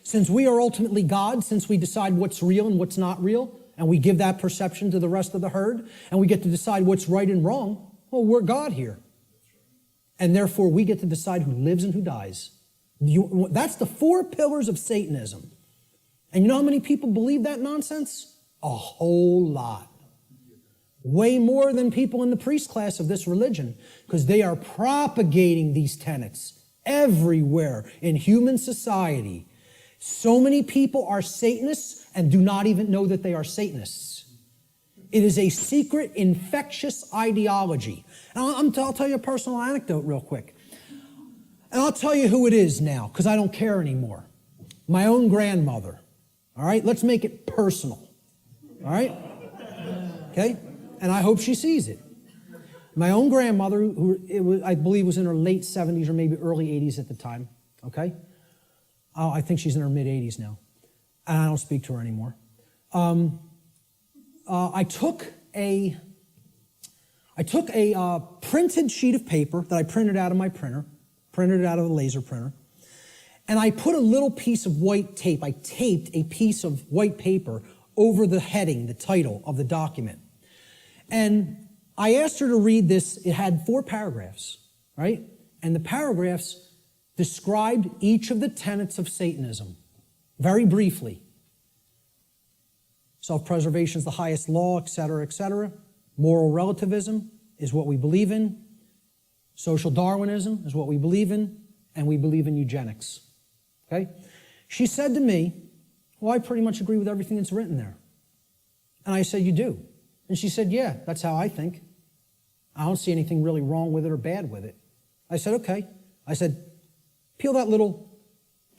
Since we are ultimately God, since we decide what's real and what's not real, and we give that perception to the rest of the herd, and we get to decide what's right and wrong, well, we're God here. And therefore, we get to decide who lives and who dies. That's the 4 pillars of Satanism. And you know how many people believe that nonsense? A whole lot. Way more than people in the priest class of this religion, because they are propagating these tenets everywhere in human society. So many people are Satanists and do not even know that they are Satanists. It is a secret, infectious ideology. And I'll tell you a personal anecdote real quick. And I'll tell you who it is now, because I don't care anymore. my own grandmother. All right? Let's make it personal. All right? Okay? And I hope she sees it. My own grandmother, who I believe was in her late 70s or maybe early 80s at the time. Okay? I think she's in her mid-80s now. And I don't speak to her anymore. I took a printed sheet of paper that I printed out of my printer, printed it out of the laser printer, and I put a little piece of white tape. I taped a piece of white paper over the heading, the title of the document. And I asked her to read this. It had 4 paragraphs, right? And the paragraphs described each of the tenets of Satanism, very briefly. Self-preservation is the highest law, etc., etc. Moral relativism is what we believe in. Social Darwinism is what we believe in. And we believe in eugenics. Okay? She said to me, well, I pretty much agree with everything that's written there. And I said, you do? And she said, yeah, that's how I think. I don't see anything really wrong with it or bad with it. I said, okay. I said, peel that little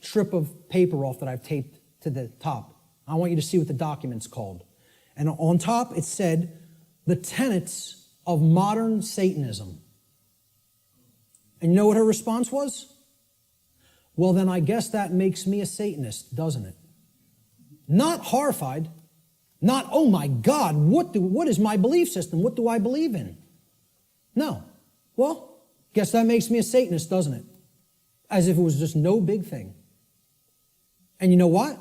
strip of paper off that I've taped to the top. I want you to see what the document's called. And on top, it said, the tenets of modern Satanism. And you know what her response was? Well, then I guess that makes me a Satanist, doesn't it? Not horrified. Not, oh my God, what is my belief system? What do I believe in? No. Well, guess that makes me a Satanist, doesn't it? As if it was just no big thing. And you know what?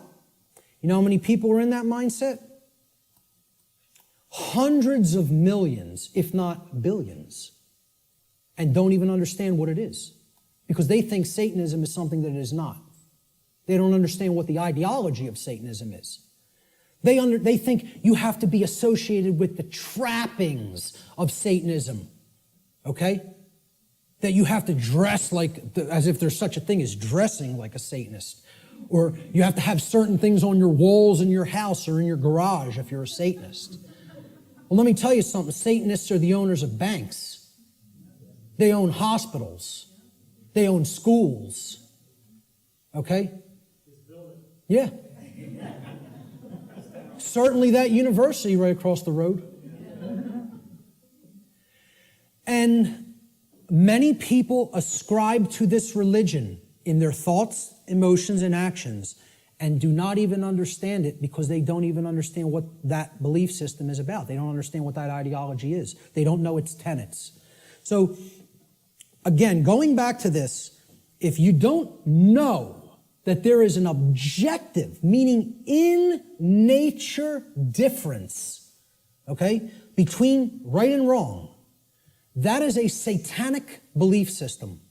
You know how many people are in that mindset? Hundreds of millions, if not billions, and don't even understand what it is. Because they think Satanism is something that it is not. They don't understand what the ideology of Satanism is. They think you have to be associated with the trappings of Satanism, okay? That you have to dress like, as if there's such a thing as dressing like a Satanist. Or you have to have certain things on your walls in your house or in your garage if you're a Satanist. Well, let me tell you something. Satanists are the owners of banks. They own hospitals. They own schools. Okay? Yeah. Certainly that university right across the road. And many people ascribe to this religion in their thoughts, emotions, and actions, and do not even understand it because they don't even understand what that belief system is about. They don't understand what that ideology is. They don't know its tenets. So, again, going back to this, if you don't know that there is an objective, meaning in nature difference, okay, between right and wrong, that is a satanic belief system.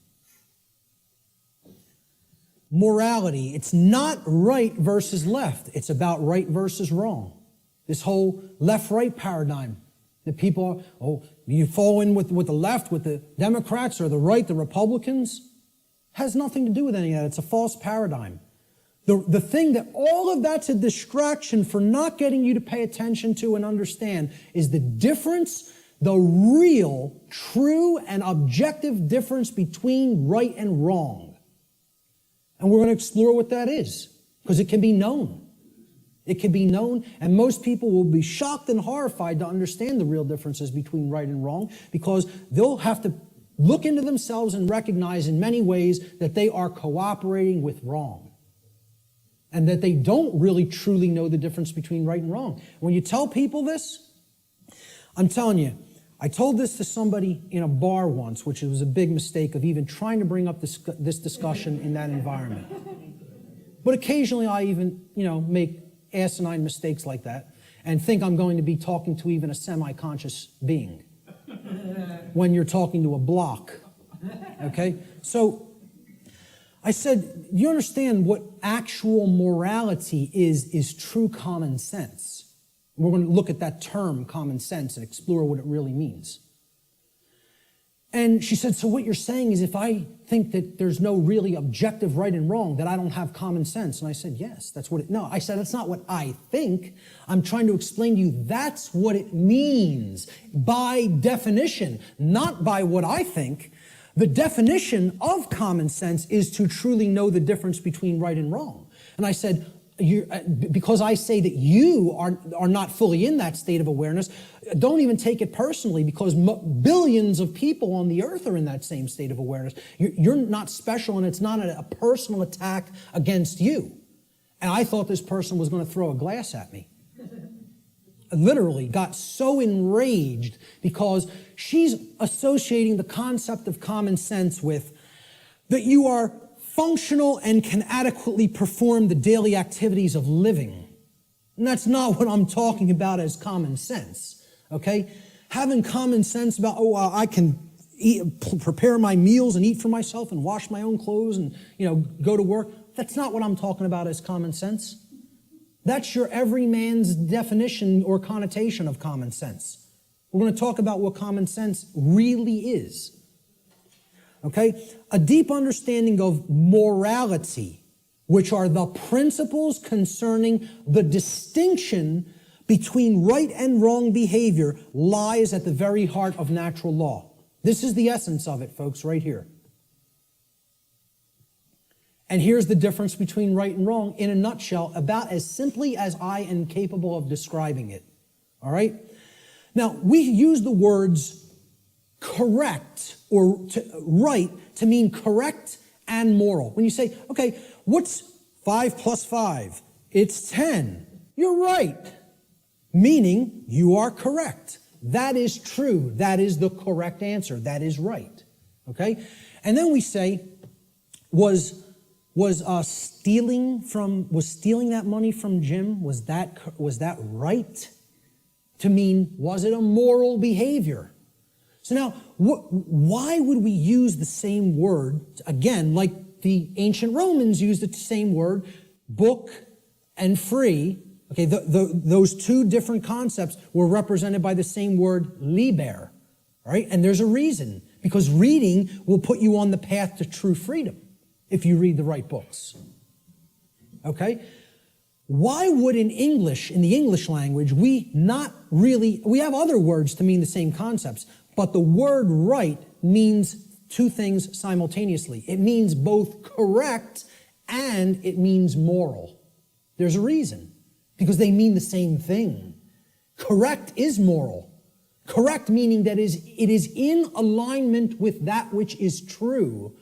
Morality, it's not right versus left. It's about right versus wrong. This whole left-right paradigm that people are, oh, you fall in with the left, with the Democrats, or the right, the Republicans, has nothing to do with any of that. It's a false paradigm. The thing that all of that's a distraction for not getting you to pay attention to and understand is the difference, the real, true, and objective difference between right and wrong. And we're going to explore what that is, because it can be known. It can be known, and most people will be shocked and horrified to understand the real differences between right and wrong, because they'll have to look into themselves and recognize in many ways that they are cooperating with wrong, and that they don't really truly know the difference between right and wrong. When you tell people this, I'm telling you, I told this to somebody in a bar once, which was a big mistake of even trying to bring up this discussion in that environment. But occasionally I even, make asinine mistakes like that and think I'm going to be talking to even a semi-conscious being when you're talking to a block, okay? So I said, you understand what actual morality is true common sense. We're going to look at that term, common sense, and explore what it really means. And she said, so what you're saying is if I think that there's no really objective right and wrong, that I don't have common sense. And I said, yes, that's what it, no, I said, that's not what I think. I'm trying to explain to you that's what it means by definition, not by what I think. The definition of common sense is to truly know the difference between right and wrong. And I said, because I say that you are not fully in that state of awareness, don't even take it personally, because billions of people on the earth are in that same state of awareness. You're not special, and it's not a personal attack against you. And I thought this person was going to throw a glass at me. Literally got so enraged because she's associating the concept of common sense with that you are functional and can adequately perform the daily activities of living. And that's not what I'm talking about as common sense, okay? Having common sense about, I can prepare my meals and eat for myself and wash my own clothes and, go to work. That's not what I'm talking about as common sense. That's your everyman's definition or connotation of common sense. We're going to talk about what common sense really is. Okay? A deep understanding of morality, which are the principles concerning the distinction between right and wrong behavior, lies at the very heart of natural law. This is the essence of it, folks, right here. And here's the difference between right and wrong in a nutshell, about as simply as I am capable of describing it. All right? Now, we use the words correct or right to mean correct and moral. When you say, okay, what's 5 plus 5? It's 10. You're right. Meaning you are correct. That is true. That is the correct answer. That is right. Okay? And then we say, was stealing that money from Jim, was that right? To mean, was it a moral behavior? So now, why would we use the same word, again, like the ancient Romans used the same word, book and free? Okay, those two different concepts were represented by the same word, liber, right? And there's a reason, because reading will put you on the path to true freedom if you read the right books. Okay? Why would in the English language, we have other words to mean the same concepts, but the word right means two things simultaneously. It means both correct and it means moral. There's a reason, because they mean the same thing. Correct is moral. Correct meaning that it is in alignment with that which is true,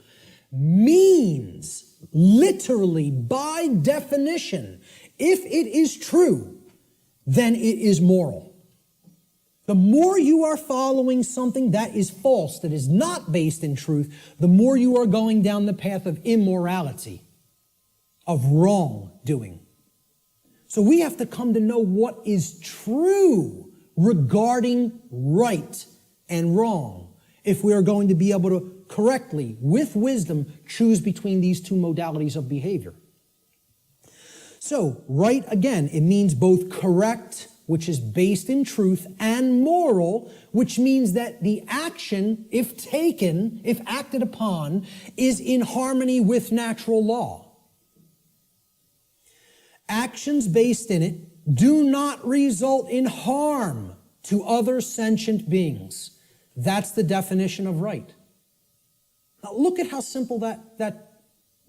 means literally by definition, if it is true, then it is moral. The more you are following something that is false, that is not based in truth, the more you are going down the path of immorality, of wrongdoing. So we have to come to know what is true regarding right and wrong if we are going to be able to correctly, with wisdom, choose between these two modalities of behavior. So, right, again, it means both correct, which is based in truth, and moral, which means that the action, if taken, if acted upon, is in harmony with natural law. Actions based in it do not result in harm to other sentient beings. That's the definition of right. Now look at how simple that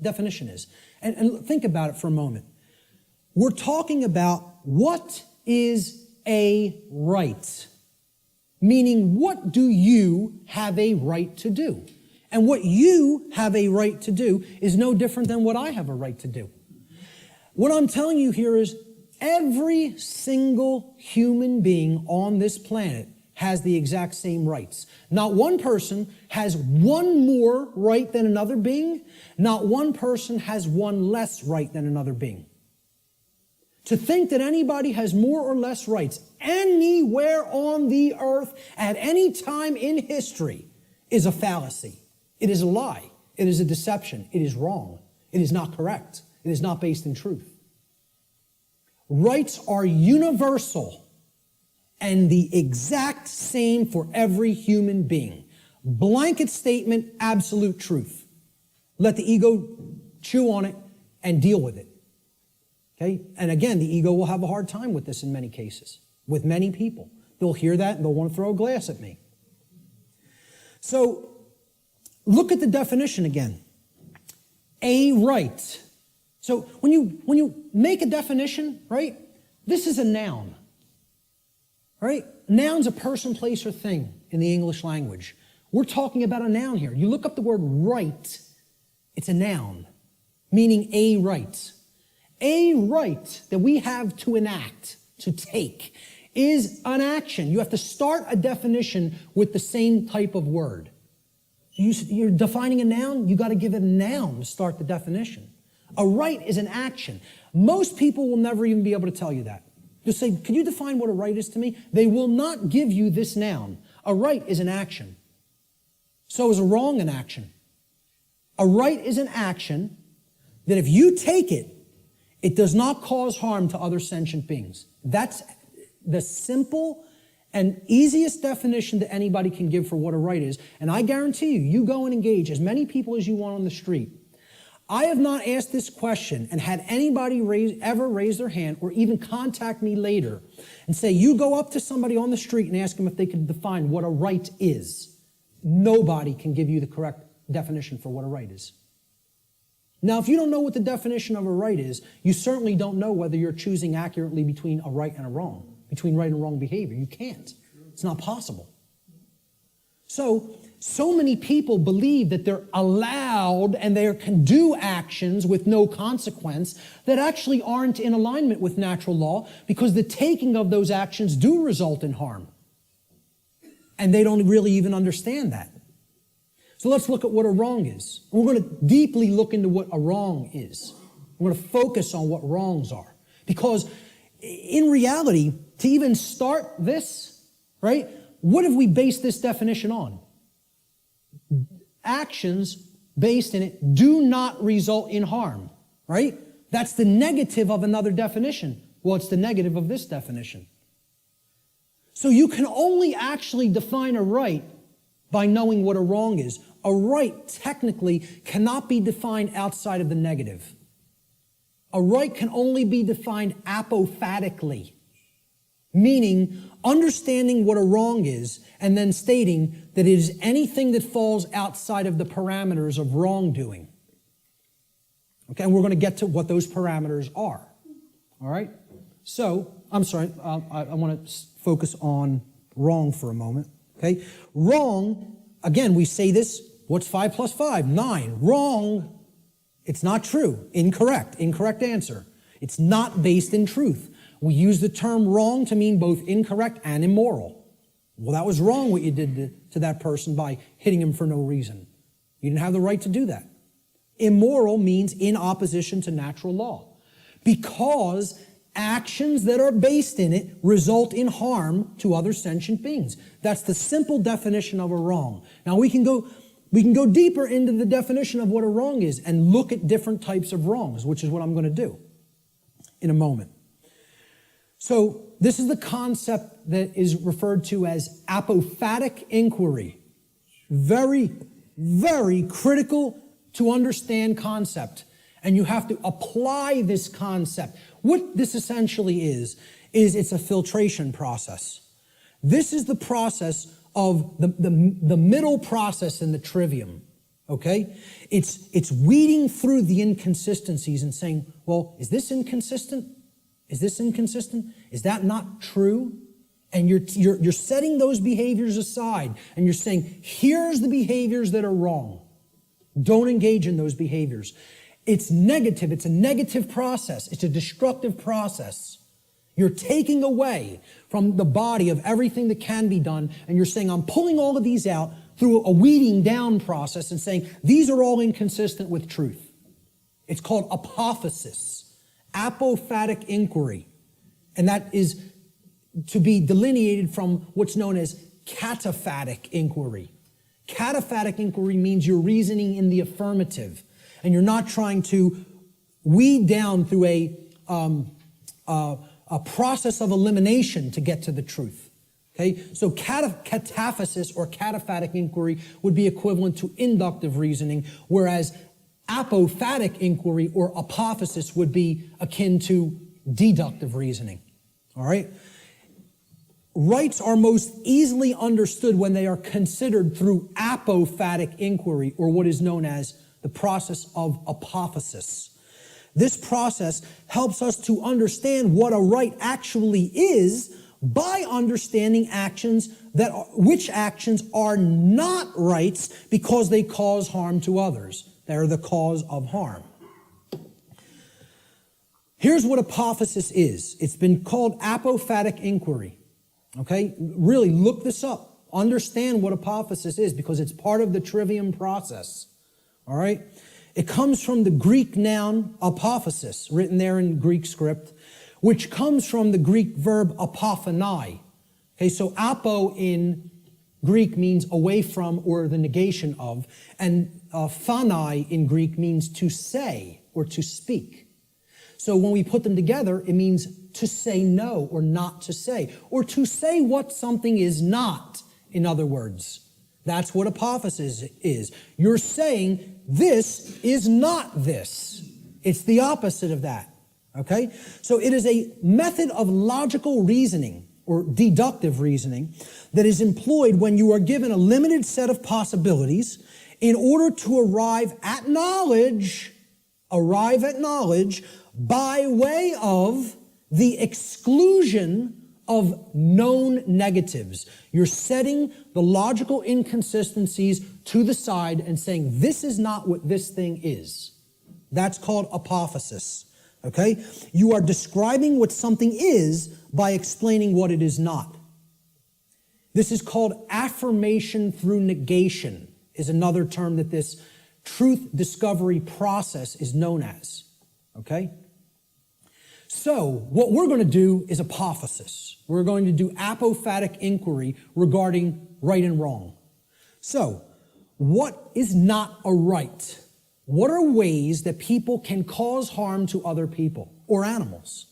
definition is. And think about it for a moment. We're talking about what is a right. Meaning, what do you have a right to do? And what you have a right to do is no different than what I have a right to do. What I'm telling you here is every single human being on this planet has the exact same rights. Not one person has one more right than another being. Not one person has one less right than another being. To think that anybody has more or less rights anywhere on the earth at any time in history is a fallacy. It is a lie. It is a deception. It is wrong. It is not correct. It is not based in truth. Rights are universal and the exact same for every human being. Blanket statement, absolute truth. Let the ego chew on it and deal with it. Okay? And again, the ego will have a hard time with this in many cases, with many people. They'll hear that and they'll want to throw a glass at me. So, look at the definition again. A right So when you make a definition, right, this is a noun, right? Noun's a person, place, or thing in the English language. We're talking about a noun here. You look up the word right, it's a noun, meaning a right. A right that we have to enact, to take, is an action. You have to start a definition with the same type of word. You're defining a noun, you got to give it a noun to start the definition. A right is an action. Most people will never even be able to tell you that. Just say, can you define what a right is to me? They will not give you this noun. A right is an action. So is a wrong an action. A right is an action that if you take it, it does not cause harm to other sentient beings. That's the simple and easiest definition that anybody can give for what a right is. And I guarantee you, you go and engage as many people as you want on the street. I have not asked this question and had anybody ever raise their hand or even contact me later and say, you go up to somebody on the street and ask them if they can define what a right is. Nobody can give you the correct definition for what a right is. Now, if you don't know what the definition of a right is, you certainly don't know whether you're choosing accurately between a right and a wrong, between right and wrong behavior. You can't. It's not possible. So many people believe that they're allowed and they can do actions with no consequence that actually aren't in alignment with natural law because the taking of those actions do result in harm. And they don't really even understand that. So let's look at what a wrong is. We're going to deeply look into what a wrong is. We're going to focus on what wrongs are. Because in reality, to even start this, right, what have we based this definition on? Actions based in it do not result in harm, right? That's the negative of another definition. Well, it's the negative of this definition. So you can only actually define a right by knowing what a wrong is. A right technically cannot be defined outside of the negative. A right can only be defined apophatically, meaning understanding what a wrong is and then stating that it is anything that falls outside of the parameters of wrongdoing. Okay, and we're going to get to what those parameters are. All right? So, I'm sorry, I want to focus on wrong for a moment. Okay? Wrong, again, we say this, what's 5 plus 5? 9. Wrong, it's not true. Incorrect. Incorrect answer. It's not based in truth. We use the term wrong to mean both incorrect and immoral. Well, that was wrong what you did to that person by hitting him for no reason. You didn't have the right to do that. Immoral means in opposition to natural law. Because actions that are based in it result in harm to other sentient beings. That's the simple definition of a wrong. Now we can go deeper into the definition of what a wrong is and look at different types of wrongs, which is what I'm going to do in a moment. So this is the concept that is referred to as apophatic inquiry. Very, very critical to understand concept. And you have to apply this concept. What this essentially is it's a filtration process. This is the process of the middle process in the trivium, okay? It's weeding through the inconsistencies and saying, well, is this inconsistent? Is this inconsistent? Is that not true? And you're setting those behaviors aside and you're saying, here's the behaviors that are wrong. Don't engage in those behaviors. It's negative. It's a negative process. It's a destructive process. You're taking away from the body of everything that can be done, and you're saying, I'm pulling all of these out through a weeding down process and saying, these are all inconsistent with truth. It's called apophasis, apophatic inquiry. And that is to be delineated from what's known as cataphatic inquiry. Cataphatic inquiry means you're reasoning in the affirmative, and you're not trying to weed down through a process of elimination to get to the truth. Okay, so cataphasis or cataphatic inquiry would be equivalent to inductive reasoning, whereas apophatic inquiry or apophasis would be akin to deductive reasoning. All right? Rights are most easily understood when they are considered through apophatic inquiry, or what is known as the process of apophasis. This process helps us to understand what a right actually is by understanding which actions are not rights because they cause harm to others. They're the cause of harm. Here's what apophasis is. It's been called apophatic inquiry. Okay? Really, look this up. Understand what apophasis is because it's part of the trivium process. All right? It comes from the Greek noun apophasis, written there in Greek script, which comes from the Greek verb apophanai. Okay, so apo in Greek means away from or the negation of, and phanai in Greek means to say or to speak. So when we put them together, it means to say no or not to say, or to say what something is not, in other words. That's what apophasis is. You're saying this is not this. It's the opposite of that. Okay? So it is a method of logical reasoning or deductive reasoning that is employed when you are given a limited set of possibilities in order to arrive at knowledge by way of the exclusion of known negatives. You're setting the logical inconsistencies to the side and saying, this is not what this thing is. That's called apophasis. Okay? You are describing what something is by explaining what it is not. This is called affirmation through negation, is another term that this truth discovery process is known as. Okay? So, what we're going to do is apophasis. We're going to do apophatic inquiry regarding right and wrong. So, what is not a right? What are ways that people can cause harm to other people or animals?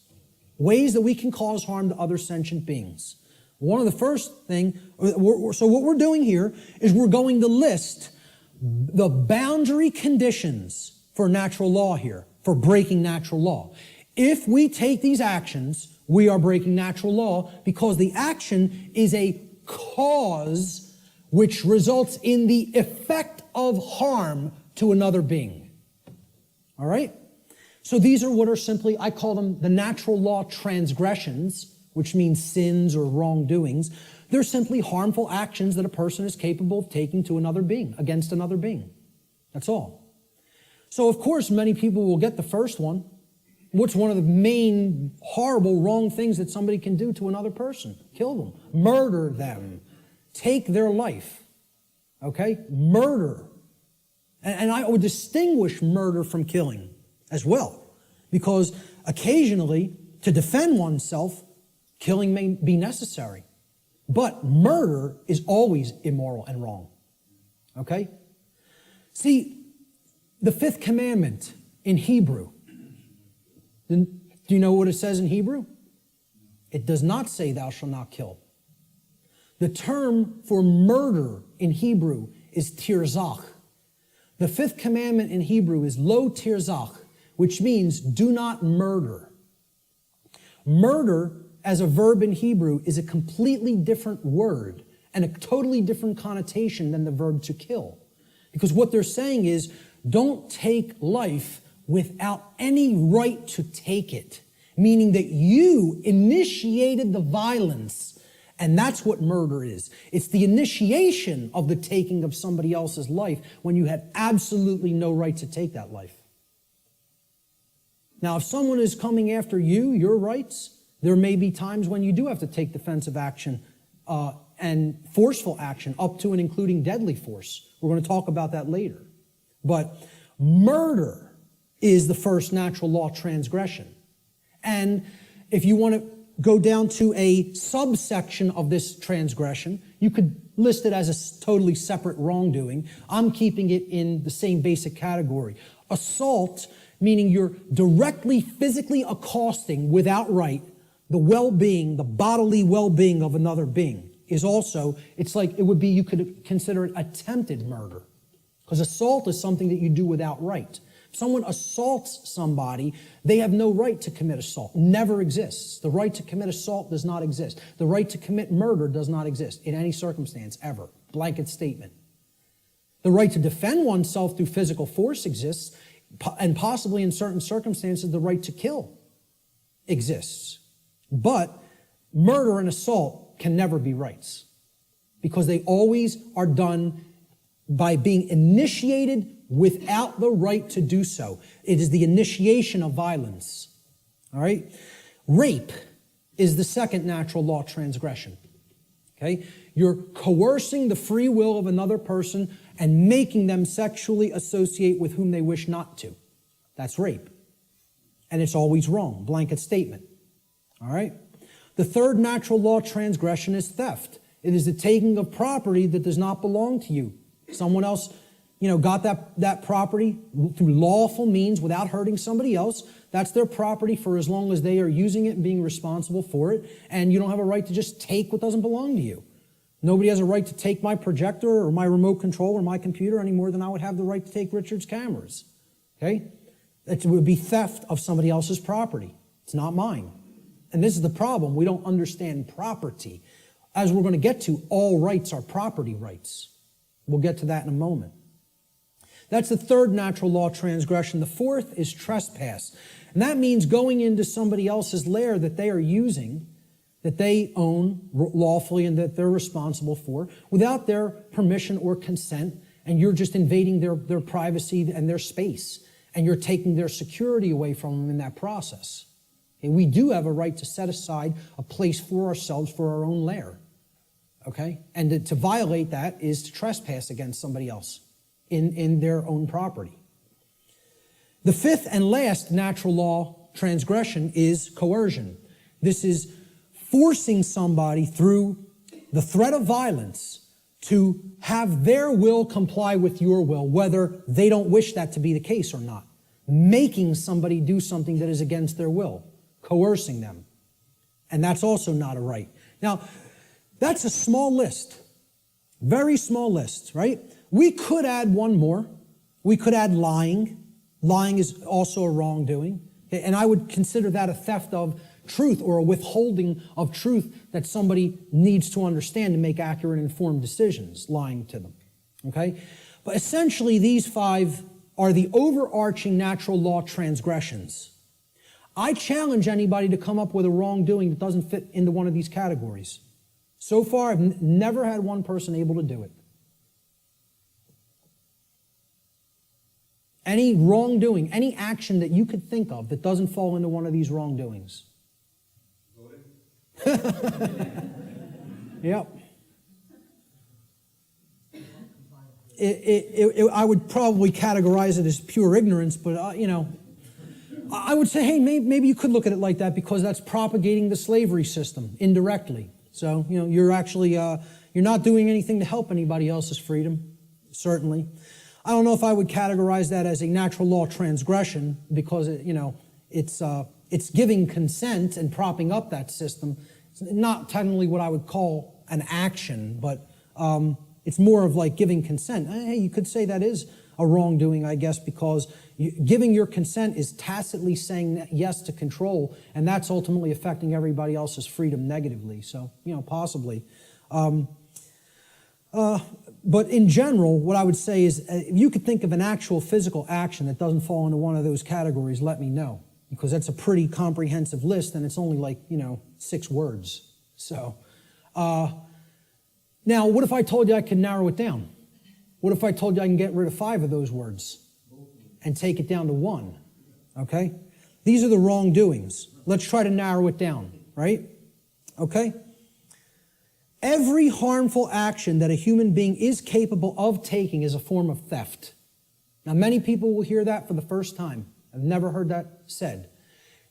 Ways that we can cause harm to other sentient beings. One of the first thing, so what we're doing here is we're going to list the boundary conditions for natural law here, for breaking natural law. If we take these actions, we are breaking natural law because the action is a cause which results in the effect of harm to another being. All right? So these are what are simply, I call them the natural law transgressions, which means sins or wrongdoings. They're simply harmful actions that a person is capable of taking to another being, against another being. That's all. So of course, many people will get the first one. What's one of the main horrible, wrong things that somebody can do to another person? Kill them, murder them, take their life. Okay? Murder. And I would distinguish murder from killing as well, because occasionally, to defend oneself, killing may be necessary. But murder is always immoral and wrong. Okay? See, the fifth commandment in Hebrew, do you know what it says in Hebrew? It does not say, thou shalt not kill. The term for murder in Hebrew is tirzach. The fifth commandment in Hebrew is lo tirzach, which means do not murder. Murder, as a verb in Hebrew, is a completely different word and a totally different connotation than the verb to kill. Because what they're saying is, don't take life without any right to take it, meaning that you initiated the violence, and that's what murder is. It's the initiation of the taking of somebody else's life when you had absolutely no right to take that life. Now, if someone is coming after you, your rights, there may be times when you do have to take defensive action and forceful action, up to and including deadly force. We're going to talk about that later. But murder is the first natural law transgression. And if you want to go down to a subsection of this transgression, you could list it as a totally separate wrongdoing. I'm keeping it in the same basic category. Assault, meaning you're directly physically accosting without right the well-being, the bodily well-being of another being, is also, it's like, it would be, you could consider it attempted murder. Because assault is something that you do without right. If someone assaults somebody, they have no right to commit assault. Never exists. The right to commit assault does not exist. The right to commit murder does not exist in any circumstance, ever. Blanket statement. The right to defend oneself through physical force exists And possibly in certain circumstances, the right to kill exists. But murder and assault can never be rights, because they always are done by being initiated without the right to do so. It is the initiation of violence. All right? Rape is the second natural law transgression. Okay? You're coercing the free will of another person and making them sexually associate with whom they wish not to. That's rape. And it's always wrong. Blanket statement. All right? The third natural law transgression is theft. It is the taking of property that does not belong to you. Someone else, got that property through lawful means without hurting somebody else. That's their property for as long as they are using it and being responsible for it. And you don't have a right to just take what doesn't belong to you. Nobody has a right to take my projector or my remote control or my computer any more than I would have the right to take Richard's cameras. Okay? It would be theft of somebody else's property. It's not mine. And this is the problem. We don't understand property. As we're going to get to, all rights are property rights. We'll get to that in a moment. That's the third natural law transgression. The fourth is trespass. And that means going into somebody else's lair that they are using, that they own lawfully and that they're responsible for, without their permission or consent, and you're just invading their privacy and their space, and you're taking their security away from them in that process. And we do have a right to set aside a place for ourselves for our own lair. Okay? And to violate that is to trespass against somebody else in their own property. The fifth and last natural law transgression is coercion. This is forcing somebody through the threat of violence to have their will comply with your will, whether they don't wish that to be the case or not. Making somebody do something that is against their will. Coercing them. And that's also not a right. Now, that's a small list. Very small list, right? We could add one more. We could add lying. Lying is also a wrongdoing. And I would consider that a theft of truth or a withholding of truth that somebody needs to understand to make accurate, informed decisions, lying to them. Okay? But essentially, these five are the overarching natural law transgressions. I challenge anybody to come up with a wrongdoing that doesn't fit into one of these categories. So far, I've never had one person able to do it. Any wrongdoing, any action that you could think of that doesn't fall into one of these wrongdoings. Yep. I would probably categorize it as pure ignorance, but, I would say, hey, maybe you could look at it like that because that's propagating the slavery system indirectly. So, you're actually, you're not doing anything to help anybody else's freedom, certainly. I don't know if I would categorize that as a natural law transgression because, it's giving consent and propping up that system. It's not technically what I would call an action, but it's more of like giving consent. Hey, you could say that is a wrongdoing, I guess, because giving your consent is tacitly saying yes to control, and that's ultimately affecting everybody else's freedom negatively. So, possibly. But in general, what I would say is if you could think of an actual physical action that doesn't fall into one of those categories, let me know. Because that's a pretty comprehensive list, and it's only like, 6 words. So, now, what if I told you I could narrow it down? What if I told you I can get rid of 5 of those words and take it down to 1? Okay? These are the wrongdoings. Let's try to narrow it down, right? Okay? Every harmful action that a human being is capable of taking is a form of theft. Now, many people will hear that for the first time. I've never heard that said.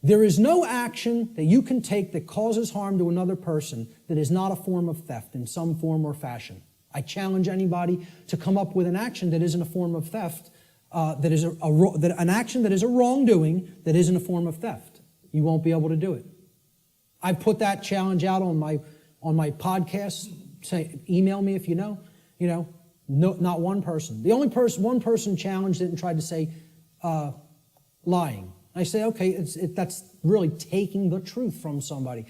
There is no action that you can take that causes harm to another person that is not a form of theft in some form or fashion. I challenge anybody to come up with an action that isn't a form of theft, that is an action that is a wrongdoing that isn't a form of theft. You won't be able to do it. I put that challenge out on my podcast. Say, email me if you know. No, not one person. The only one person challenged it and tried to say lying. I say, okay, that's really taking the truth from somebody,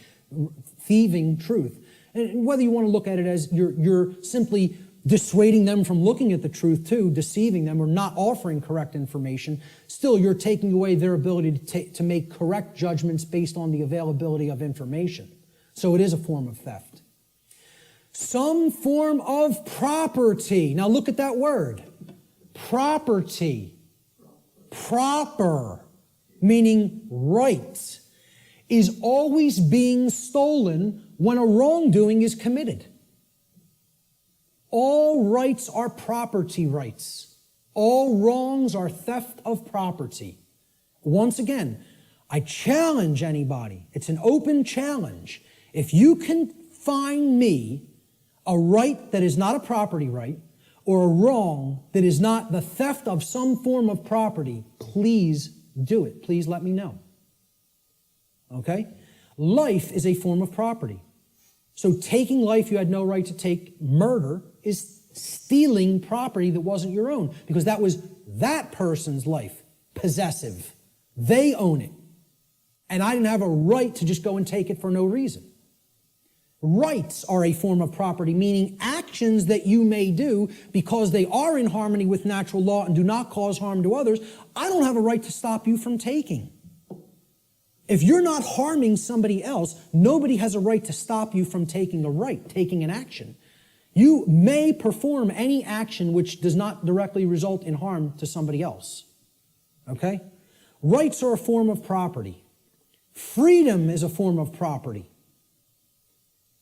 thieving truth. And whether you want to look at it as you're simply dissuading them from looking at the truth too, deceiving them, or not offering correct information, still you're taking away their ability to make correct judgments based on the availability of information. So it is a form of theft. Some form of property. Now look at that word. Property. Proper, meaning right, is always being stolen when a wrongdoing is committed. All rights are property rights. All wrongs are theft of property. Once again, I challenge anybody. It's an open challenge. If you can find me a right that is not a property right, or a wrong that is not the theft of some form of property, please do it. Please let me know. Okay? Life is a form of property. So taking life you had no right to take, murder, is stealing property that wasn't your own, because that was that person's life, possessive. They own it. And I didn't have a right to just go and take it for no reason. Rights are a form of property, meaning actions that you may do because they are in harmony with natural law and do not cause harm to others. I don't have a right to stop you from taking. If you're not harming somebody else, nobody has a right to stop you from taking a right, taking an action. You may perform any action which does not directly result in harm to somebody else. Okay? Rights are a form of property. Freedom is a form of property.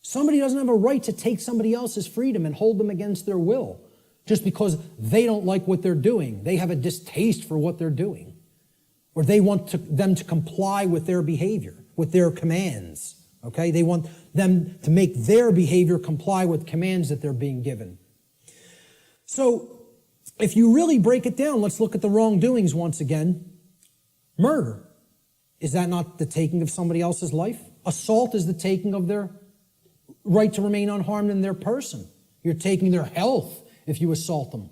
Somebody doesn't have a right to take somebody else's freedom and hold them against their will just because they don't like what they're doing. They have a distaste for what they're doing. Or they want them to comply with their behavior, with their commands. Okay? They want them to make their behavior comply with commands that they're being given. So, if you really break it down, let's look at the wrongdoings once again. Murder. Is that not the taking of somebody else's life? Assault is the taking of their right to remain unharmed in their person. You're taking their health if you assault them,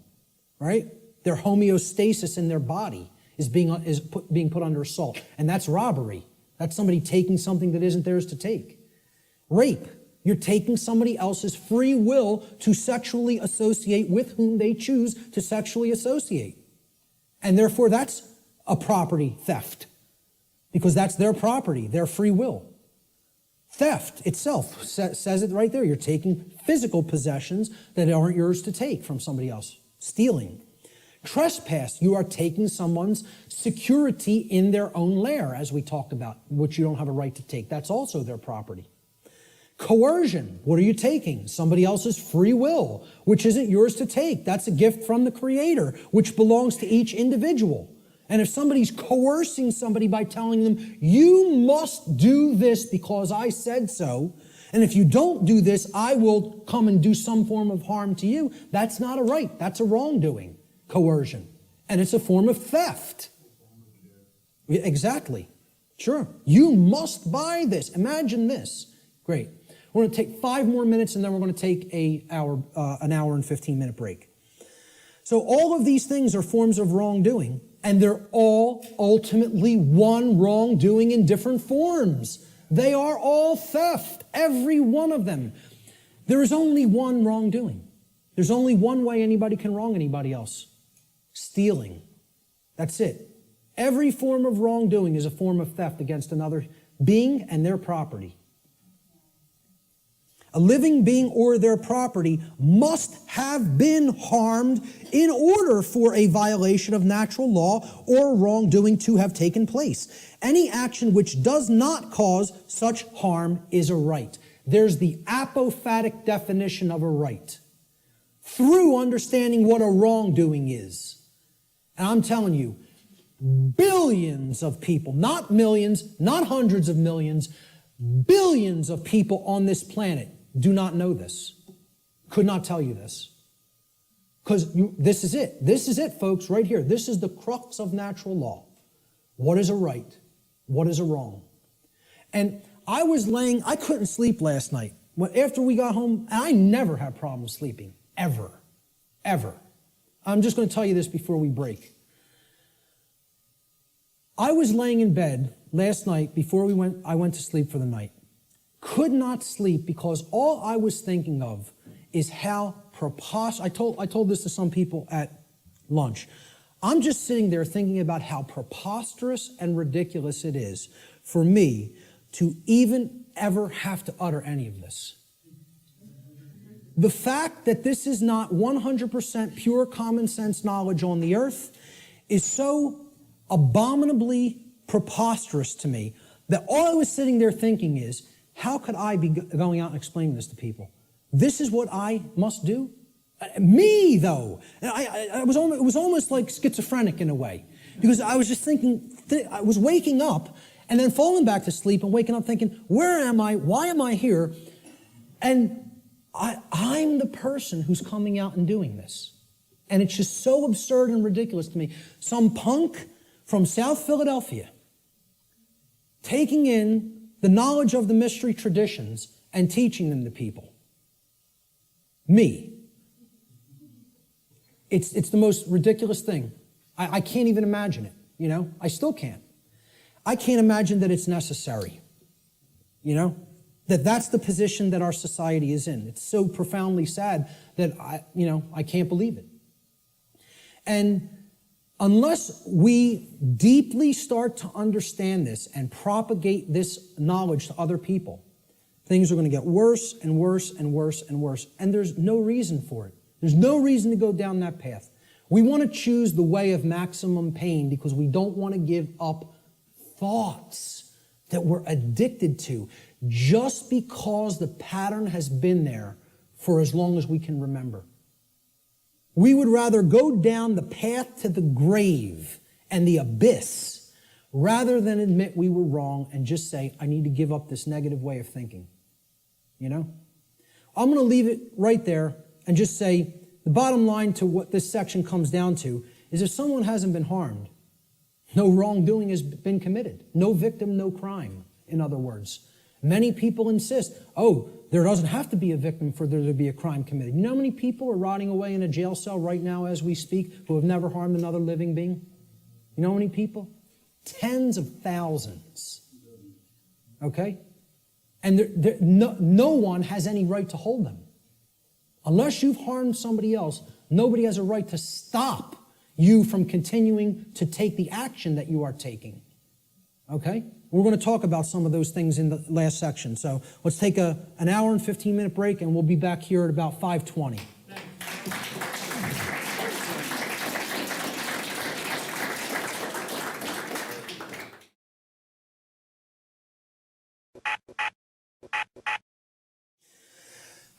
right? Their homeostasis in their body is being put under assault. And that's robbery. That's somebody taking something that isn't theirs to take. Rape. You're taking somebody else's free will to sexually associate with whom they choose to sexually associate. And therefore that's a property theft, because that's their property, their free will. Theft itself says it right there. You're taking physical possessions that aren't yours to take from somebody else. Stealing. Trespass. You are taking someone's security in their own lair, as we talked about, which you don't have a right to take. That's also their property. Coercion. What are you taking? Somebody else's free will, which isn't yours to take. That's a gift from the Creator, which belongs to each individual. And if somebody's coercing somebody by telling them, you must do this because I said so, and if you don't do this, I will come and do some form of harm to you, that's not a right. That's a wrongdoing, coercion. And it's a form of theft. Exactly. Sure. You must buy this. Imagine this. Great. We're going to take 5 more minutes, and then we're going to take an hour and 15-minute break. So all of these things are forms of wrongdoing. And they're all ultimately one wrongdoing in different forms. They are all theft, every one of them. There is only one wrongdoing. There's only one way anybody can wrong anybody else. Stealing. That's it. Every form of wrongdoing is a form of theft against another being and their property. A living being or their property must have been harmed in order for a violation of natural law or wrongdoing to have taken place. Any action which does not cause such harm is a right. There's the apophatic definition of a right. Through understanding what a wrongdoing is. And I'm telling you, billions of people, not millions, not hundreds of millions, billions of people on this planet do not know this, could not tell you this. Because this is it. This is it, folks, right here. This is the crux of natural law. What is a right? What is a wrong? And I couldn't sleep last night. After we got home, and I never have problems sleeping, ever, ever. I'm just going to tell you this before we break. I was laying in bed last night before I went to sleep for the night. Could not sleep because all I was thinking of is how preposterous. I told this to some people at lunch. I'm just sitting there thinking about how preposterous and ridiculous it is for me to even ever have to utter any of this. The fact that this is not 100% pure common sense knowledge on the earth is so abominably preposterous to me that all I was sitting there thinking is, how could I be going out and explaining this to people? This is what I must do? Me, though. It was almost like schizophrenic in a way, because I was just thinking, I was waking up and then falling back to sleep and waking up thinking, where am I? Why am I here? And I'm the person who's coming out and doing this. And it's just so absurd and ridiculous to me. Some punk from South Philadelphia taking in the knowledge of the mystery traditions and teaching them to people. Me. It's the most ridiculous thing. I can't even imagine it, you know? I still can't. I can't imagine that it's necessary, you know? That's the position that our society is in. It's so profoundly sad that I can't believe it. And unless we deeply start to understand this and propagate this knowledge to other people, things are going to get worse and worse and worse and worse. And there's no reason for it. There's no reason to go down that path. We want to choose the way of maximum pain because we don't want to give up thoughts that we're addicted to just because the pattern has been there for as long as we can remember. We would rather go down the path to the grave and the abyss rather than admit we were wrong and just say, I need to give up this negative way of thinking. You know? I'm going to leave it right there and just say the bottom line to what this section comes down to is if someone hasn't been harmed, no wrongdoing has been committed. No victim, no crime, in other words. Many people insist, there doesn't have to be a victim for there to be a crime committed. You know how many people are rotting away in a jail cell right now as we speak who have never harmed another living being? You know how many people? Tens of thousands. Okay? And no one has any right to hold them. Unless you've harmed somebody else, nobody has a right to stop you from continuing to take the action that you are taking. Okay? We're going to talk about some of those things in the last section. So let's take an hour and 15-minute break, and we'll be back here at about 5:20.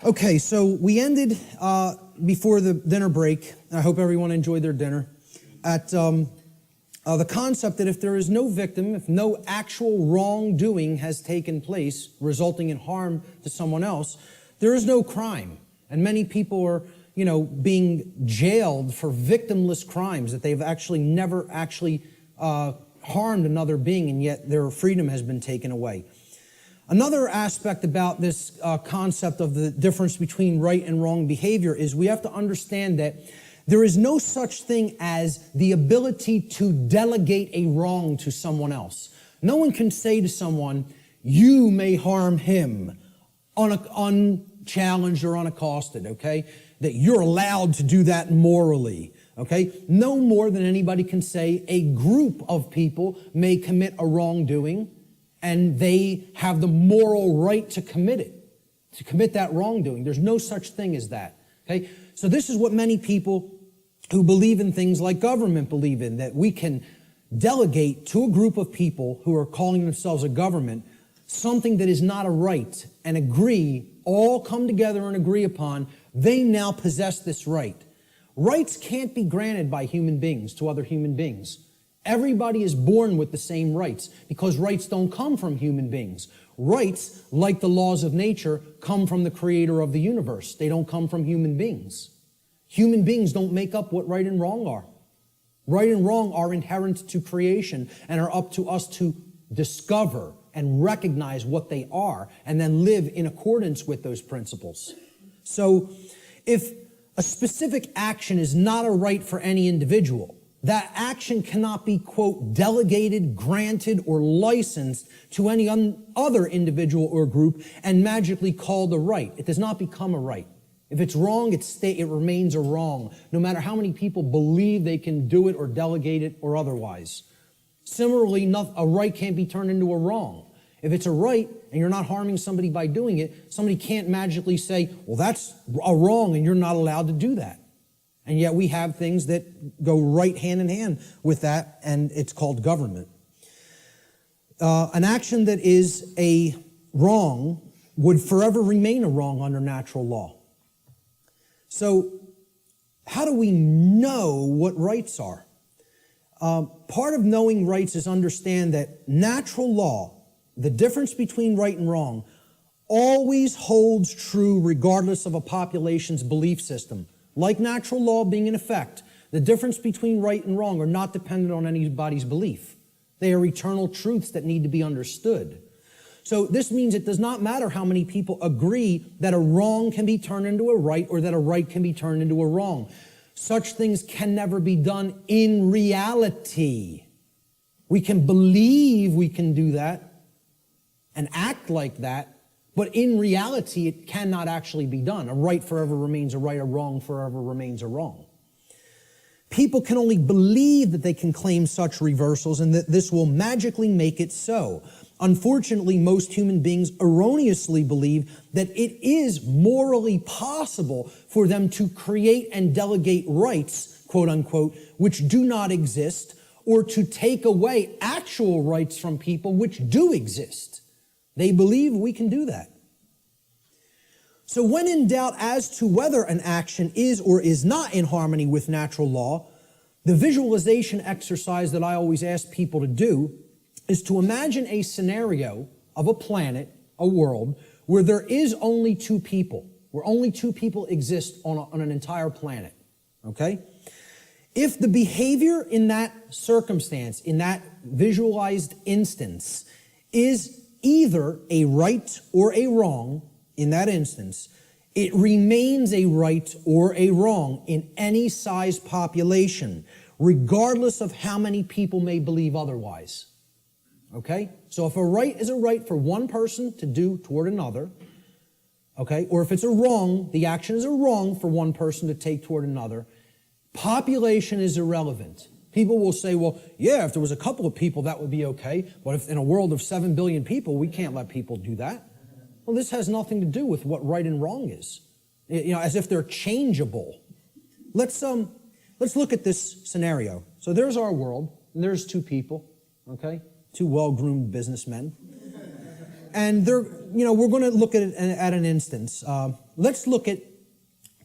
Okay, so we ended before the dinner break. I hope everyone enjoyed their dinner. At the concept that if there is no victim, if no actual wrongdoing has taken place resulting in harm to someone else, there is no crime. And many people are, being jailed for victimless crimes that they've actually never harmed another being, and yet their freedom has been taken away. Another aspect about this concept of the difference between right and wrong behavior is we have to understand that there is no such thing as the ability to delegate a wrong to someone else. No one can say to someone, you may harm him, unchallenged or unaccosted, okay? That you're allowed to do that morally, okay? No more than anybody can say a group of people may commit a wrongdoing and they have the moral right to commit it, to commit that wrongdoing. There's no such thing as that, okay? So this is what many people who believe in things like government believe in, that we can delegate to a group of people who are calling themselves a government something that is not a right and all come together and agree upon, they now possess this right. Rights can't be granted by human beings to other human beings. Everybody is born with the same rights because rights don't come from human beings. Rights, like the laws of nature, come from the creator of the universe. They don't come from human beings. Human beings don't make up what right and wrong are. Right and wrong are inherent to creation and are up to us to discover and recognize what they are and then live in accordance with those principles. So if a specific action is not a right for any individual, that action cannot be, quote, delegated, granted, or licensed to any other individual or group and magically called a right. It does not become a right. If it's wrong, it remains a wrong, no matter how many people believe they can do it or delegate it or otherwise. Similarly, a right can't be turned into a wrong. If it's a right and you're not harming somebody by doing it, somebody can't magically say, well, that's a wrong and you're not allowed to do that. And yet we have things that go right hand in hand with that, and it's called government. An action that is a wrong would forever remain a wrong under natural law. So how do we know what rights are? Part of knowing rights is understand that natural law, the difference between right and wrong, always holds true regardless of a population's belief system. Like natural law being in effect, the difference between right and wrong are not dependent on anybody's belief. They are eternal truths that need to be understood. So this means it does not matter how many people agree that a wrong can be turned into a right or that a right can be turned into a wrong. Such things can never be done in reality. We can believe we can do that and act like that, but in reality, it cannot actually be done. A right forever remains a right, a wrong forever remains a wrong. People can only believe that they can claim such reversals and that this will magically make it so. Unfortunately, most human beings erroneously believe that it is morally possible for them to create and delegate rights, quote unquote, which do not exist, or to take away actual rights from people which do exist. They believe we can do that. So when in doubt as to whether an action is or is not in harmony with natural law, the visualization exercise that I always ask people to do is to imagine a scenario of a planet, a world, where there is only two people, where only two people exist on an entire planet, okay? If the behavior in that circumstance, in that visualized instance, is either a right or a wrong in that instance, it remains a right or a wrong in any size population, regardless of how many people may believe otherwise. Okay? So if a right is a right for one person to do toward another, okay, or if it's a wrong, the action is a wrong for one person to take toward another, population is irrelevant. People will say, well, yeah, if there was a couple of people, that would be okay. But if in a world of 7 billion people, we can't let people do that. Well, this has nothing to do with what right and wrong is. You know, as if they're changeable. Let's look at this scenario. So there's our world, and there's two people, okay? Two well-groomed businessmen. And they're, you know, we're going to look at an instance. Let's look at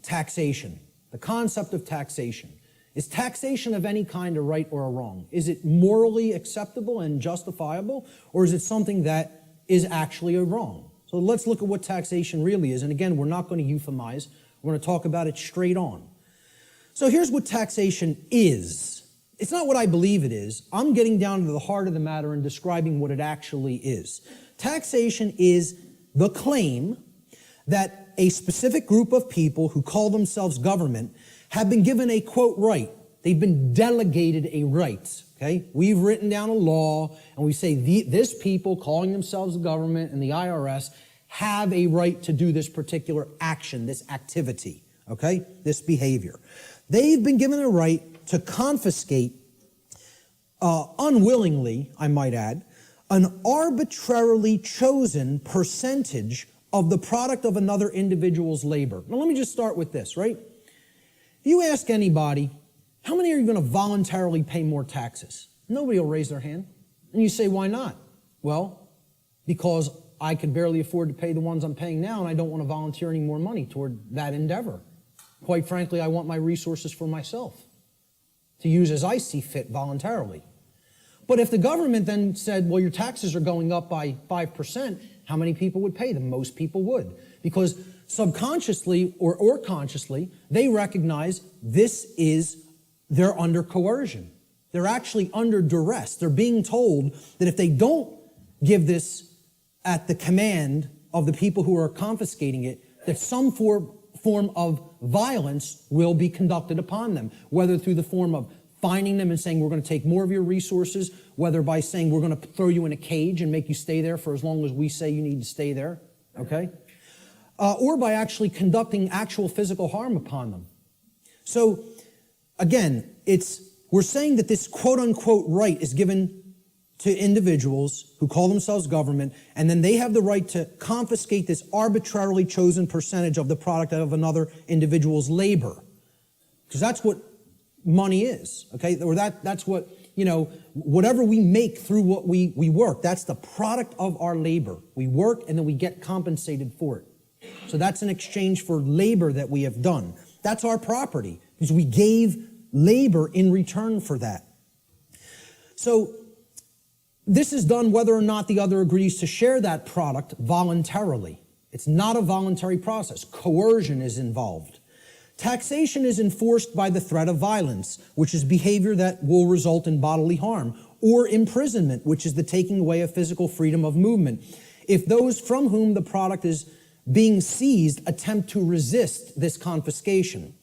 taxation, the concept of taxation. Is taxation of any kind a right or a wrong? Is it morally acceptable and justifiable, or is it something that is actually a wrong? So let's look at what taxation really is. And again, we're not going to euphemize. We're going to talk about it straight on. So here's what taxation is. It's not what I believe it is. I'm getting down to the heart of the matter and describing what it actually is. Taxation is the claim that a specific group of people who call themselves government have been given a, quote, right. They've been delegated a right, okay? We've written down a law, and we say this people calling themselves the government and the IRS have a right to do this particular action, this activity, okay? This behavior. They've been given a right to confiscate, unwillingly, I might add, an arbitrarily chosen percentage of the product of another individual's labor. Now, let me just start with this, right? If you ask anybody, how many are you going to voluntarily pay more taxes? Nobody will raise their hand. And you say, why not? Well, because I could barely afford to pay the ones I'm paying now, and I don't want to volunteer any more money toward that endeavor. Quite frankly, I want my resources for myself to use as I see fit voluntarily. But if the government then said, well, your taxes are going up by 5%, how many people would pay them? Most people would. Because subconsciously or consciously, they recognize they're under coercion. They're actually under duress. They're being told that if they don't give this at the command of the people who are confiscating it, that some form of violence will be conducted upon them, whether through the form of fining them and saying, we're going to take more of your resources, whether by saying, we're going to throw you in a cage and make you stay there for as long as we say you need to stay there, okay? or by actually conducting actual physical harm upon them. So, again, we're saying that this quote-unquote right is given to individuals who call themselves government, and then they have the right to confiscate this arbitrarily chosen percentage of the product of another individual's labor. Because that's what money is, okay? Or that's what, whatever we make through what we work, that's the product of our labor. We work and then we get compensated for it. So that's an exchange for labor that we have done. That's our property, because we gave labor in return for that. So this is done whether or not the other agrees to share that product voluntarily. It's not a voluntary process. Coercion is involved. Taxation is enforced by the threat of violence, which is behavior that will result in bodily harm, or imprisonment, which is the taking away of physical freedom of movement, if those from whom the product is being seized attempt to resist this confiscation.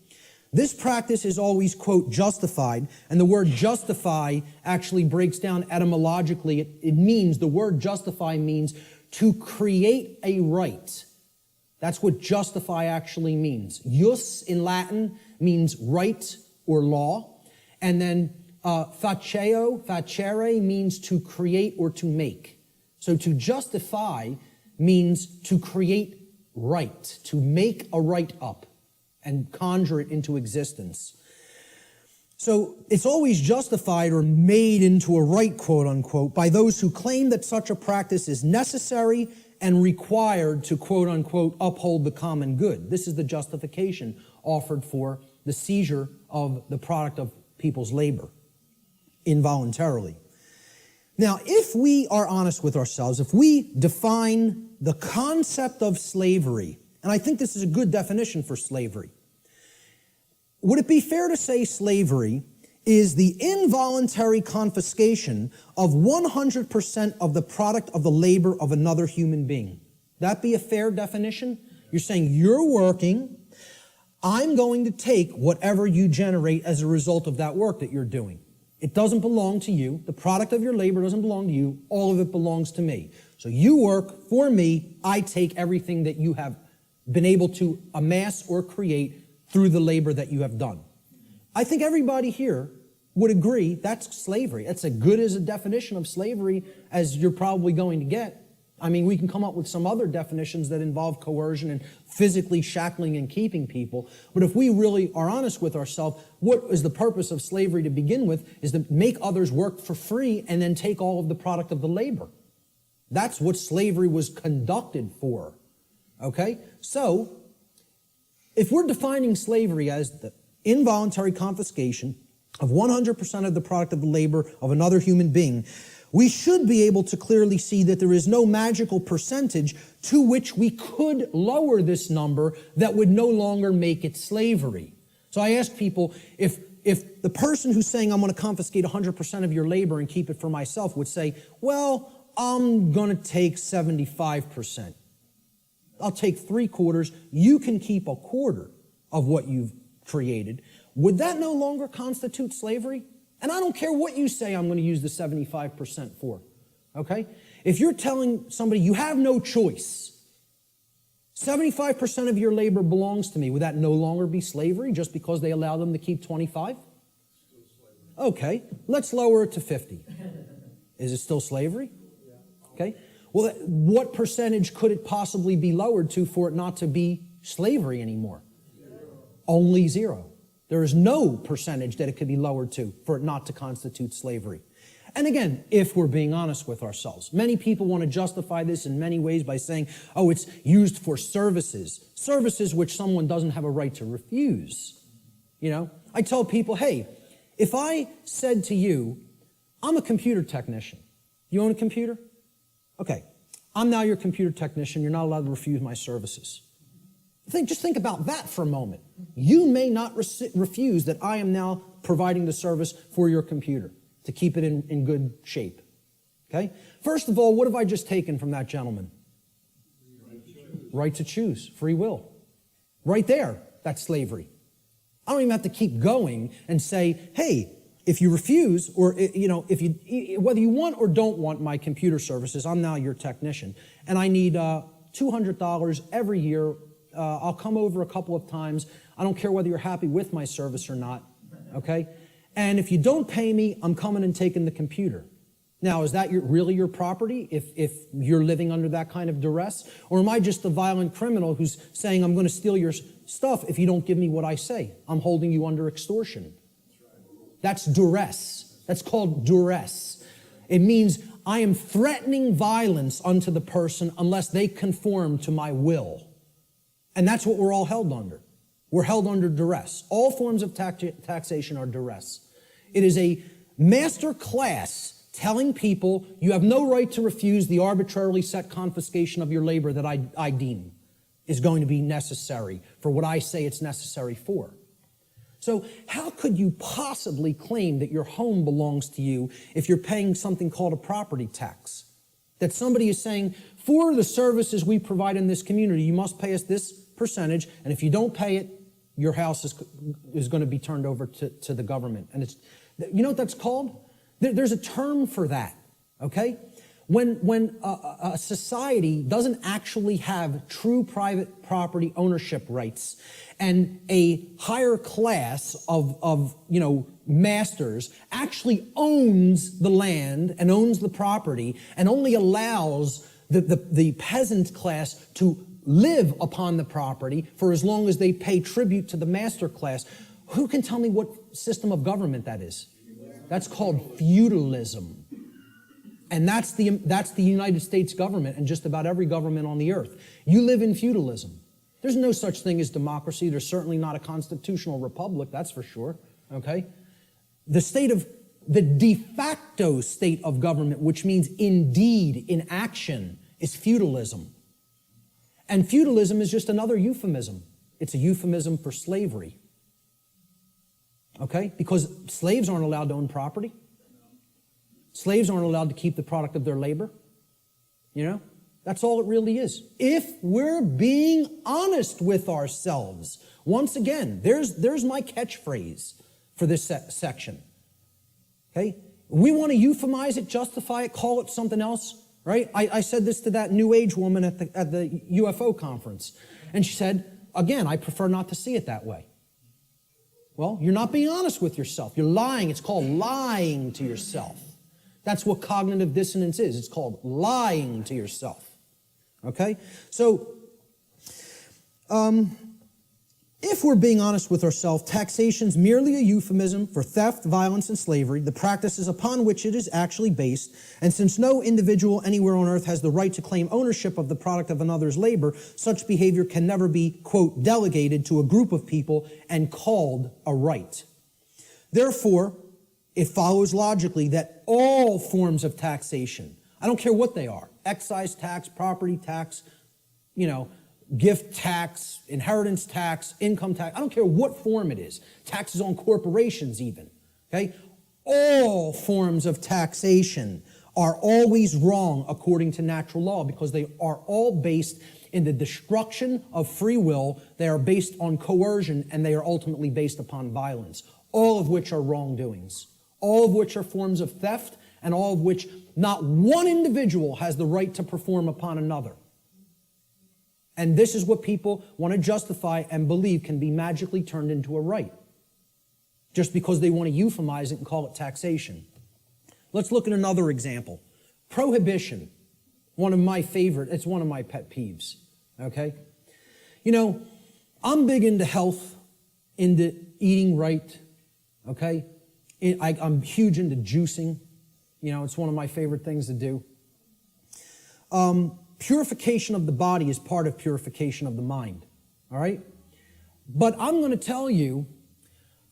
This practice is always, quote, justified, and the word justify actually breaks down etymologically. The word justify means to create a right. That's what justify actually means. Jus in Latin means right or law, and then facere means to create or to make. So to justify means to create right, to make a right up and conjure it into existence. So it's always justified or made into a right, quote unquote, by those who claim that such a practice is necessary and required to, quote unquote, uphold the common good. This is the justification offered for the seizure of the product of people's labor involuntarily. Now, if we are honest with ourselves, if we define the concept of slavery, and I think this is a good definition for slavery, would it be fair to say slavery is the involuntary confiscation of 100% of the product of the labor of another human being? That be a fair definition? You're saying you're working, I'm going to take whatever you generate as a result of that work that you're doing. It doesn't belong to you. The product of your labor doesn't belong to you. All of it belongs to me. So you work for me. I take everything that you have been able to amass or create through the labor that you have done. I think everybody here would agree that's slavery. That's as good as a definition of slavery as you're probably going to get. I mean, we can come up with some other definitions that involve coercion and physically shackling and keeping people. But if we really are honest with ourselves, what is the purpose of slavery to begin with is to make others work for free and then take all of the product of the labor. That's what slavery was conducted for. Okay? So, if we're defining slavery as the involuntary confiscation of 100% of the product of the labor of another human being, we should be able to clearly see that there is no magical percentage to which we could lower this number that would no longer make it slavery. So I ask people, if the person who's saying I'm going to confiscate 100% of your labor and keep it for myself would say, well, I'm going to take 75%. I'll take 3/4. You can keep 1/4 of what you've created. Would that no longer constitute slavery? And I don't care what you say I'm going to use the 75% for, okay? If you're telling somebody you have no choice, 75% of your labor belongs to me, would that no longer be slavery just because they allow them to keep 25? Okay, let's lower it to 50. Is it still slavery? Okay. Well, what percentage could it possibly be lowered to for it not to be slavery anymore? Only 0. There is no percentage that it could be lowered to for it not to constitute slavery. And again, if we're being honest with ourselves, many people want to justify this in many ways by saying, oh, it's used for services which someone doesn't have a right to refuse. You know, I tell people, hey, if I said to you, I'm a computer technician. You own a computer? Okay, I'm now your computer technician. You're not allowed to refuse my services. Just think about that for a moment. You may not refuse that I am now providing the service for your computer to keep it in good shape. Okay? First of all, what have I just taken from that gentleman? Right to choose. Free will. Right there, that's slavery. I don't even have to keep going and say, hey, if you refuse, or whether you want or don't want my computer services, I'm now your technician, and I need $200 every year. I'll come over a couple of times. I don't care whether you're happy with my service or not, okay? And if you don't pay me, I'm coming and taking the computer. Now, is that really your property if you're living under that kind of duress? Or am I just a violent criminal who's saying I'm going to steal your stuff if you don't give me what I say? I'm holding you under extortion. That's duress. That's called duress. It means I am threatening violence unto the person unless they conform to my will. And that's what we're all held under. We're held under duress. All forms of taxation are duress. It is a master class telling people you have no right to refuse the arbitrarily set confiscation of your labor that I deem is going to be necessary for what I say it's necessary for. So how could you possibly claim that your home belongs to you if you're paying something called a property tax? That somebody is saying, for the services we provide in this community, you must pay us this percentage, and if you don't pay it, your house is going to be turned over to the government. And it's, you know what that's called? There's a term for that, okay? When a society doesn't actually have true private property ownership rights and a higher class of masters actually owns the land and owns the property and only allows the peasant class to live upon the property for as long as they pay tribute to the master class, who can tell me what system of government that is? That's called feudalism. And that's the United States government and just about every government on the earth. You live in feudalism. There's no such thing as democracy. There's certainly not a constitutional republic, that's for sure, okay? The de facto state of government, which means indeed, in action, is feudalism. And feudalism is just another euphemism. It's a euphemism for slavery. Okay? Because slaves aren't allowed to own property. Slaves aren't allowed to keep the product of their labor. You know? That's all it really is. If we're being honest with ourselves. Once again, there's my catchphrase for this section. Okay? We want to euphemize it, justify it, call it something else, right? I said this to that New Age woman at the UFO conference. And she said, again, I prefer not to see it that way. Well, you're not being honest with yourself. You're lying. It's called lying to yourself. That's what cognitive dissonance is. It's called lying to yourself. Okay? So, if we're being honest with ourselves, taxation's merely a euphemism for theft, violence, and slavery, the practices upon which it is actually based, and since no individual anywhere on earth has the right to claim ownership of the product of another's labor, such behavior can never be, quote, delegated to a group of people and called a right. Therefore, it follows logically that all forms of taxation, I don't care what they are, excise tax, property tax, gift tax, inheritance tax, income tax, I don't care what form it is, taxes on corporations even, okay? All forms of taxation are always wrong according to natural law because they are all based in the destruction of free will, they are based on coercion, and they are ultimately based upon violence, all of which are wrongdoings, all of which are forms of theft, and all of which not one individual has the right to perform upon another. And this is what people want to justify and believe can be magically turned into a right, just because they want to euphemize it and call it taxation. Let's look at another example. Prohibition, one of my favorite, it's one of my pet peeves, okay? I'm big into health, into eating right, okay? I'm huge into juicing. It's one of my favorite things to do. Purification of the body is part of purification of the mind, all right? But I'm going to tell you,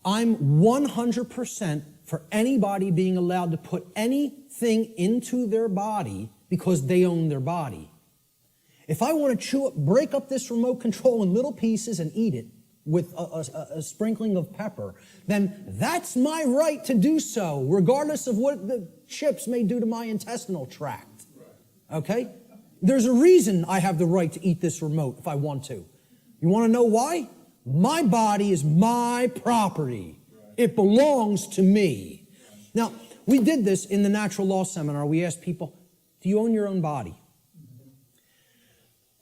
I'm 100% for anybody being allowed to put anything into their body because they own their body. If I want to break up this remote control in little pieces and eat it with a sprinkling of pepper, then that's my right to do so, regardless of what the chips may do to my intestinal tract, okay? There's a reason I have the right to eat this remote if I want to. You want to know why? My body is my property. It belongs to me. Now, we did this in the natural law seminar. We asked people, do you own your own body?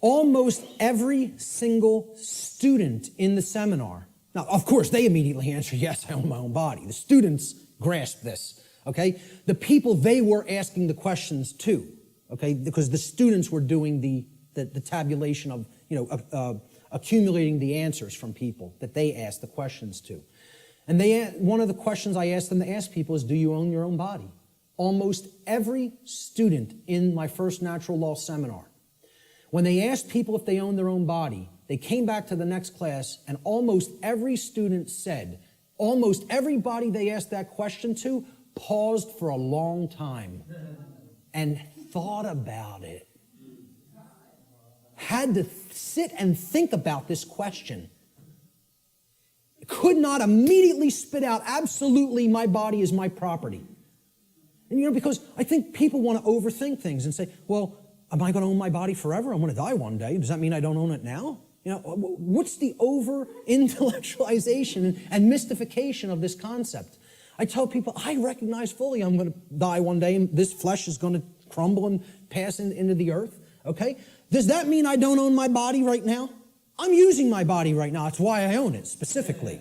almost every single student in the seminar, now, of course, they immediately answer, yes, I own my own body. The students grasp this, okay? The people they were asking the questions to, okay, because the students were doing the tabulation of, accumulating the answers from people that they asked the questions to. And one of the questions I asked them to ask people is, do you own your own body? Almost every student in my first natural law seminar, when they asked people if they owned their own body, they came back to the next class and almost every student said, almost everybody they asked that question to paused for a long time and thought about it. Had to sit and think about this question. Could not immediately spit out, absolutely, my body is my property. And because I think people want to overthink things and say, well, am I going to own my body forever? I'm going to die one day. Does that mean I don't own it now? What's the over-intellectualization and mystification of this concept? I tell people, I recognize fully I'm going to die one day and this flesh is going to crumble and pass into the earth, okay? Does that mean I don't own my body right now? I'm using my body right now. That's why I own it, specifically.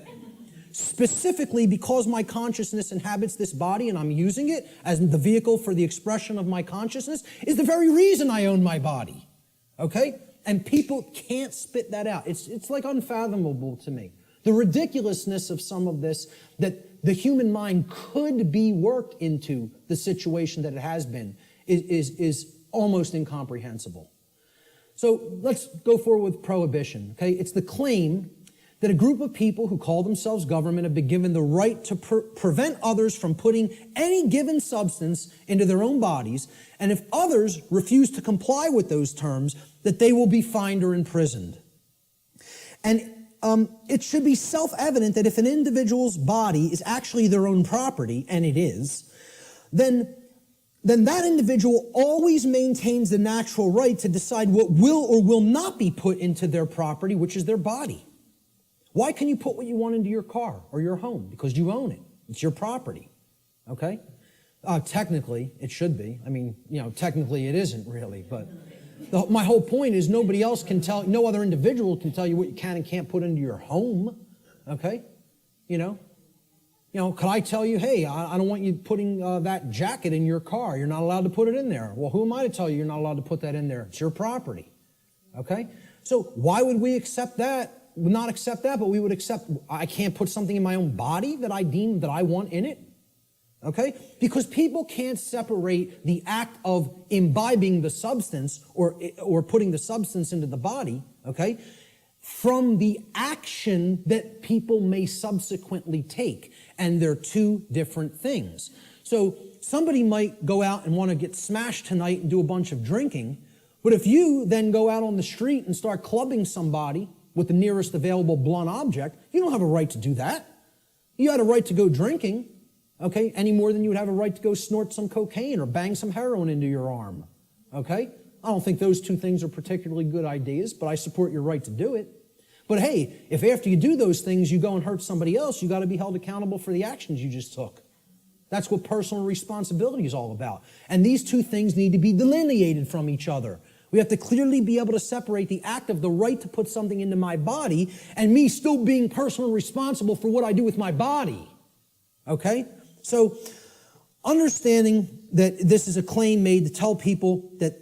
Specifically because my consciousness inhabits this body and I'm using it as the vehicle for the expression of my consciousness is the very reason I own my body, okay? And people can't spit that out. It's like unfathomable to me. The ridiculousness of some of this, that the human mind could be worked into the situation that it has been, is almost incomprehensible. So let's go forward with prohibition, okay? It's the claim that a group of people who call themselves government have been given the right to prevent others from putting any given substance into their own bodies, and if others refuse to comply with those terms, that they will be fined or imprisoned. And it should be self-evident that if an individual's body is actually their own property, and it is, then that individual always maintains the natural right to decide what will or will not be put into their property, which is their body. Why can you put what you want into your car or your home? Because you own it. It's your property, okay? Technically, it should be. I mean, technically it isn't really, but my whole point is nobody else can tell, no other individual can tell you what you can and can't put into your home, okay? Could I tell you, hey, I don't want you putting that jacket in your car. You're not allowed to put it in there. Well, who am I to tell you you're not allowed to put that in there? It's your property, okay? So why would we accept that? Not accept that, but we would accept I can't put something in my own body that I deem that I want in it, okay? Because people can't separate the act of imbibing the substance or putting the substance into the body, okay, from the action that people may subsequently take. And they're two different things. So somebody might go out and want to get smashed tonight and do a bunch of drinking, but if you then go out on the street and start clubbing somebody with the nearest available blunt object, you don't have a right to do that. You had a right to go drinking, okay, any more than you would have a right to go snort some cocaine or bang some heroin into your arm, okay? I don't think those two things are particularly good ideas, but I support your right to do it. But hey, if after you do those things you go and hurt somebody else, you got to be held accountable for the actions you just took. That's what personal responsibility is all about. And these two things need to be delineated from each other. We have to clearly be able to separate the act of the right to put something into my body and me still being personally responsible for what I do with my body. Okay? So, understanding that this is a claim made to tell people that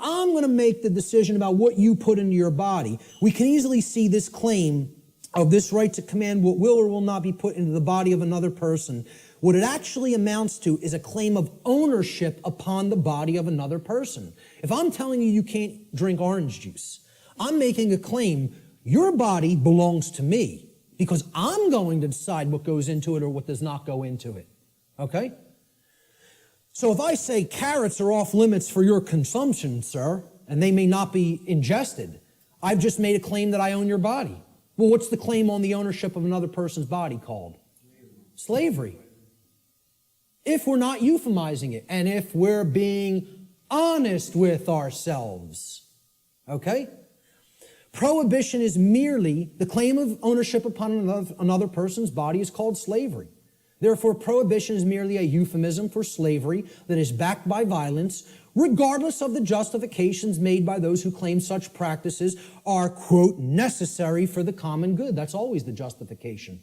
I'm going to make the decision about what you put into your body, we can easily see this claim of this right to command what will or will not be put into the body of another person. What it actually amounts to is a claim of ownership upon the body of another person. If I'm telling you you can't drink orange juice, I'm making a claim, your body belongs to me because I'm going to decide what goes into it or what does not go into it. Okay? So if I say carrots are off limits for your consumption, sir, and they may not be ingested, I've just made a claim that I own your body. Well, what's the claim on the ownership of another person's body called? Slavery. If we're not euphemizing it, and if we're being honest with ourselves, okay? Prohibition is merely the claim of ownership upon another person's body is called slavery. Therefore, prohibition is merely a euphemism for slavery that is backed by violence, regardless of the justifications made by those who claim such practices are, quote, necessary for the common good. That's always the justification.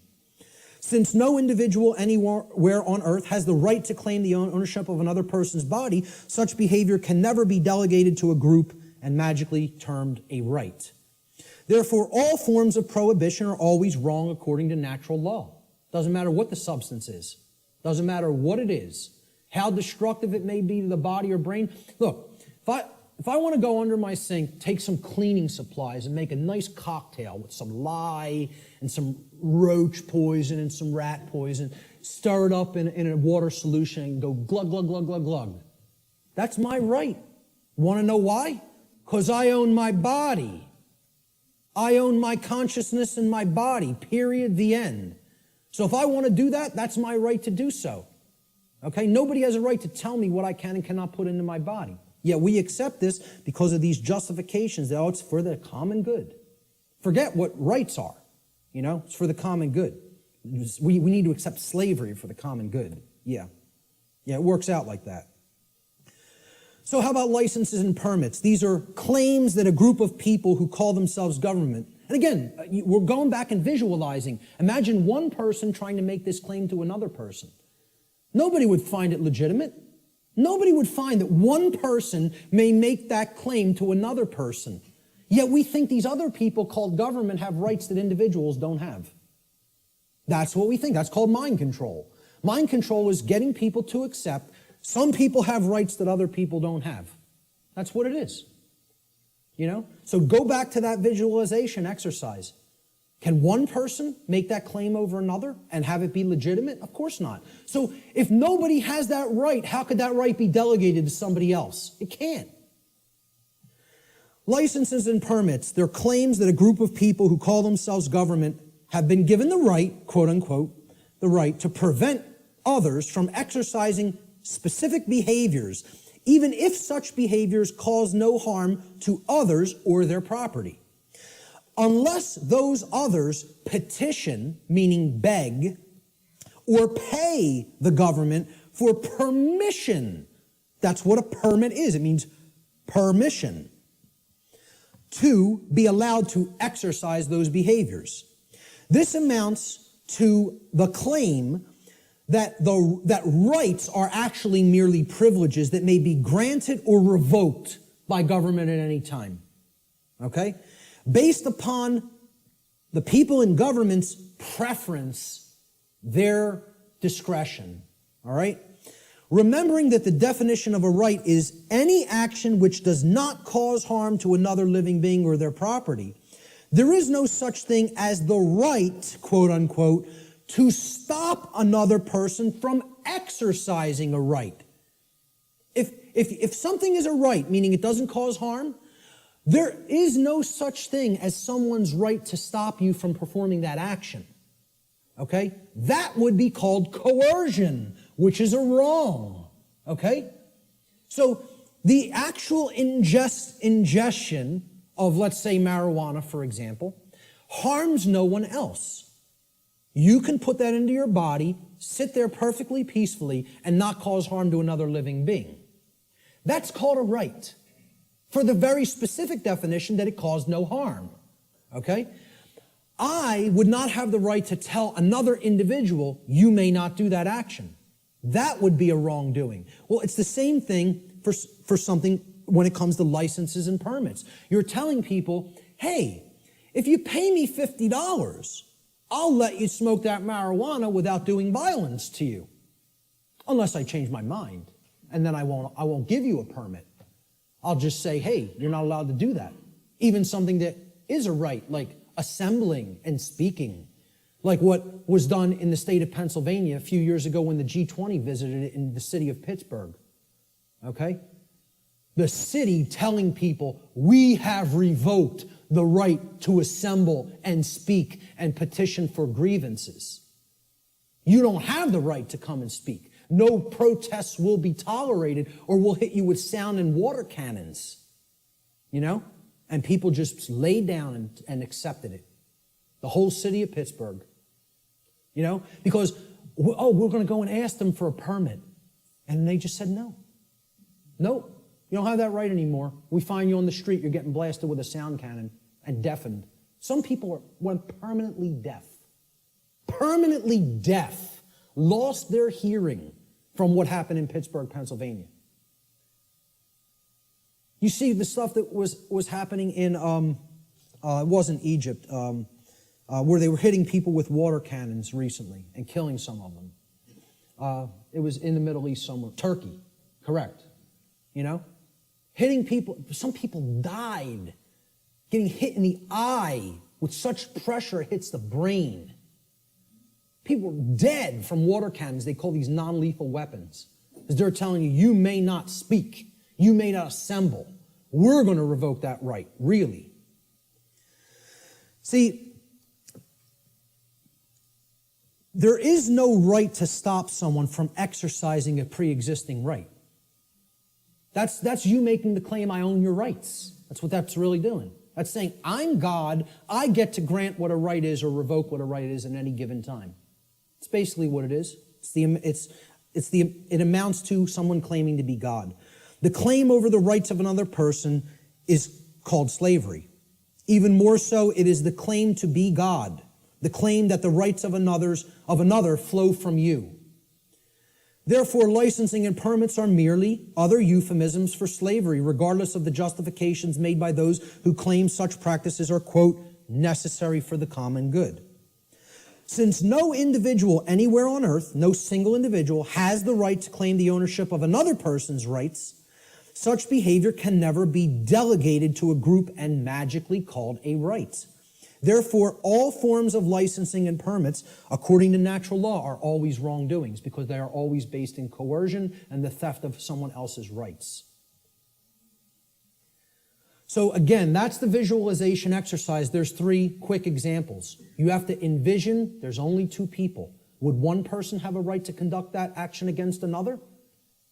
Since no individual anywhere on earth has the right to claim the ownership of another person's body, such behavior can never be delegated to a group and magically termed a right. Therefore, all forms of prohibition are always wrong according to natural law. Doesn't matter what the substance is. Doesn't matter what it is. How destructive it may be to the body or brain. Look, if I want to go under my sink, take some cleaning supplies and make a nice cocktail with some lye and some roach poison and some rat poison, stir it up in a water solution and go glug, glug, glug, glug, glug. That's my right. Want to know why? Because I own my body. I own my consciousness and my body, period, the end. So if I want to do that, that's my right to do so. Okay? Nobody has a right to tell me what I can and cannot put into my body. Yet we accept this because of these justifications that, oh, it's for the common good. Forget what rights are. You know, it's for the common good. We need to accept slavery for the common good. Yeah. Yeah, it works out like that. So how about licenses and permits? These are claims that a group of people who call themselves government. And again, we're going back and visualizing. Imagine one person trying to make this claim to another person. Nobody would find it legitimate. Nobody would find that one person may make that claim to another person. Yet we think these other people called government have rights that individuals don't have. That's what we think. That's called mind control. Mind control is getting people to accept some people have rights that other people don't have. That's what it is. You know? So go back to that visualization exercise. Can one person make that claim over another and have it be legitimate? Of course not. So if nobody has that right, how could that right be delegated to somebody else? It can't. Licenses and permits, they're claims that a group of people who call themselves government have been given the right, quote unquote, the right to prevent others from exercising specific behaviors, even if such behaviors cause no harm to others or their property. Unless those others petition, meaning beg, or pay the government for permission. That's what a permit is. It means permission to be allowed to exercise those behaviors. This amounts to the claim that rights are actually merely privileges that may be granted or revoked by government at any time. Okay? Based upon the people in government's preference, their discretion. All right? Remembering that the definition of a right is any action which does not cause harm to another living being or their property, there is no such thing as the right, quote unquote, to stop another person from exercising a right. If something is a right, meaning it doesn't cause harm, there is no such thing as someone's right to stop you from performing that action. Okay? That would be called coercion, which is a wrong. Okay? So the actual ingestion of, let's say, marijuana, for example, harms no one else. You can put that into your body, sit there perfectly peacefully, and not cause harm to another living being. That's called a right, for the very specific definition that it caused no harm. Okay? I would not have the right to tell another individual, you may not do that action. That would be a wrongdoing. Well, it's the same thing for something when it comes to licenses and permits. You're telling people, hey, if you pay me $50, I'll let you smoke that marijuana without doing violence to you. Unless I change my mind. And then I won't give you a permit. I'll just say, hey, you're not allowed to do that. Even something that is a right, like assembling and speaking. Like what was done in the state of Pennsylvania a few years ago when the G20 visited it in the city of Pittsburgh. Okay? The city telling people, we have revoked the right to assemble and speak and petition for grievances. You don't have the right to come and speak. No protests will be tolerated or we'll hit you with sound and water cannons. You know? And people just laid down and accepted it. The whole city of Pittsburgh. You know? Because, oh, we're going to go and ask them for a permit. And they just said no. No. You don't have that right anymore. We find you on the street, you're getting blasted with a sound cannon and deafened. Some people went permanently deaf. Permanently deaf. Lost their hearing from what happened in Pittsburgh, Pennsylvania. You see the stuff that was happening in, it wasn't Egypt, where they were hitting people with water cannons recently and killing some of them. It was in the Middle East somewhere. Turkey, correct. You know? Hitting people, some people died getting hit in the eye with such pressure it hits the brain. People were dead from water cannons. They call these non-lethal weapons. Because they're telling you, you may not speak. You may not assemble. We're going to revoke that right, really. See, there is no right to stop someone from exercising a pre-existing right. That's you making the claim, I own your rights. That's what that's really doing. That's saying, I'm God, I get to grant what a right is or revoke what a right is at any given time. It's basically what it is. It amounts to someone claiming to be God. The claim over the rights of another person is called slavery. Even more so, it is the claim to be God, the claim that the rights of another flow from you. Therefore, licensing and permits are merely other euphemisms for slavery, regardless of the justifications made by those who claim such practices are, quote, necessary for the common good. Since no individual anywhere on earth, no single individual, has the right to claim the ownership of another person's rights, such behavior can never be delegated to a group and magically called a right. Therefore, all forms of licensing and permits, according to natural law, are always wrongdoings because they are always based in coercion and the theft of someone else's rights. So again, that's the visualization exercise. There's 3 quick examples. You have to envision there's only 2 people. Would one person have a right to conduct that action against another?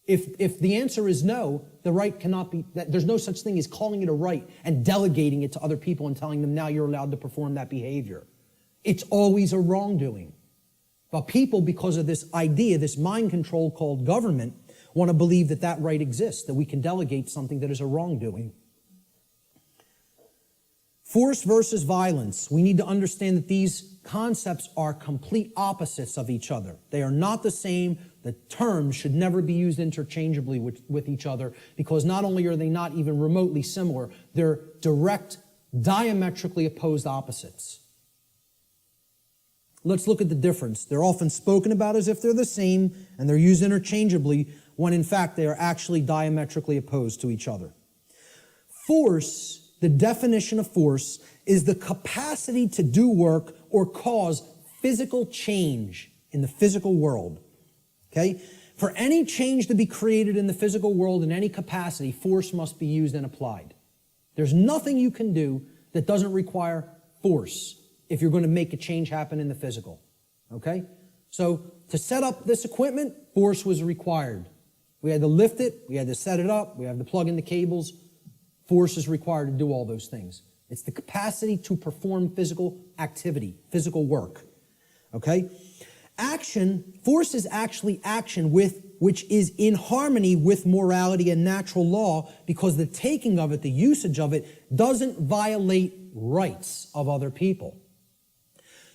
If the answer is no, the right cannot be, there's no such thing as calling it a right and delegating it to other people and telling them now you're allowed to perform that behavior. It's always a wrongdoing. But people, because of this idea, this mind control called government, want to believe that that right exists, that we can delegate something that is a wrongdoing. Force versus violence. We need to understand that these concepts are complete opposites of each other. They are not the same. The terms should never be used interchangeably with each other because not only are they not even remotely similar, they're direct, diametrically opposed opposites. Let's look at the difference. They're often spoken about as if they're the same and they're used interchangeably when in fact they are actually diametrically opposed to each other. Force, the definition of force, is the capacity to do work or cause physical change in the physical world. Okay? For any change to be created in the physical world in any capacity, force must be used and applied. There's nothing you can do that doesn't require force if you're going to make a change happen in the physical. Okay? So to set up this equipment, force was required. We had to lift it, we had to set it up, we had to plug in the cables. Force is required to do all those things. It's the capacity to perform physical activity, physical work. Okay? Action, force is actually action which is in harmony with morality and natural law because the taking of it, the usage of it, doesn't violate rights of other people.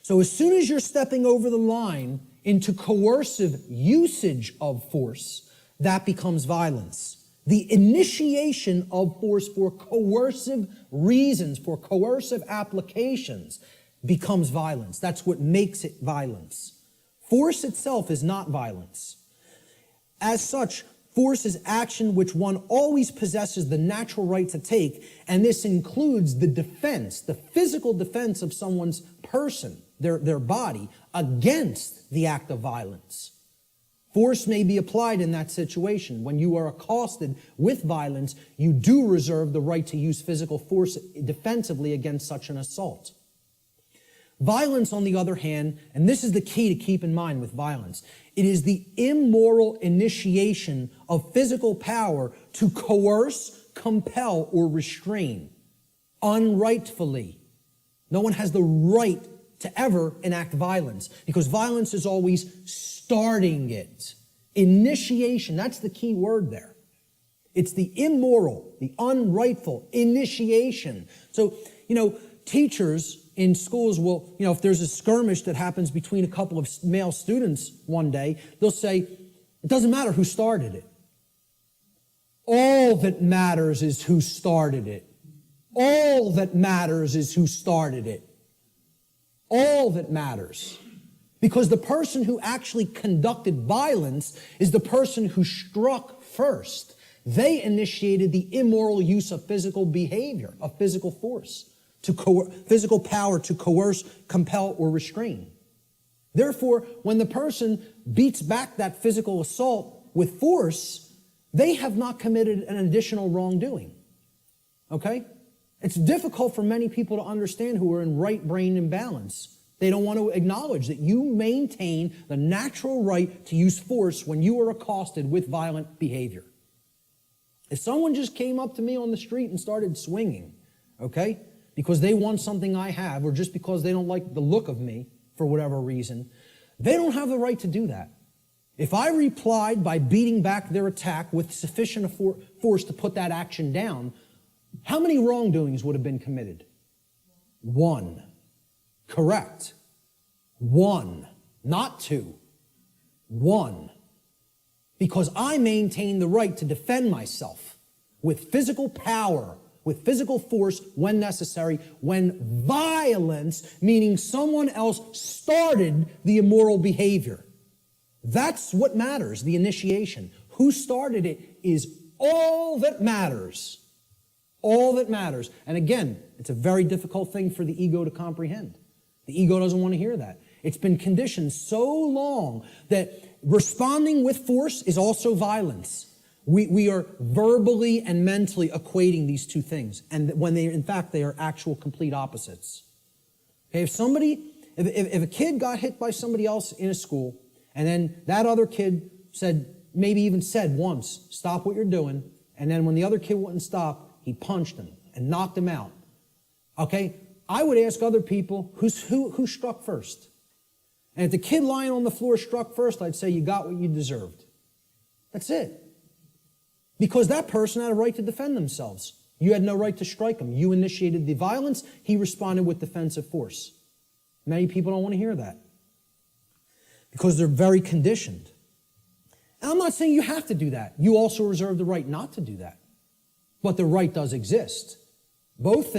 So as soon as you're stepping over the line into coercive usage of force, that becomes violence. The initiation of force for coercive reasons, for coercive applications, becomes violence. That's what makes it violence. Force itself is not violence. As such, force is action which one always possesses the natural right to take, and this includes the defense, the physical defense of someone's person, their body, against the act of violence. Force may be applied in that situation. When you are accosted with violence, you do reserve the right to use physical force defensively against such an assault. Violence, on the other hand, and this is the key to keep in mind with violence, it is the immoral initiation of physical power to coerce, compel, or restrain unrightfully. No one has the right to ever enact violence because violence is always starting it. Initiation, that's the key word there. It's the immoral, the unrightful initiation. So, teachers in schools will, if there's a skirmish that happens between a couple of male students one day, they'll say, it doesn't matter who started it. All that matters is who started it. All that matters is who started it. All that matters. Because the person who actually conducted violence is the person who struck first. They initiated the immoral use of physical behavior, of physical force, physical power to coerce, compel, or restrain. Therefore, when the person beats back that physical assault with force, they have not committed an additional wrongdoing. Okay? It's difficult for many people to understand who are in right brain imbalance. They don't want to acknowledge that you maintain the natural right to use force when you are accosted with violent behavior. If someone just came up to me on the street and started swinging, okay, because they want something I have, or just because they don't like the look of me for whatever reason, they don't have the right to do that. If I replied by beating back their attack with sufficient force to put that action down, how many wrongdoings would have been committed? One. Correct. One. Not two. One. Because I maintain the right to defend myself with physical power, with physical force when necessary, when violence, meaning someone else started the immoral behavior. That's what matters, the initiation. Who started it is all that matters. All that matters. And again, it's a very difficult thing for the ego to comprehend. The ego doesn't want to hear that. It's been conditioned so long that responding with force is also violence. We are verbally and mentally equating these two things, and when in fact they are actual complete opposites. Okay, if a kid got hit by somebody else in a school, and then that other kid maybe even said once, stop what you're doing, and then when the other kid wouldn't stop, he punched him and knocked him out. Okay, I would ask other people, who struck first? And if the kid lying on the floor struck first, I'd say you got what you deserved. That's it. Because that person had a right to defend themselves. You had no right to strike him. You initiated the violence. He responded with defensive force. Many people don't want to hear that because they're very conditioned. And I'm not saying you have to do that. You also reserve the right not to do that. But the right does exist. Both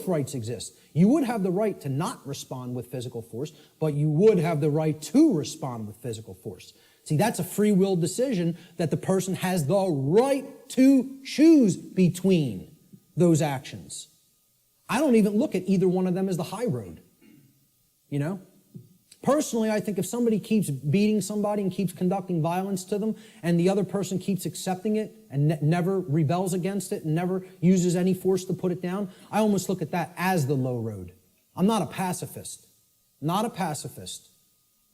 rights exist. You would have the right to not respond with physical force, but you would have the right to respond with physical force. See, that's a free will decision that the person has the right to choose between those actions. I don't even look at either one of them as the high road. Personally, I think if somebody keeps beating somebody and keeps conducting violence to them, and the other person keeps accepting it and never rebels against it and never uses any force to put it down, I almost look at that as the low road. I'm not a pacifist. Not a pacifist.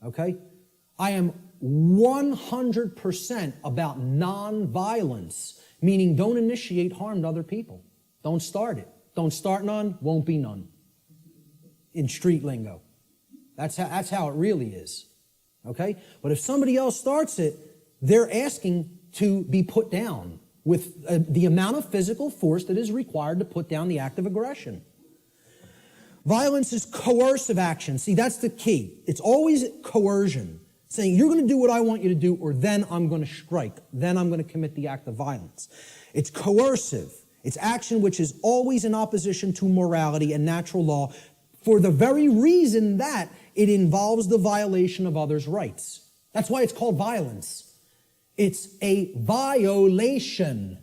Okay? I am 100% about non-violence, meaning don't initiate harm to other people. Don't start it. Don't start none, won't be none. In street lingo. That's how it really is. Okay? But if somebody else starts it, they're asking to be put down with the amount of physical force that is required to put down the act of aggression. Violence is coercive action. See, that's the key. It's always coercion. Saying, you're going to do what I want you to do, or then I'm going to strike. Then I'm going to commit the act of violence. It's coercive. It's action which is always in opposition to morality and natural law for the very reason that it involves the violation of others' rights. That's why it's called violence. It's a violation.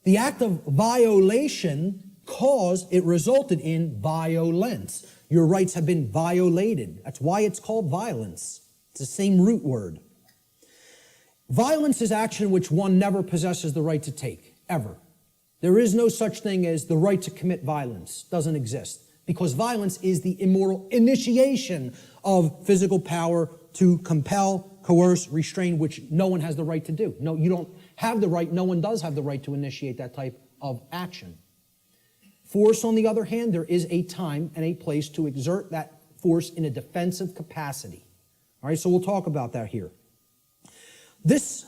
The act of violation resulted in violence. Your rights have been violated. That's why it's called violence. It's the same root word. Violence is action which one never possesses the right to take, ever. There is no such thing as the right to commit violence. Doesn't exist. Because violence is the immoral initiation of physical power to compel, coerce, restrain, which no one has the right to do. No, you don't have the right, no one does have the right to initiate that type of action. Force, on the other hand, there is a time and a place to exert that force in a defensive capacity. All right, so we'll talk about that here. This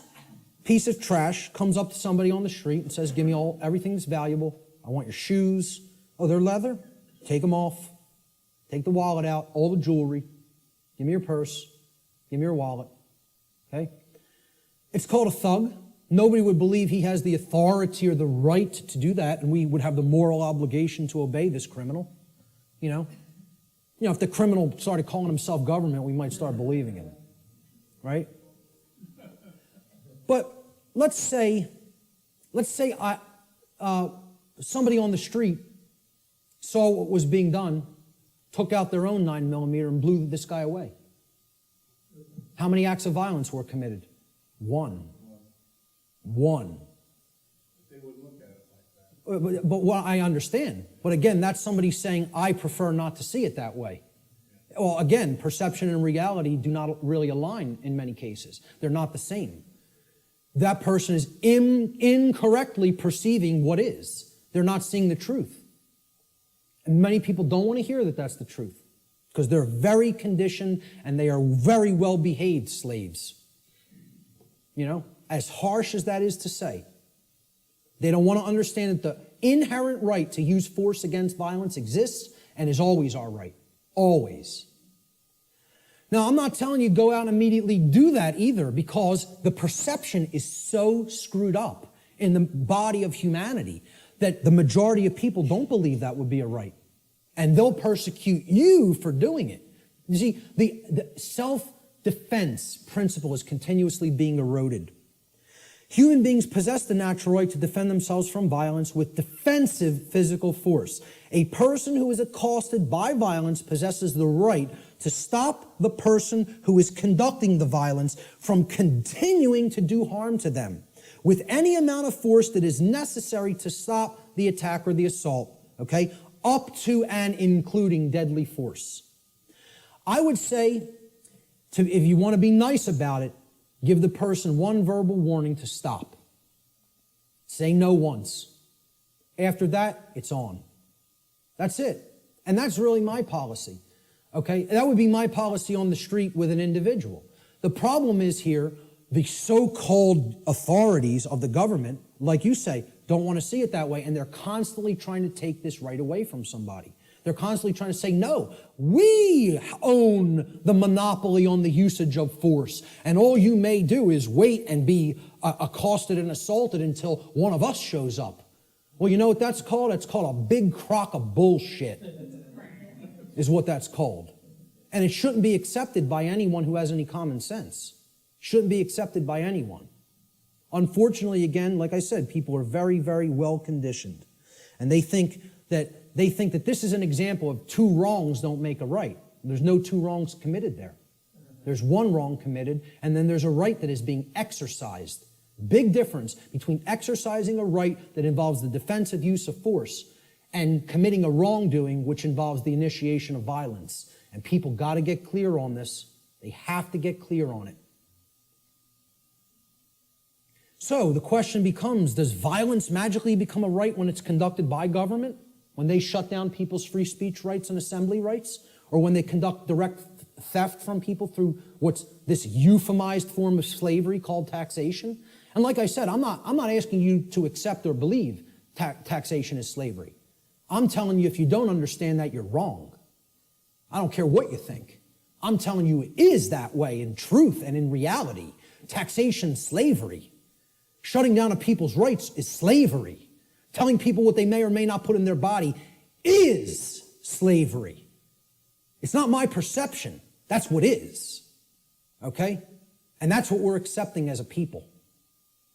piece of trash comes up to somebody on the street and says, give me everything that's valuable. I want your shoes. Oh, they're leather? Take them off. Take the wallet out, all the jewelry. Give me your purse. Give me your wallet. Okay? It's called a thug. Nobody would believe he has the authority or the right to do that, and we would have the moral obligation to obey this criminal. You know, if the criminal started calling himself government, we might start believing in it. Right? But let's say somebody on the street saw what was being done, took out their own 9mm and blew this guy away. How many acts of violence were committed? One. They would look at it like that. But what I understand. But again, that's somebody saying, I prefer not to see it that way. Well, again, perception and reality do not really align in many cases. They're not the same. That person is incorrectly perceiving what is. They're not seeing the truth. And many people don't want to hear that that's the truth because they're very conditioned and they are very well-behaved slaves. You know, as harsh as that is to say, they don't want to understand that the inherent right to use force against violence exists and is always our right. Always. Now, I'm not telling you go out and immediately do that either because the perception is so screwed up in the body of humanity that the majority of people don't believe that would be a right. And they'll persecute you for doing it. You see, the self-defense principle is continuously being eroded. Human beings possess the natural right to defend themselves from violence with defensive physical force. A person who is accosted by violence possesses the right to stop the person who is conducting the violence from continuing to do harm to them with any amount of force that is necessary to stop the attack or the assault, okay, up to and including deadly force. I would say, if you want to be nice about it, give the person one verbal warning to stop. Say no once. After that, it's on. That's it. And that's really my policy. Okay? That would be my policy on the street with an individual. The problem is here, the so-called authorities of the government, like you say, don't want to see it that way, and they're constantly trying to take this right away from somebody. They're constantly trying to say, no, we own the monopoly on the usage of force, and all you may do is wait and be accosted and assaulted until one of us shows up. Well, you know what that's called? It's called a big crock of bullshit, is what that's called. And it shouldn't be accepted by anyone who has any common sense. Shouldn't be accepted by anyone. Unfortunately, again, like I said, people are very, very well conditioned. And they think that this is an example of two wrongs don't make a right. There's no two wrongs committed there. There's one wrong committed, and then there's a right that is being exercised. Big difference between exercising a right that involves the defensive use of force and committing a wrongdoing which involves the initiation of violence. And people got to get clear on this. They have to get clear on it. So the question becomes, does violence magically become a right when it's conducted by government? When they shut down people's free speech rights and assembly rights? Or when they conduct direct theft from people through what's this euphemized form of slavery called taxation? And like I said, I'm not asking you to accept or believe taxation is slavery. I'm telling you, if you don't understand that, you're wrong. I don't care what you think. I'm telling you it is that way in truth and in reality. Taxation's slavery. Shutting down of people's rights is slavery. Telling people what they may or may not put in their body is slavery. It's not my perception. That's what is. Okay? And that's what we're accepting as a people.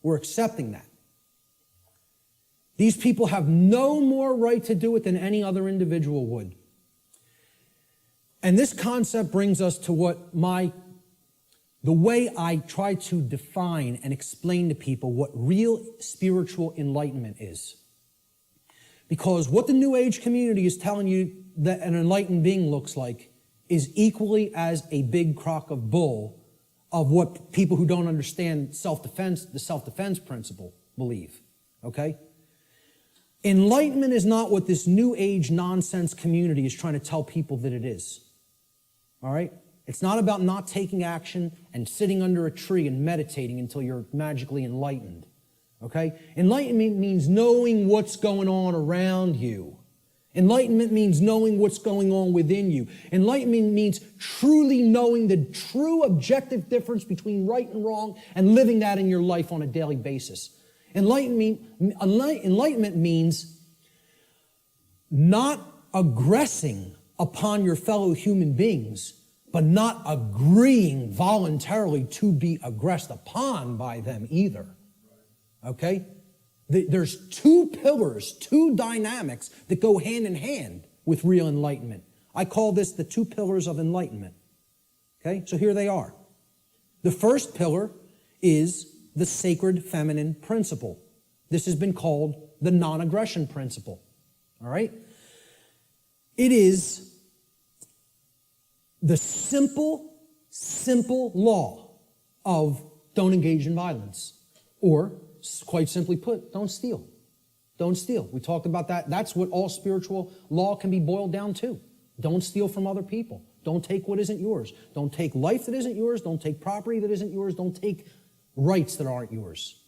We're accepting that. These people have no more right to do it than any other individual would. And this concept brings us to the way I try to define and explain to people what real spiritual enlightenment is. Because what the New Age community is telling you that an enlightened being looks like is equally as a big crock of bull of what people who don't understand self-defense, the self-defense principle, believe. Okay? Enlightenment is not what this New Age nonsense community is trying to tell people that it is. All right? It's not about not taking action and sitting under a tree and meditating until you're magically enlightened. Okay? Enlightenment means knowing what's going on around you. Enlightenment means knowing what's going on within you. Enlightenment means truly knowing the true objective difference between right and wrong and living that in your life on a daily basis. Enlightenment means not aggressing upon your fellow human beings, but not agreeing voluntarily to be aggressed upon by them either. Okay? There's two pillars, two dynamics that go hand in hand with real enlightenment. I call this the two pillars of enlightenment. Okay? So here they are. The first pillar is the sacred feminine principle. This has been called the non-aggression principle. All right? It is the simple law of don't engage in violence. Or, quite simply put, don't steal. Don't steal. We talked about that. That's what all spiritual law can be boiled down to. Don't steal from other people. Don't take what isn't yours. Don't take life that isn't yours. Don't take property that isn't yours. Don't take rights that aren't yours.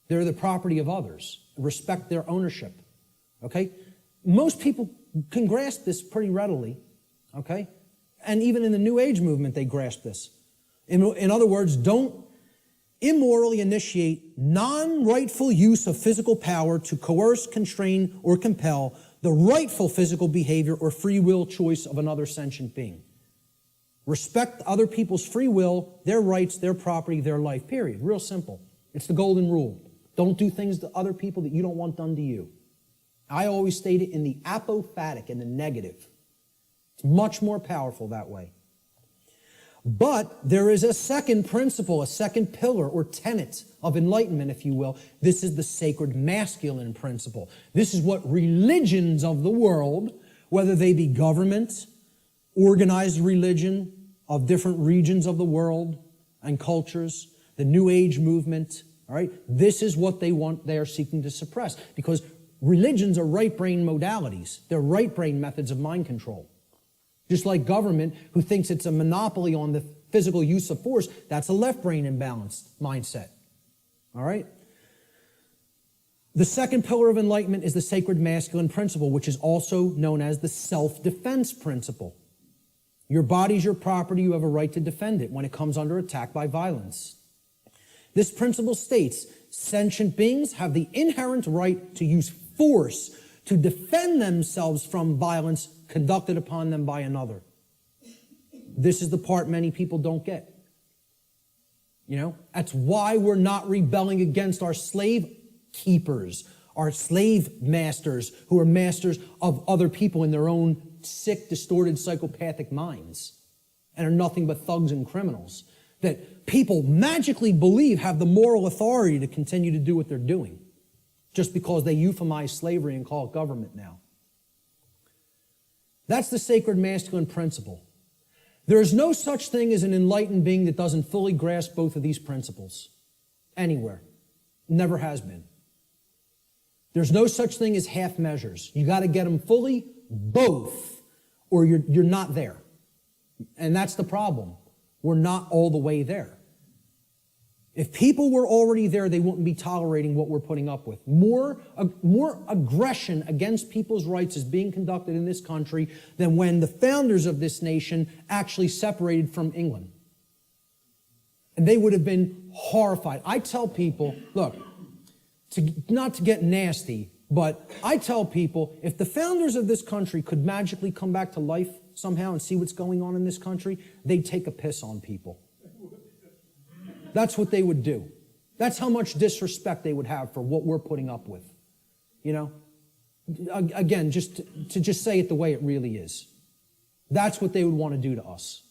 They're the property of others. Respect their ownership. Okay? Most people can grasp this pretty readily. Okay? And even in the New Age movement, they grasp this. In other words, don't immorally initiate non-rightful use of physical power to coerce, constrain, or compel the rightful physical behavior or free will choice of another sentient being. Respect other people's free will, their rights, their property, their life, period. Real simple. It's the golden rule. Don't do things to other people that you don't want done to you. I always state it in the apophatic, in the negative. It's much more powerful that way. But there is a second principle, a second pillar or tenet of enlightenment, if you will. This is the sacred masculine principle. This is what religions of the world, whether they be government, organized religion of different regions of the world and cultures, the New Age movement, all right, this is what they want, they are seeking to suppress. Because religions are right brain modalities. They're right brain methods of mind control. Just like government, who thinks it's a monopoly on the physical use of force, that's a left brain imbalanced mindset. All right? The second pillar of enlightenment is the sacred masculine principle, which is also known as the self-defense principle. Your body's your property, you have a right to defend it when it comes under attack by violence. This principle states, sentient beings have the inherent right to use force to defend themselves from violence conducted upon them by another. This is the part many people don't get. You know, that's why we're not rebelling against our slave keepers, our slave masters who are masters of other people in their own sick, distorted, psychopathic minds and are nothing but thugs and criminals that people magically believe have the moral authority to continue to do what they're doing just because they euphemize slavery and call it government now. That's the sacred masculine principle. There is no such thing as an enlightened being that doesn't fully grasp both of these principles anywhere. Never has been. There's no such thing as half measures. You got to get them fully, both, or you're not there. And that's the problem. We're not all the way there. If people were already there, they wouldn't be tolerating what we're putting up with. More aggression against people's rights is being conducted in this country than when the founders of this nation actually separated from England. And they would have been horrified. I tell people, look, not to get nasty, but I tell people, if the founders of this country could magically come back to life somehow and see what's going on in this country, they'd take a piss on people. That's what they would do. That's how much disrespect they would have for what we're putting up with. You know? Again, just to say it the way it really is. That's what they would want to do to us.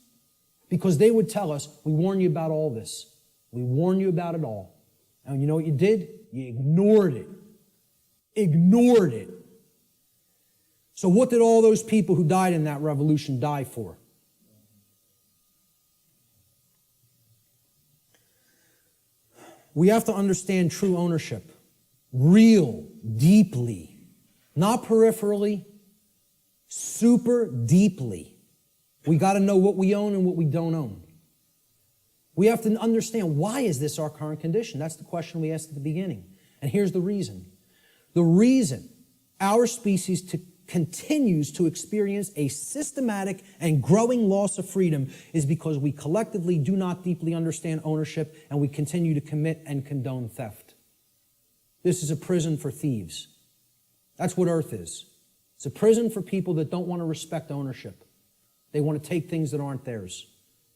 Because they would tell us, we warn you about all this. We warn you about it all. And you know what you did? You ignored it. Ignored it. So what did all those people who died in that revolution die for? We have to understand true ownership. Real, deeply. Not peripherally, super deeply. We got to know what we own and what we don't own. We have to understand, why is this our current condition? That's the question we asked at the beginning. And here's the reason. The reason our species continues to experience a systematic and growing loss of freedom is because we collectively do not deeply understand ownership, and we continue to commit and condone theft. This is a prison for thieves. That's what Earth is. It's a prison for people that don't want to respect ownership. They want to take things that aren't theirs.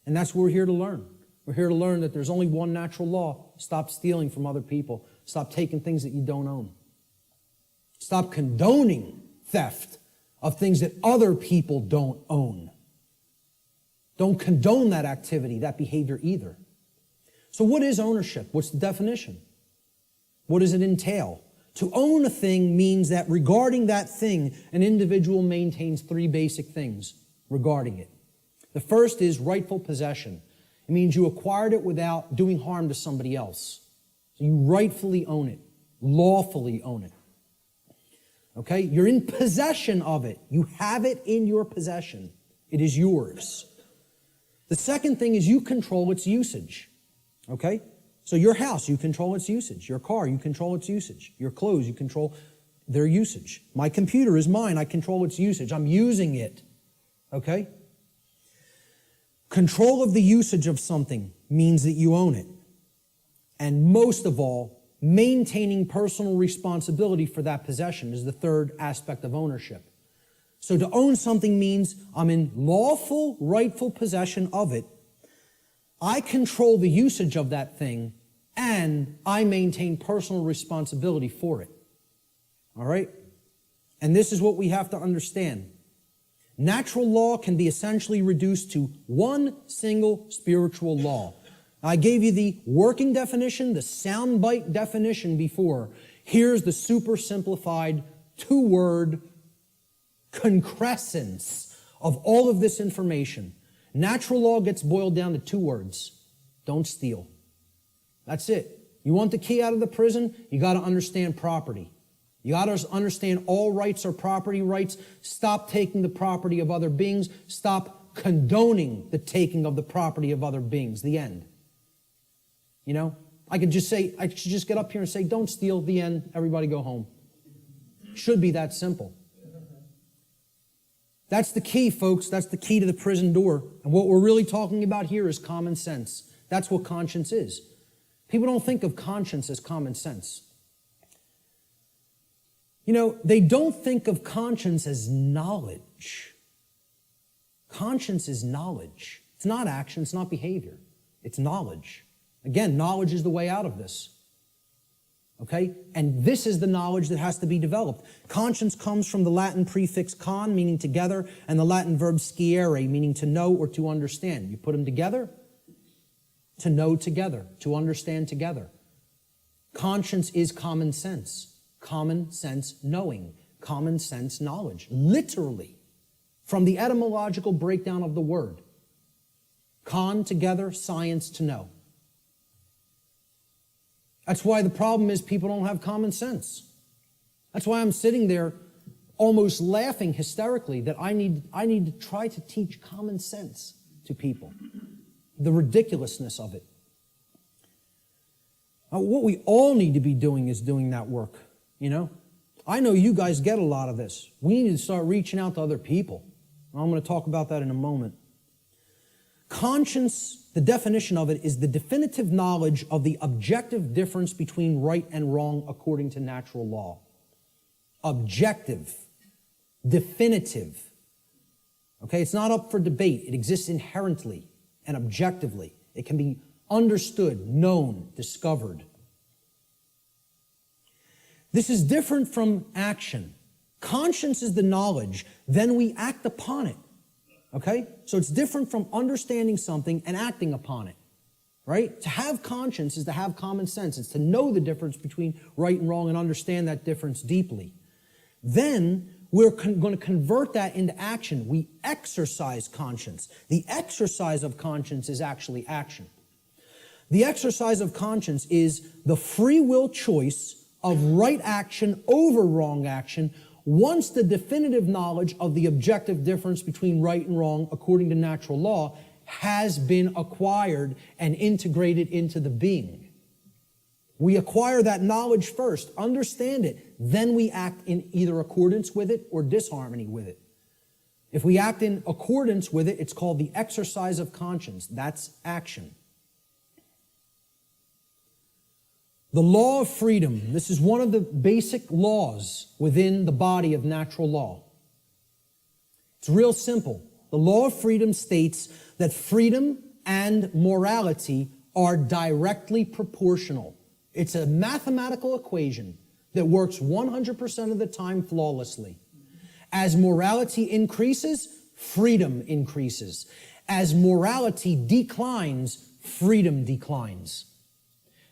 And that's what we're here to learn. We're here to learn that there's only one natural law. Stop stealing from other people. Stop taking things that you don't own. Stop condoning theft of things that other people don't own. Don't condone that activity, that behavior either. So what is ownership? What's the definition? What does it entail? To own a thing means that regarding that thing, an individual maintains three basic things regarding it. The first is rightful possession. It means you acquired it without doing harm to somebody else. So you rightfully own it, lawfully own it. Okay? You're in possession of it. You have it in your possession. It is yours. The second thing is you control its usage. Okay? So your house, you control its usage. Your car, you control its usage. Your clothes, you control their usage. My computer is mine. I control its usage. I'm using it. Okay? Control of the usage of something means that you own it. And most of all, maintaining personal responsibility for that possession is the third aspect of ownership. So to own something means I'm in lawful, rightful possession of it. I control the usage of that thing, and I maintain personal responsibility for it. All right? And this is what we have to understand. Natural law can be essentially reduced to one single spiritual law. I gave you the working definition, the soundbite definition before. Here's the super simplified two-word concrescence of all of this information. Natural law gets boiled down to two words. Don't steal. That's it. You want the key out of the prison? You got to understand property. You got to understand all rights are property rights. Stop taking the property of other beings. Stop condoning the taking of the property of other beings. The end. You know, I should just get up here and say, don't steal, the end, everybody go home. Should be that simple. That's the key, folks. That's the key to the prison door. And what we're really talking about here is common sense. That's what conscience is. People don't think of conscience as common sense. You know, they don't think of conscience as knowledge. Conscience is knowledge. It's not action, it's not behavior. It's knowledge. Again, knowledge is the way out of this. Okay? And this is the knowledge that has to be developed. Conscience comes from the Latin prefix con, meaning together, and the Latin verb sciere, meaning to know or to understand. You put them together, to know together, to understand together. Conscience is common sense. Common sense knowing. Common sense knowledge. Literally. From the etymological breakdown of the word. Con, together, science, to know. That's why the problem is people don't have common sense. That's why I'm sitting there almost laughing hysterically that I need to try to teach common sense to people. The ridiculousness of it. Now, what we all need to be doing is doing that work, you know? I know you guys get a lot of this. We need to start reaching out to other people. I'm going to talk about that in a moment. Conscience, the definition of it, is the definitive knowledge of the objective difference between right and wrong according to natural law. Objective. Definitive. Okay, it's not up for debate. It exists inherently and objectively. It can be understood, known, discovered. This is different from action. Conscience is the knowledge, then we act upon it. Okay? So it's different from understanding something and acting upon it. Right? To have conscience is to have common sense. It's to know the difference between right and wrong and understand that difference deeply. Then we're going to convert that into action. We exercise conscience. The exercise of conscience is actually action. The exercise of conscience is the free will choice of right action over wrong action, once the definitive knowledge of the objective difference between right and wrong according to natural law has been acquired and integrated into the being. We acquire that knowledge first, understand it, then we act in either accordance with it or disharmony with it. If we act in accordance with it, it's called the exercise of conscience. That's action. The law of freedom. This is one of the basic laws within the body of natural law. It's real simple. The law of freedom states that freedom and morality are directly proportional. It's a mathematical equation that works 100% of the time flawlessly. As morality increases, freedom increases. As morality declines, freedom declines.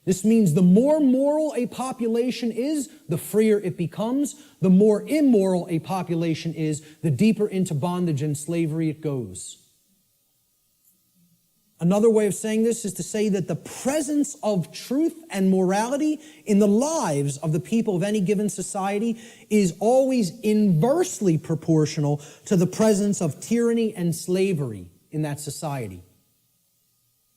This means the more moral a population is, the freer it becomes. The more immoral a population is, the deeper into bondage and slavery it goes. Another way of saying this is to say that the presence of truth and morality in the lives of the people of any given society is always inversely proportional to the presence of tyranny and slavery in that society.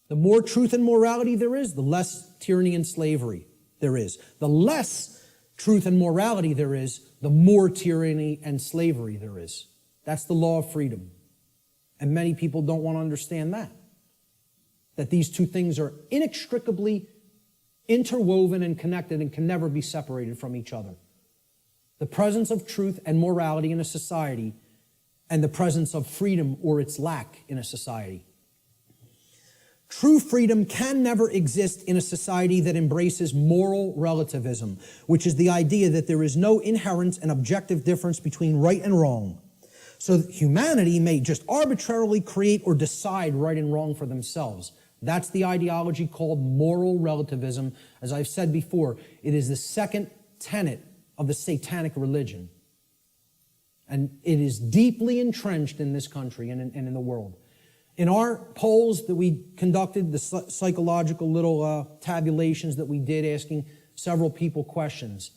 The more truth and morality there is, the less tyranny and slavery there is. The less truth and morality there is, the more tyranny and slavery there is. That's the law of freedom. And many people don't want to understand that. That these two things are inextricably interwoven and connected and can never be separated from each other. The presence of truth and morality in a society and the presence of freedom or its lack in a society. True freedom can never exist in a society that embraces moral relativism, which is the idea that there is no inherent and objective difference between right and wrong. So that humanity may just arbitrarily create or decide right and wrong for themselves. That's the ideology called moral relativism. As I've said before, it is the second tenet of the satanic religion. And it is deeply entrenched in this country and in the world. In our polls that we conducted, the psychological little tabulations that we did asking several people questions,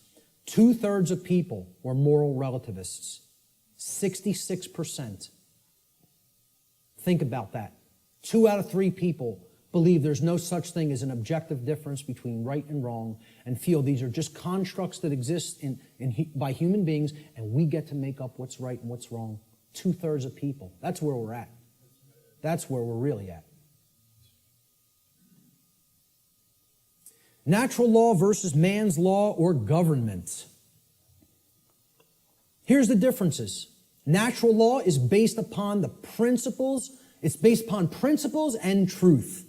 2/3 of people were moral relativists. 66%. Think about that. 2 out of 3 people believe there's no such thing as an objective difference between right and wrong and feel these are just constructs that exist by human beings and we get to make up what's right and what's wrong. 2/3 of people. That's where we're at. That's where we're really at. Natural law versus man's law or government. Here's the differences. Natural law is based upon the principles. It's based upon principles and truth,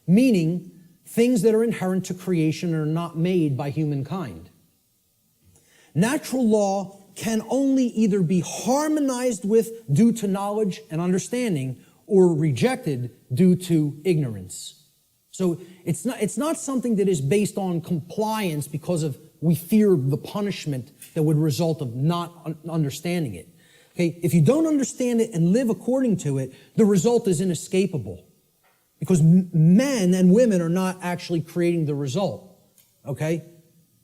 meaning things that are inherent to creation and are not made by humankind. Natural law can only either be harmonized with due to knowledge and understanding or rejected due to ignorance. So it's not something that is based on compliance because of we fear the punishment that would result of not understanding it. Okay, if you don't understand it and live according to it, the result is inescapable. Because men and women are not actually creating the result. Okay?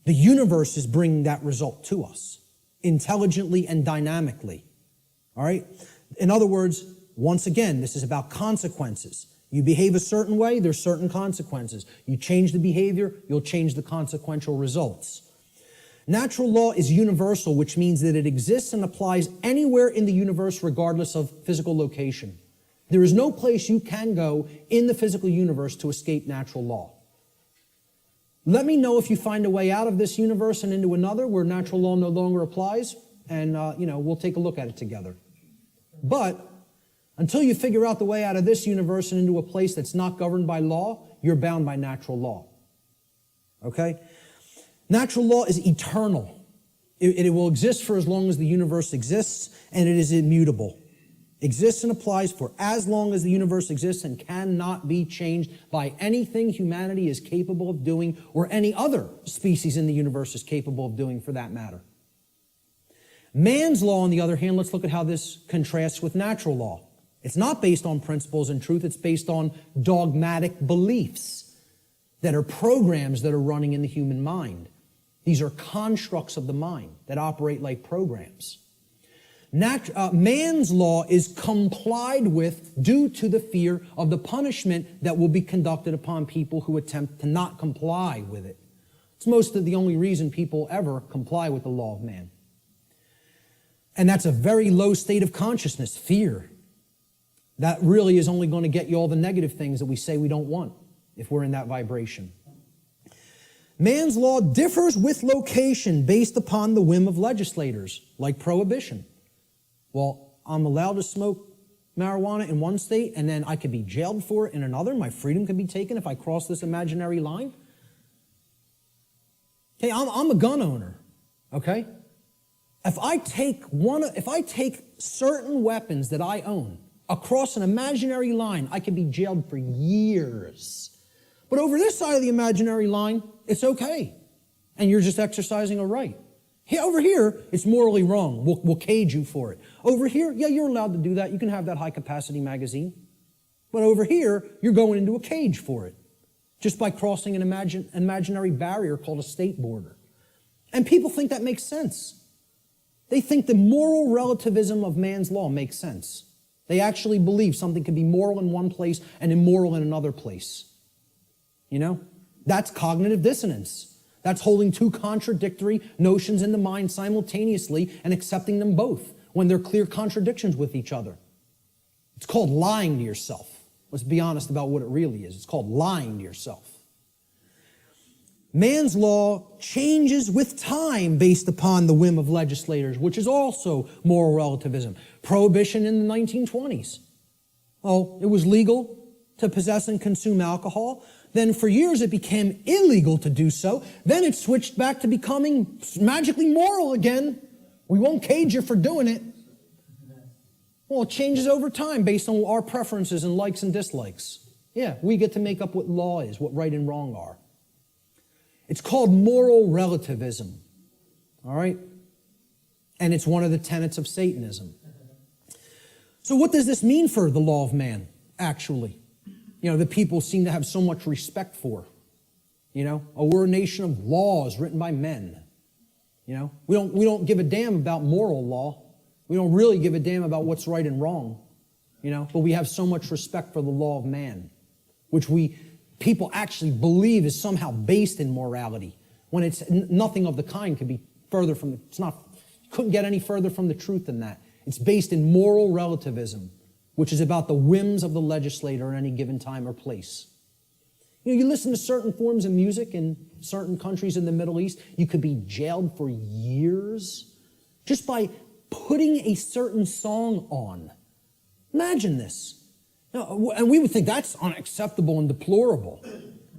The universe is bringing that result to us intelligently and dynamically. All right? In other words, once again, this is about consequences. You behave a certain way, there's certain consequences. You change the behavior, you'll change the consequential results. Natural law is universal, which means that it exists and applies anywhere in the universe regardless of physical location. There is no place you can go in the physical universe to escape natural law. Let me know if you find a way out of this universe and into another where natural law no longer applies, and we'll take a look at it together. But until you figure out the way out of this universe and into a place that's not governed by law, you're bound by natural law. Okay? Natural law is eternal. It will exist for as long as the universe exists, and it is immutable. Exists and applies for as long as the universe exists and cannot be changed by anything humanity is capable of doing or any other species in the universe is capable of doing for that matter. Man's law, on the other hand, let's look at how this contrasts with natural law. It's not based on principles and truth. It's based on dogmatic beliefs that are programs that are running in the human mind. These are constructs of the mind that operate like programs. Man's law is complied with due to the fear of the punishment that will be conducted upon people who attempt to not comply with it. It's most of the only reason people ever comply with the law of man. And that's a very low state of consciousness, fear. That really is only going to get you all the negative things that we say we don't want if we're in that vibration. Man's law differs with location based upon the whim of legislators, like prohibition. Well, I'm allowed to smoke marijuana in one state, and then I could be jailed for it in another. My freedom can be taken if I cross this imaginary line. Okay, I'm a gun owner, okay? If I take certain weapons that I own across an imaginary line, I could be jailed for years. But over this side of the imaginary line, it's okay. And you're just exercising a right. Over here, it's morally wrong. We'll cage you for it. Over here, yeah, you're allowed to do that. You can have that high-capacity magazine. But over here, you're going into a cage for it, just by crossing an imaginary barrier called a state border. And people think that makes sense. They think the moral relativism of man's law makes sense. They actually believe something can be moral in one place and immoral in another place. You know? That's cognitive dissonance. That's holding two contradictory notions in the mind simultaneously and accepting them both when they're clear contradictions with each other. It's called lying to yourself. Let's be honest about what it really is. It's called lying to yourself. Man's law changes with time based upon the whim of legislators, which is also moral relativism. Prohibition in the 1920s. Oh, it was legal to possess and consume alcohol. Then for years it became illegal to do so. Then it switched back to becoming magically moral again. We won't cage you for doing it. Well, it changes over time based on our preferences and likes and dislikes. Yeah, we get to make up what law is, what right and wrong are. It's called moral relativism. All right? And it's one of the tenets of Satanism. So what does this mean for the law of man, actually? You know, that people seem to have so much respect for. You know, we're a nation of laws written by men. You know, we don't give a damn about moral law. We don't really give a damn about what's right and wrong. You know, but we have so much respect for the law of man, which people actually believe is somehow based in morality, when it's nothing of the kind could be further from, couldn't get any further from the truth than that. It's based in moral relativism, which is about the whims of the legislator at any given time or place. You know, you listen to certain forms of music in certain countries in the Middle East, you could be jailed for years just by putting a certain song on. Imagine this. Now, and we would think that's unacceptable and deplorable.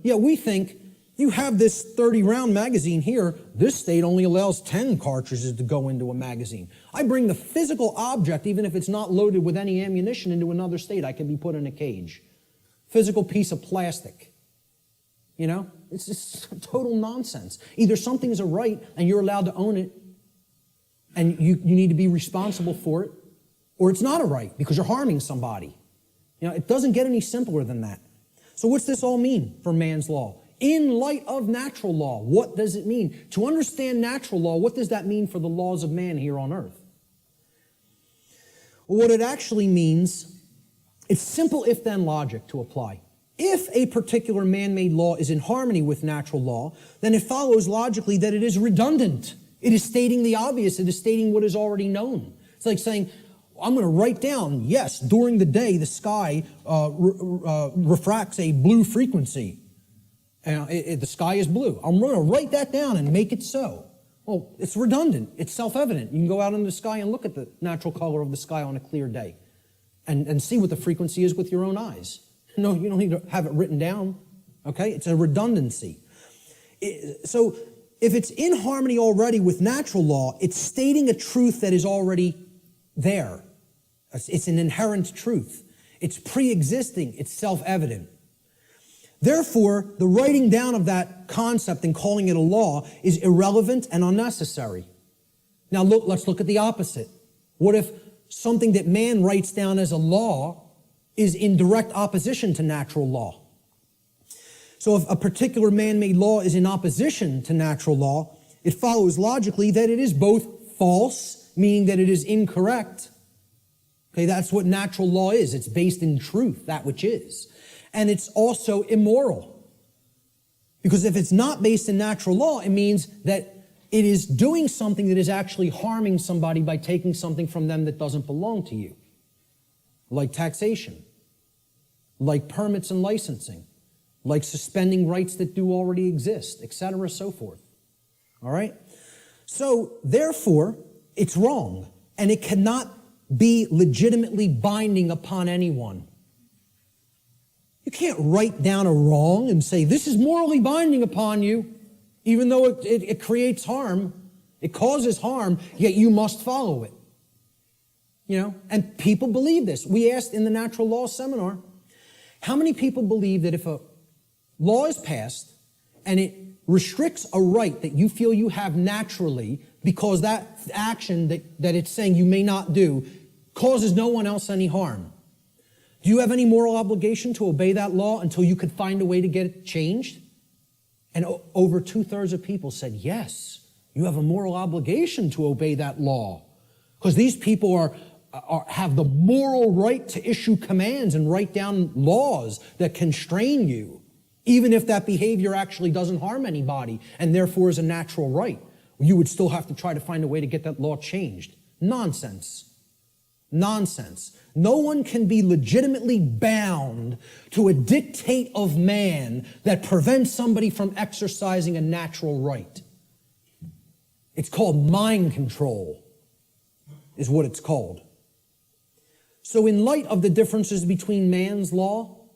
Yeah, we think you have this 30-round magazine here. This state only allows 10 cartridges to go into a magazine. I bring the physical object, even if it's not loaded with any ammunition, into another state. I can be put in a cage. Physical piece of plastic. You know, it's just total nonsense. Either something's a right and you're allowed to own it and you need to be responsible for it, or it's not a right because you're harming somebody. You know, it doesn't get any simpler than that. So what's this all mean for man's law? In light of natural law, what does it mean? To understand natural law, what does that mean for the laws of man here on earth? Well, what it actually means, it's simple if-then logic to apply. If a particular man-made law is in harmony with natural law, then it follows logically that it is redundant. It is stating the obvious. It is stating what is already known. It's like saying, I'm going to write down, yes, during the day the sky refracts a blue frequency. The sky is blue. I'm going to write that down and make it so. Well, it's redundant. It's self-evident. You can go out in the sky and look at the natural color of the sky on a clear day and see what the frequency is with your own eyes. No, you don't need to have it written down. Okay? It's a redundancy. So if it's in harmony already with natural law, it's stating a truth that is already there. It's an inherent truth. It's pre-existing. It's self-evident. Therefore, the writing down of that concept and calling it a law is irrelevant and unnecessary. Now let's look at the opposite. What if something that man writes down as a law is in direct opposition to natural law? So if a particular man-made law is in opposition to natural law, it follows logically that it is both false, meaning that it is incorrect. Okay, that's what natural law is. It's based in truth, that which is. And it's also immoral. Because if it's not based in natural law, it means that it is doing something that is actually harming somebody by taking something from them that doesn't belong to you. Like taxation, like permits and licensing, like suspending rights that do already exist, etc., so forth. All right? So, therefore, it's wrong, and it cannot be legitimately binding upon anyone. You can't write down a wrong and say, this is morally binding upon you, even though it creates harm, it causes harm, yet you must follow it. You know, and people believe this. We asked in the natural law seminar, how many people believe that if a law is passed and it restricts a right that you feel you have naturally because that action that it's saying you may not do causes no one else any harm? Do you have any moral obligation to obey that law until you could find a way to get it changed? And over 2/3 of people said, yes, you have a moral obligation to obey that law. Because these people have the moral right to issue commands and write down laws that constrain you, even if that behavior actually doesn't harm anybody and therefore is a natural right. You would still have to try to find a way to get that law changed. Nonsense. Nonsense. No one can be legitimately bound to a dictate of man that prevents somebody from exercising a natural right. It's called mind control, is what it's called. So in light of the differences between man's law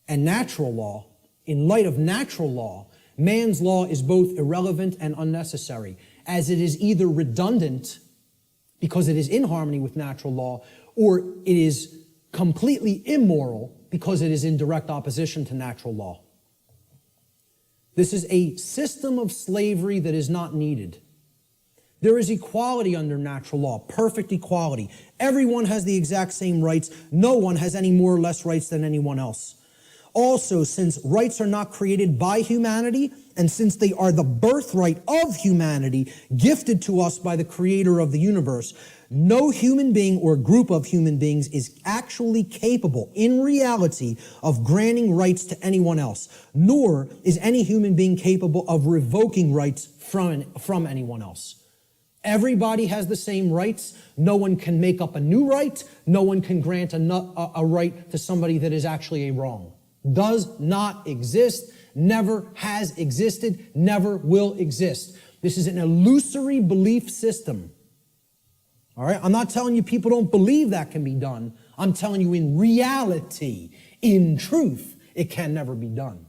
and natural law, in light of natural law, man's law is both irrelevant and unnecessary, as it is either redundant because it is in harmony with natural law, or it is completely immoral because it is in direct opposition to natural law. This is a system of slavery that is not needed. There is equality under natural law, perfect equality. Everyone has the exact same rights. No one has any more or less rights than anyone else. Also, since rights are not created by humanity, and since they are the birthright of humanity, gifted to us by the creator of the universe, no human being or group of human beings is actually capable, in reality, of granting rights to anyone else, nor is any human being capable of revoking rights from anyone else. Everybody has the same rights. No one can make up a new right. No one can grant a right to somebody that is actually a wrong. Does not exist, never has existed, never will exist. This is an illusory belief system. All right? I'm not telling you people don't believe that can be done. I'm telling you in reality, in truth, it can never be done.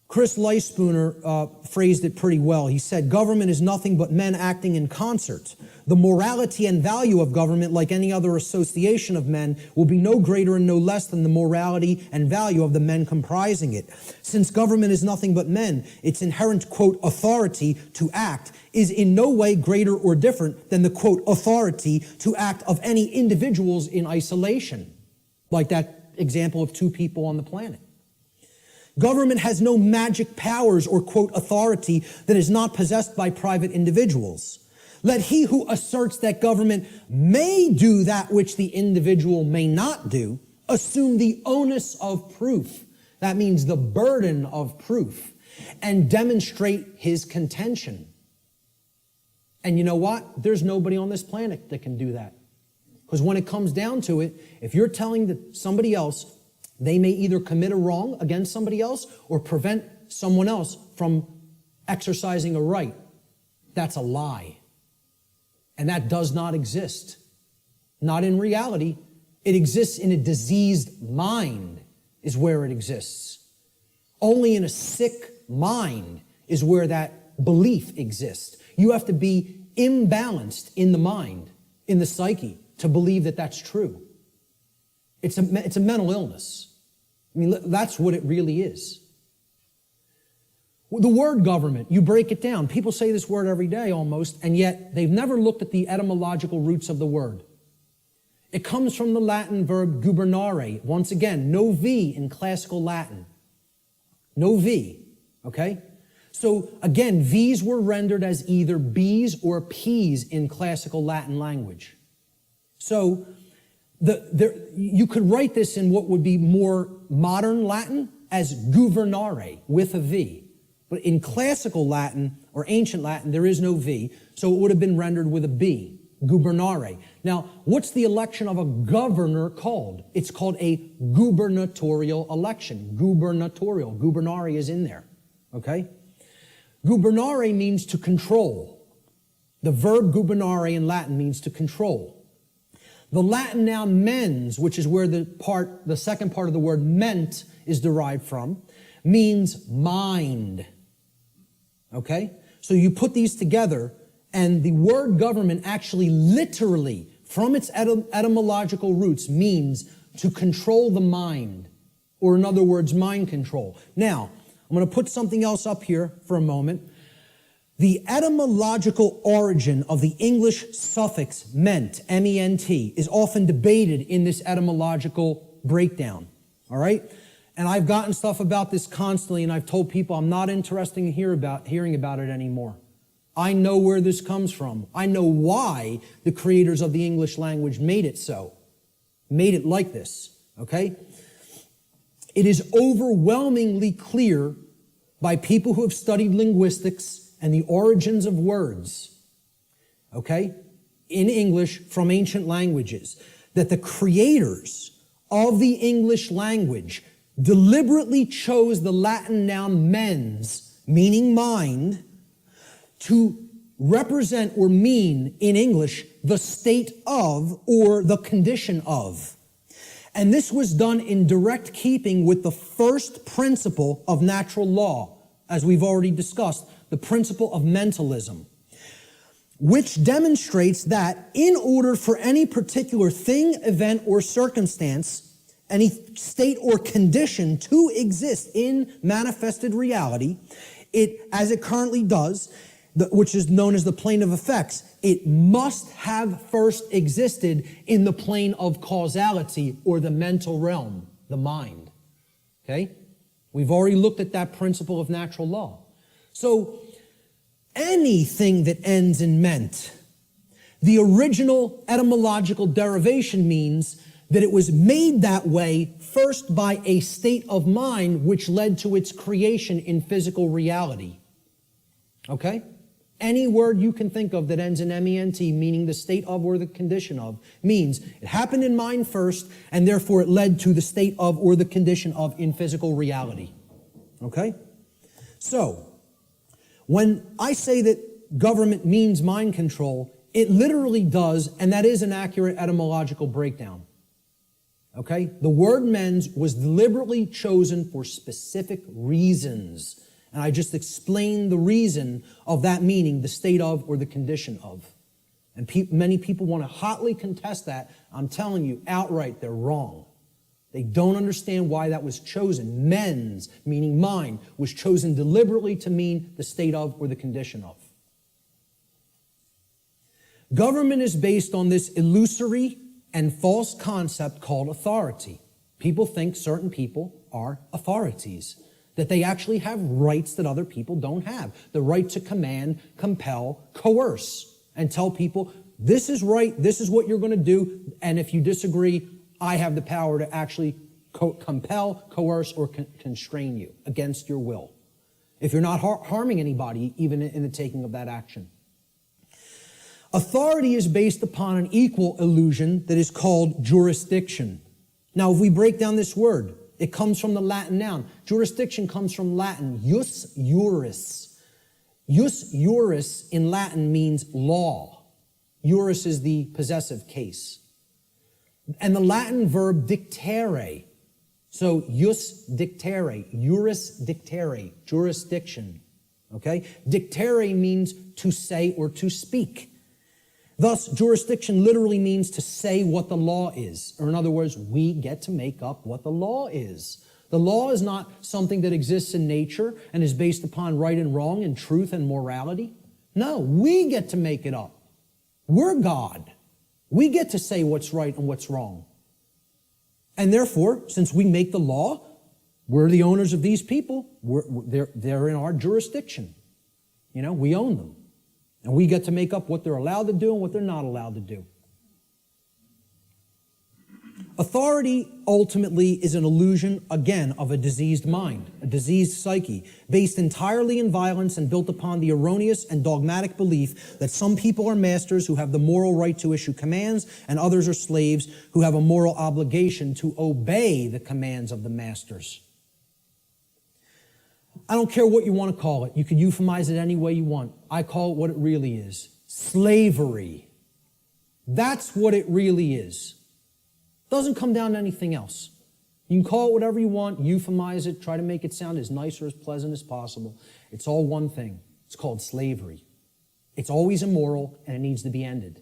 Chris Leispooner phrased it pretty well. He said, government is nothing but men acting in concert. The morality and value of government, like any other association of men, will be no greater and no less than the morality and value of the men comprising it. Since government is nothing but men, its inherent, quote, authority to act is in no way greater or different than the, quote, authority to act of any individuals in isolation, like that example of two people on the planet. Government has no magic powers or, quote, authority that is not possessed by private individuals. Let he who asserts that government may do that which the individual may not do assume the onus of proof. That means the burden of proof, and demonstrate his contention. And you know what? There's nobody on this planet that can do that. Because when it comes down to it, if you're telling somebody else they may either commit a wrong against somebody else or prevent someone else from exercising a right, that's a lie. And that does not exist. Not in reality. It exists in a diseased mind is where it exists. Only in a sick mind is where that belief exists. You have to be imbalanced in the mind, in the psyche, to believe that that's true. It's a mental illness. I mean, that's what it really is. The word government, you break it down. People say this word every day almost, and yet they've never looked at the etymological roots of the word. It comes from the Latin verb gubernare. Once again, no V in classical Latin. No V, okay? So again, V's were rendered as either B's or P's in classical Latin language. So you could write this in what would be more modern Latin as gubernare with a V. But in classical Latin or ancient Latin, there is no V, so it would have been rendered with a B, gubernare. Now, what's the election of a governor called? It's called a gubernatorial election. Gubernatorial. Gubernare is in there, okay? Gubernare means to control. The verb gubernare in Latin means to control. The Latin noun mens, which is where the second part of the word ment is derived from, means mind. Okay? So you put these together, and the word government actually literally, from its etymological roots, means to control the mind, or in other words, mind control. Now, I'm going to put something else up here for a moment. The etymological origin of the English suffix ment, M-E-N-T, is often debated in this etymological breakdown, all right? And I've gotten stuff about this constantly, and I've told people I'm not interested in hearing about it anymore. I know where this comes from. I know why the creators of the English language made it so, made it like this, okay? It is overwhelmingly clear by people who have studied linguistics and the origins of words, okay, in English from ancient languages, that the creators of the English language deliberately chose the Latin noun mens, meaning mind, to represent or mean in English the state of or the condition of. And this was done in direct keeping with the first principle of natural law, as we've already discussed, the principle of mentalism, which demonstrates that in order for any particular thing, event, or circumstance, any state or condition to exist in manifested reality, as it currently does, which is known as the plane of effects, it must have first existed in the plane of causality or the mental realm, the mind. Okay? We've already looked at that principle of natural law. So, anything that ends in ment, the original etymological derivation means that it was made that way first by a state of mind which led to its creation in physical reality. Okay? Any word you can think of that ends in M-E-N-T, meaning the state of or the condition of, means it happened in mind first, and therefore it led to the state of or the condition of in physical reality. Okay? So, when I say that government means mind control, it literally does, and that is an accurate etymological breakdown. Okay? The word mens was deliberately chosen for specific reasons. And I just explained the reason of that meaning, the state of or the condition of. And many people want to hotly contest that. I'm telling you outright, they're wrong. They don't understand why that was chosen. Mens, meaning mind, was chosen deliberately to mean the state of or the condition of. Government is based on this illusory and false concept called authority. People think certain people are authorities, that they actually have rights that other people don't have. The right to command, compel, coerce, and tell people, this is right, this is what you're going to do, and if you disagree, I have the power to actually compel, coerce, or constrain you against your will, if you're not harming anybody, even in the taking of that action. Authority is based upon an equal illusion that is called jurisdiction. Now, if we break down this word, it comes from the Latin noun. Jurisdiction comes from Latin, jus juris. Jus juris in Latin means law. Juris is the possessive case. And the Latin verb dictere. So, jus dictere, juris dictere, jurisdiction. Okay? Dictere means to say or to speak. Thus, jurisdiction literally means to say what the law is. Or in other words, we get to make up what the law is. The law is not something that exists in nature and is based upon right and wrong and truth and morality. No, we get to make it up. We're God. We get to say what's right and what's wrong. And therefore, since we make the law, We're the owners of these people. They're in our jurisdiction. You know, we own them. And we get to make up what they're allowed to do and what they're not allowed to do. Authority ultimately is an illusion, again, of a diseased mind, a diseased psyche, based entirely in violence and built upon the erroneous and dogmatic belief that some people are masters who have the moral right to issue commands and others are slaves who have a moral obligation to obey the commands of the masters. I don't care what you want to call it. You can euphemize it any way you want. I call it what it really is. Slavery. That's what it really is. Doesn't come down to anything else. You can call it whatever you want, euphemize it, try to make it sound as nice or as pleasant as possible. It's all one thing. It's called slavery. It's always immoral, and it needs to be ended.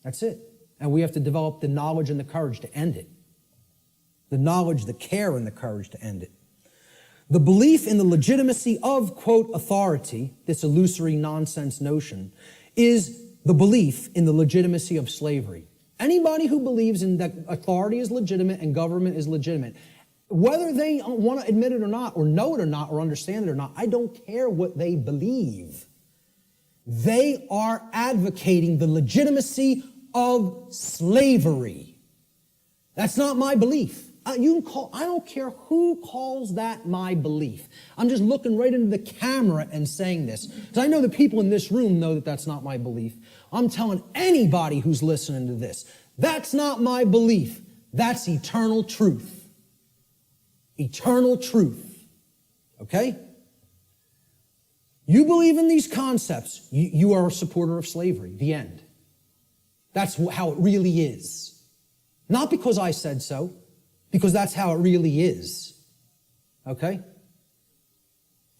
That's it. And we have to develop the knowledge and the courage to end it. The knowledge, the care, and the courage to end it. The belief in the legitimacy of, quote, authority, this illusory nonsense notion, is the belief in the legitimacy of slavery. Anybody who believes in that authority is legitimate and government is legitimate, whether they want to admit it or not, or know it or not, or understand it or not, I don't care what they believe. They are advocating the legitimacy of slavery. That's not my belief. I don't care who calls that my belief. I'm just looking right into the camera and saying this, because I know the people in this room know that that's not my belief. I'm telling anybody who's listening to this, that's not my belief. That's eternal truth. Eternal truth. Okay? You believe in these concepts, you are a supporter of slavery. The end. That's how it really is. Not because I said so, because that's how it really is. Okay?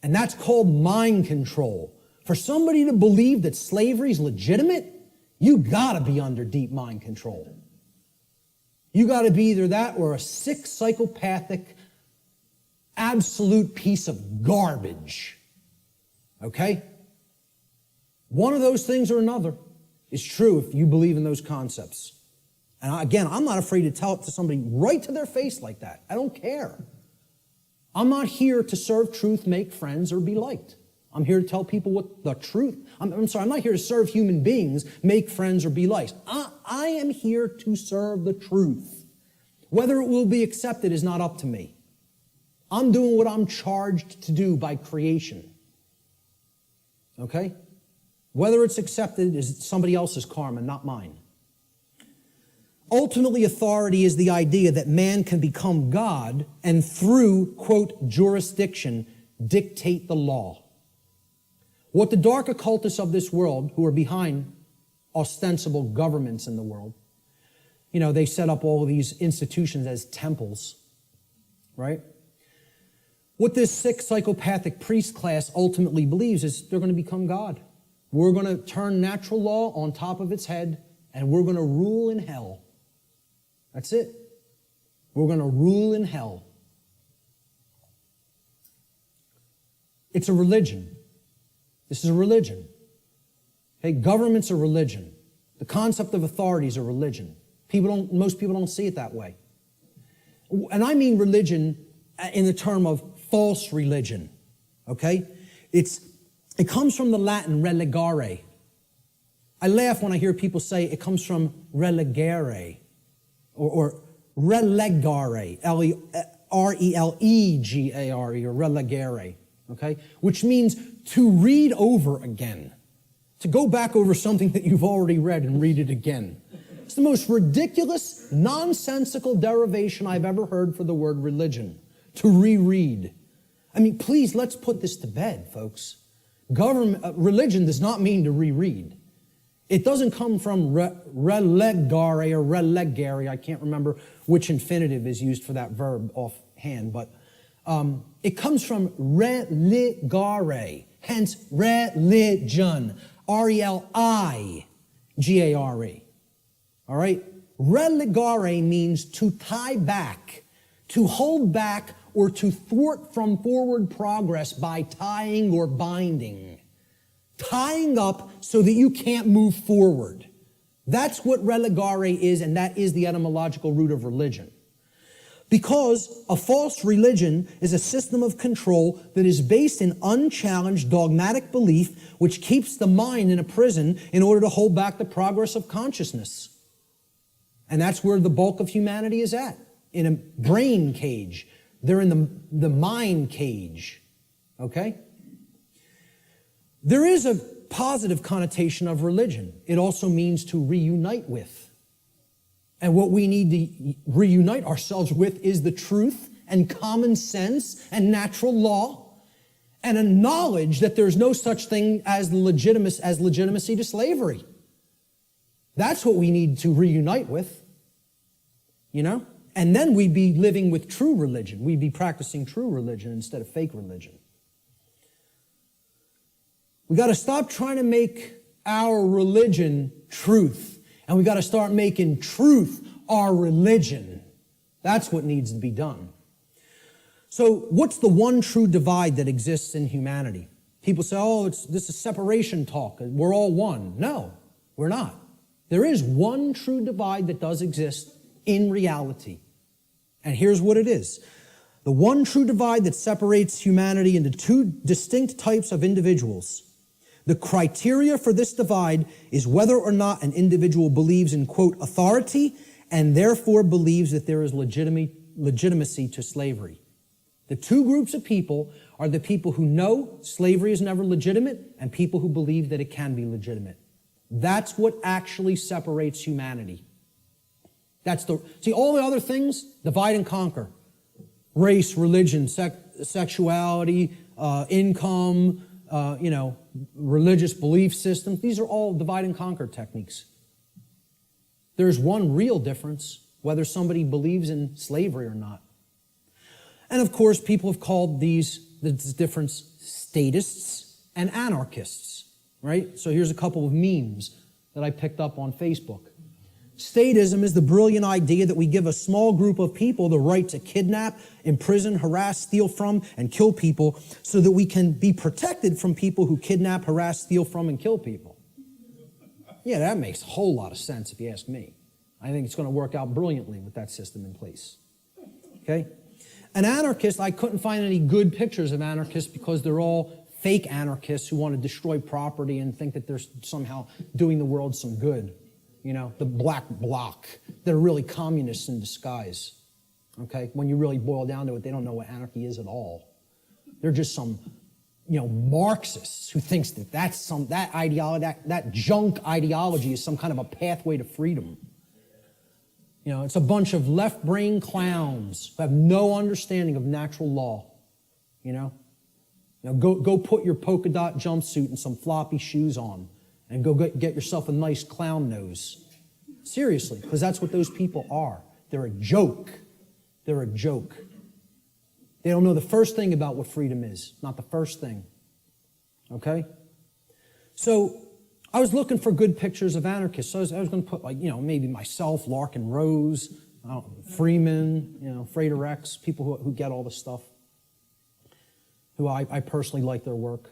And that's called mind control. For somebody to believe that slavery is legitimate, you gotta be under deep mind control. You gotta be either that or a sick, psychopathic, absolute piece of garbage. Okay? One of those things or another is true if you believe in those concepts. And again, I'm not afraid to tell it to somebody right to their face like that. I don't care. I'm not here to serve truth, make friends, or be liked. I'm here to tell people what the truth. I'm not here to serve human beings, make friends, or be liked. I am here to serve the truth. Whether it will be accepted is not up to me. I'm doing what I'm charged to do by creation. Okay? Whether it's accepted is somebody else's karma, not mine. Ultimately, authority is the idea that man can become God and through, quote, jurisdiction, dictate the law. What the dark occultists of this world, who are behind ostensible governments in the world, you know, they set up all of these institutions as temples, right? What this sick, psychopathic priest class ultimately believes is they're going to become God. We're going to turn natural law on top of its head, and we're going to rule in hell. That's it. We're going to rule in hell. It's a religion. This is a religion. Okay, government's a religion. The concept of authority is a religion. Most people don't see it that way. And I mean religion in the term of false religion. Okay? It comes from the Latin relegare. I laugh when I hear people say it comes from relegare. Or relegare, R-E-L-E-G-A-R-E, or relegare, okay? Which means to read over again. To go back over something that you've already read and read it again. It's the most ridiculous, nonsensical derivation I've ever heard for the word religion. To reread. I mean, please, let's put this to bed, folks. Religion does not mean to reread. It doesn't come from relegare or relegare. I can't remember which infinitive is used for that verb offhand, but it comes from religare, hence religion, R-E-L-I-G-A-R-E. All right? Relegare means to tie back, to hold back, or to thwart from forward progress by tying or binding. Tying up so that you can't move forward. That's what relegare is, and that is the etymological root of religion. Because a false religion is a system of control that is based in unchallenged dogmatic belief, which keeps the mind in a prison in order to hold back the progress of consciousness. And that's where the bulk of humanity is at, in a brain cage. They're in the mind cage, okay? There is a positive connotation of religion. It also means to reunite with. And what we need to reunite ourselves with is the truth and common sense and natural law and a knowledge that there's no such thing as legitimacy to slavery. That's what we need to reunite with, you know? And then we'd be living with true religion. We'd be practicing true religion instead of fake religion. We got to stop trying to make our religion truth. And we got to start making truth our religion. That's what needs to be done. So what's the one true divide that exists in humanity? People say, oh, this is separation talk. We're all one. No, we're not. There is one true divide that does exist in reality. And here's what it is. The one true divide that separates humanity into two distinct types of individuals. The criteria for this divide is whether or not an individual believes in, quote, authority, and therefore believes that there is legitimacy to slavery. The two groups of people are the people who know slavery is never legitimate and people who believe that it can be legitimate. That's what actually separates humanity. See, all the other things, divide and conquer. Race, religion, sexuality, income, religious belief systems. These are all divide and conquer techniques. There's one real difference, whether somebody believes in slavery or not. And of course, people have called this difference statists and anarchists, right? So here's a couple of memes that I picked up on Facebook. Statism is the brilliant idea that we give a small group of people the right to kidnap, imprison, harass, steal from, and kill people so that we can be protected from people who kidnap, harass, steal from, and kill people. Yeah, that makes a whole lot of sense if you ask me. I think it's going to work out brilliantly with that system in place. Okay? An anarchist, I couldn't find any good pictures of anarchists because they're all fake anarchists who want to destroy property and think that they're somehow doing the world some good. You know, the black bloc. They're really communists in disguise. Okay? When you really boil down to it, they don't know what anarchy is at all. They're just some, Marxists who thinks that that ideology, that junk ideology is some kind of a pathway to freedom. It's a bunch of left-brain clowns who have no understanding of natural law. Go put your polka dot jumpsuit and some floppy shoes on. And go get yourself a nice clown nose. Seriously, because that's what those people are. They're a joke. They're a joke. They don't know the first thing about what freedom is. Not the first thing. Okay? So, I was looking for good pictures of anarchists. So I was going to put, maybe myself, Larkin Rose, Freeman, Frater X, people who get all this stuff. Who I personally like their work.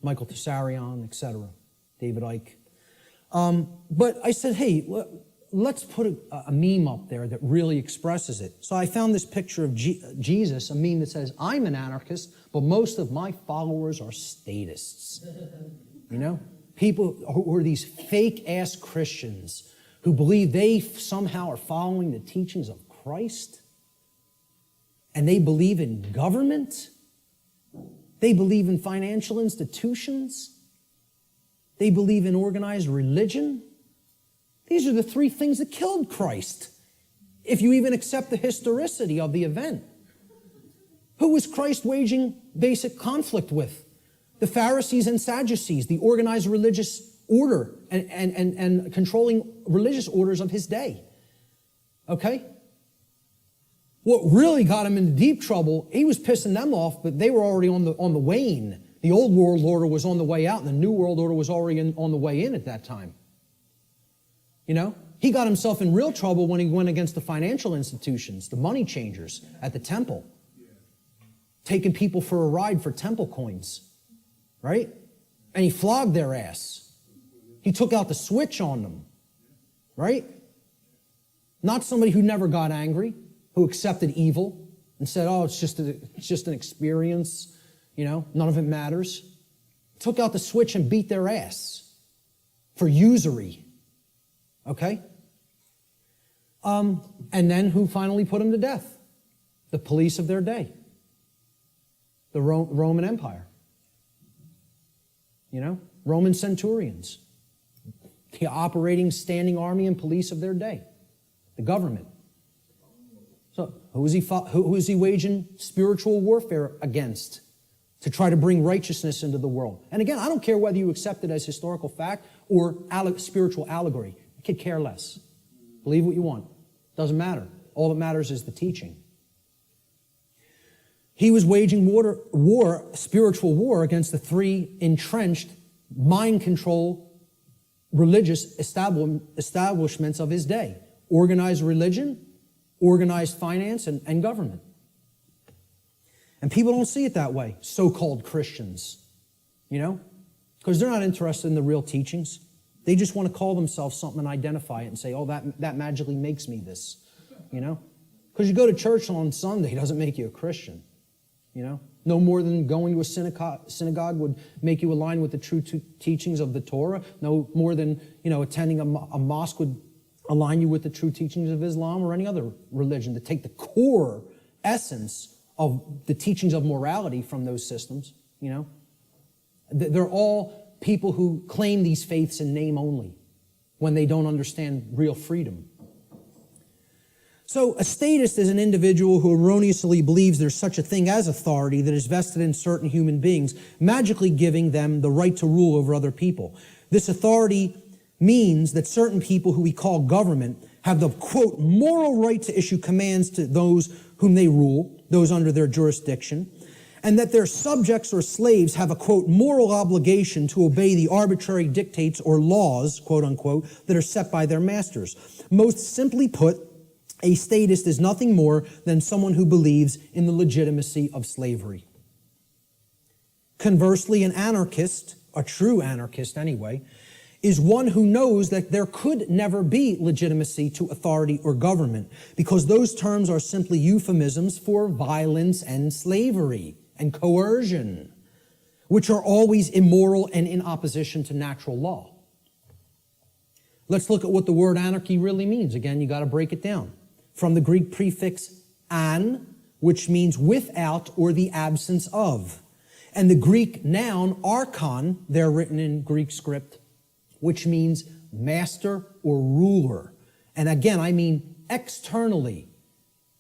Michael Tessarion, etc. David Icke. But I said, hey, let's put a meme up there that really expresses it. So I found this picture of Jesus, a meme that says, I'm an anarchist, but most of my followers are statists. People who are these fake-ass Christians who believe they somehow are following the teachings of Christ, and they believe in government, they believe in financial institutions, they believe in organized religion. These are the three things that killed Christ, if you even accept the historicity of the event. Who was Christ waging basic conflict with? The Pharisees and Sadducees, the organized religious order and controlling religious orders of his day. Okay? What really got him into deep trouble, he was pissing them off, but they were already on the wane. The old world order was on the way out, and the new world order was already on the way in at that time. He got himself in real trouble when he went against the financial institutions, the money changers at the temple, taking people for a ride for temple coins, right? And he flogged their ass. He took out the switch on them, right? Not somebody who never got angry. who accepted evil and said, oh, it's just an experience, none of it matters, took out the switch and beat their ass for usury. Okay? And then who finally put them to death? The police of their day. The Roman Empire. Roman centurions. The operating standing army and police of their day. The government. So who is he waging spiritual warfare against? To try to bring righteousness into the world. And again, I don't care whether you accept it as historical fact or spiritual allegory. I could care less. Believe what you want. Doesn't matter. All that matters is the teaching. He was waging spiritual war against the three entrenched, mind control, religious establishments of his day. Organized religion, organized finance, and government. And people don't see it that way, so-called Christians, because they're not interested in the real teachings. They just want to call themselves something and identify it and say, oh, that magically makes me this, Because you go to church on Sunday doesn't make you a Christian, No more than going to a synagogue would make you align with the true teachings of the Torah. No more than, attending a mosque would align you with the true teachings of Islam or any other religion. To take the core essence of the teachings of morality from those systems, They're all people who claim these faiths in name only when they don't understand real freedom. So a statist is an individual who erroneously believes there's such a thing as authority that is vested in certain human beings, magically giving them the right to rule over other people. This authority means that certain people who we call government have the, quote, moral right to issue commands to those whom they rule, those under their jurisdiction, and that their subjects or slaves have a, quote, moral obligation to obey the arbitrary dictates or laws, quote unquote, that are set by their masters. Most simply put, a statist is nothing more than someone who believes in the legitimacy of slavery. Conversely, an anarchist, a true anarchist anyway, is one who knows that there could never be legitimacy to authority or government, because those terms are simply euphemisms for violence and slavery and coercion, which are always immoral and in opposition to natural law. Let's look at what the word anarchy really means. Again, you got to break it down. From the Greek prefix an, which means without or the absence of, and the Greek noun archon, they're written in Greek script, which means master or ruler. And again, I mean externally.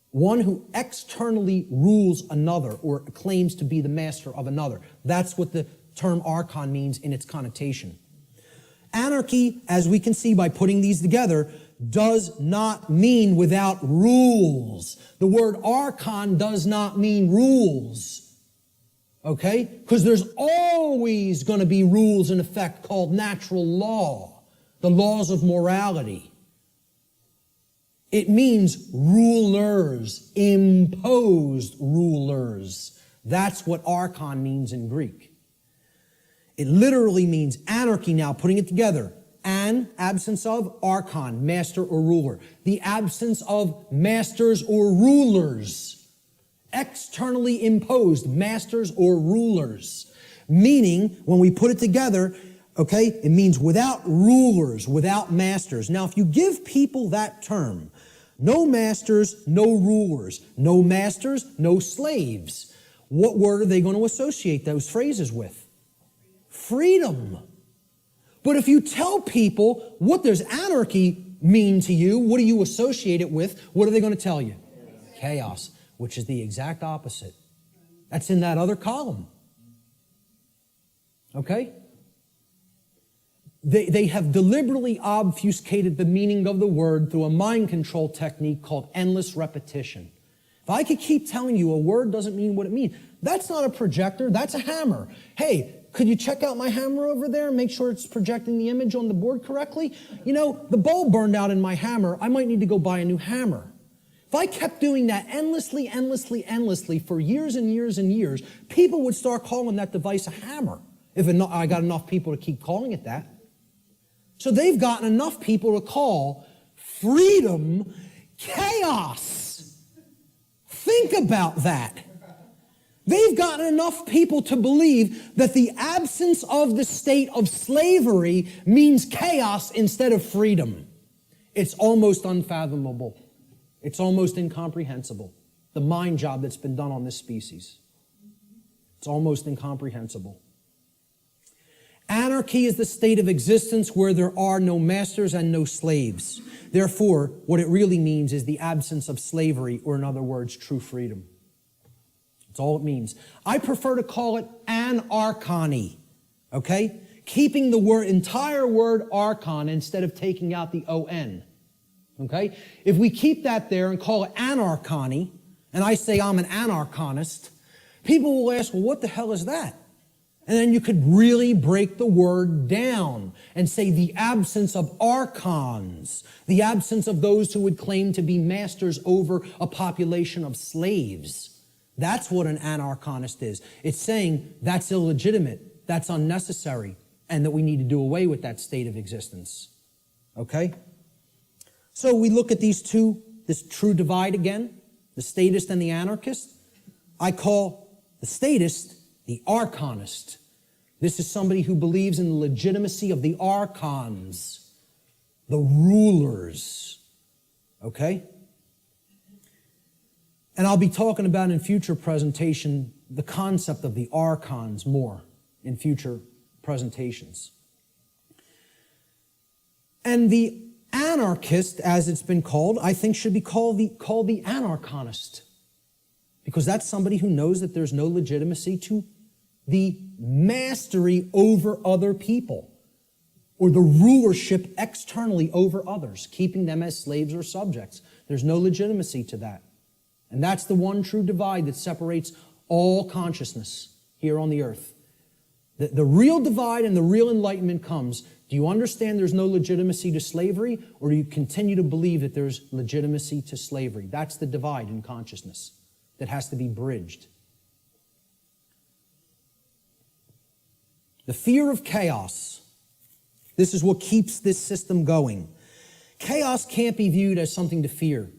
One who externally rules another or claims to be the master of another. That's what the term archon means in its connotation. Anarchy, as we can see by putting these together, does not mean without rules. The word archon does not mean rules. Okay? Because there's always going to be rules in effect called natural law, the laws of morality. It means rulers, imposed rulers. That's what archon means in Greek. It literally means anarchy now, putting it together. An, absence of, archon, master or ruler. The absence of masters or rulers. Externally imposed masters or rulers. Meaning, when we put it together, okay, it means without rulers, without masters. Now, if you give people that term, no masters, no rulers, no masters, no slaves, what word are they going to associate those phrases with? Freedom. But if you tell people, what does anarchy mean to you? What do you associate it with? What are they going to tell you? Chaos, which is the exact opposite. That's in that other column. Okay? They have deliberately obfuscated the meaning of the word through a mind control technique called endless repetition. If I could keep telling you a word doesn't mean what it means, that's not a projector, that's a hammer. Hey, could you check out my hammer over there and make sure it's projecting the image on the board correctly? You know, the bulb burned out in my hammer. I might need to go buy a new hammer. If I kept doing that endlessly for years and years and years, people would start calling that device a hammer. If I got enough people to keep calling it that. So they've gotten enough people to call freedom chaos. Think about that. They've gotten enough people to believe that the absence of the state of slavery means chaos instead of freedom. It's almost unfathomable. It's almost incomprehensible. The mind job that's been done on this species. It's almost incomprehensible. Anarchy is the state of existence where there are no masters and no slaves. Therefore, what it really means is the absence of slavery, or in other words, true freedom. That's all it means. I prefer to call it anarchony, okay? Keeping the entire word archon instead of taking out the O-N, okay? If we keep that there and call it anarchony, and I say I'm an anarchonist, people will ask, well, what the hell is that? And then you could really break the word down and say the absence of archons, the absence of those who would claim to be masters over a population of slaves. That's what an anarchonist is. It's saying that's illegitimate, that's unnecessary, and that we need to do away with that state of existence. Okay? So we look at these two, this true divide again, the statist and the anarchist. I call the statist the archonist. This is somebody who believes in the legitimacy of the archons, the rulers. Okay? And I'll be talking about in future presentation the concept of the archons more in future presentations. And the anarchist, as it's been called, I think should be called the anarchonist, because that's somebody who knows that there's no legitimacy to the mastery over other people or the rulership externally over others, keeping them as slaves or subjects. There's no legitimacy to that. And that's the one true divide that separates all consciousness here on the earth. The real divide and the real enlightenment comes. Do you understand there's no legitimacy to slavery, or do you continue to believe that there's legitimacy to slavery? That's the divide in consciousness that has to be bridged. The fear of chaos. This is what keeps this system going. Chaos can't be viewed as something to fear.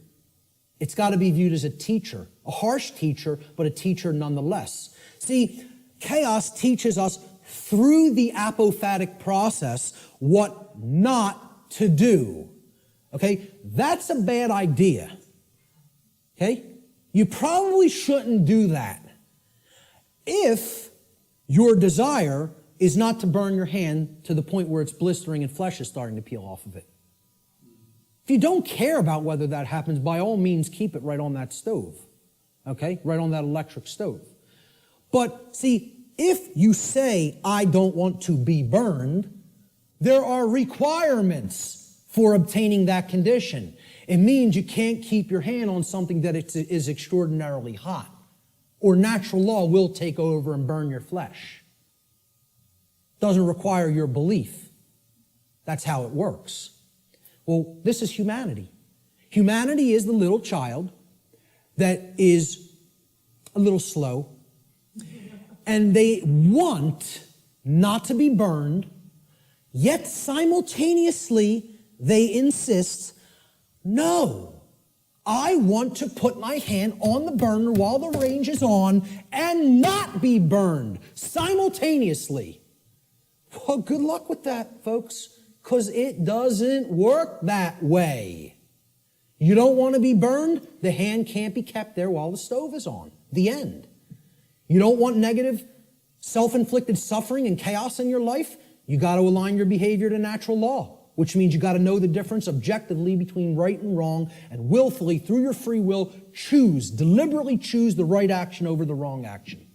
It's got to be viewed as a teacher, a harsh teacher, but a teacher nonetheless. See, chaos teaches us through the apophatic process what not to do. Okay? That's a bad idea. Okay? You probably shouldn't do that. If your desire is not to burn your hand to the point where it's blistering and flesh is starting to peel off of it. If you don't care about whether that happens, by all means, keep it right on that stove, okay? Right on that electric stove. But see, if you say, I don't want to be burned, there are requirements for obtaining that condition. It means you can't keep your hand on something that is extraordinarily hot, or natural law will take over and burn your flesh. Doesn't require your belief. That's how it works. Well, this is humanity. Humanity is the little child that is a little slow, and they want not to be burned, yet simultaneously they insist, no, I want to put my hand on the burner while the range is on and not be burned simultaneously. Well, good luck with that, folks, because it doesn't work that way. You don't want to be burned? The hand can't be kept there while the stove is on. The end. You don't want negative, self-inflicted suffering and chaos in your life? You got to align your behavior to natural law, which means you got to know the difference objectively between right and wrong, and willfully, through your free will, deliberately choose the right action over the wrong action.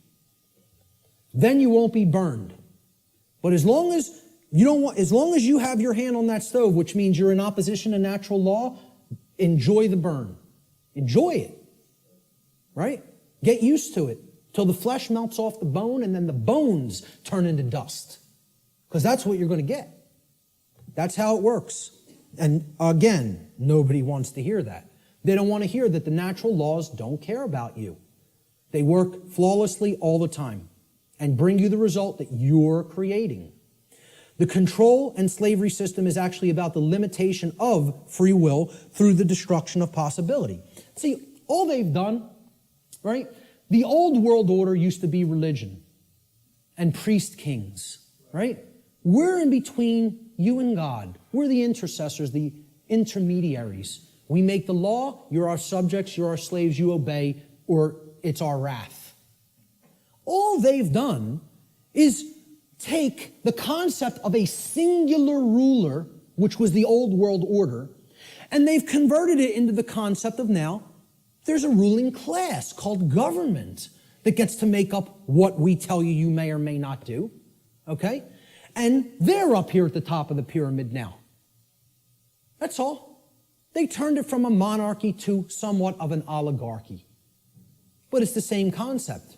Then you won't be burned. But as long as you have your hand on that stove, which means you're in opposition to natural law, enjoy the burn. Enjoy it. Right? Get used to it till the flesh melts off the bone and then the bones turn into dust. Because that's what you're going to get. That's how it works. And again, nobody wants to hear that. They don't want to hear that the natural laws don't care about you. They work flawlessly all the time and bring you the result that you're creating. The control and slavery system is actually about the limitation of free will through the destruction of possibility. See, all they've done right? The old world order used to be religion and priest kings, right? We're in between you and God. We're the intercessors, the intermediaries. We make the law, you're our subjects, you're our slaves, you obey, or it's our wrath. All they've done is take the concept of a singular ruler, which was the old world order, and they've converted it into the concept of now there's a ruling class called government that gets to make up what we tell you you may or may not do, okay? And they're up here at the top of the pyramid now. That's all. They turned it from a monarchy to somewhat of an oligarchy. But it's the same concept.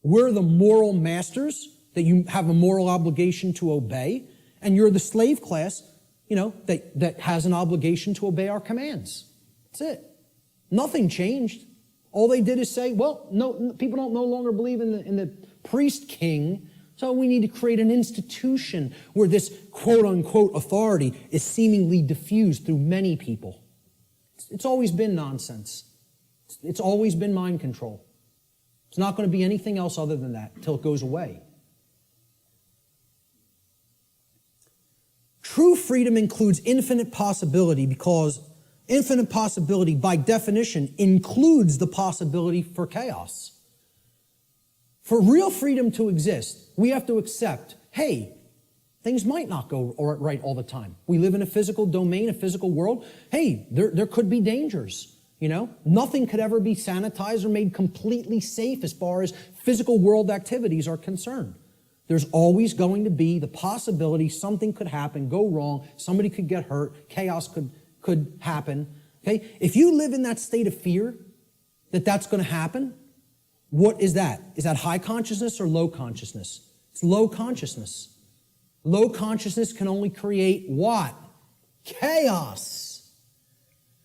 We're the moral masters that you have a moral obligation to obey, and you're the slave class, that has an obligation to obey our commands. That's it. Nothing changed. All they did is say, well, no, people don't no longer believe in the priest king, so we need to create an institution where this quote-unquote authority is seemingly diffused through many people. It's always been nonsense. It's always been mind control. It's not going to be anything else other than that until it goes away. True freedom includes infinite possibility because infinite possibility, by definition, includes the possibility for chaos. For real freedom to exist, we have to accept, hey, things might not go right all the time. We live in a physical domain, a physical world. Hey, there could be dangers. Nothing could ever be sanitized or made completely safe as far as physical world activities are concerned. There's always going to be the possibility something could happen, go wrong, somebody could get hurt, chaos could happen. Okay? If you live in that state of fear that that's going to happen, what is that? Is that high consciousness or low consciousness? It's low consciousness. Low consciousness can only create what? Chaos.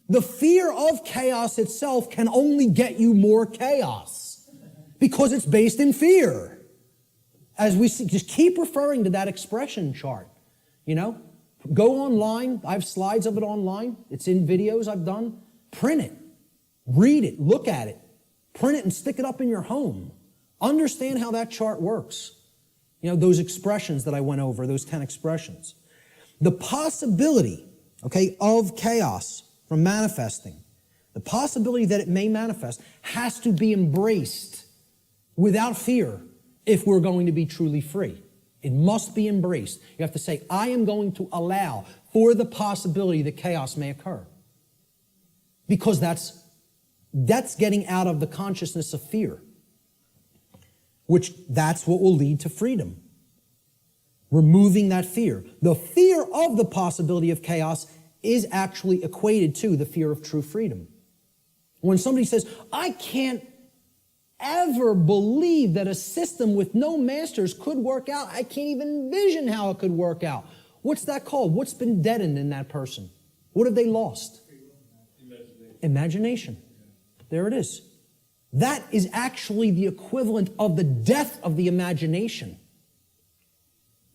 The fear of chaos itself can only get you more chaos because it's based in fear. As we see, just keep referring to that expression chart. Go online. I have slides of it online. It's in videos I've done. Print it. Read it. Look at it. Print it and stick it up in your home. Understand how that chart works. Those expressions that I went over, those 10 expressions. The possibility, of chaos from manifesting, the possibility that it may manifest has to be embraced without fear if we're going to be truly free. It must be embraced. You have to say, I am going to allow for the possibility that chaos may occur. Because that's getting out of the consciousness of fear, which that's what will lead to freedom. Removing that fear. The fear of the possibility of chaos is actually equated to the fear of true freedom. When somebody says, I can't ever believe that a system with no masters could work out. I can't even envision how it could work out. What's that called? What's been deadened in that person? What have they lost? Imagination. There it is. That is actually the equivalent of the death of the imagination.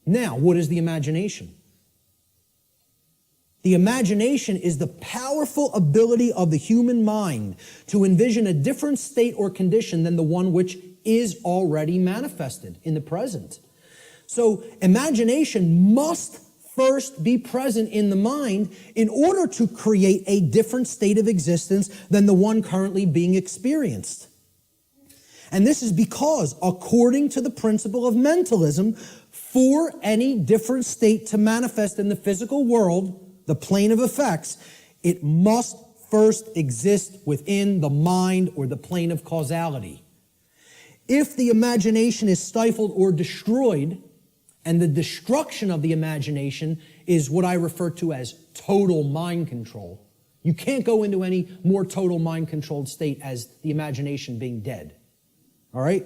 Now, what is the imagination? The imagination is the powerful ability of the human mind to envision a different state or condition than the one which is already manifested in the present. So imagination must first be present in the mind in order to create a different state of existence than the one currently being experienced. And this is because, according to the principle of mentalism, for any different state to manifest in the physical world, the plane of effects, it must first exist within the mind or the plane of causality. If the imagination is stifled or destroyed, and the destruction of the imagination is what I refer to as total mind control. You can't go into any more total mind controlled state as the imagination being dead. All right?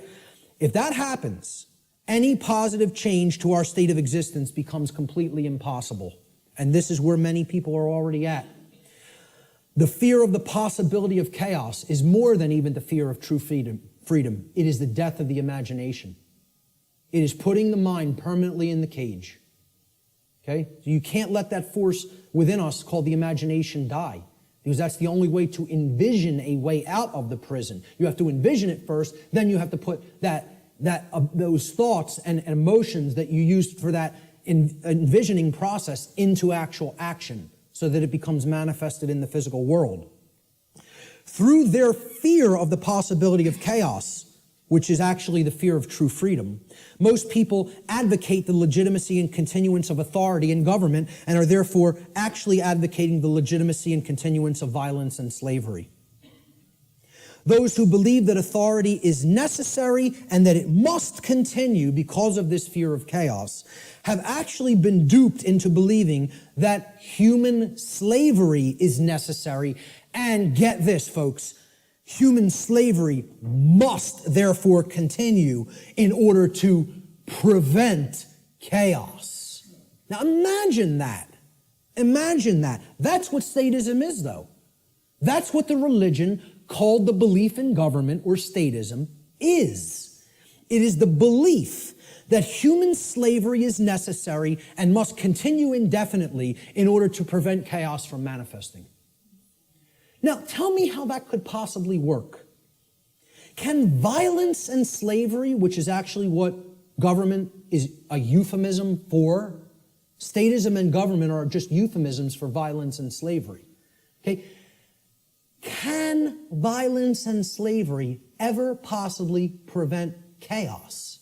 If that happens, any positive change to our state of existence becomes completely impossible. And this is where many people are already at. The fear of the possibility of chaos is more than even the fear of true freedom. It is the death of the imagination. It is putting the mind permanently in the cage. Okay? So you can't let that force within us called the imagination die. because that's the only way to envision a way out of the prison. You have to envision it first, then you have to put those thoughts and emotions that you used for that envisioning process into actual action so that it becomes manifested in the physical world. Through their fear of the possibility of chaos, which is actually the fear of true freedom, most people advocate the legitimacy and continuance of authority in government and are therefore actually advocating the legitimacy and continuance of violence and slavery. Those who believe that authority is necessary and that it must continue because of this fear of chaos have actually been duped into believing that human slavery is necessary. And get this, folks, human slavery must therefore continue in order to prevent chaos. Now imagine that. Imagine that. That's what statism is, though. That's what the religion called the belief in government or statism is. It is the belief that human slavery is necessary and must continue indefinitely in order to prevent chaos from manifesting. Now, tell me how that could possibly work. Can violence and slavery, which is actually what government is a euphemism for, statism and government are just euphemisms for violence and slavery. Okay? Can violence and slavery ever possibly prevent chaos?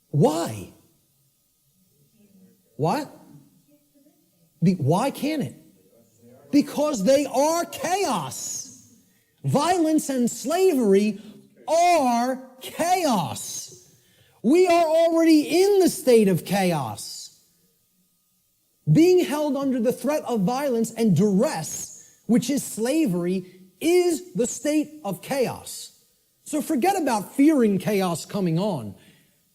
Why? What? Why can't it? Because they are chaos. Violence and slavery are chaos. We are already in the state of chaos. Being held under the threat of violence and duress, which is slavery, is the state of chaos. So forget about fearing chaos coming on.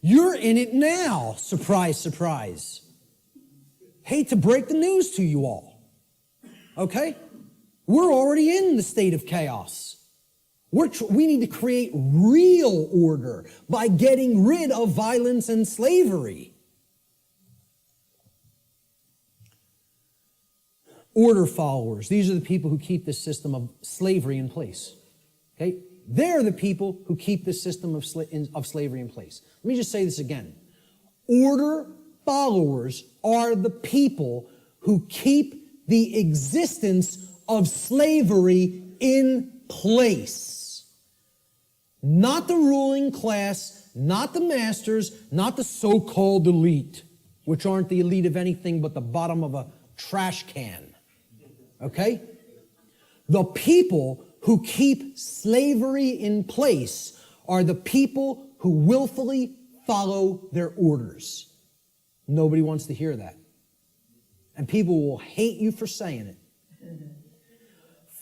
You're in it now. Surprise, surprise. Hate to break the news to you all. Okay? We're already in the state of chaos. We need to create real order by getting rid of violence and slavery. Order followers. These are the people who keep this system of slavery in place. Okay? They're the people who keep this system of slavery in place. Let me just say this again. Order followers are the people who keep the existence of slavery in place. Not the ruling class, not the masters, not the so-called elite, which aren't the elite of anything but the bottom of a trash can. Okay? The people who keep slavery in place are the people who willfully follow their orders. Nobody wants to hear that. And people will hate you for saying it.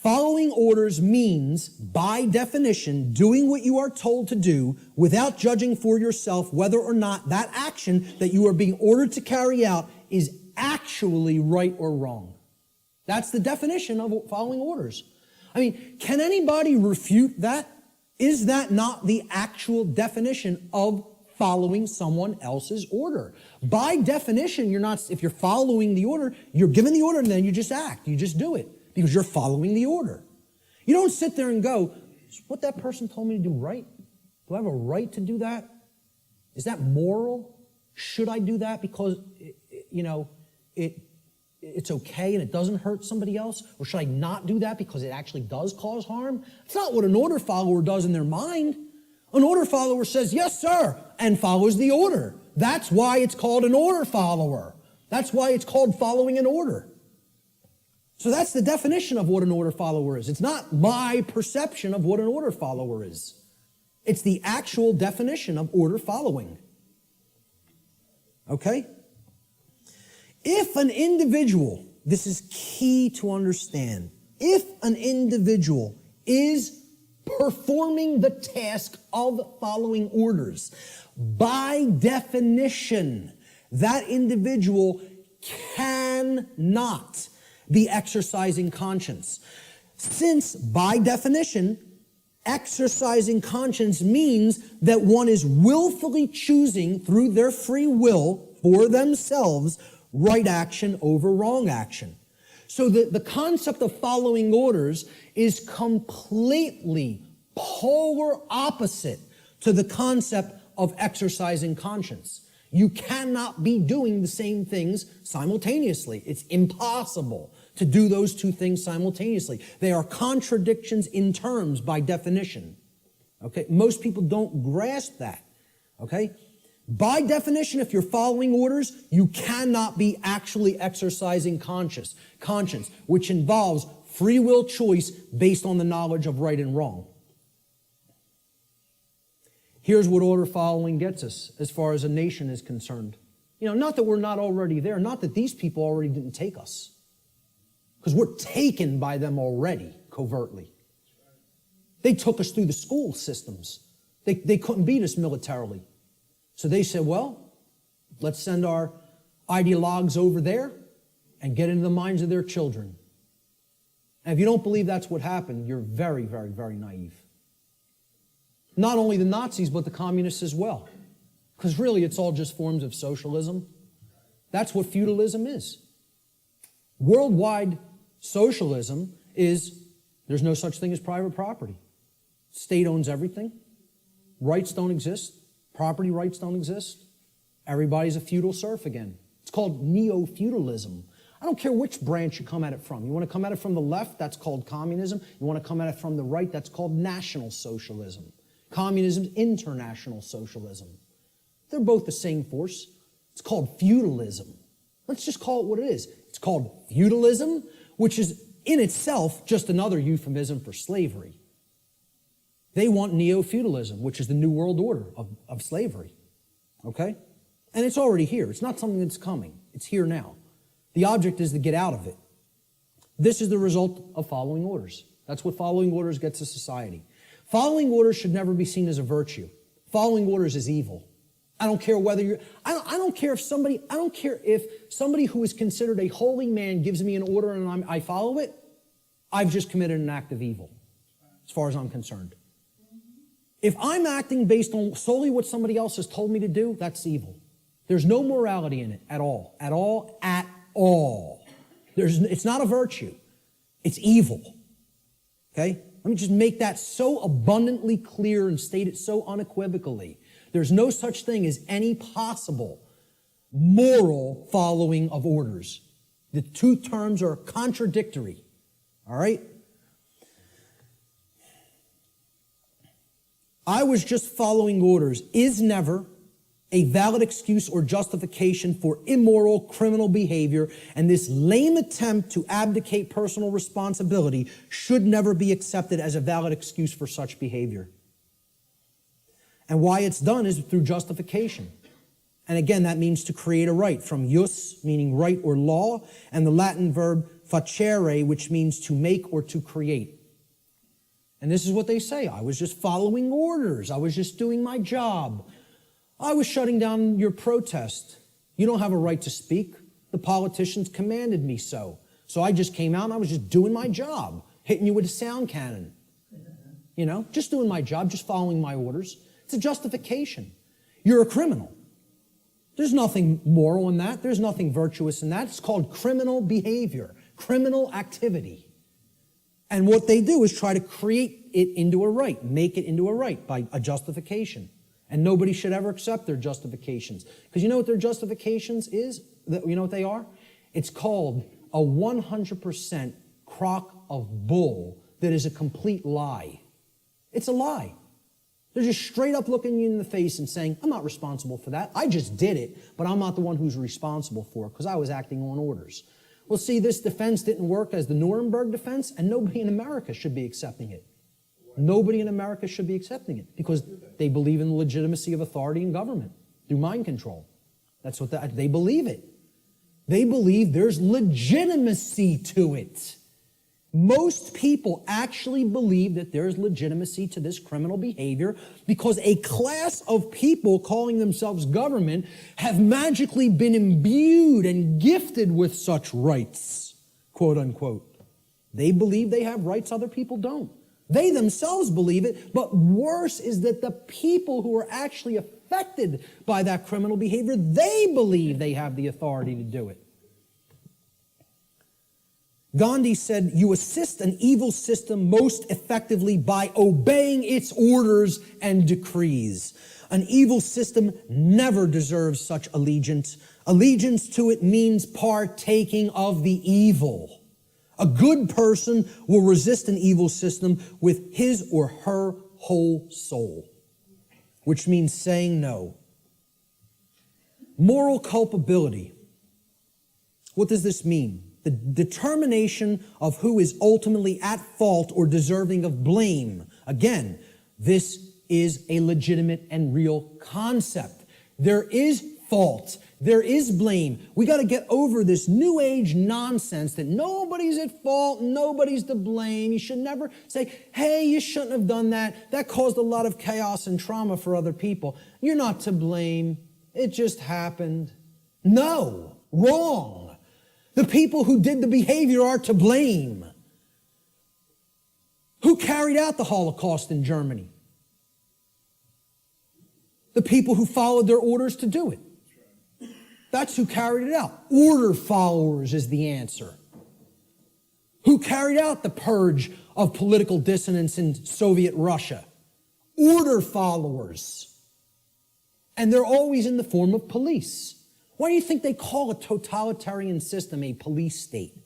Following orders means, by definition, doing what you are told to do without judging for yourself whether or not that action that you are being ordered to carry out is actually right or wrong. That's the definition of following orders. I mean, can anybody refute that? Is that not the actual definition of following someone else's order? By definition, if you're following the order, you're given the order and then you just act. You just do it because you're following the order. You don't sit there and go, is what that person told me to do right? Do I have a right to do that? Is that moral? Should I do that because, it's okay and it doesn't hurt somebody else? Or should I not do that because it actually does cause harm? It's not what an order follower does in their mind. An order follower says, yes, sir, and follows the order. That's why it's called an order follower. That's why it's called following an order. So that's the definition of what an order follower is. It's not my perception of what an order follower is. It's the actual definition of order following. Okay? If an individual, this is key to understand, if an individual is performing the task of following orders, by definition, that individual cannot be exercising conscience. Since, by definition, exercising conscience means that one is willfully choosing through their free will for themselves right action over wrong action. So the concept of following orders is completely polar opposite to the concept of exercising conscience. You cannot be doing the same things simultaneously. It's impossible to do those two things simultaneously. They are contradictions in terms by definition. Okay? Most people don't grasp that. Okay? By definition, if you're following orders, you cannot be actually exercising conscience, which involves free will choice based on the knowledge of right and wrong. Here's what order following gets us as far as a nation is concerned. You know, not that we're not already there, not that these people already didn't take us, because we're taken by them already, covertly. They took us through the school systems. They couldn't beat us militarily. So they said, well, let's send our ideologues over there and get into the minds of their children. And if you don't believe that's what happened, you're very, very, very naive. Not only the Nazis, but the communists as well. Because really, it's all just forms of socialism. That's what feudalism is. Worldwide socialism is, there's no such thing as private property. State owns everything. Rights don't exist. Property rights don't exist. Everybody's a feudal serf again. It's called neo-feudalism. I don't care which branch you come at it from. You want to come at it from the left, that's called communism. You want to come at it from the right, that's called National Socialism. Communism is international socialism. They're both the same force. It's called feudalism. Let's just call it what it is. It's called feudalism, which is in itself just another euphemism for slavery. They want neo-feudalism, which is the new world order of slavery. Okay? And it's already here. It's not something that's coming. It's here now. The object is to get out of it. This is the result of following orders. That's what following orders gets a society. Following orders should never be seen as a virtue. Following orders is evil. I don't care whether you're, I don't care if somebody who is considered a holy man gives me an order and I follow it, I've just committed an act of evil, as far as I'm concerned. If I'm acting based on solely what somebody else has told me to do, that's evil. There's no morality in it at all. At all. At all. It's not a virtue. It's evil. Okay? Let me just make that so abundantly clear and state it so unequivocally. There's no such thing as any possible moral following of orders. The two terms are contradictory. All right? I was just following orders is never a valid excuse or justification for immoral criminal behavior, and this lame attempt to abdicate personal responsibility should never be accepted as a valid excuse for such behavior. And why it's done is through justification. And again, that means to create a right, from jus, meaning right or law, and the Latin verb facere, which means to make or to create. And this is what they say. I was just following orders. I was just doing my job. I was shutting down your protest. You don't have a right to speak. The politicians commanded me so. So I just came out and I was just doing my job, hitting you with a sound cannon. You know, just doing my job, just following my orders. It's a justification. You're a criminal. There's nothing moral in that. There's nothing virtuous in that. It's called criminal behavior, criminal activity. And what they do is try to create it into a right, make it into a right by a justification. And nobody should ever accept their justifications. Because you know what their justifications is? You know what they are? It's called a 100% crock of bull that is a complete lie. It's a lie. They're just straight up looking you in the face and saying, I'm not responsible for that. I just did it, but I'm not the one who's responsible for it because I was acting on orders. Well, see, this defense didn't work as the Nuremberg defense, and nobody in America should be accepting it. Nobody in America should be accepting it because they believe in the legitimacy of authority and government through mind control. That's what they believe it. They believe there's legitimacy to it. Most people actually believe that there's legitimacy to this criminal behavior because a class of people calling themselves government have magically been imbued and gifted with such rights, quote unquote. They believe they have rights other people don't. They themselves believe it, but worse is that the people who are actually affected by that criminal behavior, they believe they have the authority to do it. Gandhi said, you assist an evil system most effectively by obeying its orders and decrees. An evil system never deserves such allegiance. Allegiance to it means partaking of the evil. A good person will resist an evil system with his or her whole soul, which means saying no. Moral culpability. What does this mean? The determination of who is ultimately at fault or deserving of blame. Again, this is a legitimate and real concept. There is fault. There is blame. We got to get over this new age nonsense that nobody's at fault, nobody's to blame. You should never say, hey, you shouldn't have done that. That caused a lot of chaos and trauma for other people. You're not to blame. It just happened. No, wrong. The people who did the behavior are to blame. Who carried out the Holocaust in Germany? The people who followed their orders to do it. That's who carried it out. Order followers is the answer. Who carried out the purge of political dissonance in Soviet Russia? Order followers. And they're always in the form of police. Why do you think they call a totalitarian system a police state?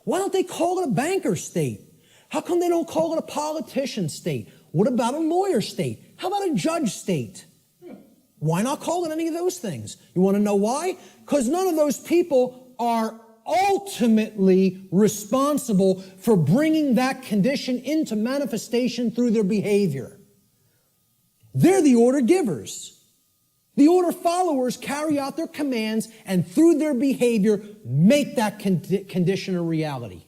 Why don't they call it a banker state? How come they don't call it a politician state? What about a lawyer state? How about a judge state? Why not call it any of those things? You want to know why? Because none of those people are ultimately responsible for bringing that condition into manifestation through their behavior. They're the order givers. The order followers carry out their commands and through their behavior make that condition a reality.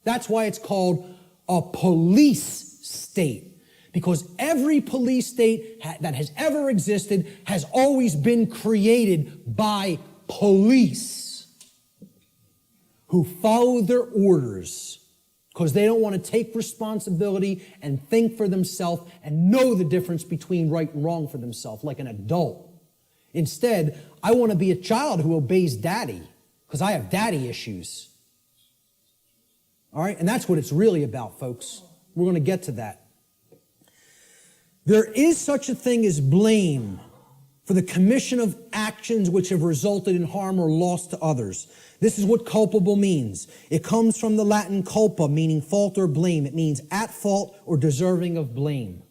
That's why it's called a police state. Because every police state that has ever existed has always been created by police who follow their orders because they don't want to take responsibility and think for themselves and know the difference between right and wrong for themselves like an adult. Instead, I want to be a child who obeys daddy because I have daddy issues. All right? And that's what it's really about, folks. We're going to get to that. There is such a thing as blame for the commission of actions which have resulted in harm or loss to others. This is what culpable means. It comes from the Latin culpa, meaning fault or blame. It means at fault or deserving of blame.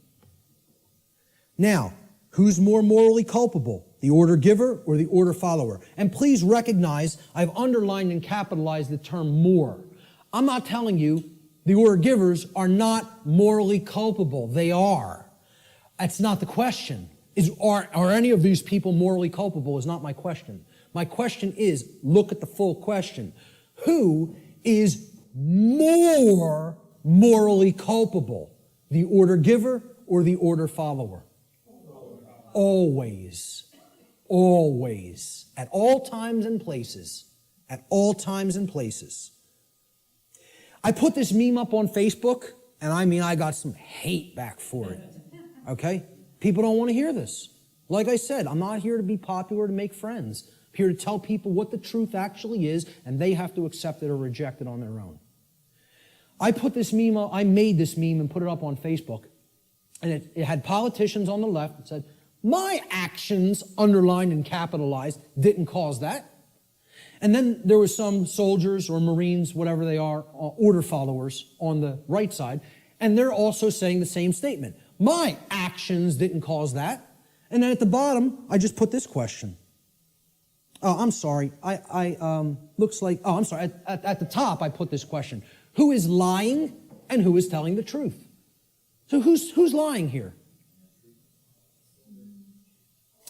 Now, who's more morally culpable? The order giver or the order follower? And please recognize I've underlined and capitalized the term more. I'm not telling you the order givers are not morally culpable. They are. That's not the question. Are any of these people morally culpable is not my question. My question is, look at the full question. Who is more morally culpable? The order giver or the order follower? Always. Always. At all times and places. At all times and places. I put this meme up on Facebook, and I got some hate back for it. Okay? People don't want to hear this. Like I said, I'm not here to be popular to make friends. I'm here to tell people what the truth actually is, and they have to accept it or reject it on their own. I made this meme and put it up on Facebook, and it had politicians on the left that said, my actions, underlined and capitalized, didn't cause that. And then there was some soldiers or Marines, whatever they are, order followers on the right side, and they're also saying the same statement. My actions didn't cause that. And then at the bottom, I just put this question. Oh, I'm sorry. Looks like, oh, I'm sorry. At the top, I put this question. Who is lying and who is telling the truth? So who's lying here?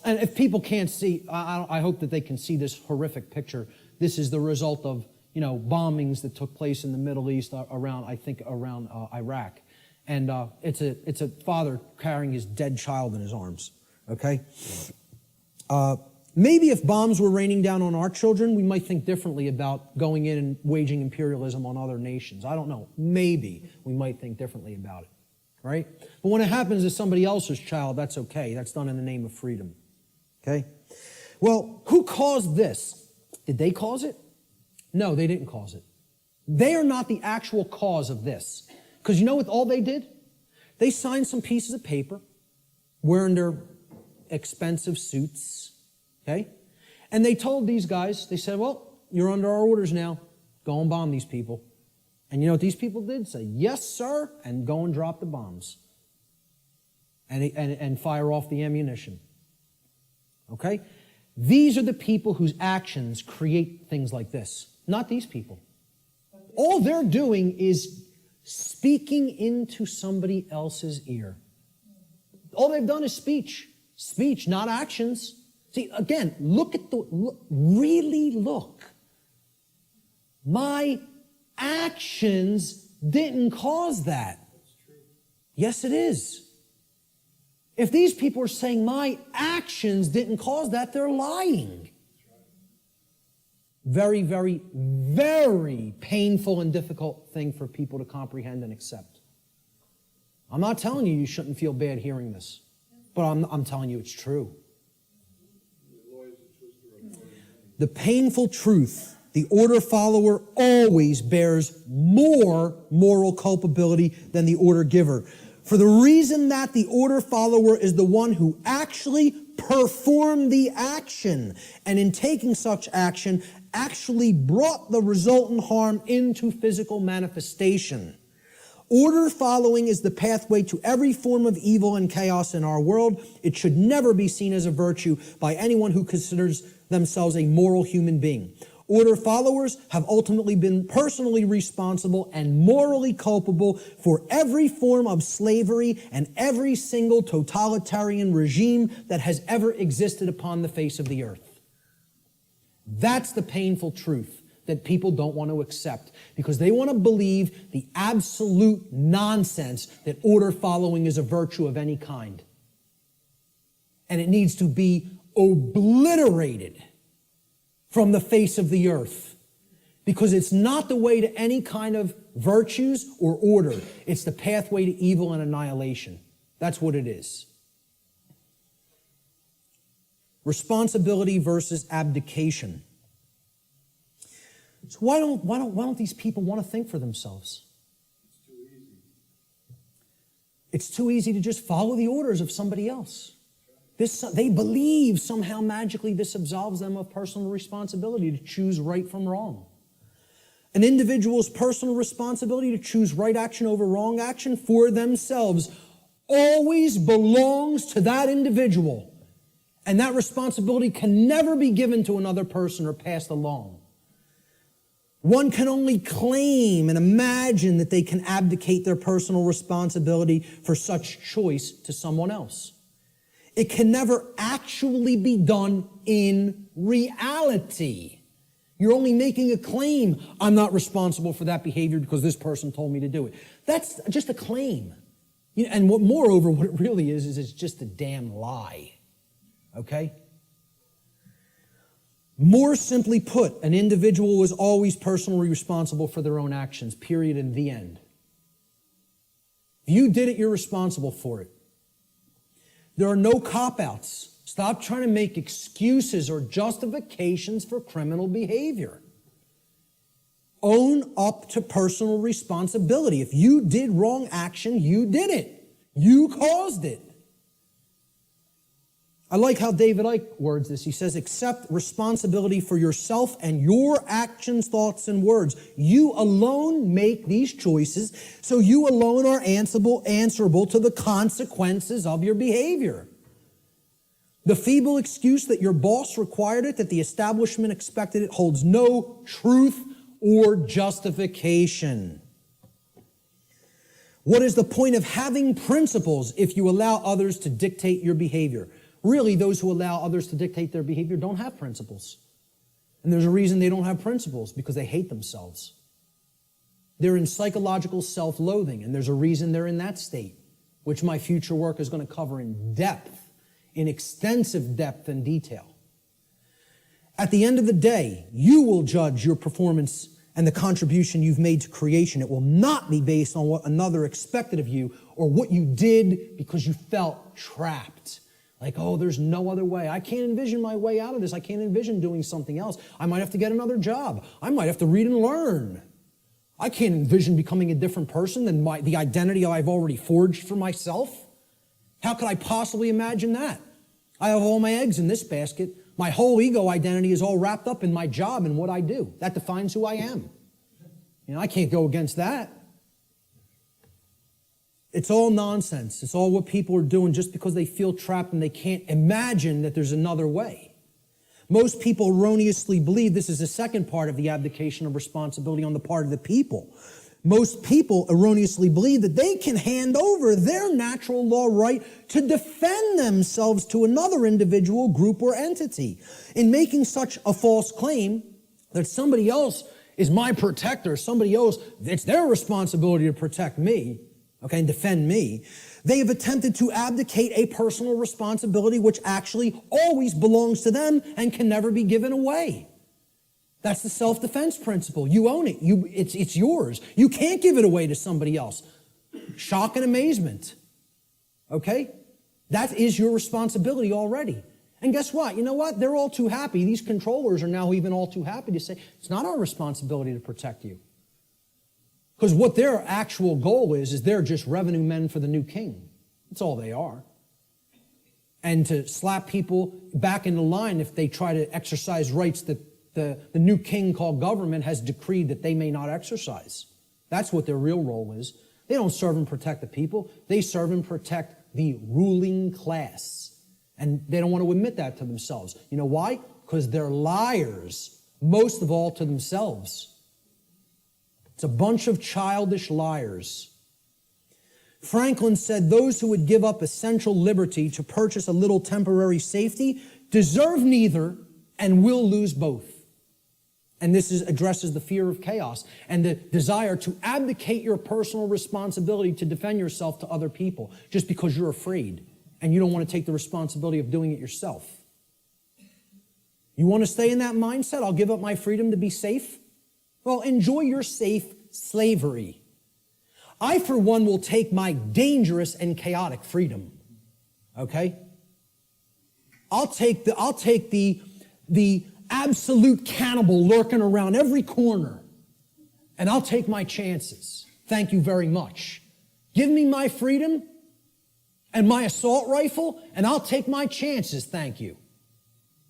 And if people can't see, I hope that they can see this horrific picture. This is the result of, bombings that took place in the Middle East around Iraq. And it's a father carrying his dead child in his arms, okay? Maybe if bombs were raining down on our children, we might think differently about going in and waging imperialism on other nations. I don't know. Maybe we might think differently about it, right? But when it happens to somebody else's child, that's okay. That's done in the name of freedom, okay? Well, who caused this? Did they cause it? No, they didn't cause it. They are not the actual cause of this. Because you know what all they did? They signed some pieces of paper, wearing their expensive suits, okay? And they told these guys, they said, well, you're under our orders now. Go and bomb these people. And you know what these people did? Say, yes, sir, and go and drop the bombs. And fire off the ammunition. Okay? These are the people whose actions create things like this, not these people. All they're doing is speaking into somebody else's ear. All they've done is speech. Speech, not actions. See, again, really look. My actions didn't cause that. Yes, it is. If these people are saying my actions didn't cause that, they're lying. Very, very, very painful and difficult thing for people to comprehend and accept. I'm not telling you shouldn't feel bad hearing this, but I'm telling you it's true. The painful truth, the order follower always bears more moral culpability than the order giver. For the reason that the order follower is the one who actually performed the action, and in taking such action, actually brought the resultant harm into physical manifestation. Order following is the pathway to every form of evil and chaos in our world. It should never be seen as a virtue by anyone who considers themselves a moral human being. Order followers have ultimately been personally responsible and morally culpable for every form of slavery and every single totalitarian regime that has ever existed upon the face of the earth. That's the painful truth that people don't want to accept because they want to believe the absolute nonsense that order following is a virtue of any kind. And it needs to be obliterated from the face of the earth, because it's not the way to any kind of virtues or order. It's the pathway to evil and annihilation. That's what it is. Responsibility versus abdication. So why don't these people want to think for themselves? It's too easy. It's too easy to just follow the orders of somebody else. They believe somehow magically this absolves them of personal responsibility to choose right from wrong. An individual's personal responsibility to choose right action over wrong action for themselves always belongs to that individual. And that responsibility can never be given to another person or passed along. One can only claim and imagine that they can abdicate their personal responsibility for such choice to someone else. It can never actually be done in reality. You're only making a claim. I'm not responsible for that behavior because this person told me to do it. That's just a claim. And moreover, what it really is it's just a damn lie. Okay? More simply put, an individual is always personally responsible for their own actions, period, and the end. If you did it, you're responsible for it. There are no cop-outs. Stop trying to make excuses or justifications for criminal behavior. Own up to personal responsibility. If you did wrong action, you did it. You caused it. I like how David Icke words this. He says, accept responsibility for yourself and your actions, thoughts, and words. You alone make these choices, so you alone are answerable to the consequences of your behavior. The feeble excuse that your boss required it, that the establishment expected it, holds no truth or justification. What is the point of having principles if you allow others to dictate your behavior? Really, those who allow others to dictate their behavior don't have principles. And there's a reason they don't have principles, because they hate themselves. They're in psychological self-loathing, and there's a reason they're in that state, which my future work is going to cover in depth, in extensive depth and detail. At the end of the day, you will judge your performance and the contribution you've made to creation. It will not be based on what another expected of you or what you did because you felt trapped. Like, oh, there's no other way. I can't envision my way out of this. I can't envision doing something else. I might have to get another job. I might have to read and learn. I can't envision becoming a different person than the identity I've already forged for myself. How could I possibly imagine that? I have all my eggs in this basket. My whole ego identity is all wrapped up in my job and what I do. That defines who I am. I can't go against that. It's all nonsense. It's all what people are doing just because they feel trapped and they can't imagine that there's another way. Most people erroneously believe, this is the second part of the abdication of responsibility on the part of the people. Most people erroneously believe that they can hand over their natural law right to defend themselves to another individual, group, or entity. In making such a false claim that somebody else is my protector, somebody else, it's their responsibility to protect me, okay, and defend me, they have attempted to abdicate a personal responsibility which actually always belongs to them and can never be given away. That's the self-defense principle. You own it. It's yours. You can't give it away to somebody else. Shock and amazement. Okay? That is your responsibility already. And guess what? You know what? They're all too happy. These controllers are now even all too happy to say, it's not our responsibility to protect you. Because what their actual goal is they're just revenue men for the new king. That's all they are. And to slap people back into line if they try to exercise rights that the new king called government has decreed that they may not exercise. That's what their real role is. They don't serve and protect the people. They serve and protect the ruling class. And they don't want to admit that to themselves. You know why? Because they're liars, most of all to themselves. It's a bunch of childish liars. Franklin said those who would give up essential liberty to purchase a little temporary safety deserve neither and will lose both. And this addresses the fear of chaos and the desire to abdicate your personal responsibility to defend yourself to other people just because you're afraid and you don't want to take the responsibility of doing it yourself. You want to stay in that mindset? I'll give up my freedom to be safe? Well, enjoy your safe slavery. I, for one, will take my dangerous and chaotic freedom. Okay? I'll take the absolute cannibal lurking around every corner, and I'll take my chances. Thank you very much. Give me my freedom and my assault rifle, and I'll take my chances. Thank you.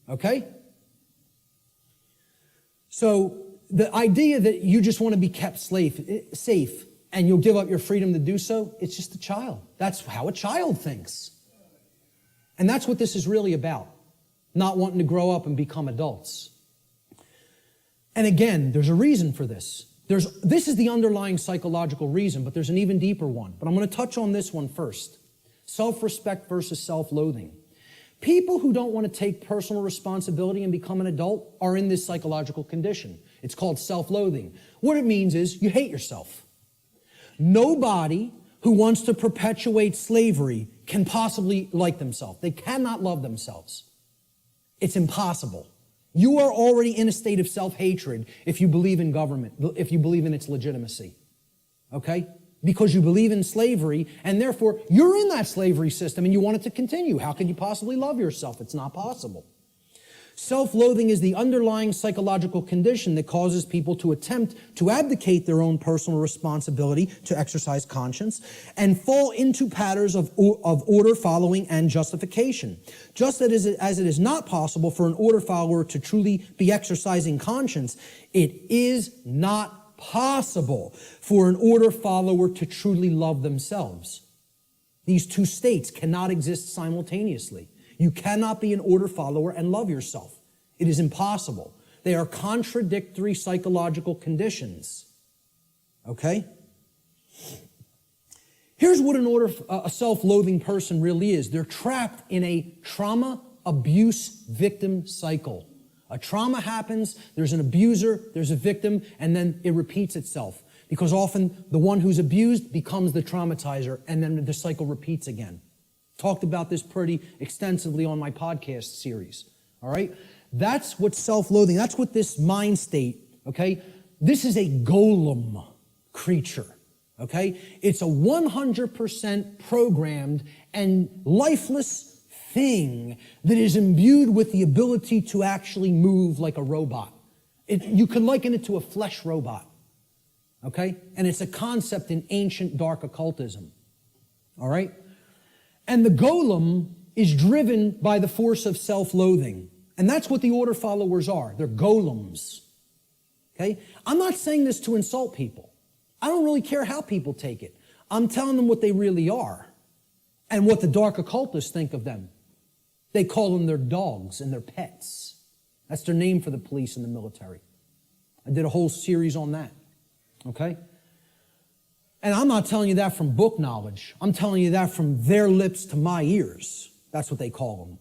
Okay? So, the idea that you just want to be kept safe and you'll give up your freedom to do so, it's just a child. That's how a child thinks. And that's what this is really about, not wanting to grow up and become adults. And again, there's a reason for this. This is the underlying psychological reason, but there's an even deeper one. But I'm going to touch on this one first. Self-respect versus self-loathing. People who don't want to take personal responsibility and become an adult are in this psychological condition. It's called self-loathing. What it means is you hate yourself. Nobody who wants to perpetuate slavery can possibly like themselves. They cannot love themselves. It's impossible. You are already in a state of self-hatred if you believe in government, if you believe in its legitimacy. Okay? Because you believe in slavery, and therefore you're in that slavery system and you want it to continue. How can you possibly love yourself? It's not possible. Self-loathing is the underlying psychological condition that causes people to attempt to abdicate their own personal responsibility to exercise conscience and fall into patterns of order following and justification. Just as it is not possible for an order follower to truly be exercising conscience, it is not possible for an order follower to truly love themselves. These two states cannot exist simultaneously. You cannot be an order follower and love yourself. It is impossible. They are contradictory psychological conditions. Okay? Here's what a self-loathing person really is. They're trapped in a trauma abuse victim cycle. A trauma happens, there's an abuser, there's a victim, and then it repeats itself. Because often the one who's abused becomes the traumatizer, and then the cycle repeats again. Talked about this pretty extensively on my podcast series. All right? That's what self-loathing, that's what this mind state, okay? This is a golem creature, okay? It's a 100% programmed and lifeless thing that is imbued with the ability to actually move like a robot. You can liken it to a flesh robot, okay? And it's a concept in ancient dark occultism, all right? And the golem is driven by the force of self-loathing. And that's what the order followers are. They're golems, okay? I'm not saying this to insult people. I don't really care how people take it. I'm telling them what they really are and what the dark occultists think of them. They call them their dogs and their pets. That's their name for the police and the military. I did a whole series on that, okay? And I'm not telling you that from book knowledge. I'm telling you that from their lips to my ears. That's what they call them.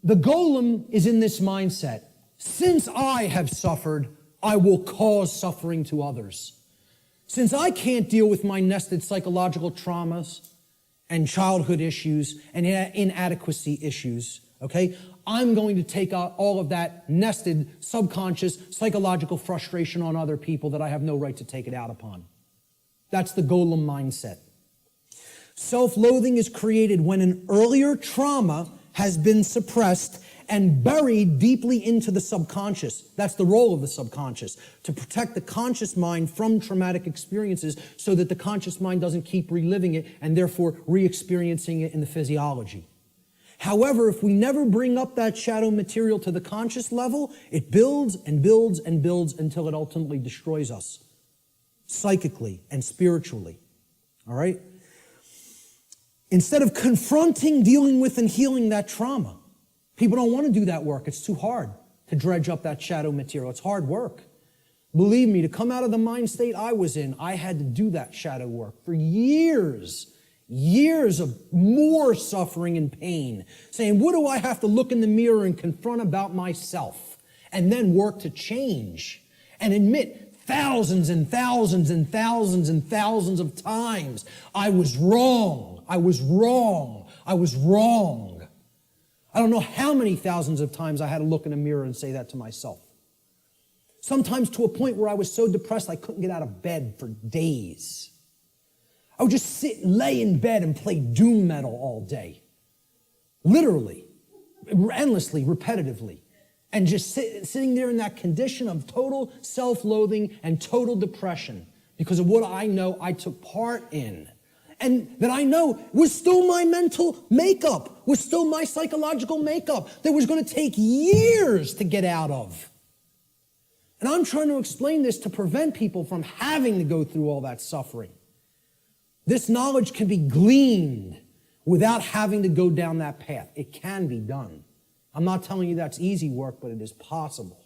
The golem is in this mindset. Since I have suffered, I will cause suffering to others. Since I can't deal with my nested psychological traumas and childhood issues and inadequacy issues, okay, I'm going to take out all of that nested subconscious psychological frustration on other people that I have no right to take it out upon. That's the golem mindset. Self-loathing is created when an earlier trauma has been suppressed and buried deeply into the subconscious. That's the role of the subconscious, to protect the conscious mind from traumatic experiences so that the conscious mind doesn't keep reliving it and therefore re-experiencing it in the physiology. However, if we never bring up that shadow material to the conscious level, it builds and builds and builds until it ultimately destroys us, psychically and spiritually. All right? Instead of confronting, dealing with, and healing that trauma, people don't want to do that work. It's too hard to dredge up that shadow material. It's hard work. Believe me, to come out of the mind state I was in, I had to do that shadow work for years. Years of more suffering and pain, saying, what do I have to look in the mirror and confront about myself? And then work to change and admit thousands and thousands and thousands and thousands of times, I was wrong, I was wrong, I was wrong. I don't know how many thousands of times I had to look in the mirror and say that to myself. Sometimes to a point where I was so depressed I couldn't get out of bed for days. I would just sit and lay in bed and play doom metal all day. Literally, endlessly, repetitively. And just sitting there in that condition of total self-loathing and total depression because of what I know I took part in. And that I know was still my mental makeup, was still my psychological makeup that was going to take years to get out of. And I'm trying to explain this to prevent people from having to go through all that suffering. This knowledge can be gleaned without having to go down that path. It can be done. I'm not telling you that's easy work, but it is possible.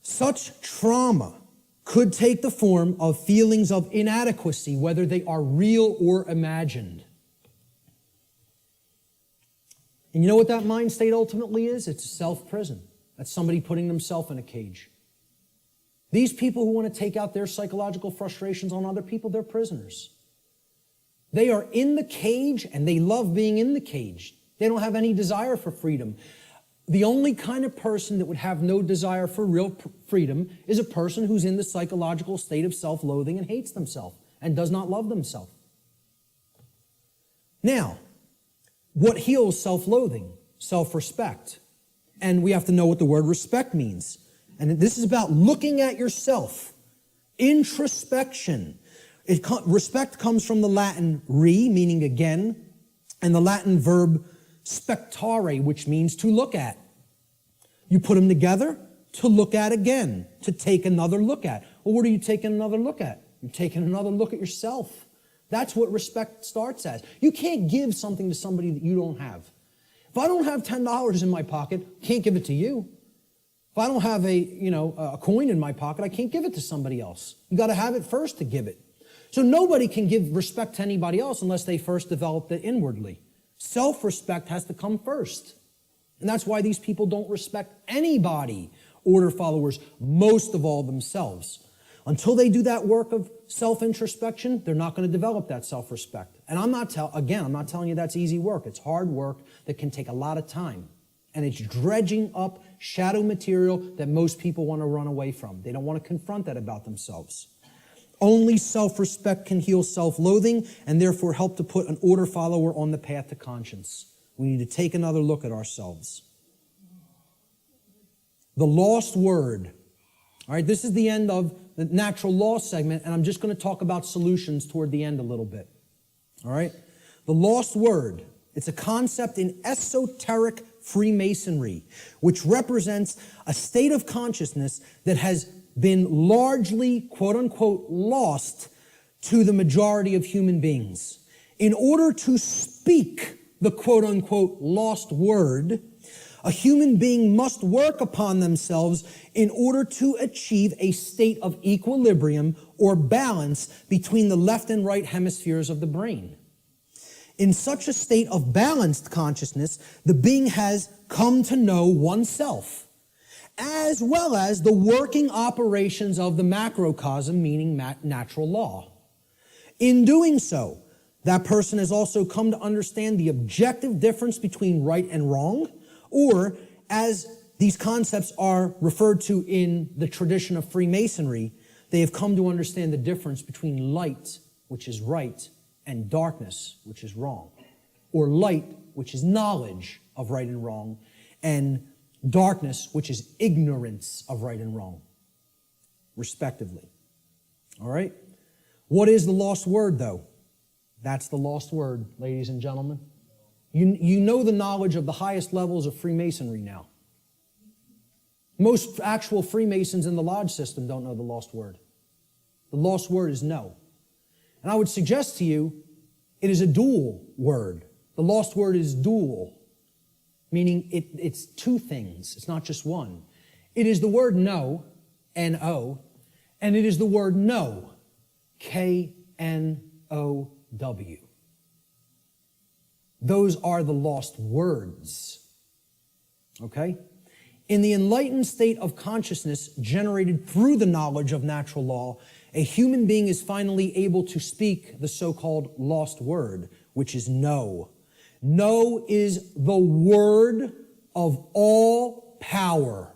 Such trauma could take the form of feelings of inadequacy, whether they are real or imagined. And you know what that mind state ultimately is? It's a self-prison. That's somebody putting themselves in a cage. These people who want to take out their psychological frustrations on other people, they're prisoners. They are in the cage and they love being in the cage. They don't have any desire for freedom. The only kind of person that would have no desire for real freedom is a person who's in the psychological state of self-loathing and hates themselves and does not love themselves. Now, what heals self-loathing? Self-respect. And we have to know what the word respect means. And this is about looking at yourself. Introspection. Respect comes from the Latin re, meaning again, and the Latin verb spectare, which means to look at. You put them together, to look at again, to take another look at. Well, what are you taking another look at? You're taking another look at yourself. That's what respect starts as. You can't give something to somebody that you don't have. If I don't have $10 in my pocket, I can't give it to you. If I don't have a coin in my pocket, I can't give it to somebody else. You got to have it first to give it. So nobody can give respect to anybody else unless they first developed it inwardly. Self-respect has to come first. And that's why these people don't respect anybody, order followers, most of all themselves. Until they do that work of self-introspection, they're not going to develop that self-respect. And I'm not telling you that's easy work. It's hard work that can take a lot of time. And it's dredging up shadow material that most people want to run away from. They don't want to confront that about themselves. Only self-respect can heal self-loathing and therefore help to put an order follower on the path to conscience. We need to take another look at ourselves. The lost word All right, this is the end of the natural law segment, and I'm just going to talk about solutions toward the end a little bit. All right? The lost word, it's a concept in esoteric Freemasonry, which represents a state of consciousness that has been largely, quote unquote, lost to the majority of human beings. In order to speak the quote unquote lost word, a human being must work upon themselves in order to achieve a state of equilibrium or balance between the left and right hemispheres of the brain. In such a state of balanced consciousness, the being has come to know oneself, as well as the working operations of the macrocosm, meaning natural law. In doing so, that person has also come to understand the objective difference between right and wrong, or as these concepts are referred to in the tradition of Freemasonry, they have come to understand the difference between light, which is right, and darkness, which is wrong. Or light, which is knowledge of right and wrong, and darkness, which is ignorance of right and wrong, respectively. All right? What is the lost word, though? That's the lost word, ladies and gentlemen. You know the knowledge of the highest levels of Freemasonry now. Most actual Freemasons in the lodge system don't know the lost word. The lost word is no. And I would suggest to you, it is a dual word. The lost word is dual, meaning it's two things. It's not just one. It is the word no, N-O, and it is the word know, K-N-O-W. Those are the lost words. Okay? In the enlightened state of consciousness generated through the knowledge of natural law, a human being is finally able to speak the so-called lost word, which is no. No is the word of all power.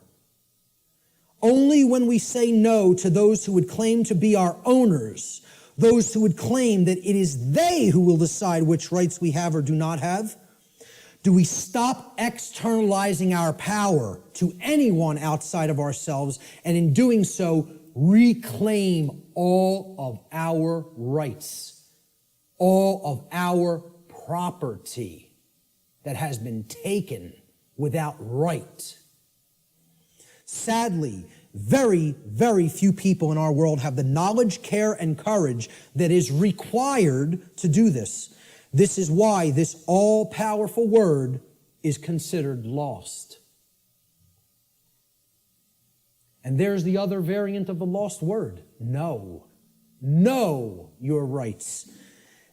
Only when we say no to those who would claim to be our owners, those who would claim that it is they who will decide which rights we have or do not have, do we stop externalizing our power to anyone outside of ourselves, and in doing so, reclaim all of our rights, all of our property that has been taken without right. Sadly, very, very few people in our world have the knowledge, care, and courage that is required to do this. This is why this all-powerful word is considered lost. And there's the other variant of the lost word, know. Know your rights.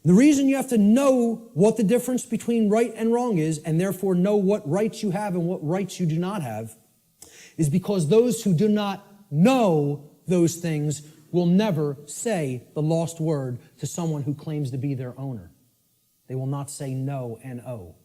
The reason you have to know what the difference between right and wrong is, and therefore know what rights you have and what rights you do not have, is because those who do not know those things will never say the lost word to someone who claims to be their owner. They will not say no, N-O.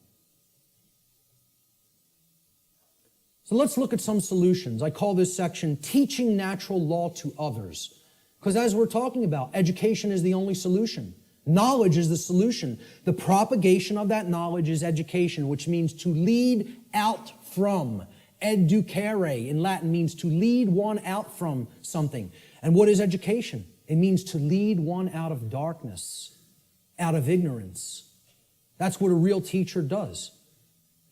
So let's look at some solutions. I call this section Teaching Natural Law to Others. Because as we're talking about, education is the only solution. Knowledge is the solution. The propagation of that knowledge is education, which means to lead out from. Educere in Latin means to lead one out from something. And what is education? It means to lead one out of darkness, out of ignorance. That's what a real teacher does.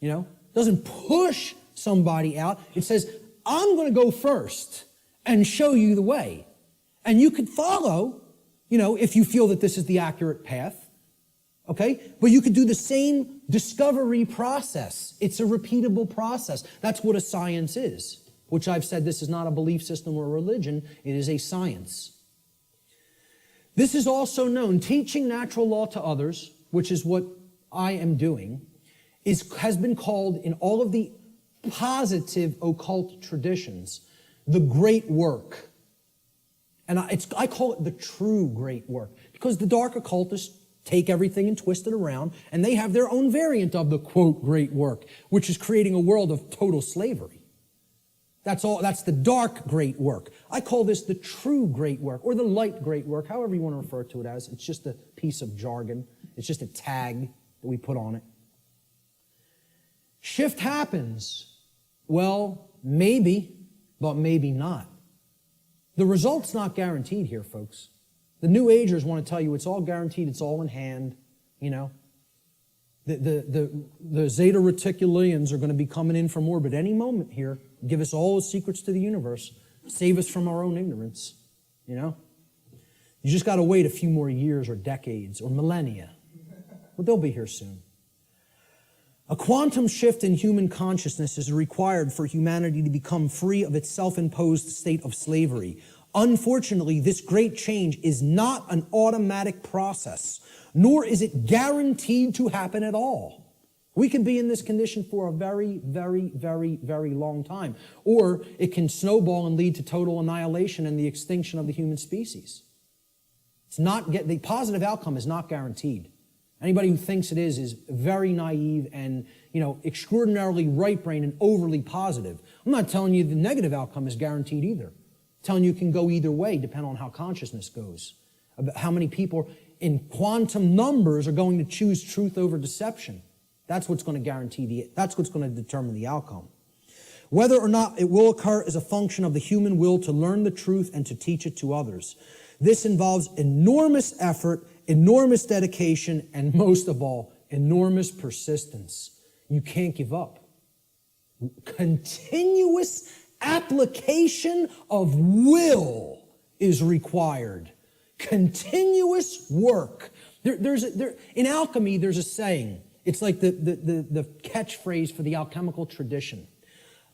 You know, doesn't push somebody out. It says, I'm going to go first and show you the way. And you could follow, you know, if you feel that this is the accurate path. Okay? But you could do the same discovery process. It's a repeatable process. That's what a science is, which I've said this is not a belief system or a religion. It is a science. This is also known, teaching natural law to others, which is what I am doing, has been called in all of the positive occult traditions, the great work. And I call it the true great work, because the dark occultists take everything and twist it around, and they have their own variant of the, quote, great work, which is creating a world of total slavery. That's the dark great work. I call this the true great work, or the light great work, however you want to refer to it as. It's just a piece of jargon. It's just a tag that we put on it. Shift happens. Well, maybe, but maybe not. The result's not guaranteed here, folks. The New Agers want to tell you it's all guaranteed, it's all in hand, you know. The Zeta Reticulians are going to be coming in from orbit any moment here, give us all the secrets to the universe, save us from our own ignorance, you know. You just got to wait a few more years or decades or millennia. But they'll be here soon. A quantum shift in human consciousness is required for humanity to become free of its self-imposed state of slavery. Unfortunately, this great change is not an automatic process, nor is it guaranteed to happen at all. We can be in this condition for a very, very, very, very long time. Or it can snowball and lead to total annihilation and the extinction of the human species. The positive outcome is not guaranteed. Anybody who thinks it is very naive and, you know, extraordinarily right-brained and overly positive. I'm not telling you the negative outcome is guaranteed either. I'm telling you it can go either way depending on how consciousness goes. About how many people in quantum numbers are going to choose truth over deception. That's what's going to that's what's going to determine the outcome. Whether or not it will occur is a function of the human will to learn the truth and to teach it to others. This involves enormous effort, enormous dedication, and most of all, enormous persistence. You can't give up. Continuous application of will is required. Continuous work. In alchemy, there's a saying. It's like the catchphrase for the alchemical tradition.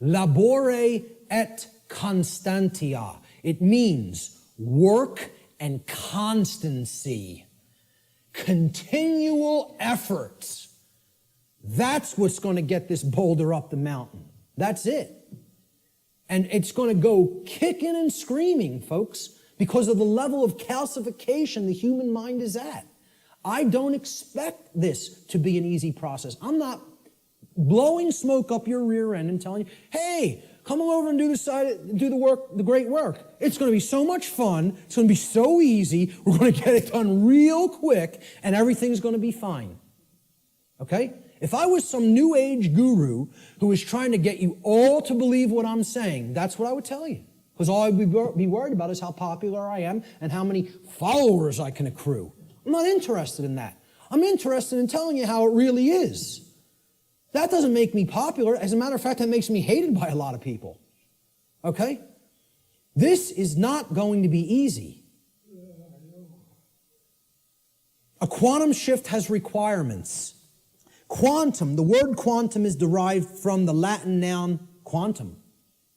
Labore et constantia. It means work and constancy. Continual efforts. That's what's going to get this boulder up the mountain. That's it. And it's going to go kicking and screaming, folks, because of the level of calcification the human mind is at. I don't expect this to be an easy process. I'm not blowing smoke up your rear end and telling you, hey, come over and do the work, the great work. It's going to be so much fun. It's going to be so easy. We're going to get it done real quick, and everything's going to be fine. Okay? If I was some New Age guru who was trying to get you all to believe what I'm saying, that's what I would tell you. Because all I'd be worried about is how popular I am and how many followers I can accrue. I'm not interested in that. I'm interested in telling you how it really is. That doesn't make me popular. As a matter of fact, that makes me hated by a lot of people. Okay? This is not going to be easy. A quantum shift has requirements. Quantum, the word quantum is derived from the Latin noun quantum.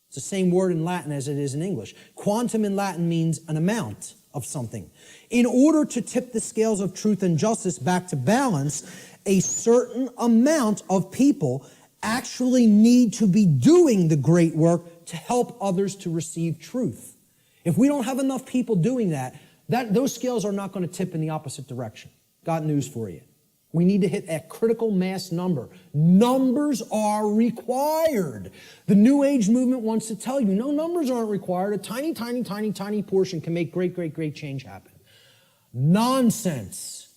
It's the same word in Latin as it is in English. Quantum in Latin means an amount of something. In order to tip the scales of truth and justice back to balance, a certain amount of people actually need to be doing the great work to help others to receive truth. If we don't have enough people doing that, those scales are not going to tip in the opposite direction. Got news for you. We need to hit a critical mass number. Numbers are required. The New Age movement wants to tell you, no, numbers aren't required. A tiny, tiny, tiny, tiny portion can make great, great, great change happen. Nonsense.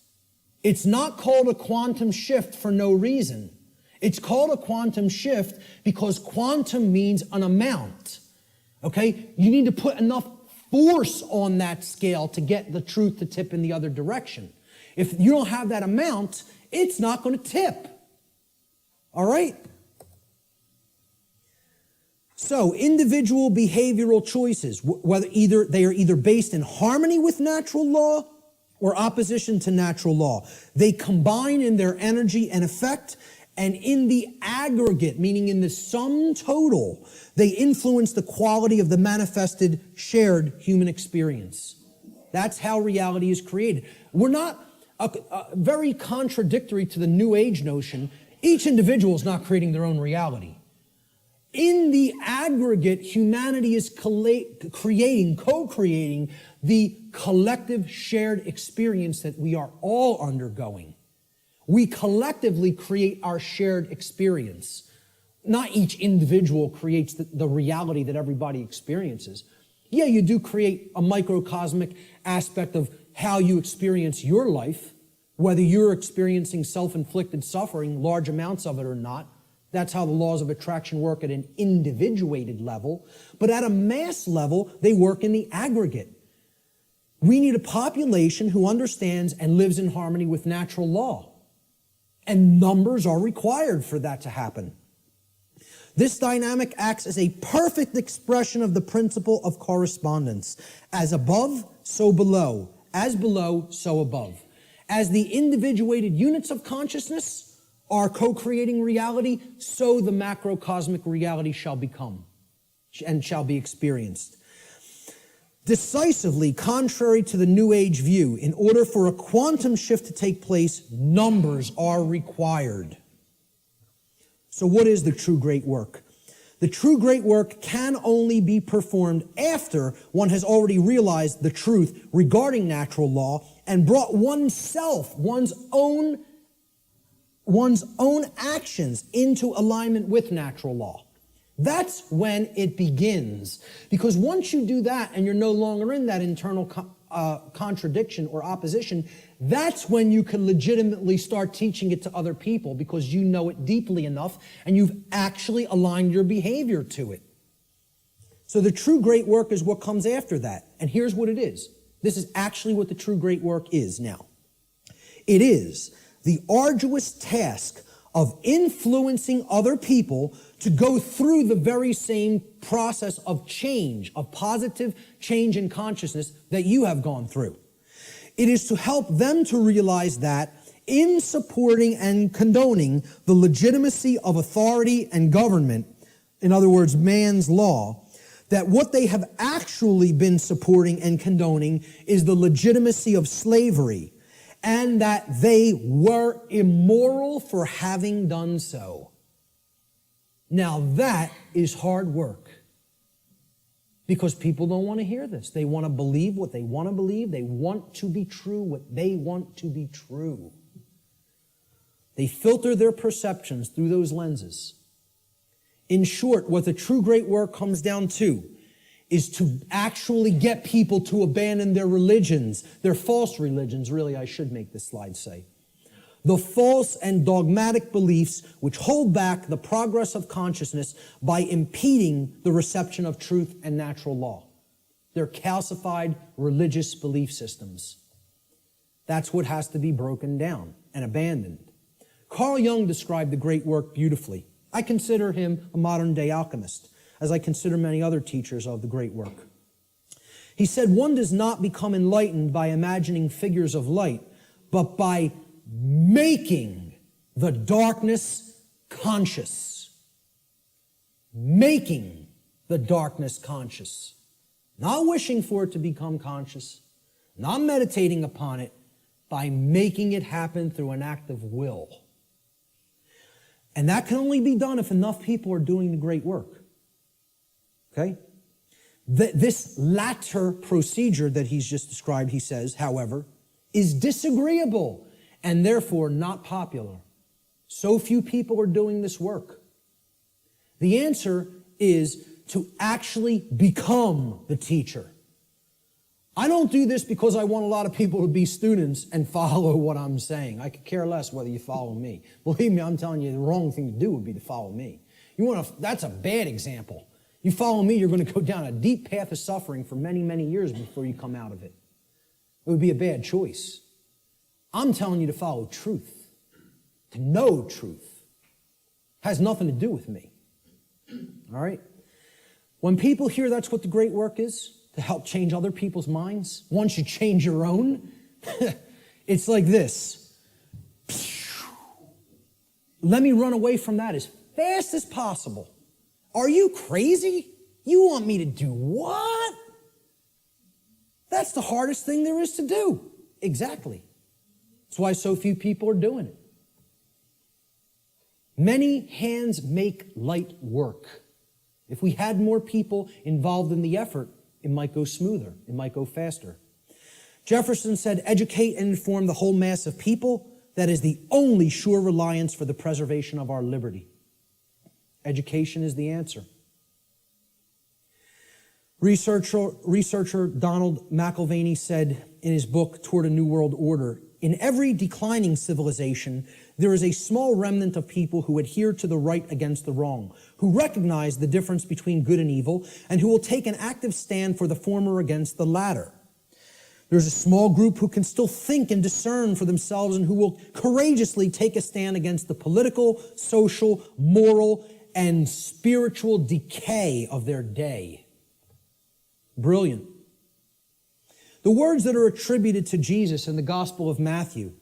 It's not called a quantum shift for no reason. It's called a quantum shift because quantum means an amount. Okay? You need to put enough force on that scale to get the truth to tip in the other direction. If you don't have that amount, it's not going to tip. All right? So, individual behavioral choices, they are either based in harmony with natural law or opposition to natural law. They combine in their energy and effect, and in the aggregate, meaning in the sum total, they influence the quality of the manifested shared human experience. That's how reality is created. We're not very contradictory to the New Age notion. Each individual is not creating their own reality. In the aggregate, humanity is co-creating the collective shared experience that we are all undergoing. We collectively create our shared experience. Not each individual creates the reality that everybody experiences. Yeah, you do create a microcosmic aspect of how you experience your life, whether you're experiencing self-inflicted suffering, large amounts of it or not. That's how the laws of attraction work at an individuated level. But at a mass level, they work in the aggregate. We need a population who understands and lives in harmony with natural law. And numbers are required for that to happen. This dynamic acts as a perfect expression of the principle of correspondence. As above, so below. As below, so above. As the individuated units of consciousness are co-creating reality, so the macrocosmic reality shall become and shall be experienced. Decisively contrary to the New Age view, in order for a quantum shift to take place, numbers are required. So what is the true great work? The true great work can only be performed after one has already realized the truth regarding natural law and brought oneself, one's own actions into alignment with natural law. That's when it begins. Because once you do that and you're no longer in that internal contradiction or opposition, that's when you can legitimately start teaching it to other people, because you know it deeply enough and you've actually aligned your behavior to it. So the true great work is what comes after that. And here's what it is. This is actually what the true great work is now. It is the arduous task of influencing other people to go through the very same process of change, of positive change in consciousness that you have gone through. It is to help them to realize that in supporting and condoning the legitimacy of authority and government, in other words, man's law, that what they have actually been supporting and condoning is the legitimacy of slavery, and that they were immoral for having done so. Now that is hard work, because people don't want to hear this. They want to believe what they want to believe. They want to be true what they want to be true. They filter their perceptions through those lenses. In short, what the true great work comes down to is to actually get people to abandon their religions, their false religions, really, I should make this slide say. The false and dogmatic beliefs which hold back the progress of consciousness by impeding the reception of truth and natural law. They're calcified religious belief systems. That's what has to be broken down and abandoned. Carl Jung described the great work beautifully. I consider him a modern-day alchemist, as I consider many other teachers of the great work. He said, one does not become enlightened by imagining figures of light, but by making the darkness conscious. Making the darkness conscious. Not wishing for it to become conscious, not meditating upon it, by making it happen through an act of will. And that can only be done if enough people are doing the great work. Okay? This latter procedure that he's just described, he says, however, is disagreeable and therefore not popular. So few people are doing this work. The answer is to actually become the teacher. I don't do this because I want a lot of people to be students and follow what I'm saying. I could care less whether you follow me. Believe me, I'm telling you, the wrong thing to do would be to follow me. That's a bad example. You follow me, you're going to go down a deep path of suffering for many, many years before you come out of it. It would be a bad choice. I'm telling you to follow truth, to know truth. It has nothing to do with me. All right? When people hear that's what the great work is, to help change other people's minds, once you change your own, it's like this. Let me run away from that as fast as possible. Are you crazy? You want me to do what? That's the hardest thing there is to do. Exactly. That's why so few people are doing it. Many hands make light work. If we had more people involved in the effort, it might go smoother. It might go faster. Jefferson said, educate and inform the whole mass of people. That is the only sure reliance for the preservation of our liberty. Education is the answer. Researcher Donald McIlvaney said in his book, Toward a New World Order, in every declining civilization, there is a small remnant of people who adhere to the right against the wrong, who recognize the difference between good and evil, and who will take an active stand for the former against the latter. There's a small group who can still think and discern for themselves and who will courageously take a stand against the political, social, moral, and spiritual decay of their day. Brilliant. The words that are attributed to Jesus in the Gospel of Matthew,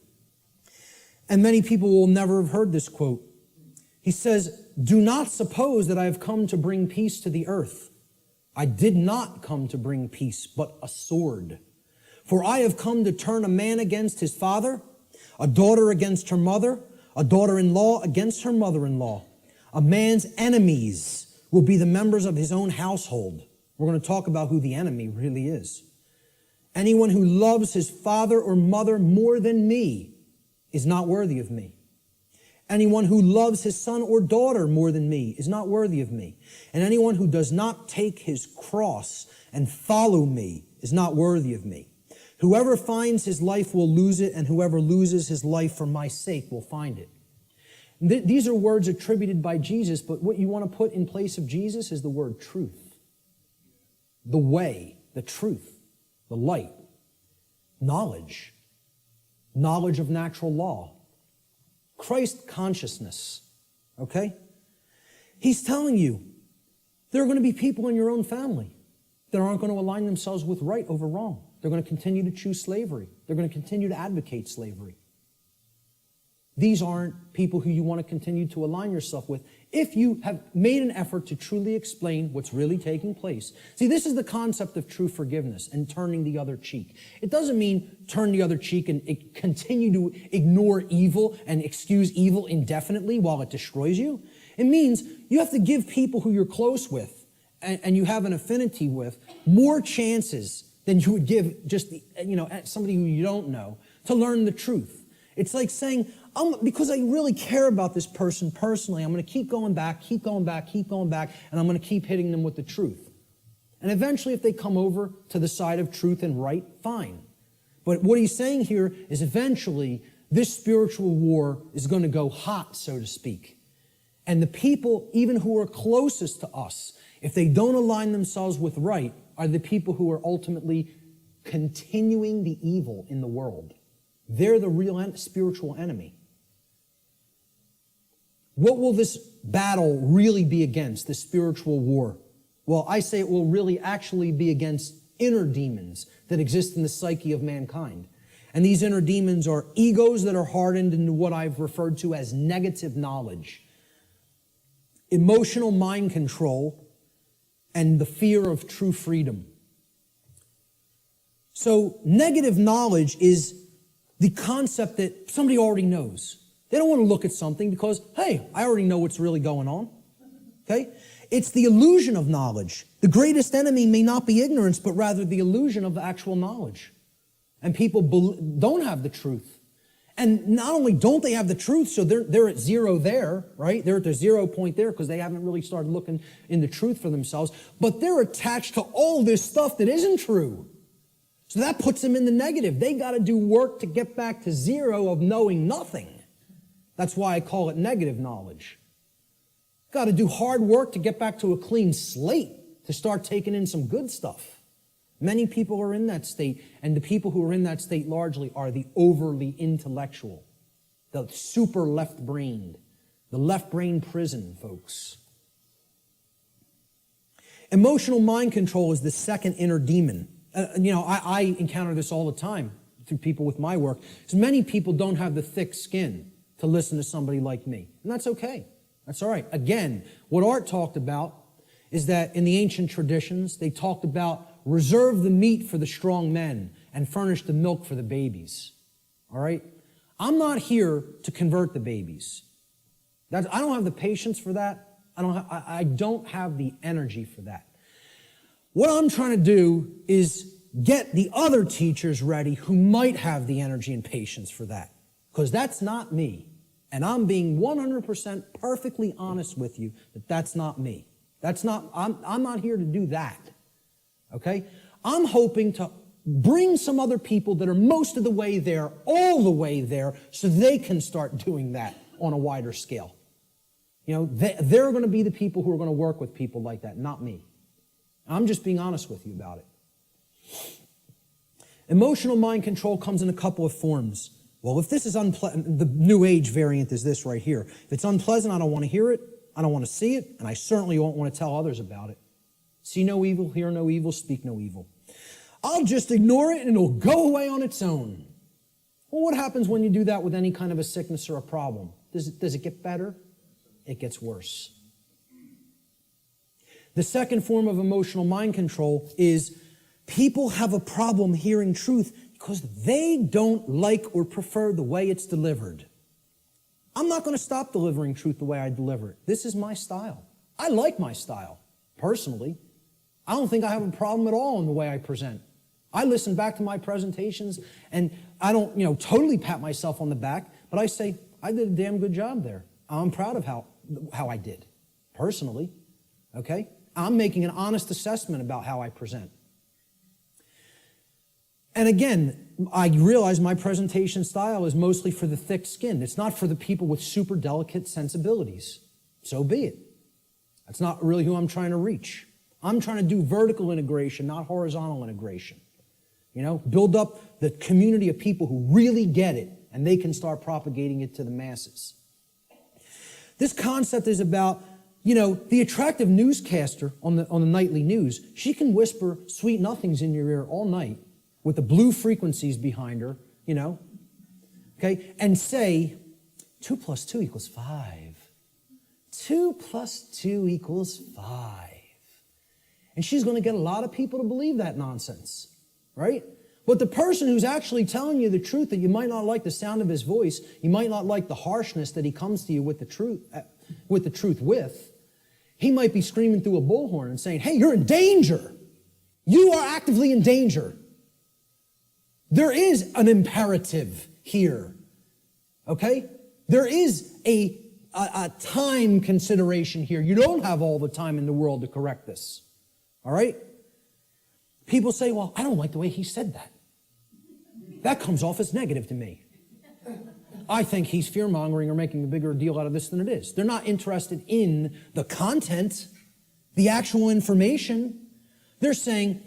and many people will never have heard this quote. He says, "Do not suppose that I have come to bring peace to the earth. I did not come to bring peace, but a sword. For I have come to turn a man against his father, a daughter against her mother, a daughter-in-law against her mother-in-law. A man's enemies will be the members of his own household." We're going to talk about who the enemy really is. "Anyone who loves his father or mother more than me is not worthy of me. Anyone who loves his son or daughter more than me is not worthy of me. And anyone who does not take his cross and follow me is not worthy of me. Whoever finds his life will lose it, and whoever loses his life for my sake will find it." These are words attributed by Jesus, but what you want to put in place of Jesus is the word truth. The way, the truth, the light, knowledge, knowledge of natural law, Christ consciousness, okay? He's telling you there are going to be people in your own family that aren't going to align themselves with right over wrong. They're going to continue to choose slavery. They're going to continue to advocate slavery. These aren't people who you want to continue to align yourself with if you have made an effort to truly explain what's really taking place. See, this is the concept of true forgiveness and turning the other cheek. It doesn't mean turn the other cheek and continue to ignore evil and excuse evil indefinitely while it destroys you. It means you have to give people who you're close with and you have an affinity with more chances than you would give just somebody who you don't know to learn the truth. It's like saying, because I really care about this person personally, I'm going to keep going back, and I'm going to keep hitting them with the truth. And eventually, if they come over to the side of truth and right, fine. But what he's saying here is eventually, this spiritual war is going to go hot, so to speak. And the people, even who are closest to us, if they don't align themselves with right, are the people who are ultimately continuing the evil in the world. They're the real spiritual enemy. What will this battle really be against, this spiritual war? Well, I say it will really actually be against inner demons that exist in the psyche of mankind. And these inner demons are egos that are hardened into what I've referred to as negative knowledge, emotional mind control, and the fear of true freedom. So negative knowledge is the concept that somebody already knows. They don't want to look at something because, hey, I already know what's really going on. Okay? It's the illusion of knowledge. The greatest enemy may not be ignorance, but rather the illusion of actual knowledge. And people don't have the truth. And not only don't they have the truth, so they're at zero there, right? They're at the 0 point there because they haven't really started looking into truth for themselves, but they're attached to all this stuff that isn't true. So that puts them in the negative. They got to do work to get back to zero of knowing nothing. That's why I call it negative knowledge. Got to do hard work to get back to a clean slate, to start taking in some good stuff. Many people are in that state, and the people who are in that state largely are the overly intellectual, the super left-brained, the left-brain prison folks. Emotional mind control is the second inner demon. I encounter this all the time through people with my work, because many people don't have the thick skin to listen to somebody like me. And that's okay. That's all right. Again, what Art talked about is that in the ancient traditions, they talked about reserve the meat for the strong men and furnish the milk for the babies. All right? I'm not here to convert the babies. I don't have the patience for that. I don't have the energy for that. What I'm trying to do is get the other teachers ready who might have the energy and patience for that. Because that's not me. And I'm being 100% perfectly honest with you that that's not me. I'm not here to do that. Okay? I'm hoping to bring some other people that are most of the way there, all the way there, so they can start doing that on a wider scale. You know, they're going to be the people who are going to work with people like that, not me. I'm just being honest with you about it. Emotional mind control comes in a couple of forms. Well, if this is unpleasant, the New Age variant is this right here. If it's unpleasant, I don't want to hear it, I don't want to see it, and I certainly won't want to tell others about it. See no evil, hear no evil, speak no evil. I'll just ignore it and it'll go away on its own. Well, what happens when you do that with any kind of a sickness or a problem? Does it get better? It gets worse. The second form of emotional mind control is people have a problem hearing truth because they don't like or prefer the way it's delivered. I'm not going to stop delivering truth the way I deliver it. This is my style. I like my style, personally. I don't think I have a problem at all in the way I present. I listen back to my presentations and I don't, totally pat myself on the back, but I say, I did a damn good job there. I'm proud of how I did, personally, okay? I'm making an honest assessment about how I present. And again, I realize my presentation style is mostly for the thick-skinned. It's not for the people with super delicate sensibilities. So be it. That's not really who I'm trying to reach. I'm trying to do vertical integration, not horizontal integration. Build up the community of people who really get it, and they can start propagating it to the masses. This concept is about, the attractive newscaster on the nightly news. She can whisper sweet nothings in your ear all night with the blue frequencies behind her, okay, and say, 2 + 2 = 5. 2 + 2 = 5. And she's going to get a lot of people to believe that nonsense, right? But the person who's actually telling you the truth, that you might not like the sound of his voice, you might not like the harshness that he comes to you with the truth with, he might be screaming through a bullhorn and saying, hey, you're in danger. You are actively in danger. There is an imperative here, okay? There is a time consideration here. You don't have all the time in the world to correct this, all right? People say, well, I don't like the way he said that. That comes off as negative to me. I think he's fear-mongering or making a bigger deal out of this than it is. They're not interested in the content, the actual information. They're saying,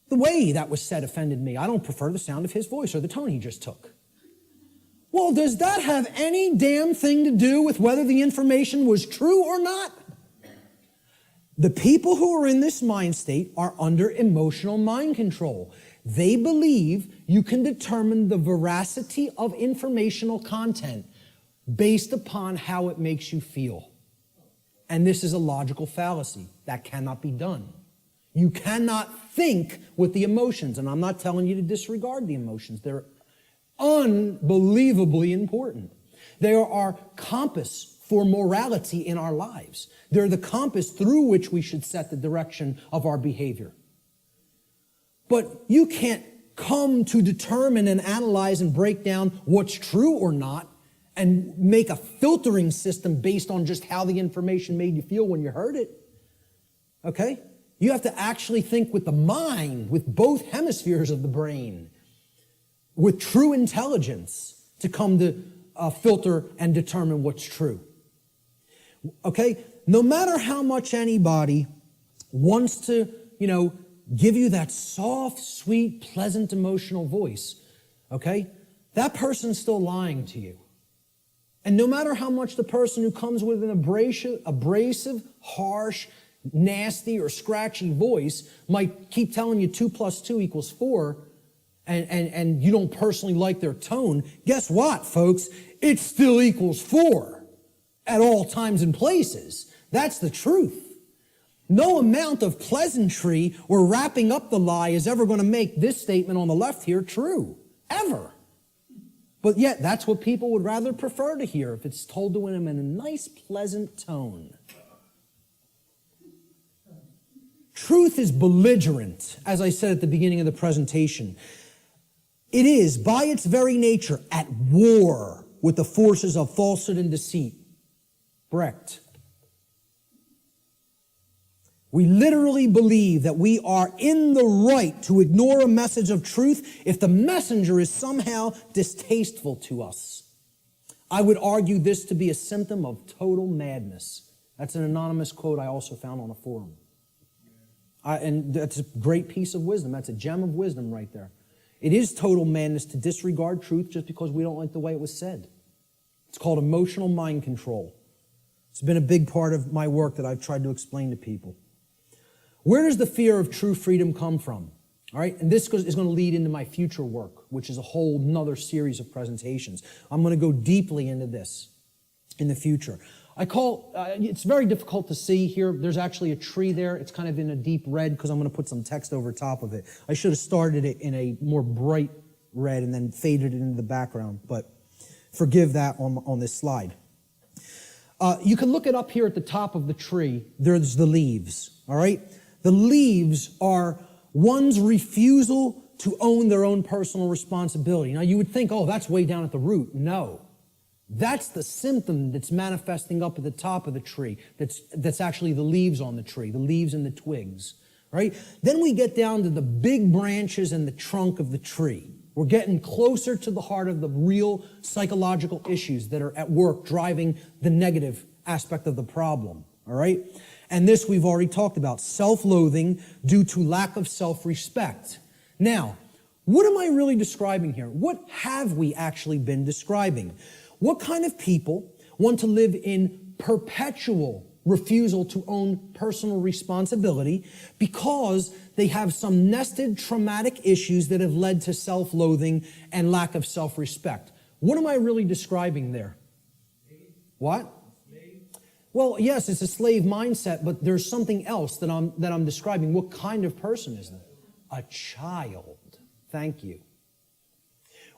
the way that was said offended me. I don't prefer the sound of his voice or the tone he just took. Well, does that have any damn thing to do with whether the information was true or not? The people who are in this mind state are under emotional mind control. They believe you can determine the veracity of informational content based upon how it makes you feel. And this is a logical fallacy. That cannot be done. You cannot think with the emotions, and I'm not telling you to disregard the emotions. They're unbelievably important. They are our compass for morality in our lives. They're the compass through which we should set the direction of our behavior. But you can't come to determine and analyze and break down what's true or not and make a filtering system based on just how the information made you feel when you heard it. Okay? You have to actually think with the mind, with both hemispheres of the brain, with true intelligence to come to filter and determine what's true. Okay? No matter how much anybody wants to, give you that soft, sweet, pleasant, emotional voice, okay? That person's still lying to you. And no matter how much the person who comes with an abrasive, harsh, nasty, or scratchy voice might keep telling you 2 + 2 = 4, and you don't personally like their tone, guess what, folks? It still equals 4 at all times and places. That's the truth. No amount of pleasantry or wrapping up the lie is ever going to make this statement on the left here true. Ever. But yet, that's what people would rather prefer to hear if it's told to them in a nice, pleasant tone. Truth is belligerent, as I said at the beginning of the presentation. It is, by its very nature, at war with the forces of falsehood and deceit. Brecht. We literally believe that we are in the right to ignore a message of truth if the messenger is somehow distasteful to us. I would argue this to be a symptom of total madness. That's an anonymous quote I also found on a forum. And that's a great piece of wisdom. That's a gem of wisdom right there. It is total madness to disregard truth just because we don't like the way it was said. It's called emotional mind control. It's been a big part of my work that I've tried to explain to people. Where does the fear of true freedom come from? All right, and this is going to lead into my future work, which is a whole nother series of presentations. I'm going to go deeply into this in the future. It's very difficult to see here. There's actually a tree there. It's kind of in a deep red because I'm going to put some text over top of it. I should have started it in a more bright red and then faded it into the background, but forgive that on this slide. You can look it up here at the top of the tree. There's the leaves, all right? The leaves are one's refusal to own their own personal responsibility. Now, you would think, oh, that's way down at the root. No. That's the symptom that's manifesting up at the top of the tree. That's actually the leaves on the tree, the leaves and the twigs, right? Then we get down to the big branches and the trunk of the tree. We're getting closer to the heart of the real psychological issues that are at work driving the negative aspect of the problem, all right? And this we've already talked about, self-loathing due to lack of self-respect. Now, what am I really describing here? What have we actually been describing? What kind of people want to live in perpetual refusal to own personal responsibility because they have some nested traumatic issues that have led to self-loathing and lack of self-respect? What am I really describing there? What? Well, yes, it's a slave mindset, but there's something else that I'm describing. What kind of person is that? A child. Thank you.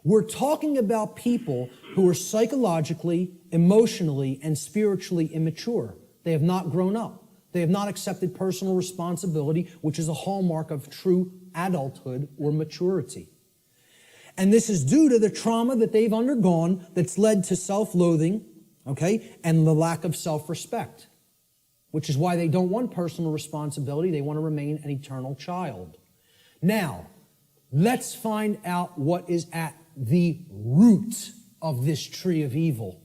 We're talking about people who are psychologically, emotionally, and spiritually immature. They have not grown up. They have not accepted personal responsibility, which is a hallmark of true adulthood or maturity. And this is due to the trauma that they've undergone that's led to self-loathing, okay, and the lack of self-respect, which is why they don't want personal responsibility. They want to remain an eternal child. Now, let's find out what is at the root of this tree of evil.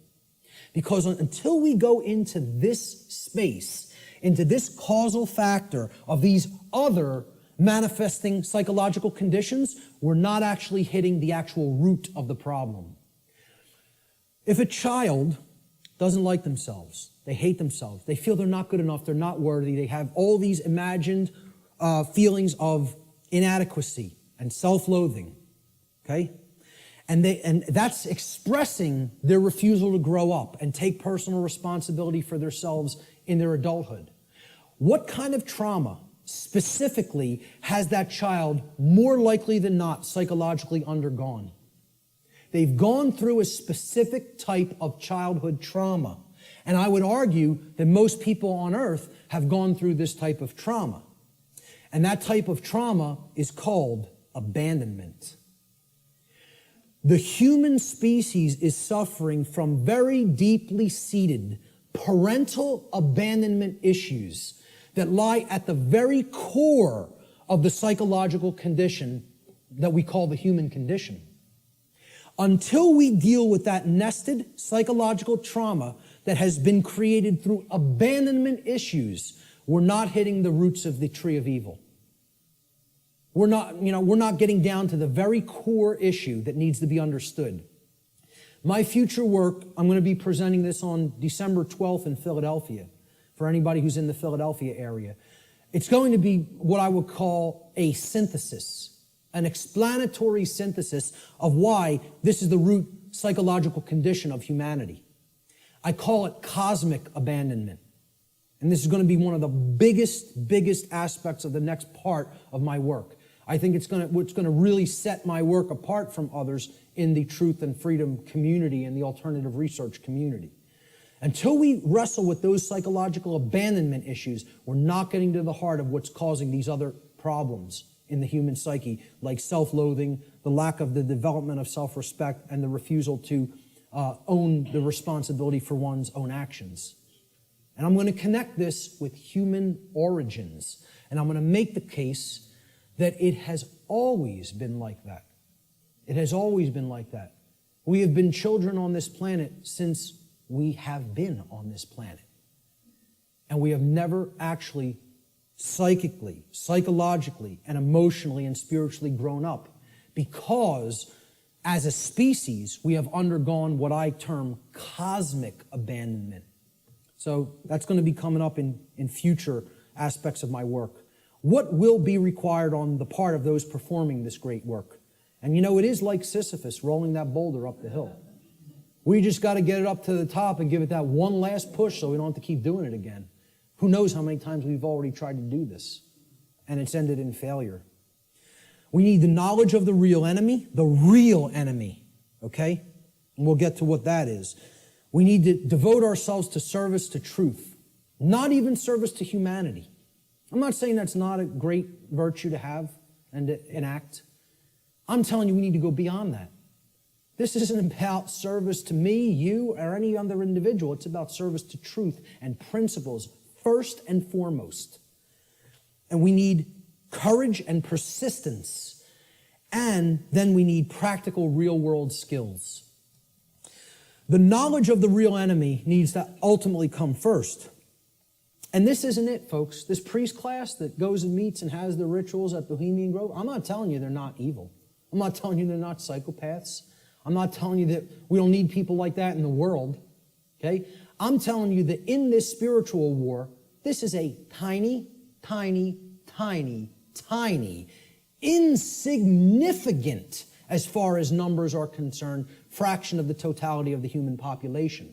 Because until we go into this space, into this causal factor of these other manifesting psychological conditions, we're not actually hitting the actual root of the problem. If a child doesn't like themselves, they hate themselves, they feel they're not good enough, they're not worthy, they have all these imagined feelings of inadequacy and self-loathing, okay? And that's expressing their refusal to grow up and take personal responsibility for themselves in their adulthood. What kind of trauma specifically has that child more likely than not psychologically undergone? They've gone through a specific type of childhood trauma. And I would argue that most people on earth have gone through this type of trauma. And that type of trauma is called abandonment. The human species is suffering from very deeply seated parental abandonment issues that lie at the very core of the psychological condition that we call the human condition. Until we deal with that nested psychological trauma that has been created through abandonment issues, we're not hitting the roots of the tree of evil. We're not getting down to the very core issue that needs to be understood. My future work, I'm going to be presenting this on December 12th in Philadelphia, for anybody who's in the Philadelphia area. It's going to be what I would call a synthesis, an explanatory synthesis of why this is the root psychological condition of humanity. I call it cosmic abandonment. And this is going to be one of the biggest aspects of the next part of my work. I think it's going to really set my work apart from others in the truth and freedom community and the alternative research community. Until we wrestle with those psychological abandonment issues, we're not getting to the heart of what's causing these other problems in the human psyche, like self-loathing, the lack of the development of self-respect, and the refusal to own the responsibility for one's own actions. And I'm going to connect this with human origins. And I'm going to make the case that it has always been like that. It has always been like that. We have been children on this planet since we have been on this planet. And we have never actually psychically, psychologically, and emotionally and spiritually grown up, because as a species, we have undergone what I term cosmic abandonment. So that's going to be coming up in future aspects of my work. What will be required on the part of those performing this great work? And you know, it is like Sisyphus rolling that boulder up the hill. We just got to get it up to the top and give it that one last push so we don't have to keep doing it again. Who knows how many times we've already tried to do this, and it's ended in failure. We need the knowledge of the real enemy, okay? And we'll get to what that is. We need to devote ourselves to service to truth, not even service to humanity. I'm not saying that's not a great virtue to have and to enact. I'm telling you we need to go beyond that. This isn't about service to me, you, or any other individual. It's about service to truth and principles, first and foremost. And we need courage and persistence. And then we need practical real-world skills. The knowledge of the real enemy needs to ultimately come first. And this isn't it, folks. This priest class that goes and meets and has the rituals at Bohemian Grove, I'm not telling you they're not evil. I'm not telling you they're not psychopaths. I'm not telling you that we don't need people like that in the world, okay? I'm telling you that in this spiritual war, this is a tiny, tiny, tiny, tiny, insignificant, as far as numbers are concerned, fraction of the totality of the human population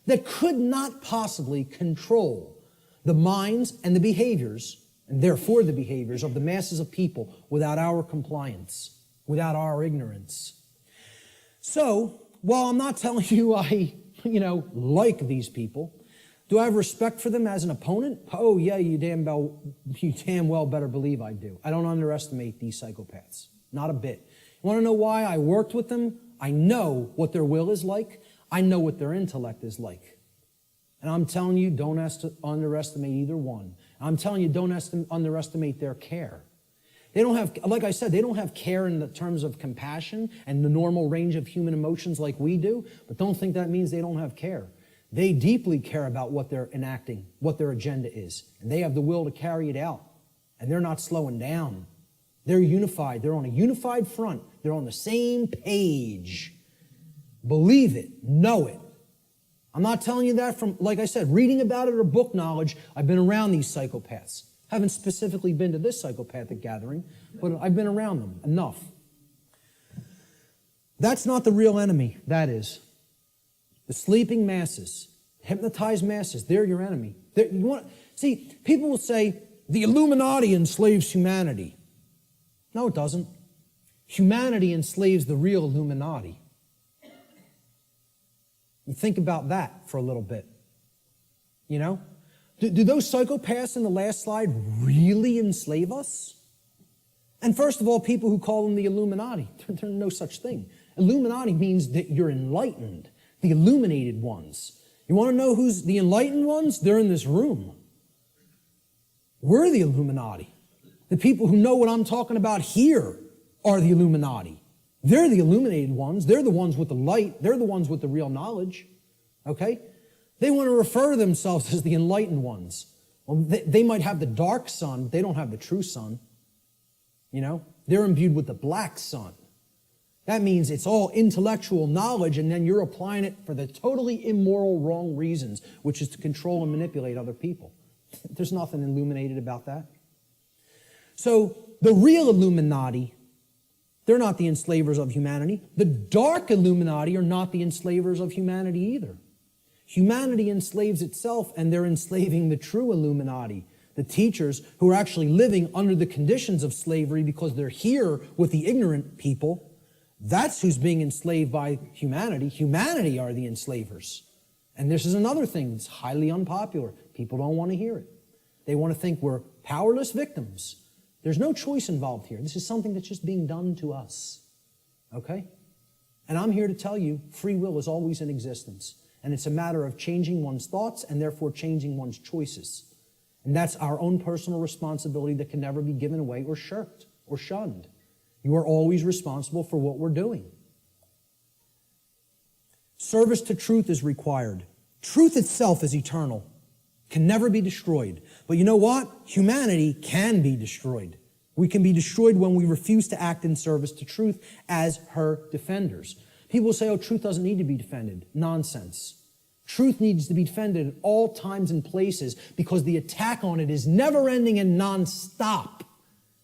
that could not possibly control the minds and the behaviors, and therefore the behaviors of the masses of people without our compliance, without our ignorance. So, while I'm not telling you I, like these people, do I have respect for them as an opponent? Oh yeah, you damn well better believe I do. I don't underestimate these psychopaths, not a bit. You want to know why I worked with them? I know what their will is like. I know what their intellect is like. And I'm telling you, don't underestimate either one. I'm telling you, don't underestimate their care. They don't have, like I said, they don't have care in the terms of compassion and the normal range of human emotions like we do, but don't think that means they don't have care. They deeply care about what they're enacting, what their agenda is, and they have the will to carry it out, and they're not slowing down. They're unified. They're on a unified front. They're on the same page. Believe it. Know it. I'm not telling you that from, like I said, reading about it or book knowledge. I've been around these psychopaths. Haven't specifically been to this psychopathic gathering, but I've been around them enough. That's not the real enemy, that is. The sleeping masses, hypnotized masses, they're your enemy. See, people will say, the Illuminati enslaves humanity. No, it doesn't. Humanity enslaves the real Illuminati. You think about that for a little bit. Do those psychopaths in the last slide really enslave us? And first of all, people who call them the Illuminati, there's no such thing. Illuminati means that you're enlightened, the illuminated ones. You want to know who's the enlightened ones? They're in this room. We're the Illuminati. The people who know what I'm talking about here are the Illuminati. They're the illuminated ones. They're the ones with the light. They're the ones with the real knowledge. Okay? They want to refer to themselves as the enlightened ones. Well, they might have the dark sun, but they don't have the true sun. They're imbued with the black sun. That means it's all intellectual knowledge, and then you're applying it for the totally immoral, wrong reasons, which is to control and manipulate other people. There's nothing illuminated about that. So the real Illuminati, they're not the enslavers of humanity. The dark Illuminati are not the enslavers of humanity either. Humanity enslaves itself, and they're enslaving the true Illuminati, the teachers who are actually living under the conditions of slavery because they're here with the ignorant people. That's who's being enslaved by humanity. Humanity are the enslavers. And this is another thing that's highly unpopular. People don't want to hear it. They want to think we're powerless victims. There's no choice involved here. This is something that's just being done to us. Okay? And I'm here to tell you, free will is always in existence. And it's a matter of changing one's thoughts and therefore changing one's choices. And that's our own personal responsibility that can never be given away or shirked or shunned. You are always responsible for what we're doing. Service to truth is required. Truth itself is eternal, can never be destroyed. But you know what? Humanity can be destroyed. We can be destroyed when we refuse to act in service to truth as her defenders. People say, oh, truth doesn't need to be defended. Nonsense. Truth needs to be defended at all times and places because the attack on it is never-ending and non-stop,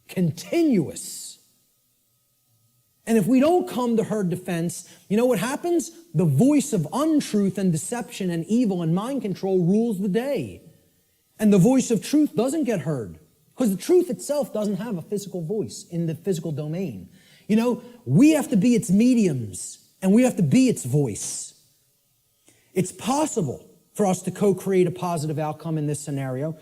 continuous. And if we don't come to her defense, you know what happens? The voice of untruth and deception and evil and mind control rules the day. And the voice of truth doesn't get heard. Because the truth itself doesn't have a physical voice in the physical domain. You know, we have to be its mediums, and we have to be its voice. It's possible for us to co-create a positive outcome in this scenario,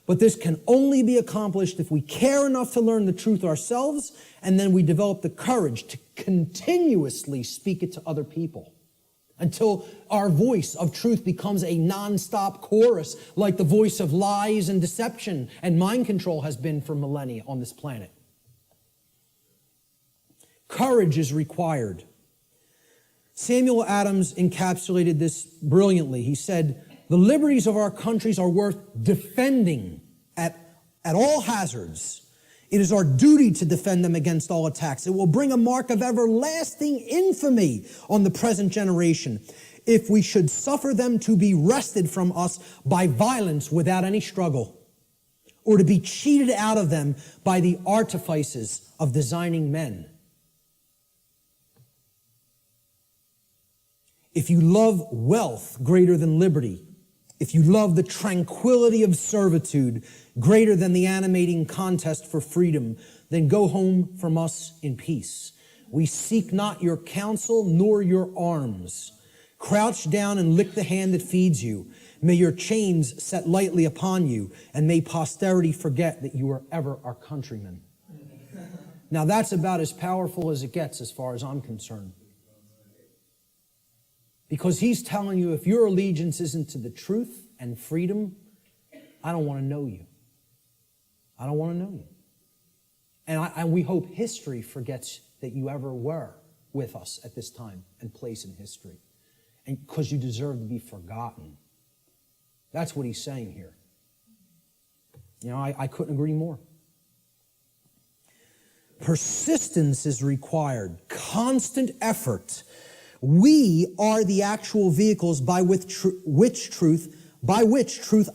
but this can only be accomplished if we care enough to learn the truth ourselves, and then we develop the courage to continuously speak it to other people. Until our voice of truth becomes a non-stop chorus like the voice of lies and deception and mind control has been for millennia on this planet. Courage is required. Samuel Adams encapsulated this brilliantly. He said, the liberties of our countries are worth defending at all hazards. It is our duty to defend them against all attacks. It will bring a mark of everlasting infamy on the present generation if we should suffer them to be wrested from us by violence without any struggle, or to be cheated out of them by the artifices of designing men. If you love wealth greater than liberty, if you love the tranquility of servitude greater than the animating contest for freedom, then go home from us in peace. We seek not your counsel nor your arms. Crouch down and lick the hand that feeds you. May your chains set lightly upon you, and may posterity forget that you were ever our countrymen. Now that's about as powerful as it gets as far as I'm concerned. Because he's telling you, if your allegiance isn't to the truth and freedom, I don't want to know you. I don't want to know you. And we hope history forgets that you ever were with us at this time and place in history. And because you deserve to be forgotten. That's what he's saying here. You know, I couldn't agree more. Persistence is required. Constant effort. We are the actual vehicles by which truth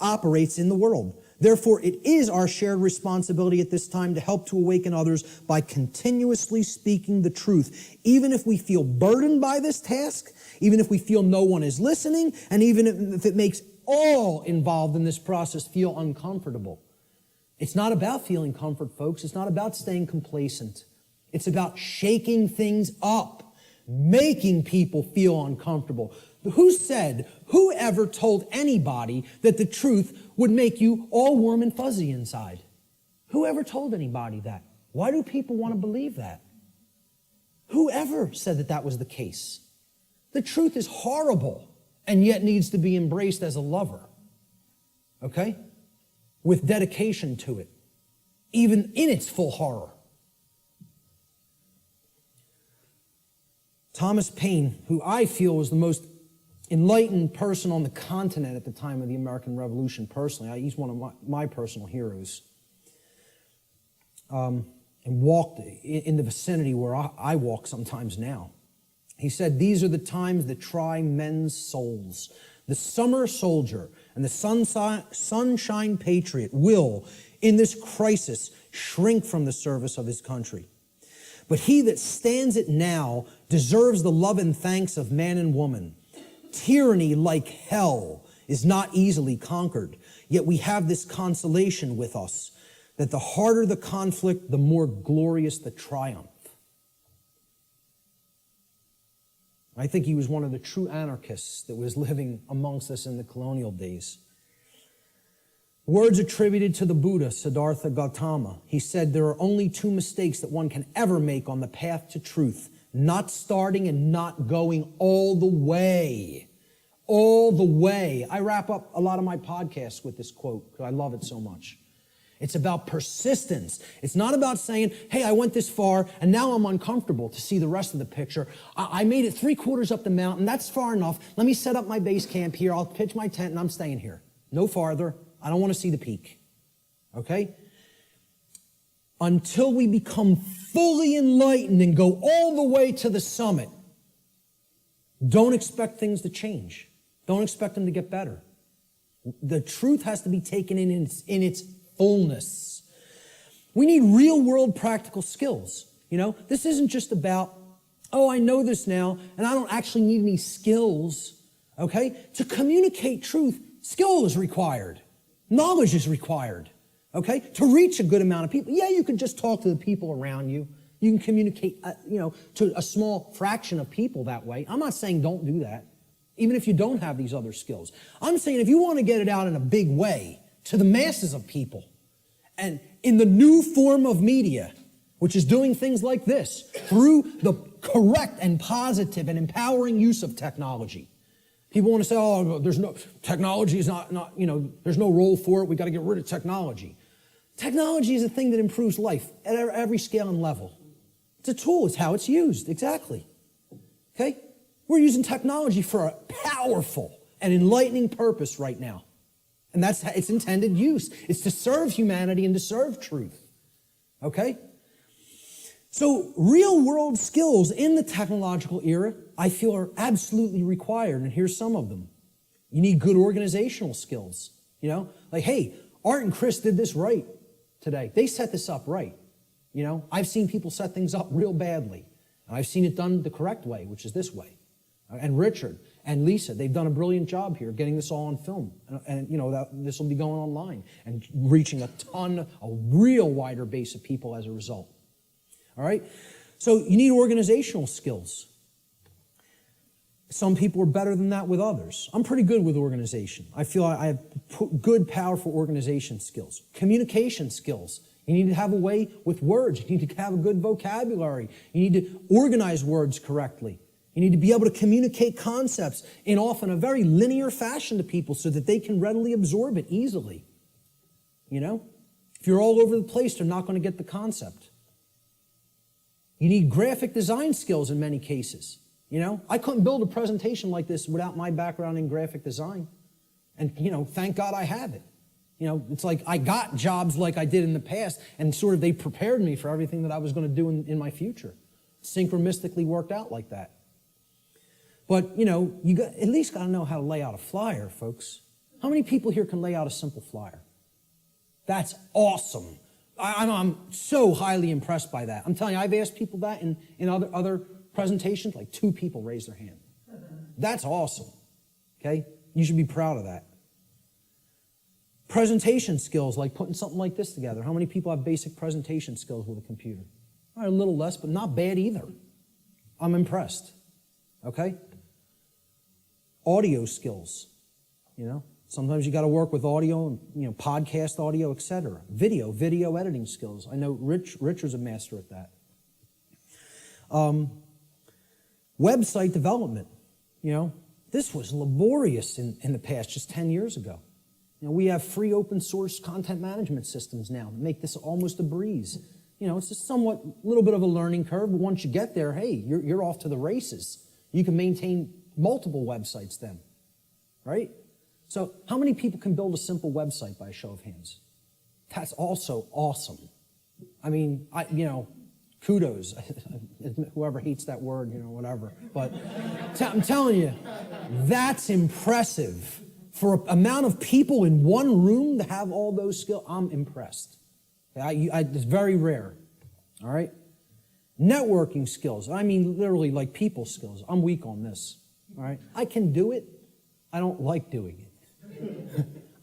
operates in the world. Therefore, it is our shared responsibility at this time to help to awaken others by continuously speaking the truth, even if we feel burdened by this task, even if we feel no one is listening, and even if it makes all involved in this process feel uncomfortable. It's not about feeling comfort, folks. It's not about staying complacent. It's about shaking things up. Making people feel uncomfortable. Who ever told anybody that the truth would make you all warm and fuzzy inside? Who ever told anybody that? Why do people want to believe that? Who ever said that that was the case? The truth is horrible and yet needs to be embraced as a lover. Okay? With dedication to it, even in its full horror. Thomas Paine, who I feel was the most enlightened person on the continent at the time of the American Revolution, personally. He's one of my personal heroes. And walked in the vicinity where I walk sometimes now. He said, these are the times that try men's souls. The summer soldier and the sunshine patriot will, in this crisis, shrink from the service of his country. But he that stands it now deserves the love and thanks of man and woman. Tyranny, like hell, is not easily conquered. Yet we have this consolation with us, that the harder the conflict, the more glorious the triumph. I think he was one of the true anarchists that was living amongst us in the colonial days. Words attributed to the Buddha, Siddhartha Gautama. He said, there are only two mistakes that one can ever make on the path to truth. Not starting and not going all the way. all the way. I wrap up a lot of my podcasts with this quote because I love it so much. It's about persistence. It's not about saying, hey, I went this far and now I'm uncomfortable to see the rest of the picture. I made it 3/4 up the mountain. That's far enough. Let me set up my base camp here. I'll pitch my tent and I'm staying here. No farther. I don't want to see the peak. Okay? Until we become fully enlightened and go all the way to the summit, don't expect things to change. Don't expect them to get better. The truth has to be taken in its fullness. We need real world practical skills. You know, this isn't just about, oh, I know this now and I don't actually need any skills. Okay? To communicate truth, skill is required. Knowledge is required. Okay? To reach a good amount of people. Yeah, you can just talk to the people around you. You can communicate, to a small fraction of people that way. I'm not saying don't do that, even if you don't have these other skills. I'm saying if you want to get it out in a big way to the masses of people, and in the new form of media, which is doing things like this, through the correct and positive and empowering use of technology. People want to say, oh, technology is not, there's no role for it. We got to get rid of technology. Technology is a thing that improves life at every scale and level. It's a tool. It's how it's used. Exactly. Okay? We're using technology for a powerful and enlightening purpose right now. And that's its intended use. It's to serve humanity and to serve truth. Okay? So real world skills in the technological era, I feel, are absolutely required. And here's some of them. You need good organizational skills. Like, hey, Art and Chris did this right today. They set this up right. I've seen people set things up real badly. And I've seen it done the correct way, which is this way. And Richard and Lisa, they've done a brilliant job here getting this all on film. And this will be going online and reaching a real wider base of people as a result. All right? So you need organizational skills. Some people are better than that with others. I'm pretty good with organization. I feel I have good, powerful organization skills. Communication skills. You need to have a way with words. You need to have a good vocabulary. You need to organize words correctly. You need to be able to communicate concepts in often a very linear fashion to people so that they can readily absorb it easily. If you're all over the place, they're not going to get the concept. You need graphic design skills in many cases. I couldn't build a presentation like this without my background in graphic design. And, thank God I have it. It's like I got jobs like I did in the past, and sort of they prepared me for everything that I was going to do in my future. Synchronistically worked out like that. But, you at least got to know how to lay out a flyer, folks. How many people here can lay out a simple flyer? That's awesome. I'm so highly impressed by that. I'm telling you, I've asked people that in other presentations, like 2 people raised their hand. That's awesome. Okay? You should be proud of that. Presentation skills, like putting something like this together. How many people have basic presentation skills with a computer? All right, a little less, but not bad either. I'm impressed. Okay? Audio skills. Sometimes you got to work with audio, and podcast audio, etc. Video editing skills. I know Richard's a master at that. Website development. This was laborious in the past, just 10 years ago. We have free open source content management systems now that make this almost a breeze. It's a little bit of a learning curve, but once you get there, hey, you're off to the races. You can maintain multiple websites then, right? So how many people can build a simple website by a show of hands? That's also awesome. I mean, kudos. Whoever hates that word, whatever. But I'm telling you, that's impressive. For an amount of people in one room to have all those skills, I'm impressed. It's very rare. All right? Networking skills. I mean, literally like people skills. I'm weak on this. All right? I can do it. I don't like doing it.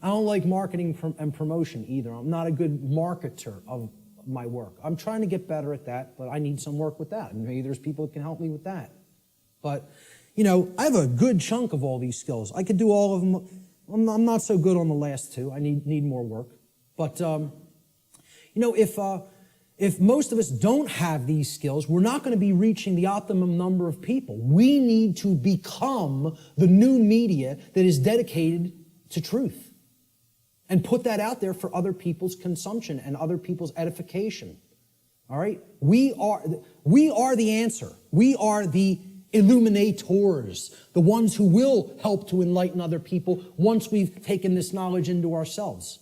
I don't like marketing and promotion either. I'm not a good marketer of my work. I'm trying to get better at that, but I need some work with that. And maybe there's people that can help me with that. But, I have a good chunk of all these skills. I could do all of them. I'm not so good on the last 2. I need more work. But, if most of us don't have these skills, we're not going to be reaching the optimum number of people. We need to become the new media that is dedicated to truth and put that out there for other people's consumption and other people's edification. All right? We are the answer. We are the illuminators, the ones who will help to enlighten other people once we've taken this knowledge into ourselves.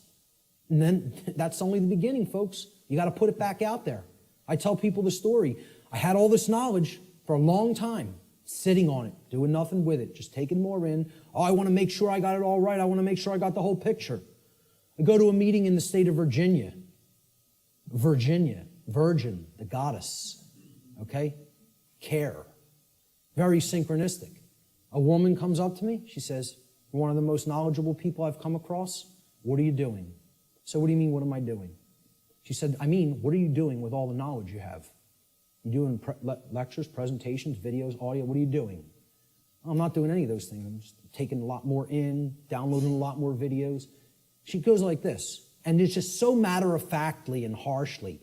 And then that's only the beginning, folks. You got to put it back out there. I tell people the story. I had all this knowledge for a long time, sitting on it, doing nothing with it, just taking more in. Oh, I want to make sure I got it all right. I want to make sure I got the whole picture. I go to a meeting in the state of Virginia. Virgin, the goddess, okay? Care. Very synchronistic. A woman comes up to me. She says, "You're one of the most knowledgeable people I've come across. What are you doing?" So what do you mean, what am I doing? She said, I mean, what are you doing with all the knowledge you have? You doing lectures, presentations, videos, audio? What are you doing? I'm not doing any of those things. I'm just taking a lot more in, downloading a lot more videos. She goes like this, and it's just so matter-of-factly and harshly.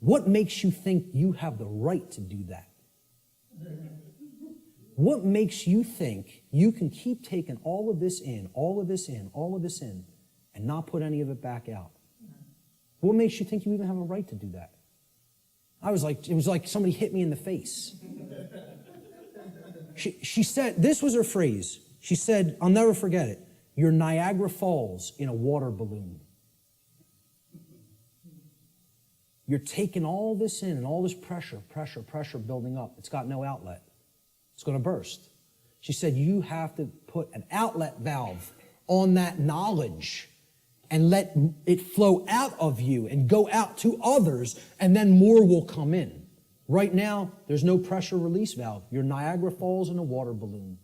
What makes you think you have the right to do that? What makes you think you can keep taking all of this in, all of this in, all of this in, and not put any of it back out? What makes you think you even have a right to do that? It was like somebody hit me in the face. She said, this was her phrase. She said, I'll never forget it. You're Niagara Falls in a water balloon. You're taking all this in and all this pressure building up. It's got no outlet. It's going to burst. She said, you have to put an outlet valve on that knowledge and let it flow out of you and go out to others, and then more will come in. Right now, there's no pressure release valve. You're Niagara Falls in a water balloon.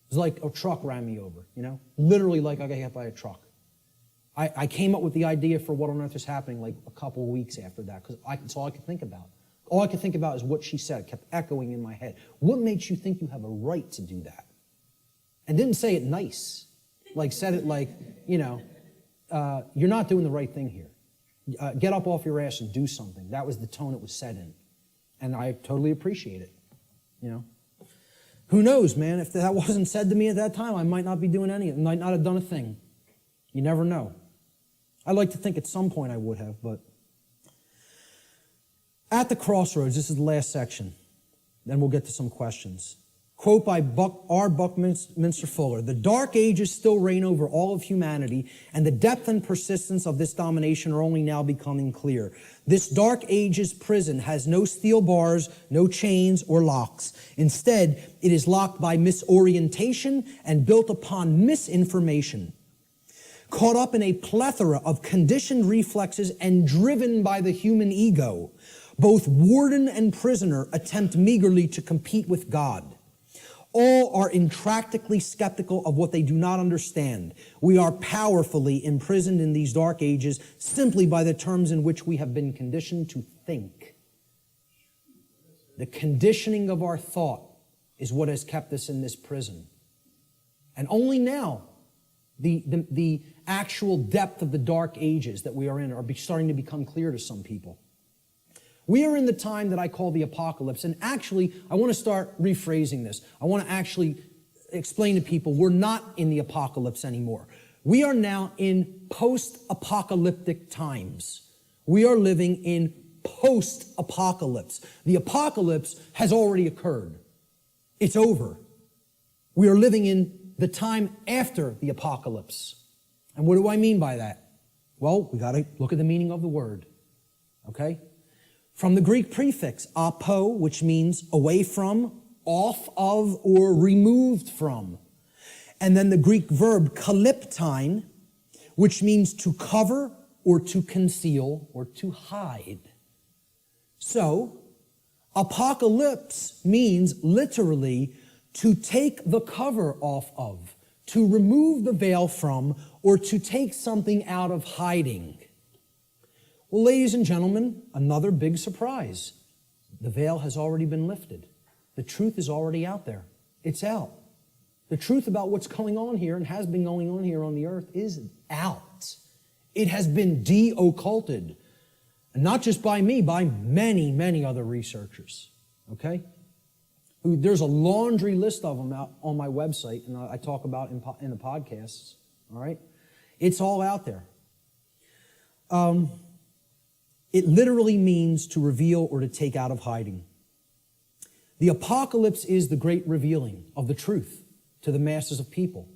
It's like a truck ran me over, you know? Literally like I got hit by a truck. I came up with the idea for what on earth is happening like a couple of weeks after that, because that's all I could think about. All I could think about is what she said. It kept echoing in my head. What makes you think you have a right to do that? And didn't say it nice. Like, said it like, you know, you're not doing the right thing here. Get up off your ass and do something. That was the tone it was said in. And I totally appreciate it, you know. Who knows, man? If that wasn't said to me at that time, I might not be doing anything. I might not have done a thing. You never know. I'd like to think at some point I would have, but at the crossroads, this is the last section. Then we'll get to some questions. Quote by R. Buckminster Fuller, "The dark ages still reign over all of humanity, and the depth and persistence of this domination are only now becoming clear. This dark ages prison has no steel bars, no chains or locks. Instead, it is locked by misorientation and built upon misinformation. Caught up in a plethora of conditioned reflexes and driven by the human ego, both warden and prisoner attempt meagerly to compete with God. All are intractably skeptical of what they do not understand. We are powerfully imprisoned in these dark ages simply by the terms in which we have been conditioned to think. The conditioning of our thought is what has kept us in this prison. And only now, the actual depth of the dark ages that we are in are starting to become clear to some people. We are in the time that I call the apocalypse, and actually, I want to start rephrasing this. I want to actually explain to people we're not in the apocalypse anymore. We are now in post-apocalyptic times. We are living in post-apocalypse. The apocalypse has already occurred. It's over. We are living in the time after the apocalypse. And what do I mean by that? Well, we got to look at the meaning of the word, okay? From the Greek prefix apo, which means away from, off of, or removed from. And then the Greek verb kalyptine, which means to cover or to conceal or to hide. So, apocalypse means literally to take the cover off of, to remove the veil from, or to take something out of hiding. Well, ladies and gentlemen, another big surprise. The veil has already been lifted. The truth is already out there. It's out. The truth about what's going on here and has been going on here on the earth is out. It has been de-occulted. And not just by me, by many, many other researchers, okay? There's a laundry list of them out on my website, and I talk about in the podcasts, all right? It's all out there. It literally means to reveal or to take out of hiding. The apocalypse is the great revealing of the truth to the masses of people.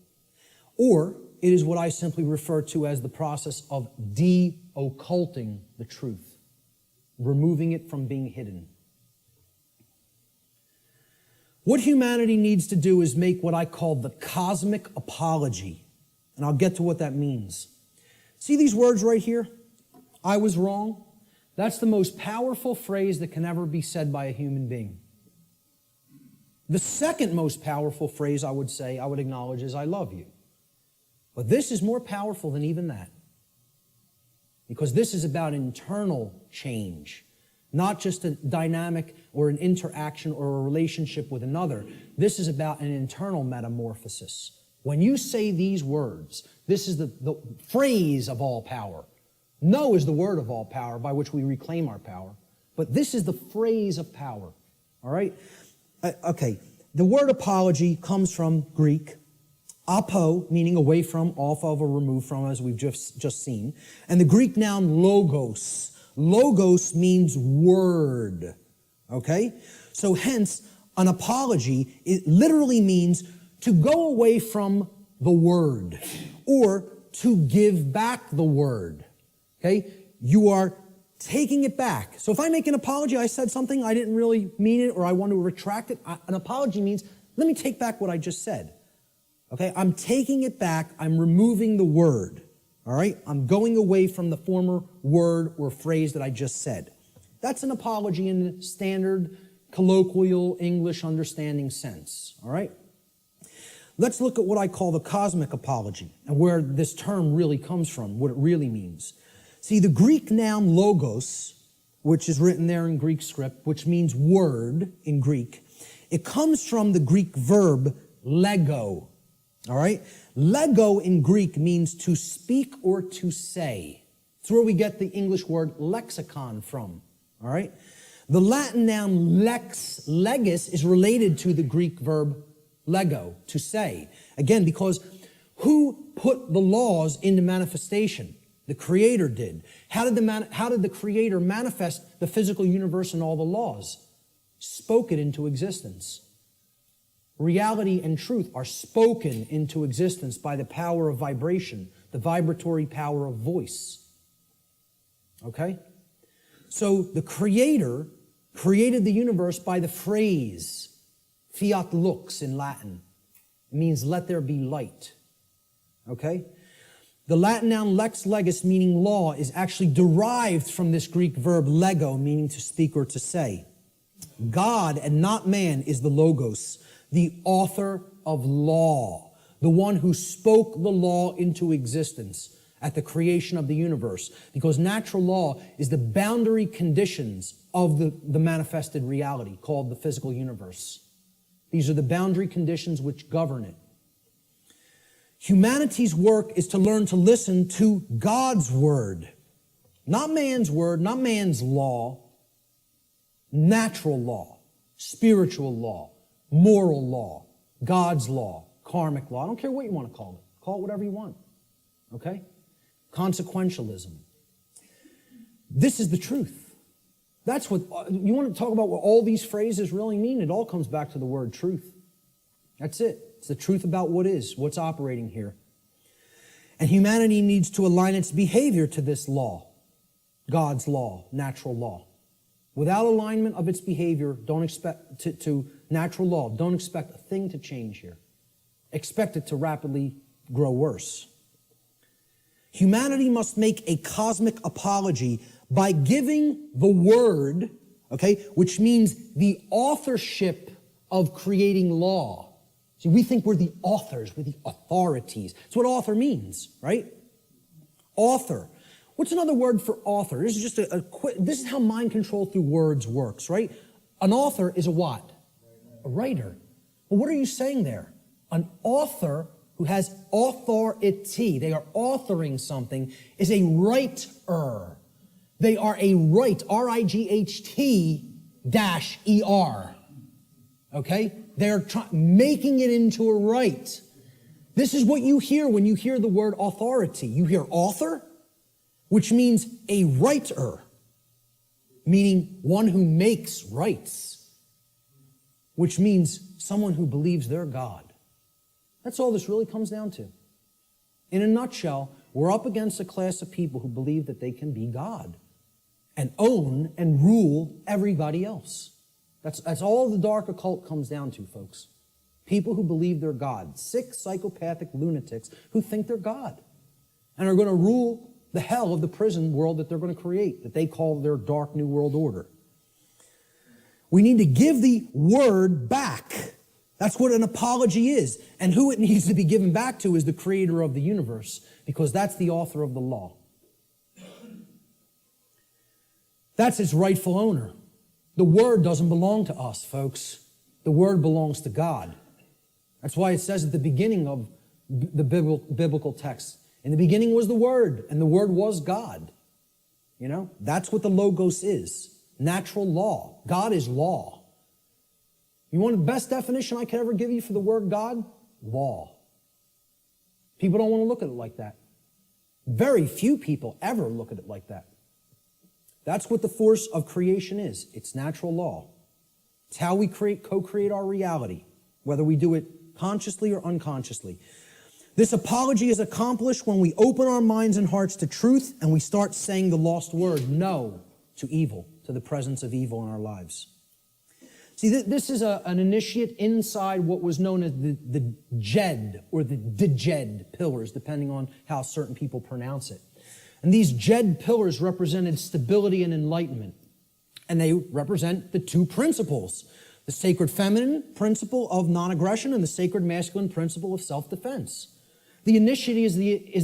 Or it is what I simply refer to as the process of de-occulting the truth, removing it from being hidden. What humanity needs to do is make what I call the cosmic apology. And I'll get to what that means. See these words right here? I was wrong. That's the most powerful phrase that can ever be said by a human being. The second most powerful phrase I would acknowledge is I love you. But this is more powerful than even that. Because this is about internal change, not just a dynamic or an interaction or a relationship with another. This is about an internal metamorphosis. When you say these words, this is the phrase of all power. No is the word of all power by which we reclaim our power. But this is the phrase of power. All right? Okay. The word apology comes from Greek, apo, meaning away from, off of, or removed from, as we've just seen. And the Greek noun logos. Logos means word. Okay? So hence, an apology, it literally means to go away from the word or to give back the word. Okay? You are taking it back. So if I make an apology, I said something, I didn't really mean it, or I want to retract it. An apology means, let me take back what I just said. Okay? I'm taking it back. I'm removing the word. All right? I'm going away from the former word or phrase that I just said. That's an apology in the standard colloquial English understanding sense. All right? Let's look at what I call the cosmic apology and where this term really comes from, what it really means. See, the Greek noun logos, which is written there in Greek script, which means word in Greek, it comes from the Greek verb lego. All right? Lego in Greek means to speak or to say. It's where we get the English word lexicon from. All right? The Latin noun legis is related to the Greek verb lego, to say. Again, because who put the laws into manifestation? The Creator did. How did the Creator manifest the physical universe and all the laws? Spoke it into existence. Reality and truth are spoken into existence by the power of vibration, the vibratory power of voice. Okay? So the Creator created the universe by the phrase, fiat lux in Latin. It means let there be light. Okay? The Latin noun lex legis, meaning law, is actually derived from this Greek verb lego, meaning to speak or to say. God and not man is the logos, the author of law, the one who spoke the law into existence at the creation of the universe, because natural law is the boundary conditions of the manifested reality called the physical universe. These are the boundary conditions which govern it. Humanity's work is to learn to listen to God's word, not man's law, natural law, spiritual law, moral law, God's law, karmic law. I don't care what you want to call it. Call it whatever you want. Okay? Consequentialism. This is the truth. That's what, you want to talk about what all these phrases really mean? It all comes back to the word truth. That's it. It's the truth about what is, what's operating here. And humanity needs to align its behavior to this law, God's law, natural law. Without alignment of its behavior, don't expect to natural law, don't expect a thing to change here. Expect it to rapidly grow worse. Humanity must make a cosmic apology by giving the word, okay, which means the authorship of creating law. See, we think we're the authors, we're the authorities. That's what author means, right? Author. What's another word for author? This is just this is how mind control through words works, right? An author is a what? A writer. Well, what are you saying there? An author who has authority, they are authoring something, is a writer. They are a right, R-I-G-H-T-E-R. Okay? They're making it into a right. This is what you hear when you hear the word authority. You hear author, which means a writer, meaning one who makes rights, which means someone who believes they're God. That's all this really comes down to. In a nutshell, we're up against a class of people who believe that they can be God and own and rule everybody else. That's all the dark occult comes down to, folks. People who believe they're God. Sick, psychopathic lunatics who think they're God and are going to rule the hell of the prison world that they're going to create, that they call their dark new world order. We need to give the word back. That's what an apology is. And who it needs to be given back to is the creator of the universe, because that's the author of the law. That's its rightful owner. The word doesn't belong to us, folks. The word belongs to God. That's why it says at the beginning of the biblical text, in the beginning was the Word, and the Word was God. You know, that's what the Logos is. Natural law. God is law. You want the best definition I could ever give you for the word God? Law. People don't want to look at it like that. Very few people ever look at it like that. That's what the force of creation is. It's natural law. It's how we co-create our reality, whether we do it consciously or unconsciously. This apology is accomplished when we open our minds and hearts to truth and we start saying the lost word, no to evil, to the presence of evil in our lives. See, this is an initiate inside what was known as the Ǧ or the Đ pillars, depending on how certain people pronounce it. And these Ǧ pillars represented stability and enlightenment. And they represent the two principles, the sacred feminine principle of non-aggression and the sacred masculine principle of self-defense. The initiate is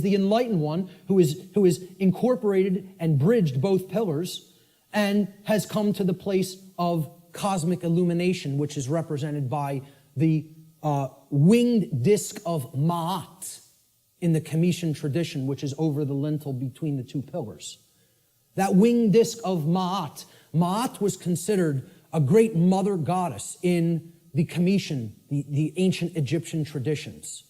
the enlightened one who is incorporated and bridged both pillars and has come to the place of cosmic illumination, which is represented by the winged disc of Ma'at in the Comitian tradition, which is over the lintel between the two pillars. That winged disc of Ma'at. Ma'at was considered a great mother goddess in the Comitian, the ancient Egyptian traditions.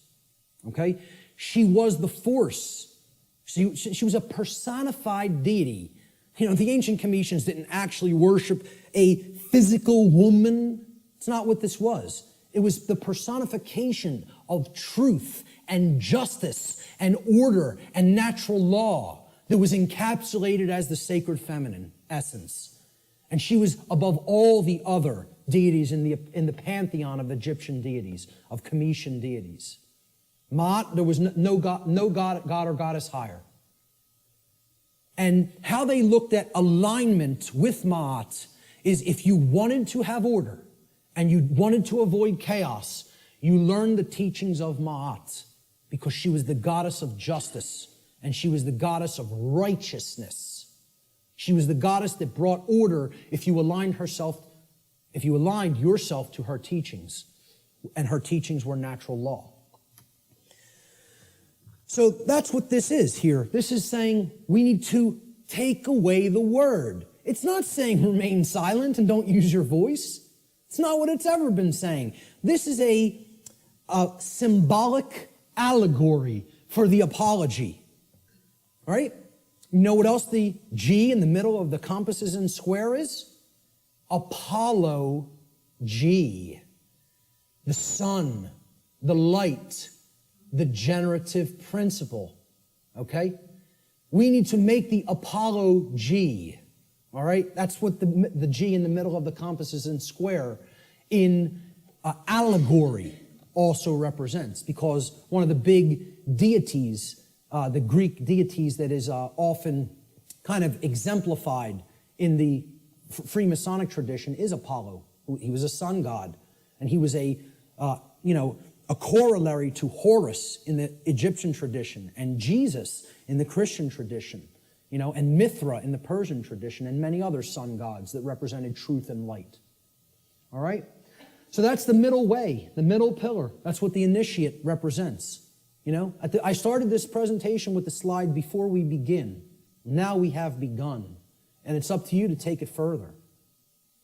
Okay? She was the force. She was a personified deity. You know, the ancient Comitians didn't actually worship a physical woman. It's not what this was. It was the personification of truth and justice and order and natural law that was encapsulated as the sacred feminine essence. And she was above all the other deities in the pantheon of Egyptian deities, of Comitian deities. Ma'at, there was no god or goddess higher. And how they looked at alignment with Ma'at is if you wanted to have order and you wanted to avoid chaos, you learned the teachings of Ma'at, because she was the goddess of justice and she was the goddess of righteousness. She was the goddess that brought order if you aligned yourself to her teachings, and her teachings were natural law. So that's what this is here. This is saying we need to take away the word. It's not saying remain silent and don't use your voice. It's not what it's ever been saying. This is a symbolic allegory for the apology. All right? You know what else the G in the middle of the compasses and square is? Apollo G. The sun, the light, the generative principle. Okay? We need to make the Apollo G. All right? That's what the G in the middle of the compasses and square in allegory also represents, because one of the big deities, the Greek deities that is often kind of exemplified in the Freemasonic tradition is Apollo. He was a sun god, and he was a corollary to Horus in the Egyptian tradition, and Jesus in the Christian tradition, and Mithra in the Persian tradition, and many other sun gods that represented truth and light. All right? So that's the middle way, the middle pillar. That's what the initiate represents. I started this presentation with the slide before we begin. Now we have begun. And it's up to you to take it further.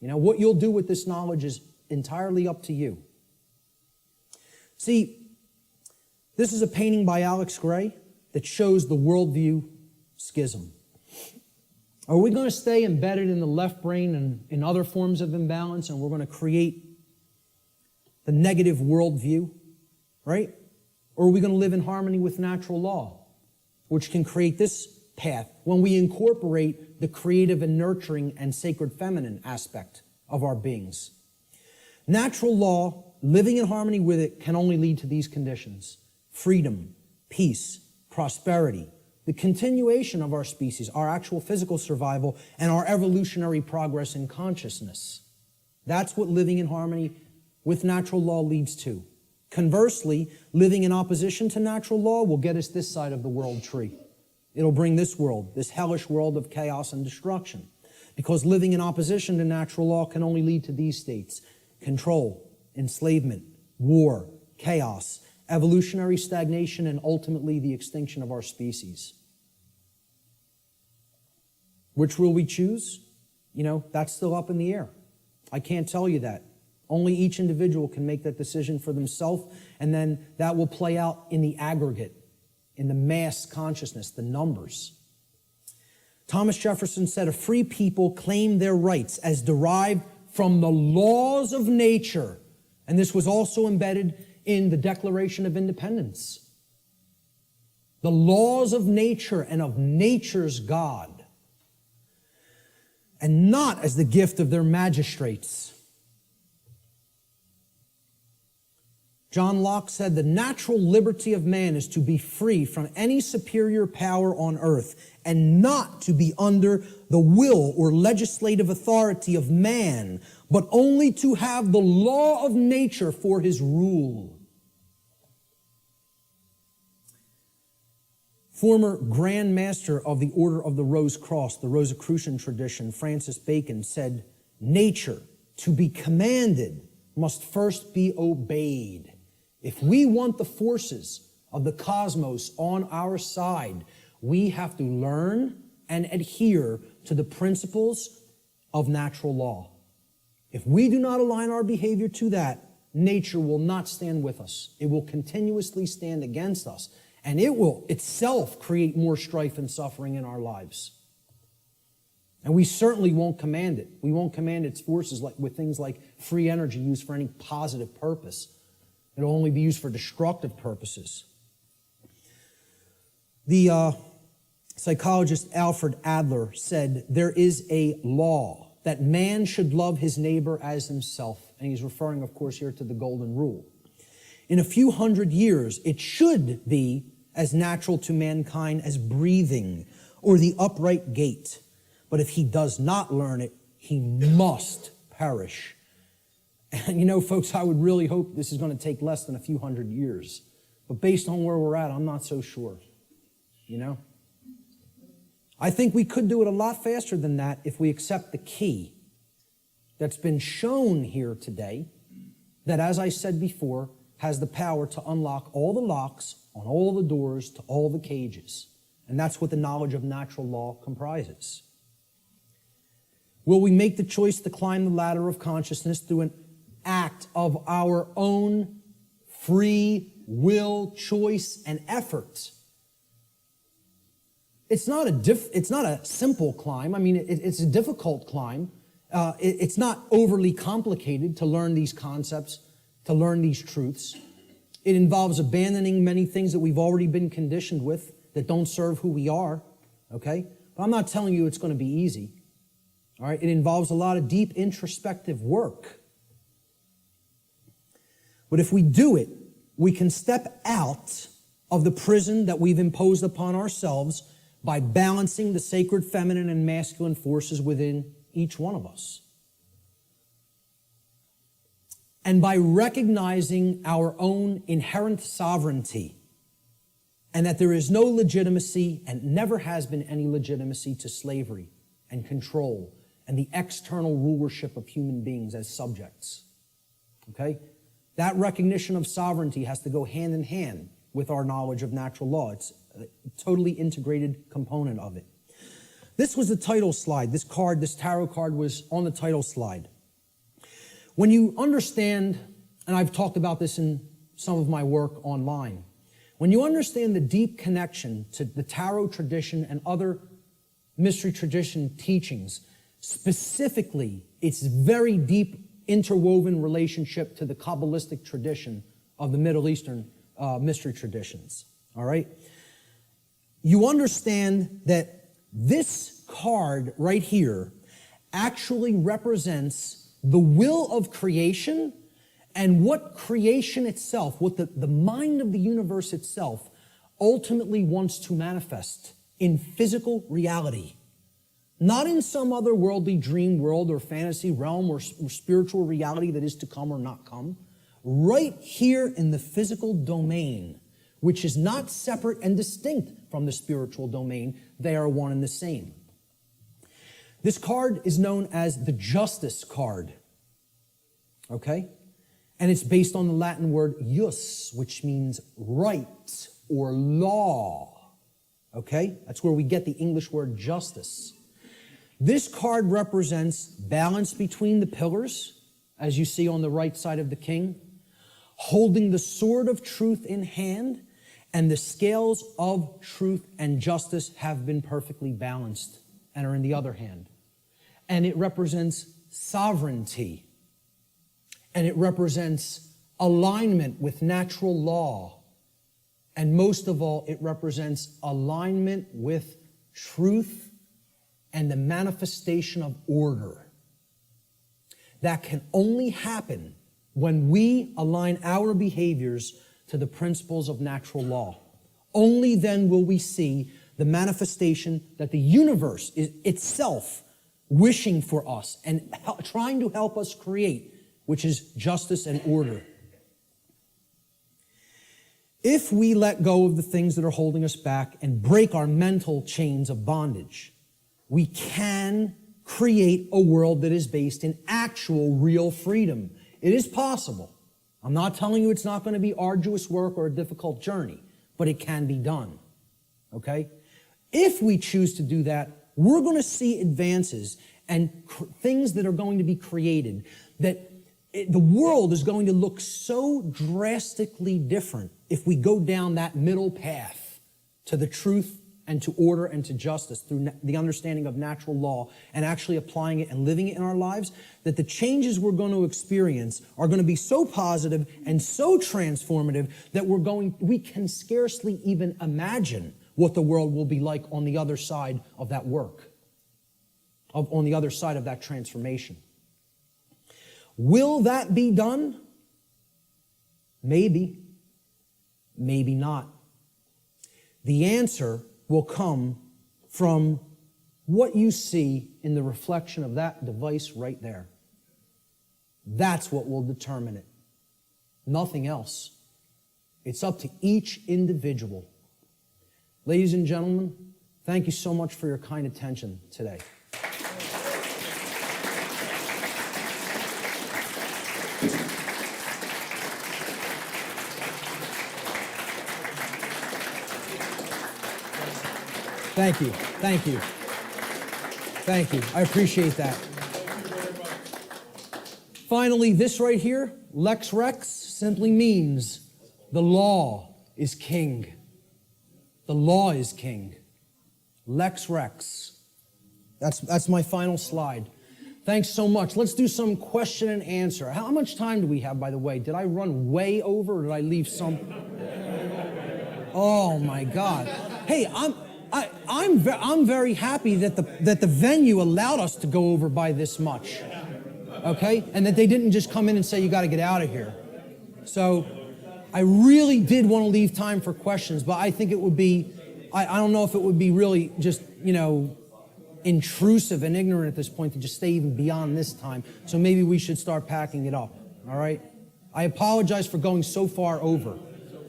You know, what you'll do with this knowledge is entirely up to you. See, this is a painting by Alex Gray that shows the worldview schism. Are we going to stay embedded in the left brain and in other forms of imbalance, and we're going to create the negative worldview, right? Or are we going to live in harmony with natural law, which can create this path when we incorporate the creative and nurturing and sacred feminine aspect of our beings? Natural law, living in harmony with it, can only lead to these conditions: freedom, peace, prosperity, the continuation of our species, our actual physical survival, and our evolutionary progress in consciousness. That's what living in harmony with natural law leads to. Conversely, living in opposition to natural law will get us this side of the world tree. It'll bring this world, this hellish world of chaos and destruction. Because living in opposition to natural law can only lead to these states: control, enslavement, war, chaos, evolutionary stagnation, and ultimately the extinction of our species. Which will we choose? You know, that's still up in the air. I can't tell you that. Only each individual can make that decision for themselves, and then that will play out in the aggregate, in the mass consciousness, the numbers. Thomas Jefferson said, "A free people claim their rights as derived from the laws of nature." And this was also embedded in the Declaration of Independence. The laws of nature and of nature's God, and not as the gift of their magistrates. John Locke said, "The natural liberty of man is to be free from any superior power on earth, and not to be under the will or legislative authority of man, but only to have the law of nature for his rule." Former Grand Master of the Order of the Rose Cross, the Rosicrucian tradition, Francis Bacon, said, "Nature, to be commanded, must first be obeyed." If we want the forces of the cosmos on our side, we have to learn and adhere to the principles of natural law. If we do not align our behavior to that, nature will not stand with us. It will continuously stand against us, and it will itself create more strife and suffering in our lives. And we certainly won't command it. We won't command its forces with things like free energy used for any positive purpose. It'll only be used for destructive purposes. The psychologist Alfred Adler said, "There is a law that man should love his neighbor as himself." And he's referring, of course, here to the Golden Rule. "In a few hundred years, it should be as natural to mankind as breathing or the upright gait. But if he does not learn it, he must perish." And you know, folks, I would really hope this is going to take less than a few hundred years. But based on where we're at, I'm not so sure. You know? I think we could do it a lot faster than that if we accept the key that's been shown here today, that, as I said before, has the power to unlock all the locks on all the doors to all the cages. And that's what the knowledge of natural law comprises. Will we make the choice to climb the ladder of consciousness through an act of our own free will, choice, and effort? It's not a simple climb. I mean, it's a difficult climb. It's not overly complicated to learn these concepts, to learn these truths. It involves abandoning many things that we've already been conditioned with that don't serve who we are, okay? But I'm not telling you it's going to be easy, all right? It involves a lot of deep introspective work. But if we do it, we can step out of the prison that we've imposed upon ourselves by balancing the sacred feminine and masculine forces within each one of us. And by recognizing our own inherent sovereignty, and that there is no legitimacy and never has been any legitimacy to slavery and control and the external rulership of human beings as subjects. Okay? That recognition of sovereignty has to go hand in hand with our knowledge of natural law. It's a totally integrated component of it. This was the title slide. This card, this tarot card was on the title slide. When you understand, and I've talked about this in some of my work online, when you understand the deep connection to the tarot tradition and other mystery tradition teachings, specifically its very deep interwoven relationship to the Kabbalistic tradition of the Middle Eastern mystery traditions, all right? You understand that this card right here actually represents the will of creation and what creation itself, what the mind of the universe itself ultimately wants to manifest in physical reality. Not in some other worldly dream world or fantasy realm or spiritual reality that is to come or not come. Right here in the physical domain, which is not separate and distinct from the spiritual domain. They are one and the same. This card is known as the Justice card. Okay? And it's based on the Latin word ius, which means right or law. Okay? That's where we get the English word justice. This card represents balance between the pillars, as you see on the right side of the king, holding the sword of truth in hand, and the scales of truth and justice have been perfectly balanced and are in the other hand. And it represents sovereignty. And it represents alignment with natural law. And most of all, it represents alignment with truth and the manifestation of order. That can only happen when we align our behaviors to the principles of natural law. Only then will we see the manifestation that the universe is itself wishing for us and trying to help us create, which is justice and order. If we let go of the things that are holding us back and break our mental chains of bondage, we can create a world that is based in actual, real freedom. It is possible. I'm not telling you it's not going to be arduous work or a difficult journey, but it can be done. Okay? If we choose to do that, we're going to see advances and things that are going to be created that the world is going to look so drastically different if we go down that middle path to the truth and to order and to justice through the understanding of natural law and actually applying it and living it in our lives, that the changes we're going to experience are going to be so positive and so transformative that we can scarcely even imagine what the world will be like on the other side of that work, on the other side of that transformation. Will that be done? Maybe. Maybe not. The answer will come from what you see in the reflection of that device right there. That's what will determine it. Nothing else. It's up to each individual. Ladies and gentlemen, thank you so much for your kind attention today. Thank you. Thank you. Thank you. I appreciate that. Finally, this right here, Lex Rex, simply means the law is king. The law is king. Lex Rex. That's my final slide. Thanks so much. Let's do some question and answer. How much time do we have, by the way? Did I run way over or did I leave some? Oh my God. Hey, I'm very happy that the venue allowed us to go over by this much, okay? And that they didn't just come in and say, you got to get out of here. So I really did want to leave time for questions, but I think it would be, I don't know if it would be really just, intrusive and ignorant at this point to just stay even beyond this time. So maybe we should start packing it up, all right? I apologize for going so far over.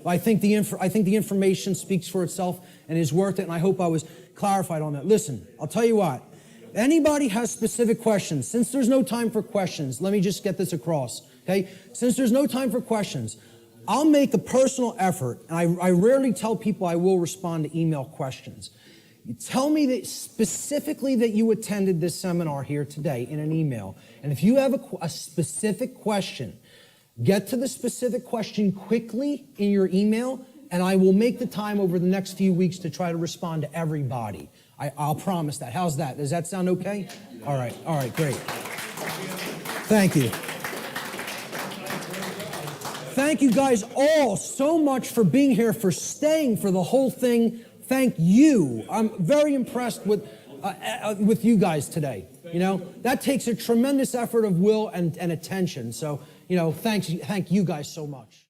I think the information speaks for itself and is worth it, and I hope I was clarified on that. Listen, I'll tell you what. If anybody has specific questions, since there's no time for questions, let me just get this across, okay? Since there's no time for questions, I'll make a personal effort, and I rarely tell people I will respond to email questions. You tell me that specifically that you attended this seminar here today in an email. And if you have a specific question, get to the specific question quickly in your email, and I will make the time over the next few weeks to try to respond to everybody. I'll promise that. How's that? Does that sound okay? All right, great. Thank you. Thank you guys all so much for being here, for staying for the whole thing. Thank you. I'm very impressed with you guys today. You know, that takes a tremendous effort of will and attention. So, you know, thank you guys so much.